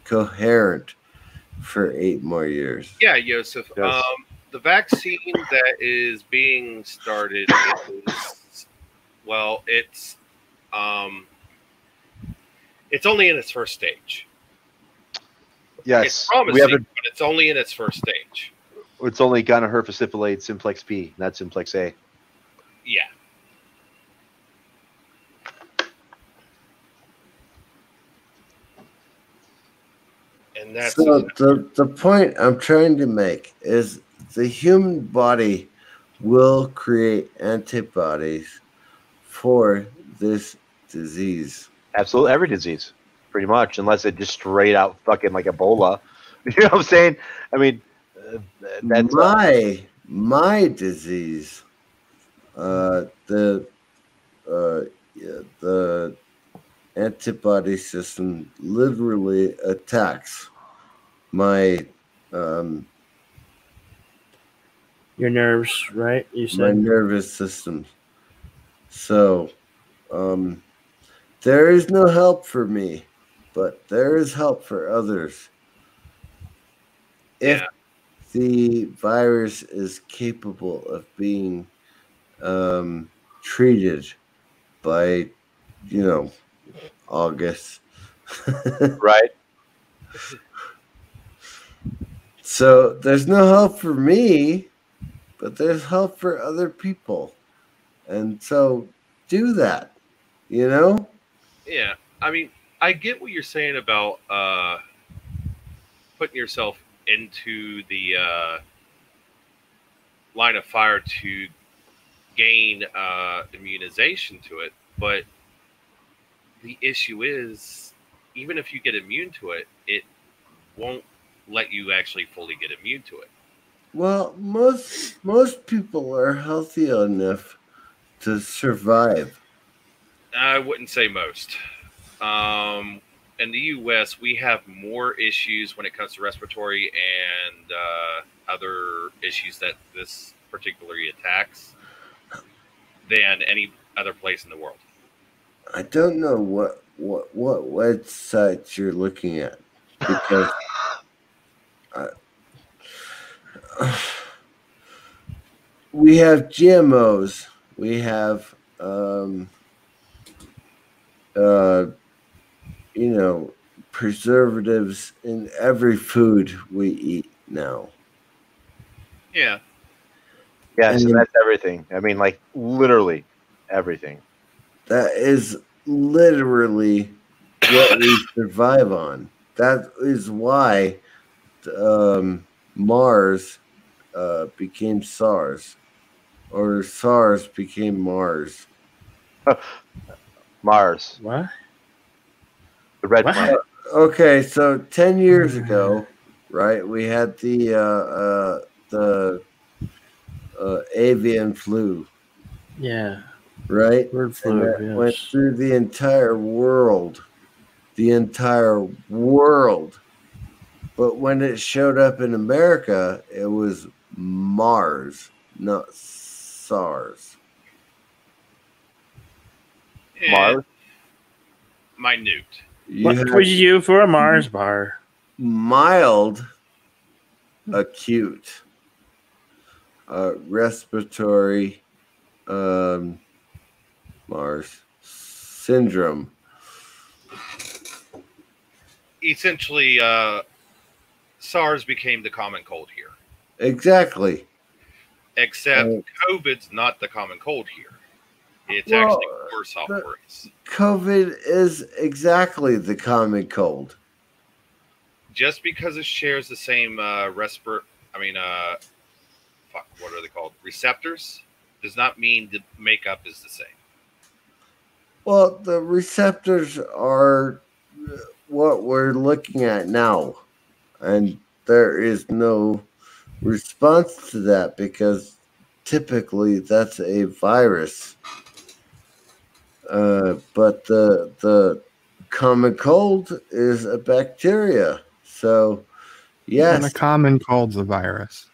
coherent for 8 more years. Yeah, Joseph. Yes. The vaccine that is being started is, well, it's only in its first stage. Yes. It's promising, We haven't, but it's only in its first stage. it's only gonorrhea, syphilis, simplex B, not simplex A. Yeah. And that's So the point I'm trying to make is the human body will create antibodies for this disease. Absolutely every disease, pretty much, unless it just straight out fucking like Ebola. You know what I'm saying? I mean, that's My disease, the antibody system literally attacks my Your nerves, right? You my said. nervous system. So there is no help for me, but there is help for others. If the virus is capable of being treated by, August. right. So there's no help for me, but there's help for other people. And so do that, you know? Yeah, I mean, I get what you're saying about putting yourself into the line of fire to gain immunization to it, but the issue is, even if you get immune to it, it won't let you actually fully get immune to it. Well, most people are healthy enough to survive. I wouldn't say most. In the U.S., we have more issues when it comes to respiratory and other issues that this particularly attacks than any other place in the world. I don't know what websites you're looking at, because we have GMOs, we have you know, preservatives in every food we eat now. Yeah. Yeah, so that's everything. I mean, like, literally everything. That is literally what we survive on. That is why Mars became SARS, or SARS became Mars. Mars. What? The red planet. Okay, so 10 years ago, right, we had the avian flu. Yeah. Right? Bird And flu, that yes. went through the entire world. The entire world. But when it showed up in America, it was Mars, not SARS. Mars? Minute. What was you for a Mars bar? Mild, acute, respiratory Mars syndrome. Essentially, SARS became the common cold here. Exactly. Except COVID's not the common cold here. It's Well, actually worse off for us. COVID is exactly the common cold. Just because it shares the same what are they called? Receptors, does not mean the makeup is the same. Well, the receptors are what we're looking at now. And there is no response to that because typically that's a virus. But the common cold is a bacteria. So, yes. And a common cold's a virus.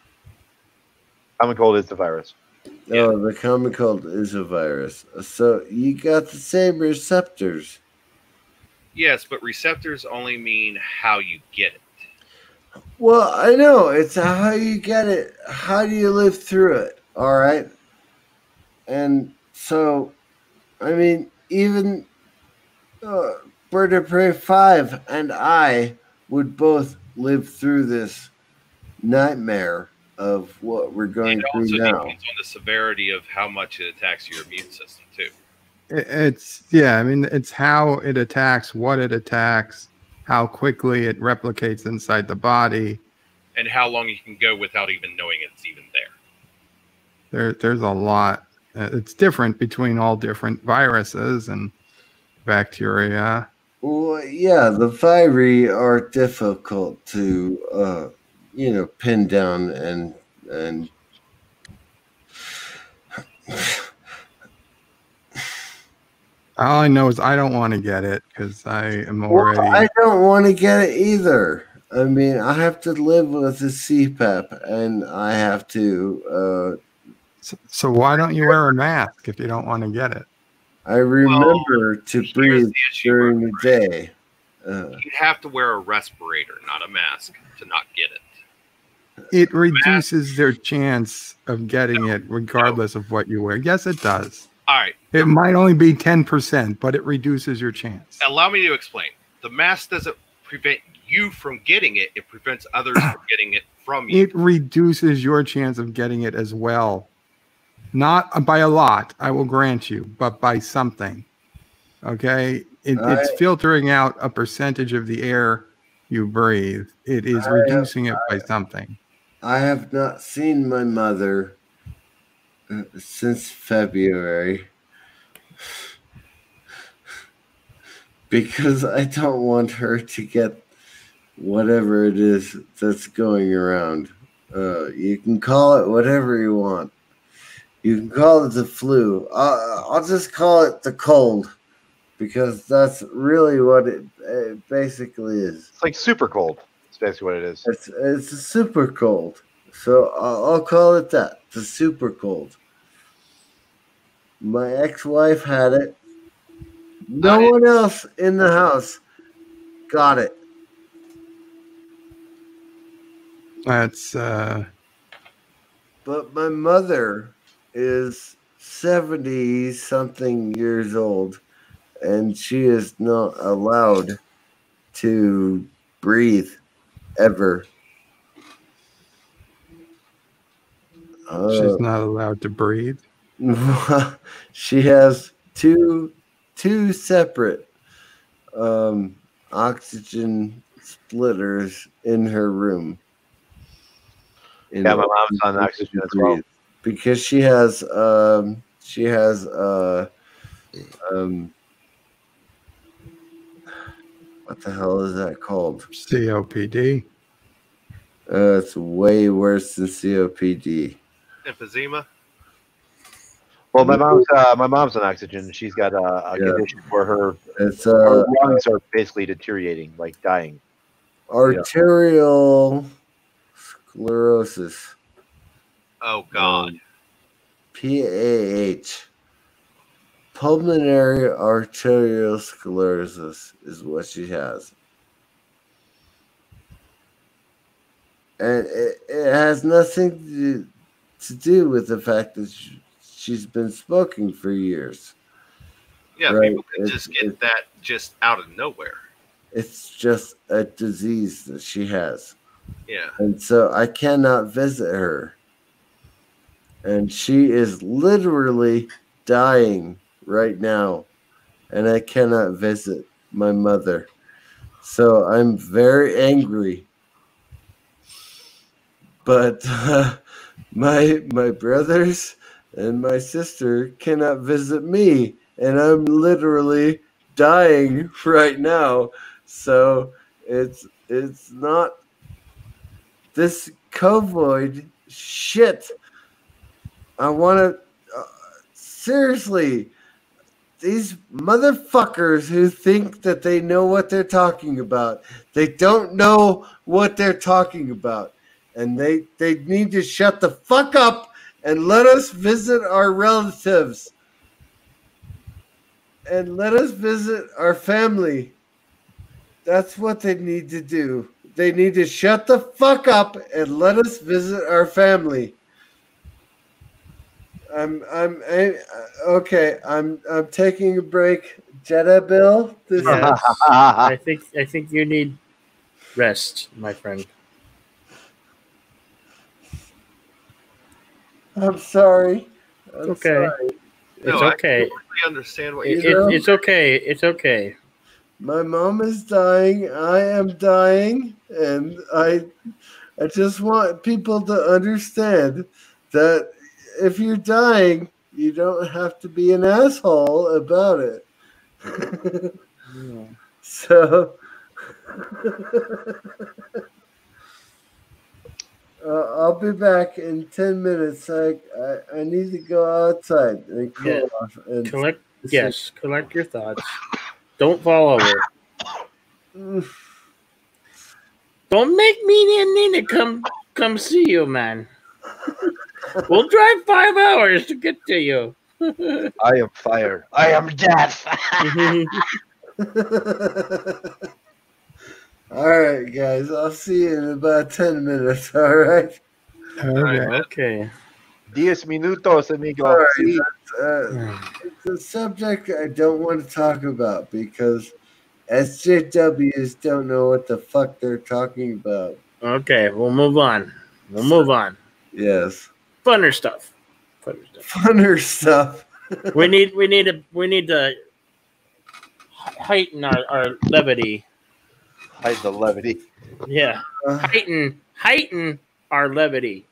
Common cold is the virus. No, the common cold is a virus. So you got the same receptors. Yes, but receptors only mean how you get it. Well, I know. It's how you get it. How do you live through it? All right. And so, I mean, even Bird of Prey 5 and I would both live through this nightmare of what we're going It through also now. depends on the severity of how much it attacks your immune system, too. I mean, it's how it attacks, what it attacks, how quickly it replicates inside the body. And how long you can go without even knowing it's even there. There's a lot. It's different between all different viruses and bacteria. Well, yeah, the viri are difficult to, pin down and All I know is I don't want to get it because I am Well, already. I don't want to get it either. I mean, I have to live with the CPAP, and I have to. So why don't you wear a mask if you don't want to get it? I remember to breathe during the day. You'd have to wear a respirator, not a mask, to not get it. It reduces their chance of getting it regardless of what you wear. Yes, it does. All right. It might only be 10%, but it reduces your chance. Allow me to explain. The mask doesn't prevent you from getting it. It prevents others from getting it from you. It reduces your chance of getting it as well. Not by a lot, I will grant you, but by something. Okay? It's filtering out a percentage of the air you breathe. It is reducing it by something. I have not seen my mother since February because I don't want her to get whatever it is that's going around. You can call it whatever you want. You can call it the flu. I'll just call it the cold because that's really what it basically is. It's like super cold. That's basically what it is. It's a super cold. So I'll call it that, the super cold. My ex-wife had it. No one else in the house got it. That's But my mother is 70-something years old, and she is not allowed to breathe ever. she's not allowed to breathe. She has two separate oxygen splitters in her room. Yeah, my mom's on oxygen as well. Because she has what the hell is that called? COPD. It's way worse than COPD. Emphysema. Well, my mom's on oxygen. She's got a condition where her lungs are basically deteriorating, like dying. Arterial sclerosis. Oh God. PAH. Pulmonary arterial sclerosis is what she has. And it has nothing to do with the fact that she's been smoking for years. Yeah, right? People can just get that just out of nowhere. It's just a disease that she has. Yeah. And so I cannot visit her. And she is literally dying right now. And I cannot visit my mother. So I'm very angry. But my brothers and my sister cannot visit me. And I'm literally dying right now. So it's not this COVID shit. I want to seriously, these motherfuckers who think that they know what they're talking about, they don't know what they're talking about. And they need to shut the fuck up and let us visit our relatives. And let us visit our family. That's what they need to do. They need to shut the fuck up and let us visit our family. I'm taking a break. Jedi Bill, Yes. I think you need rest, my friend. I'm sorry. It's okay. No, It's okay. I completely understand what you're It's okay. It's okay. My mom is dying. I am dying, and I just want people to understand that if you're dying, you don't have to be an asshole about it. So I'll be back in 10 minutes. I need to go outside and cool off. And Collect your thoughts. Don't fall over. Don't make me need to come see you, man. We'll drive 5 hours to get to you. I am fire. I am death. All right, guys. I'll see you in about 10 minutes. All right. Okay. 10 minutos, amigo. All right, it's a subject I don't want to talk about because SJWs don't know what the fuck they're talking about. Okay, we'll move on. We'll move on. Yes. Funner stuff. Funner stuff. we need to heighten our levity. Hide the levity. Yeah. Heighten our levity.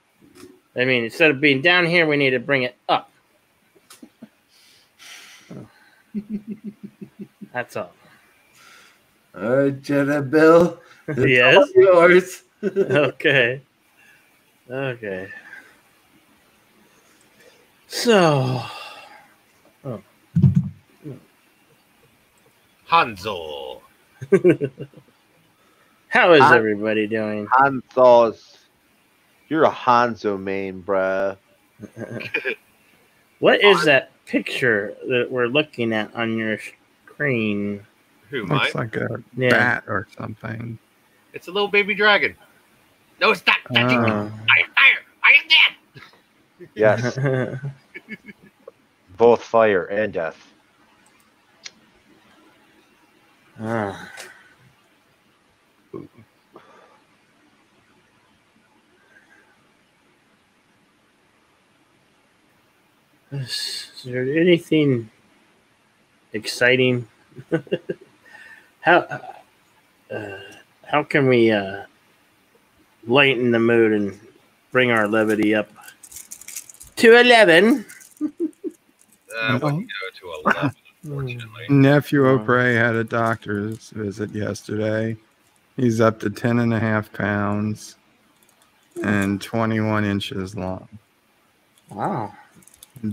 I mean, instead of being down here, we need to bring it up. That's all. All right, Jedi Bill. It's Yes. all yours. Okay. Okay. So. Oh. Hanzo. How is everybody doing? Hanzo's. You're a Hanzo main, bruh. What is that picture that we're looking at on your screen? Who, Looks mine? like a Yeah. bat or something. It's a little baby dragon. No, it's not. Touching me. I Oh. am fire. I am dead. Yes. Both fire and death. Ah. Is there anything exciting? How can we lighten the mood and bring our levity up to 11? I wouldn't go to 11, unfortunately. Nephew O'Prey had a doctor's visit yesterday. He's up to 10.5 pounds and 21 inches long. Wow.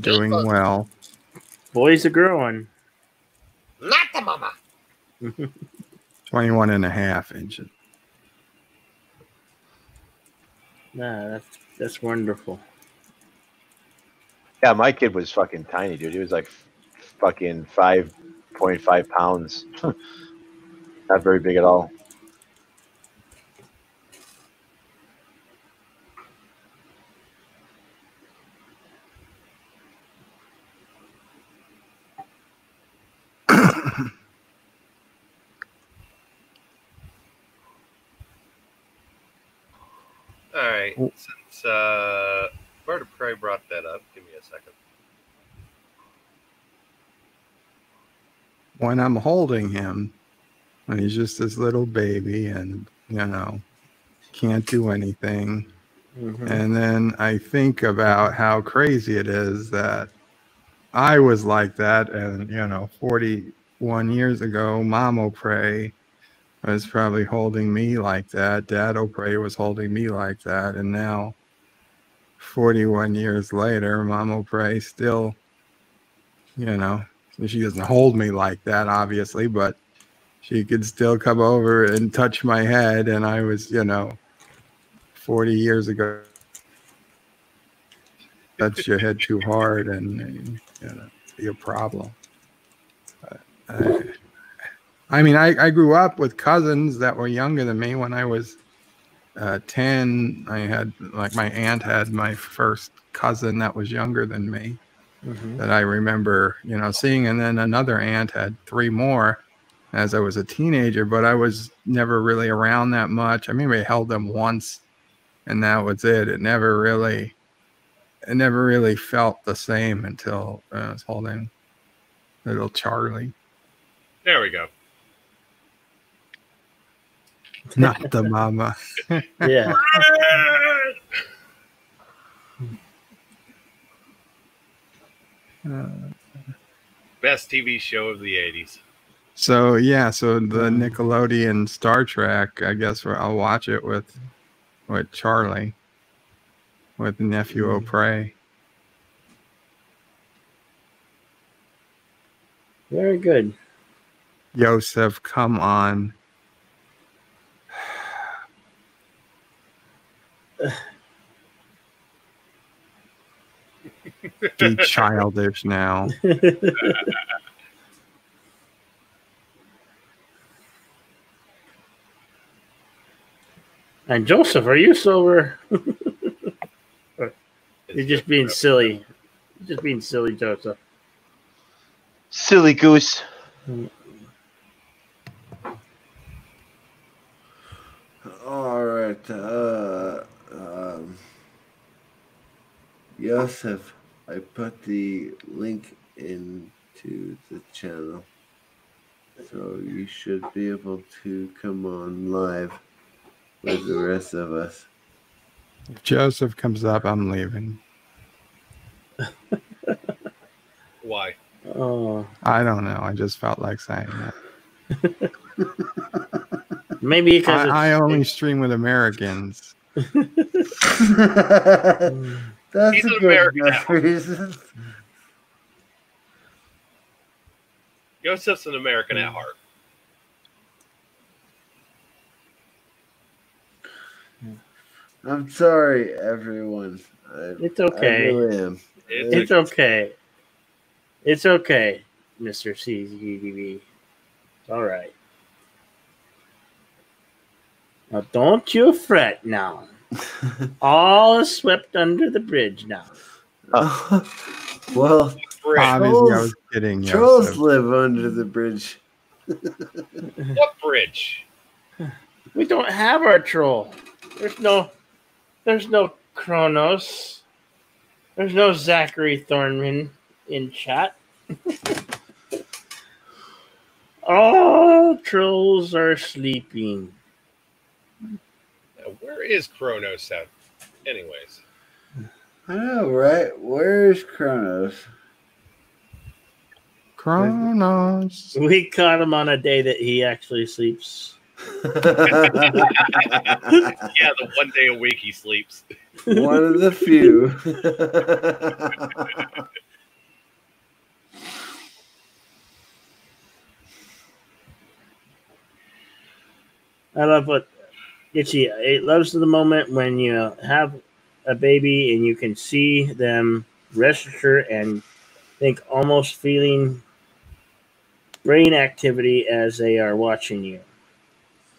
Doing well. Boys are growing. Not the mama. 21.5 inches. Nah, that's wonderful. Yeah, my kid was fucking tiny, dude. He was like fucking 5.5 pounds. Not very big at all. All right. Since Bird of Prey brought that up, give me a second. When I'm holding him, when he's just this little baby and, can't do anything. Mhm. And then I think about how crazy it is that I was like that. And, 41 years ago, Mom O'Prey was probably holding me like that. Dad O'Prey was holding me like that. And now, 41 years later, Mom O'Prey still, she doesn't hold me like that, obviously, but she could still come over and touch my head. And I was, 40 years ago, touch your head too hard and, be a problem. I grew up with cousins that were younger than me. When I was 10, I had, my aunt had my first cousin that was younger than me. Mhm. That I remember, seeing. And then another aunt had 3 more as I was a teenager, but I was never really around that much. I mean, we held them once and that was it. It never really felt the same until I was holding little Charlie. There we go. Not the mama. Yeah. Best TV show of the 80s. So the Nickelodeon Star Trek, I guess I'll watch it with Charlie, with Nephew O'Prey. Very good. Yosef, come on. Be childish now. And Joseph, are you sober? You're just being silly. You're just being silly, Joseph. Silly goose. right. Yosef, I put the link into the channel. So you should be able to come on live with the rest of us. If Joseph comes up, I'm leaving. Why? Oh, I don't know. I just felt like saying that. maybe because I only stream with Americans. That's He's a an good American enough now. reason. Joseph's an American at heart. I'm sorry, everyone. It's okay. I really am. It's okay. It's okay, Mr. CGDB. It's all right. Now, don't you fret now. All is swept under the bridge now. Well, Obviously, I was kidding. trolls Joseph. live under the bridge. What bridge? We don't have our troll. There's no Kronos. There's no Zachary Thornman in chat. All trolls are sleeping. Now, where is Kronos at? Anyways. I know, right? Where's Kronos? Kronos. We caught him on a day that he actually sleeps. Yeah, the one day a week he sleeps. One of the few. I love what Itchy. It loves the moment when you have a baby and you can see them register and think almost feeling brain activity as they are watching you.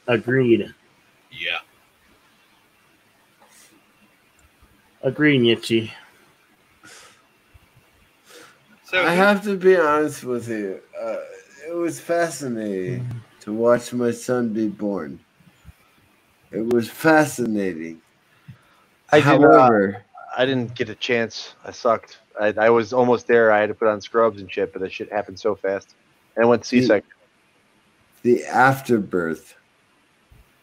Agreed. Yeah. Agreed, Itchy. So I have to be honest with you. It was fascinating to watch my son be born. It was fascinating. However, I didn't get a chance. I sucked. I was almost there. I had to put on scrubs and shit, but that shit happened so fast. And I went C-section. the afterbirth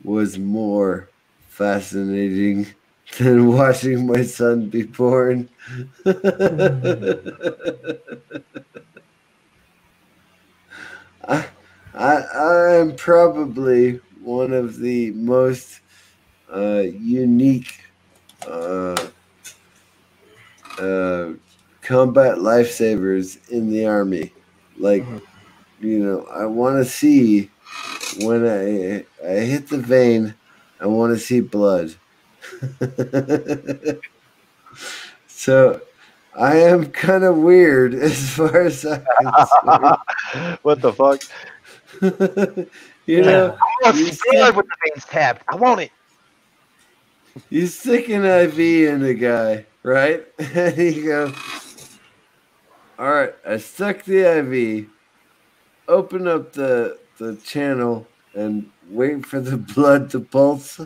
was more fascinating than watching my son be born. I'm probably one of the most unique combat lifesavers in the Army. Like, you know, I want to see when I hit the vein, I want to see blood. So I am kind of weird as far as I'm concerned. What the fuck? You know, I want blood with the veins tapped. I want it. You stick an IV in the guy, right? And he goes, all right, I stuck the IV, open up the channel, and wait for the blood to pulse.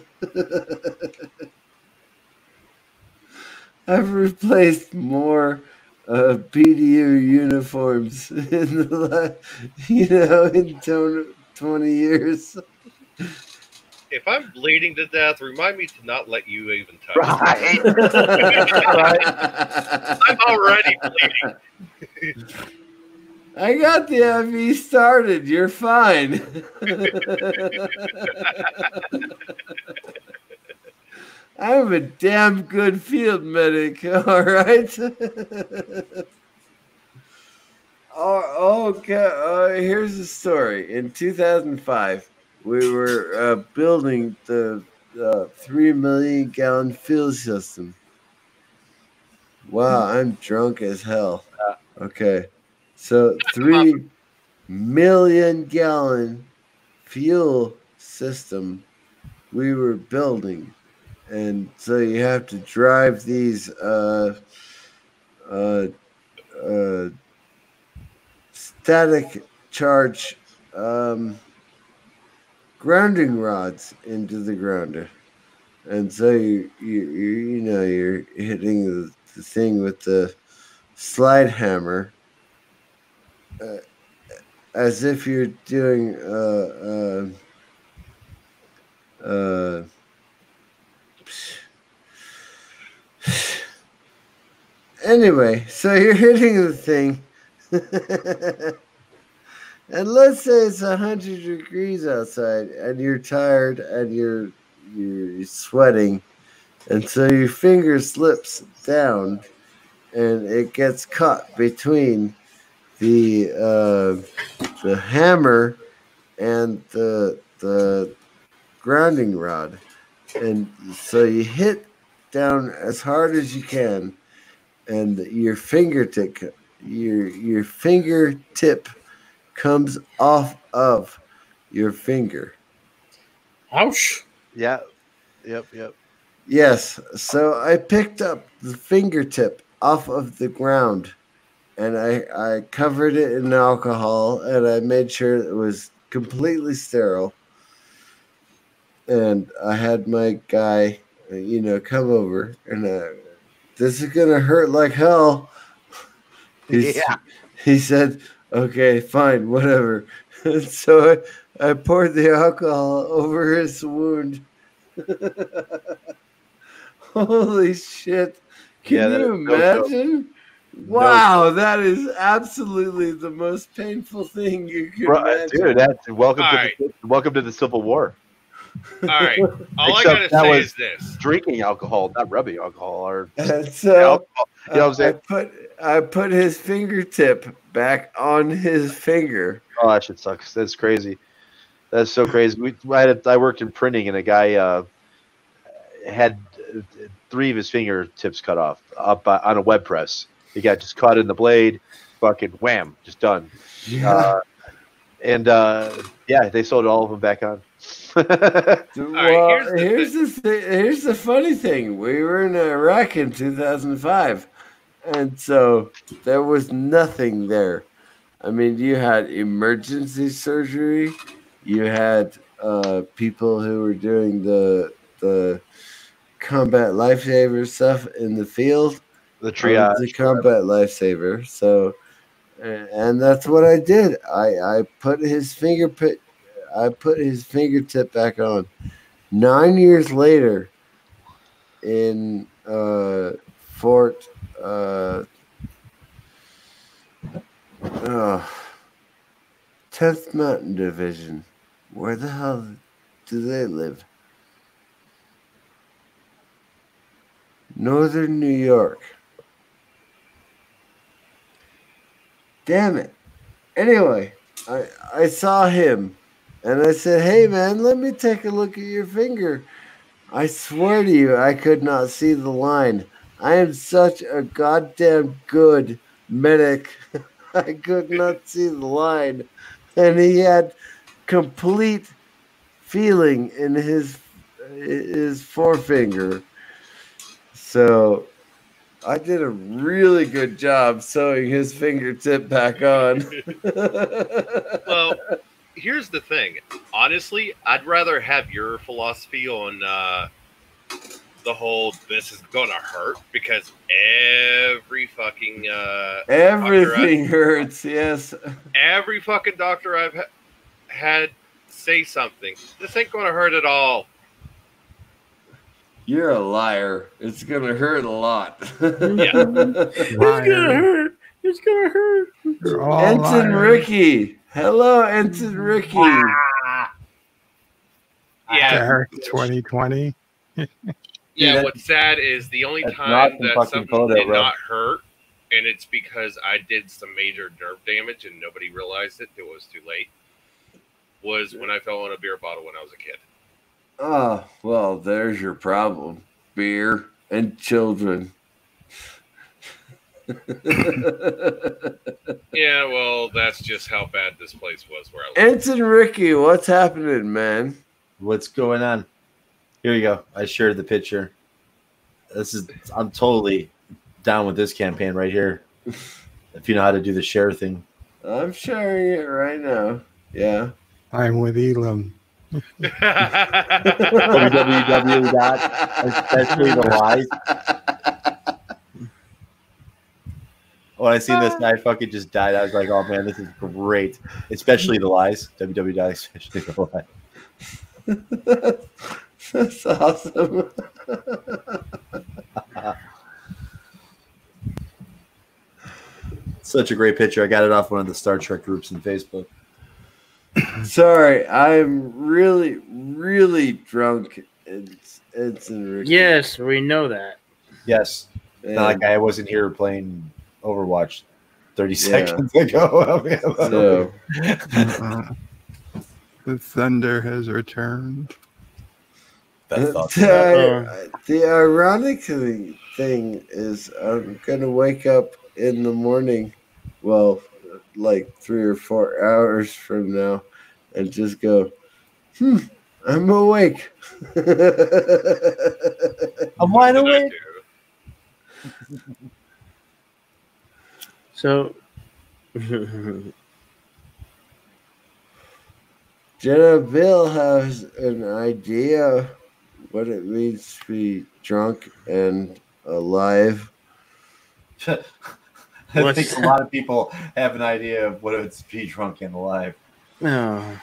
I've replaced more BDU uniforms in the in 20 years. If I'm bleeding to death, remind me to not let you even touch Right. me. I'm already bleeding. I got the IV started. You're fine. I'm a damn good field medic. All right. Okay. Here's the story. In 2005, we were building the 3 million gallon fuel system. Wow, I'm drunk as hell. Okay. So 3 million gallon fuel system we were building. And so you have to drive these static charge grounding rods into the grounder. and so you're hitting the thing with the slide hammer, as if you're doing anyway, so you're hitting the thing. And let's say it's 100 degrees outside and you're tired and you're sweating, and so your finger slips down and it gets caught between the hammer and the grounding rod, and so you hit down as hard as you can, and your fingertip comes off of your finger. Ouch. Yeah. Yep. Yes. So I picked up the fingertip off of the ground, and I covered it in alcohol, and I made sure it was completely sterile. And I had my guy, come over, and this is gonna hurt like hell. He said, "Okay, fine, whatever." So I poured the alcohol over his wound. Holy shit. Can you imagine? Wow, that is absolutely the most painful thing you could imagine. Dude, that's welcome to the Civil War. All right. All I gotta say is this: drinking alcohol, not rubbing alcohol, or and so alcohol. You know what I'm saying? I put his fingertip back on his finger. Oh, that shit sucks. That's crazy. That's so crazy. I worked in printing, and a guy had 3 of his fingertips cut off up on a web press. He got just caught in the blade, fucking wham, just done. Yeah. They sold all of them back on. Well, here's the funny thing. We were in Iraq in 2005, and so there was nothing there. I mean, you had emergency surgery. You had people who were doing the combat lifesaver stuff in the field. The triage. The combat lifesaver. So, and that's what I did. I put his fingertip back on. 9 years later, in Fort 10th Mountain Division. Where the hell do they live? Northern New York. Damn it. Anyway, I saw him and I said, "Hey man, let me take a look at your finger." I swear to you, I could not see the line. I am such a goddamn good medic. I could not see the line. And he had complete feeling in his forefinger. So I did a really good job sewing his fingertip back on. Well, here's the thing. Honestly, I'd rather have your philosophy on the whole "this is gonna hurt," because every fucking everything hurts. Yes. Every fucking doctor I've had say something. This ain't gonna hurt at all. You're a liar. It's gonna hurt a lot. Yeah. It's gonna hurt. It's gonna hurt. Ensign Ricky. Hello, Ensign Ricky. Yeah. 2020. Yeah, Dude, what's sad is the only that's time not the that fucking something photo, did bro. not hurt, and it's because I did some major nerve damage and nobody realized it. It was too late. Was when I fell on a beer bottle when I was a kid. Oh, well, there's your problem. Beer and children. Yeah, well, that's just how bad this place was where I lived. Ensign Ricky, what's happening, man? What's going on? Here you go. I shared the picture. I'm totally down with this campaign right here. If you know how to do the share thing. I'm sharing it right now. Yeah. I'm with Elam. www dot, especially the lies. When I seen this guy fucking just died, I was like, oh man, this is great. Especially the lies. www dot, especially the lies. That's awesome. Such a great picture. I got it off one of the Star Trek groups in Facebook. Sorry, I'm really, really drunk. It's Ricky. Yes, we know that. Yes. Not like I wasn't here playing Overwatch 30 seconds ago. So, the thunder has returned. the ironic thing is I'm going to wake up in the morning, well, like 3 or 4 hours from now, and just go, I'm awake. I'm wide awake. So, Jenna Bill has an idea what it means to be drunk and alive. I think a lot of people have an idea of what it's to be drunk and alive. Oh.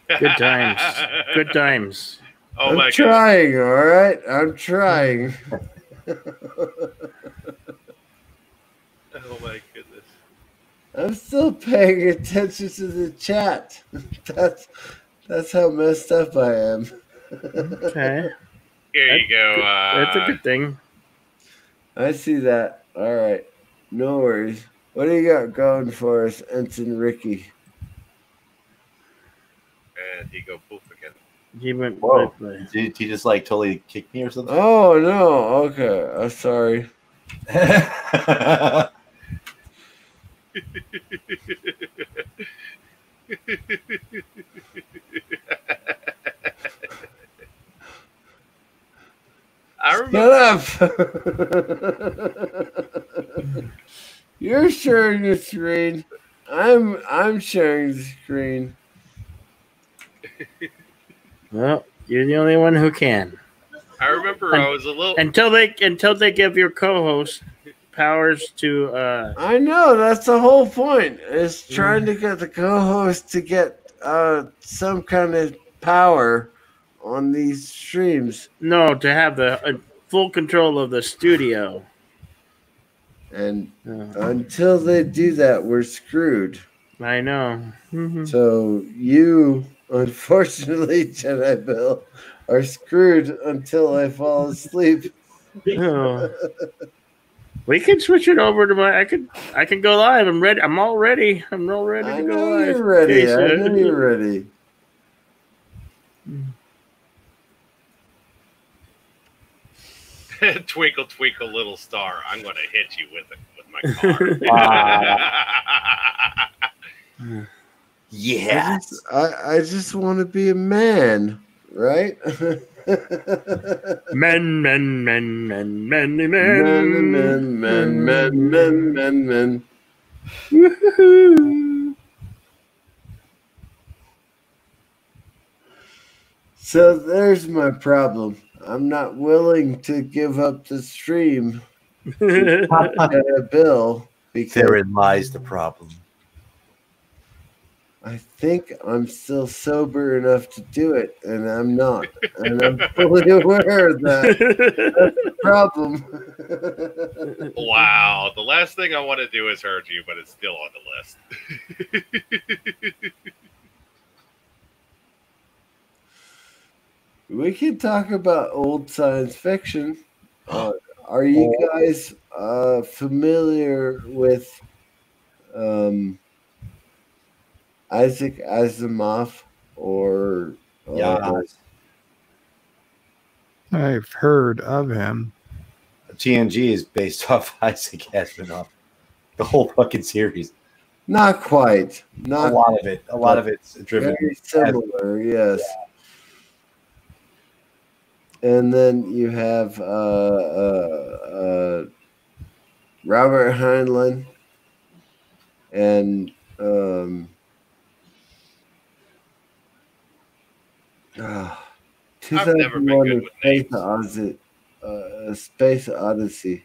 Good times. Good times. Oh I'm my trying, all right? I'm trying. Oh my goodness. I'm still paying attention to the chat. That's how messed up I am. Okay. Here you go. That's a good thing. I see that. All right. No worries. What do you got going for us, Ensign Ricky? And he go poof again. He went. Whoa. Did he just like totally kick me or something? Oh, no. Okay. I'm sorry. I remember. Shut up. You're sharing the screen. I'm sharing the screen. Well, you're the only one who can. I remember I was a little Until they give your co-host powers to. I know that's the whole point. Is trying to get the co-host to get some kind of power on these streams. No, to have the full control of the studio. And until they do that, we're screwed. I know. So you, unfortunately, Jedi Bill, are screwed until I fall asleep. Oh. We can switch it over to my. I can go live. I'm ready. I'm all ready. I'm all ready to go live. You're ready. Okay, I know you're ready. Twinkle, twinkle, little star. I'm going to hit you with my car. Yes. I just want to be a man, right? Men. Woohoo. So there's my problem. I'm not willing to give up the stream to Bill because Therein lies the problem. I think I'm still sober enough to do it, and I'm not. And I'm fully aware of that. That's the problem. Wow. The last thing I want to do is hurt you, but it's still on the list. We can talk about old science fiction. Are you guys familiar with Isaac Asimov or I've heard of him. TNG is based off Isaac Asimov. The whole fucking series. Not quite. Not a lot of it. A lot of it's driven. Very similar, yes. Yeah. And then you have Robert Heinlein and I've never been 2001: good with Space Odyssey.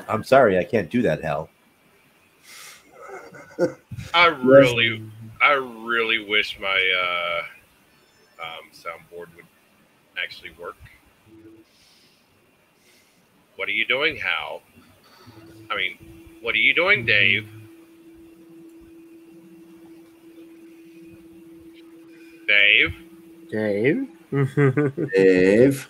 I'm sorry, I can't do that, Hal. I really wish my soundboard would actually work. What are you doing, Hal? I mean, what are you doing, Dave? Dave? Dave? Dave.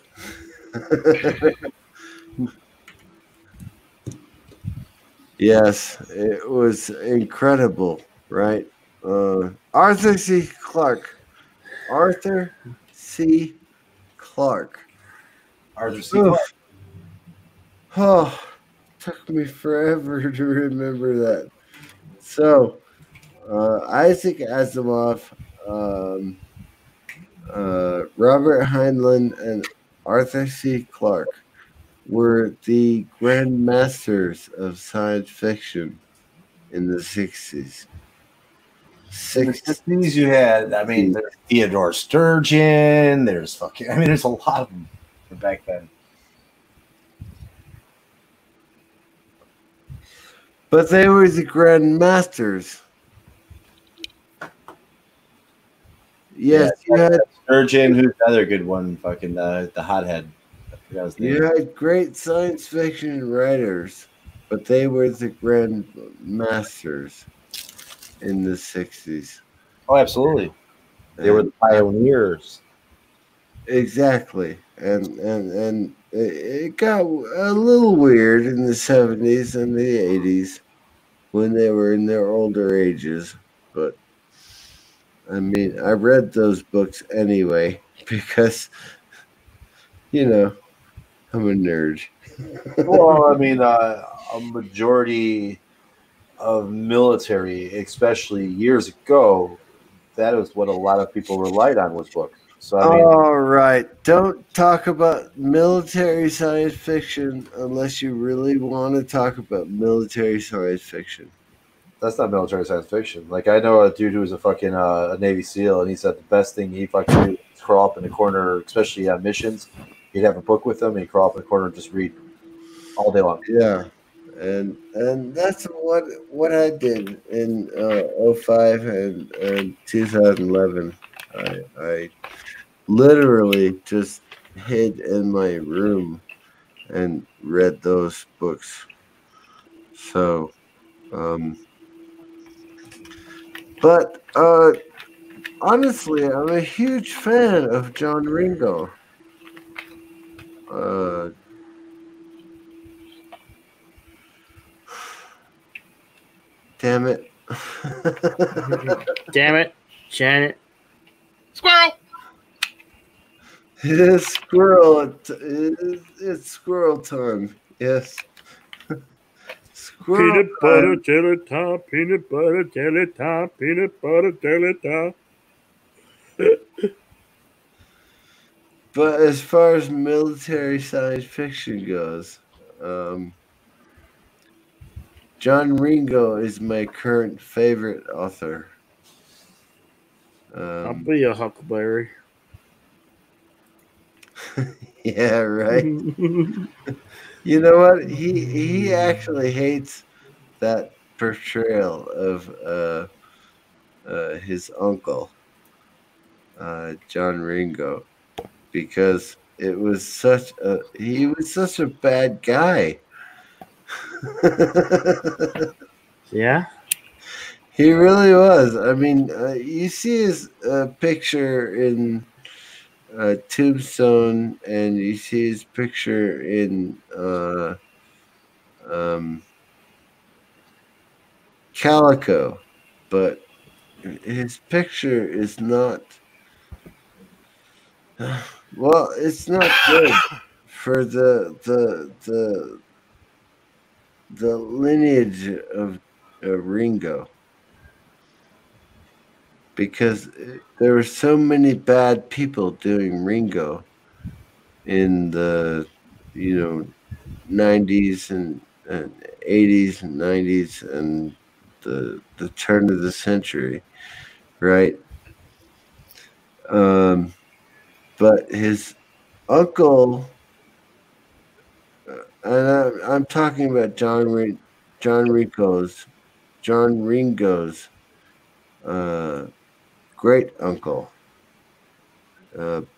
Yes, it was incredible, right? Arthur C. Clarke. Arthur C. Clarke. Arthur C. Clarke. Oh, took me forever to remember that. So, Isaac Asimov, Robert Heinlein, and Arthur C. Clarke were the grandmasters of science fiction in the 60s. In the 60s, you had, I mean, there's Theodore Sturgeon, there's fucking, I mean, there's a lot of them back then. But they were the grandmasters. Yes, you had Sturgeon, who's the other good one? Fucking the hothead. I forgot his name. You had great science fiction writers, but they were the grandmasters in the 60s. Oh, absolutely. They were the pioneers. Exactly. And it got a little weird in the 70s and the 80s when they were in their older ages. But, I mean, I read those books anyway because, you know, I'm a nerd. Well, I mean, a majority of military, especially years ago, that was what a lot of people relied on was books. So, I mean, All right. Don't talk about military science fiction unless you really want to talk about military science fiction. that's not military science fiction. Like, I know a dude who was a fucking a Navy SEAL, and he said the best thing he fucking do is crawl up in the corner, especially on missions. He'd have a book with him, and he'd crawl up in the corner and just read all day long. Yeah. And that's what I did in 05 and 2011. I literally just hid in my room and read those books. So, but honestly, I'm a huge fan of John Ringo. Damn it. Damn it, Janet. Squirrel! It is squirrel. It's squirrel time. Yes. Squirrel Peanut butter time. jelly top, peanut butter jelly top, peanut butter jelly top. But as far as military science fiction goes, John Ringo is my current favorite author. I'll be a huckleberry. Yeah, right. You know what? He actually hates that portrayal of his uncle, John Ringo, because he was such a bad guy. Yeah. He really was. I mean, you see his picture in Tombstone, and you see his picture in Calico, but his picture is not. Well, it's not good for the lineage of Ringo, because there were so many bad people doing Ringo in the 90s and 80s and 90s and the turn of the century, right? But his uncle, and I'm talking about John Ringo's great uncle,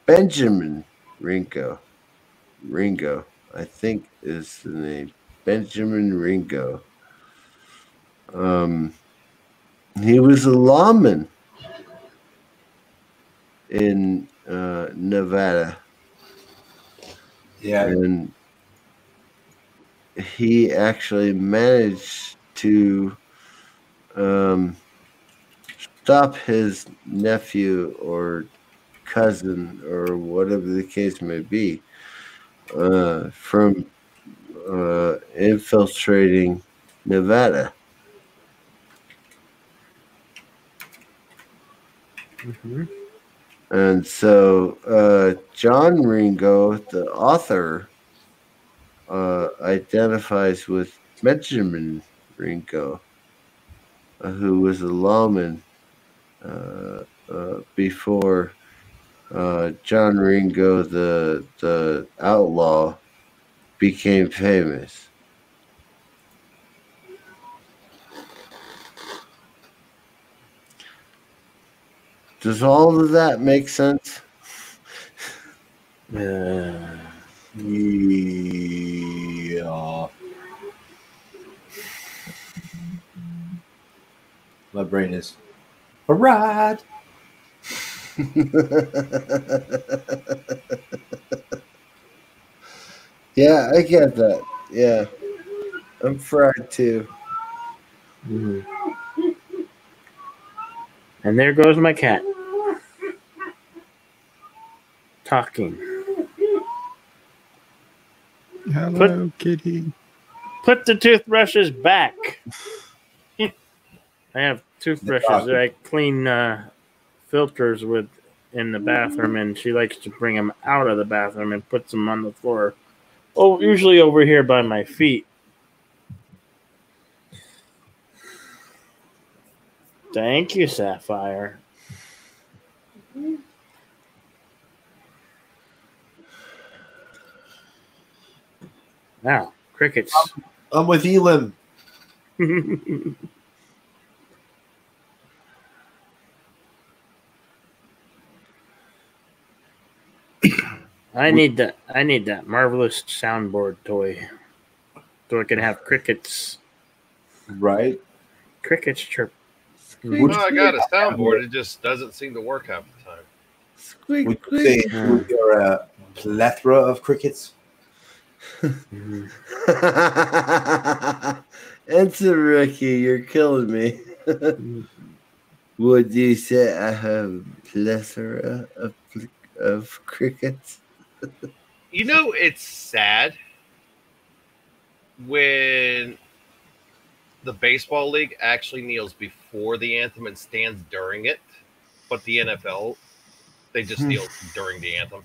Benjamin Ringo, I think is the name, Benjamin Ringo. He was a lawman in Nevada. Yeah. And he actually managed to stop his nephew or cousin or whatever the case may be from infiltrating Nevada. Mm-hmm. And so John Ringo, the author, identifies with Benjamin Ringo, who was a lawman before John Ringo, the outlaw, became famous. Does all of that make sense? Yeah. My brain is a ride. Yeah, I get that. Yeah. I'm fried too. Mm-hmm. And there goes my cat. Talking. Hello, kitty. Put the toothbrushes back. I have toothbrushes that I clean filters with in the bathroom, and she likes to bring them out of the bathroom and puts them on the floor. Oh, usually over here by my feet. Thank you, Sapphire. Now, crickets. I'm with Elam. I need that marvelous soundboard toy, so I can have crickets. Right. Crickets chirp. Well, I got a soundboard. It just doesn't seem to work half the time. Squeak, Would you say squeak. you're a plethora of crickets? Answer, Ricky, you're killing me. Would you say I have a plethora of crickets? You know, it's sad when the baseball league actually kneels before the anthem and stands during it, but the NFL, they just kneel during the anthem.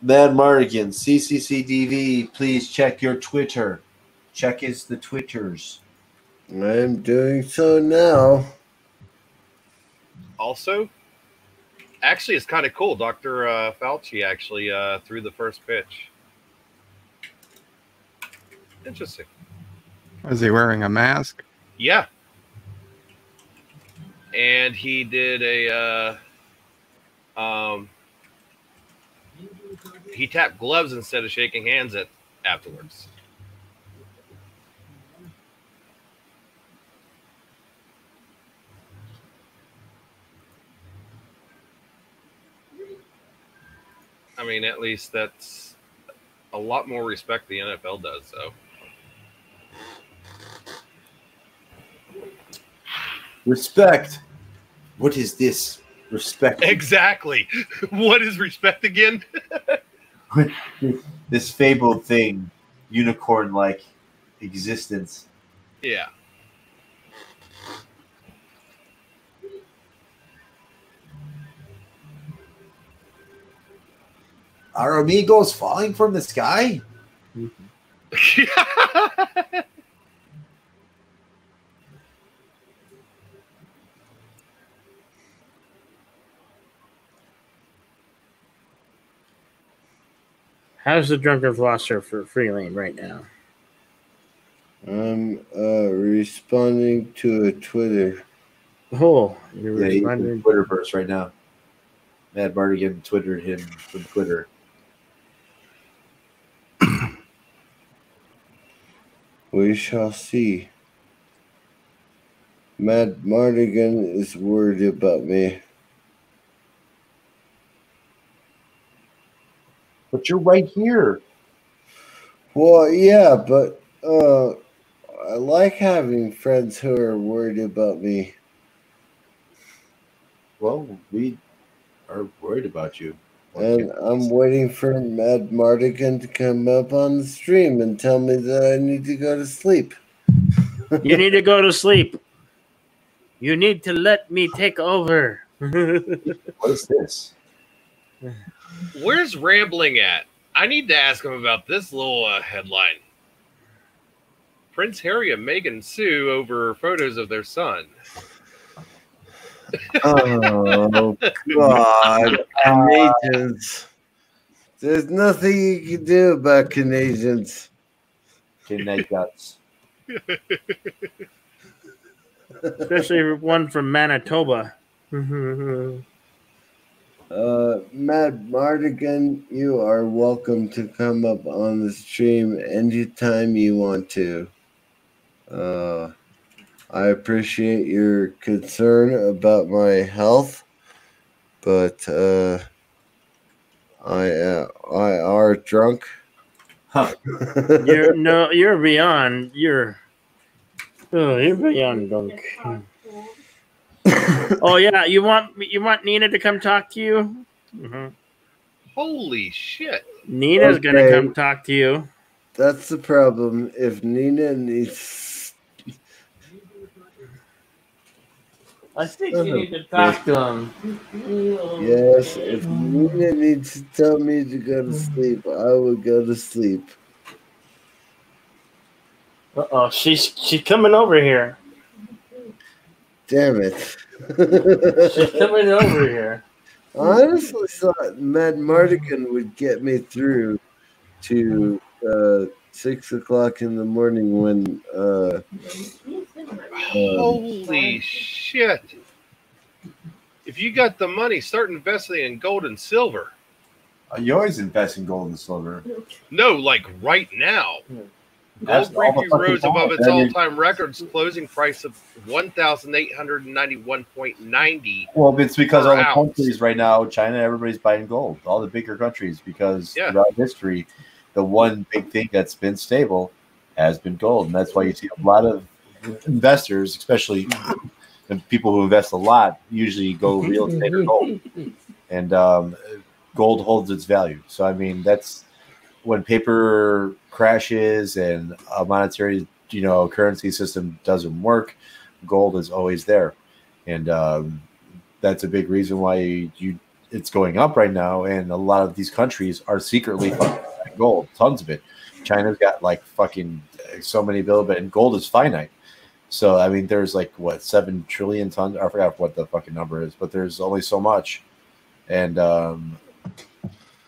Mad Mardigan, CCCDV, please check your Twitter. Check the Twitters. I'm doing so now. Also, actually, it's kind of cool. Dr. Fauci actually threw the first pitch. Interesting. Was he wearing a mask? Yeah. And he did a he tapped gloves instead of shaking hands afterwards. I mean, at least that's a lot more respect the NFL does, so. Respect. What is this? Respect. Exactly. What is respect again? This fabled thing, unicorn-like existence. Yeah. Are amigos falling from the sky? How's the drunken philosopher for Freelane right now? I'm responding to a Twitter. Oh, you're Yeah, he's in responding. Twitterverse right now. Mad Mardigan twittered him from Twitter. We shall see. Mad Mardigan is worried about me. But you're right here. Well, yeah, but I like having friends who are worried about me. Well, we are worried about you. And I'm waiting for Mad Mardigan to come up on the stream and tell me that I need to go to sleep. You need to go to sleep. You need to let me take over. What is this? Where's Rambling at? I need to ask him about this little headline. Prince Harry and Meghan sue over photos of their son. Oh, God. Canadians. There's nothing you can do about Canadians. Canadians. Especially one from Manitoba. Matt Mardigan, you are welcome to come up on the stream anytime you want to. I appreciate your concern about my health, but I are drunk. Huh. You're beyond. You're beyond drunk. Oh yeah, you want Nina to come talk to you? Mm-hmm. Holy shit! Nina's gonna come talk to you. That's the problem. If Nina needs, I think you need to talk to him. yes, if Nina needs to tell me to go to sleep, I will go to sleep. Uh-oh, she's coming over here. Damn it. She's coming over here. I honestly thought Mad Mardigan would get me through to 6 o'clock in the morning when Holy shit! If you got the money, start investing in gold and silver. You always invest in gold and silver. No, like right now. That's Gold briefly all the rose fucking above time. its all-time record's closing price of $1,891.90. Well, it's because per all the ounce. countries right now, China, everybody's buying gold. All the bigger countries, because Yeah. throughout history, the one big thing that's been stable has been gold, and that's why you see a lot of investors, especially the people who invest a lot, usually go real estate or gold, and gold holds its value. So, I mean, that's when paper crashes and a monetary, currency system doesn't work, gold is always there, and that's a big reason why it's going up right now. And a lot of these countries are secretly fucking buying gold, tons of it. China's got like fucking so many billion, and gold is finite. So I mean, there's like 7 trillion tons. I forgot what the fucking number is, but there's only so much, and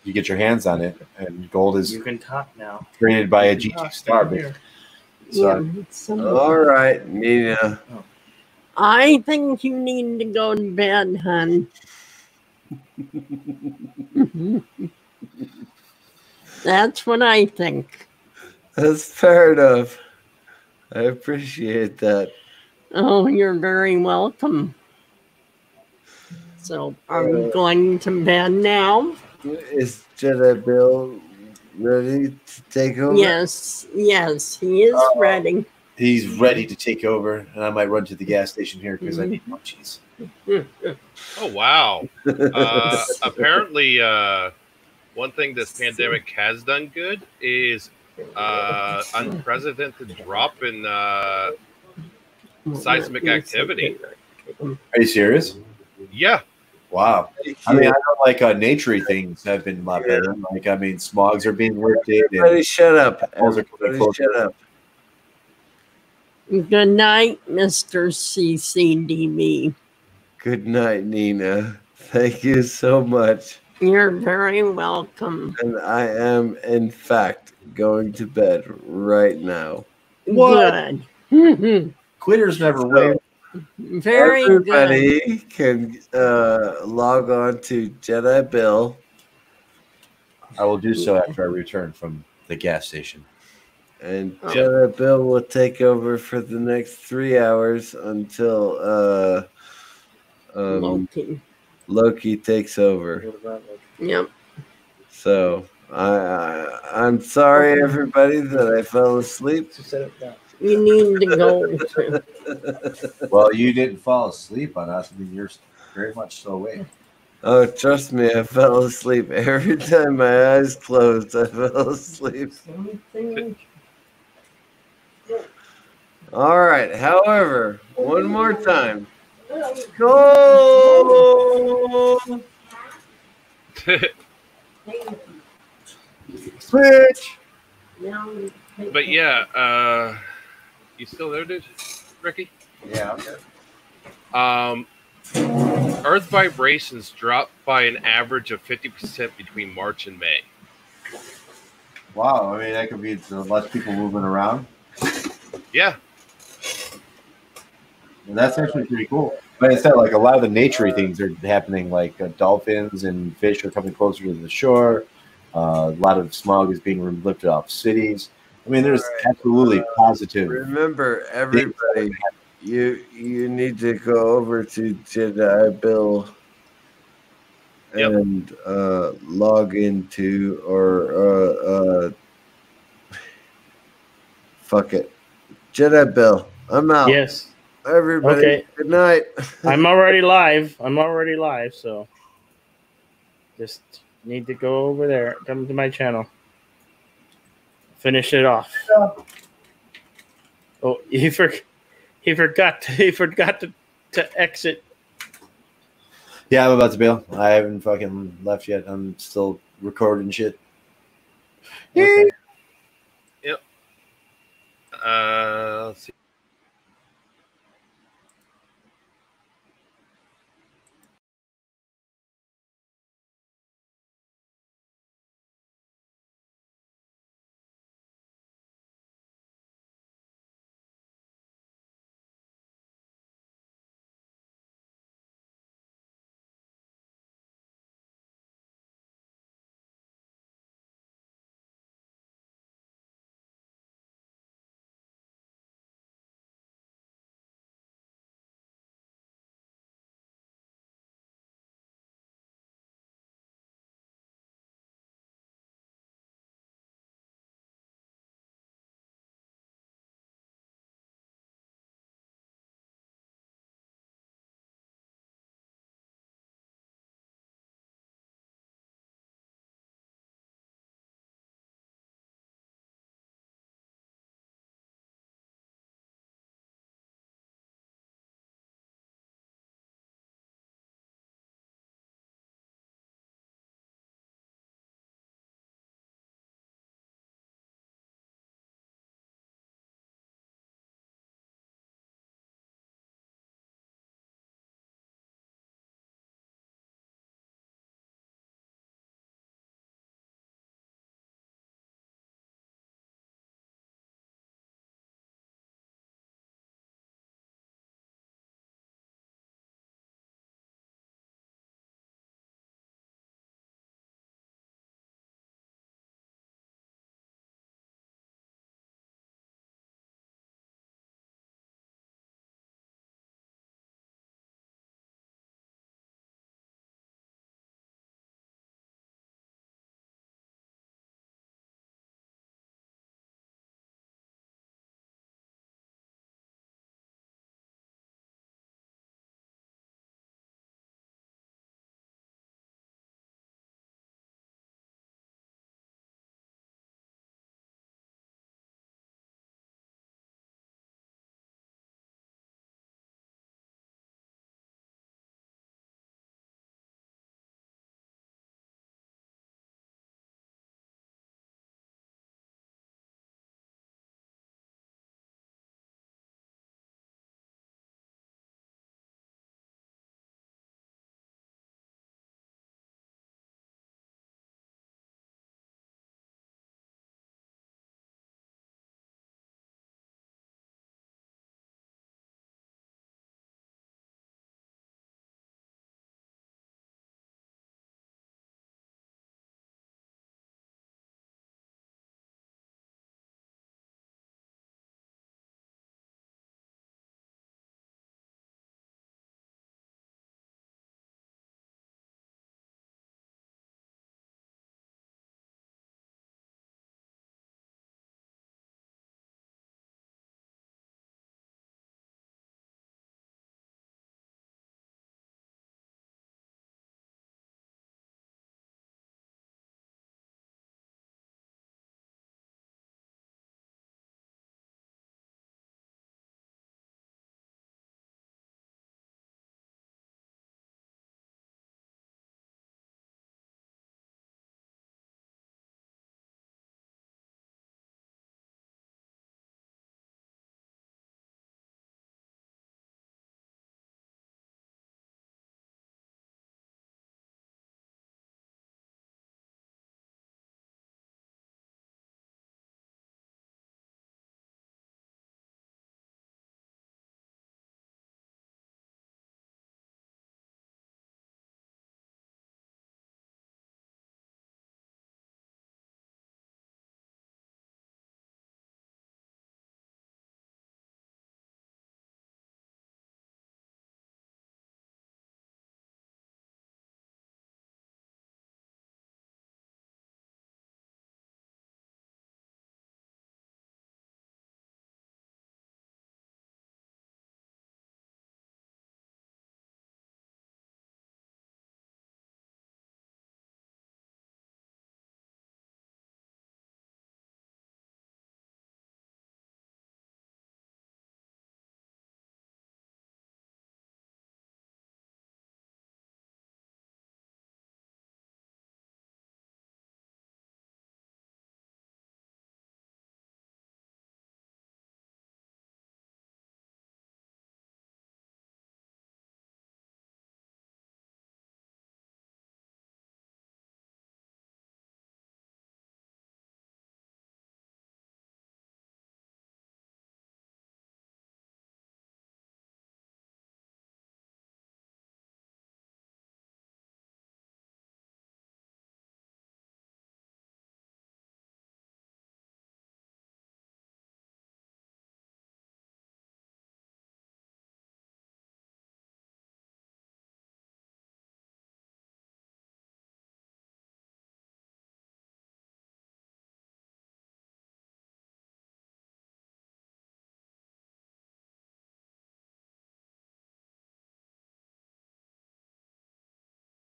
you get your hands on it, and gold is You can talk now. created by a GG star. But, so, all right, Nina. I think you need to go to bed, hon. That's what I think. That's fair enough. I appreciate that. Oh, you're very welcome. So, are we going to bed now? Is Jedi Bill ready to take over? Yes, he is ready. he's ready to take over, and I might run to the gas station here because I need munchies. Oh wow! Apparently, one thing this pandemic has done good is unprecedented drop in seismic activity. Are you serious? Yeah. Wow. I mean, I know like naturey things have been a lot better. Like, I mean, smogs are being worked in. Everybody shut up. Everybody shut up. Good night, Mr. CCDB. Good night, Nina. Thank you so much. You're very welcome. And I am, in fact, going to bed right now. Good. Quitters never win. Very Everybody good. can log on to Jedi Bill. I will do so after I return from the gas station. And Jedi Bill will take over for the next 3 hours until Loki takes over. Yep. So I'm sorry, everybody, that I fell asleep. You need to go. Well, you didn't fall asleep on us. I mean, you're very much still awake. Oh, trust me, I fell asleep. Every time my eyes closed, I fell asleep. All right. However, one more time. Go! Switch! But yeah, you still there, dude? Ricky? Yeah, I'm good. Earth vibrations dropped by an average of 50% between March and May. Wow, I mean, that could be less people moving around. Yeah. And that's actually pretty cool. But instead, like a lot of the naturey things are happening, like dolphins and fish are coming closer to the shore. A lot of smog is being lifted off cities. I mean, there's absolutely positive. Remember, everybody, you need to go over to Jedi Bill and log into or fuck it, Jedi Bill. I'm out. Yes. Everybody, Okay. good night. I'm already live. So just need to go over there. Come to my channel. Finish it off. Oh, he forgot to exit. Yeah, I'm about to bail. I haven't fucking left yet. I'm still recording shit. Yep. Let's see.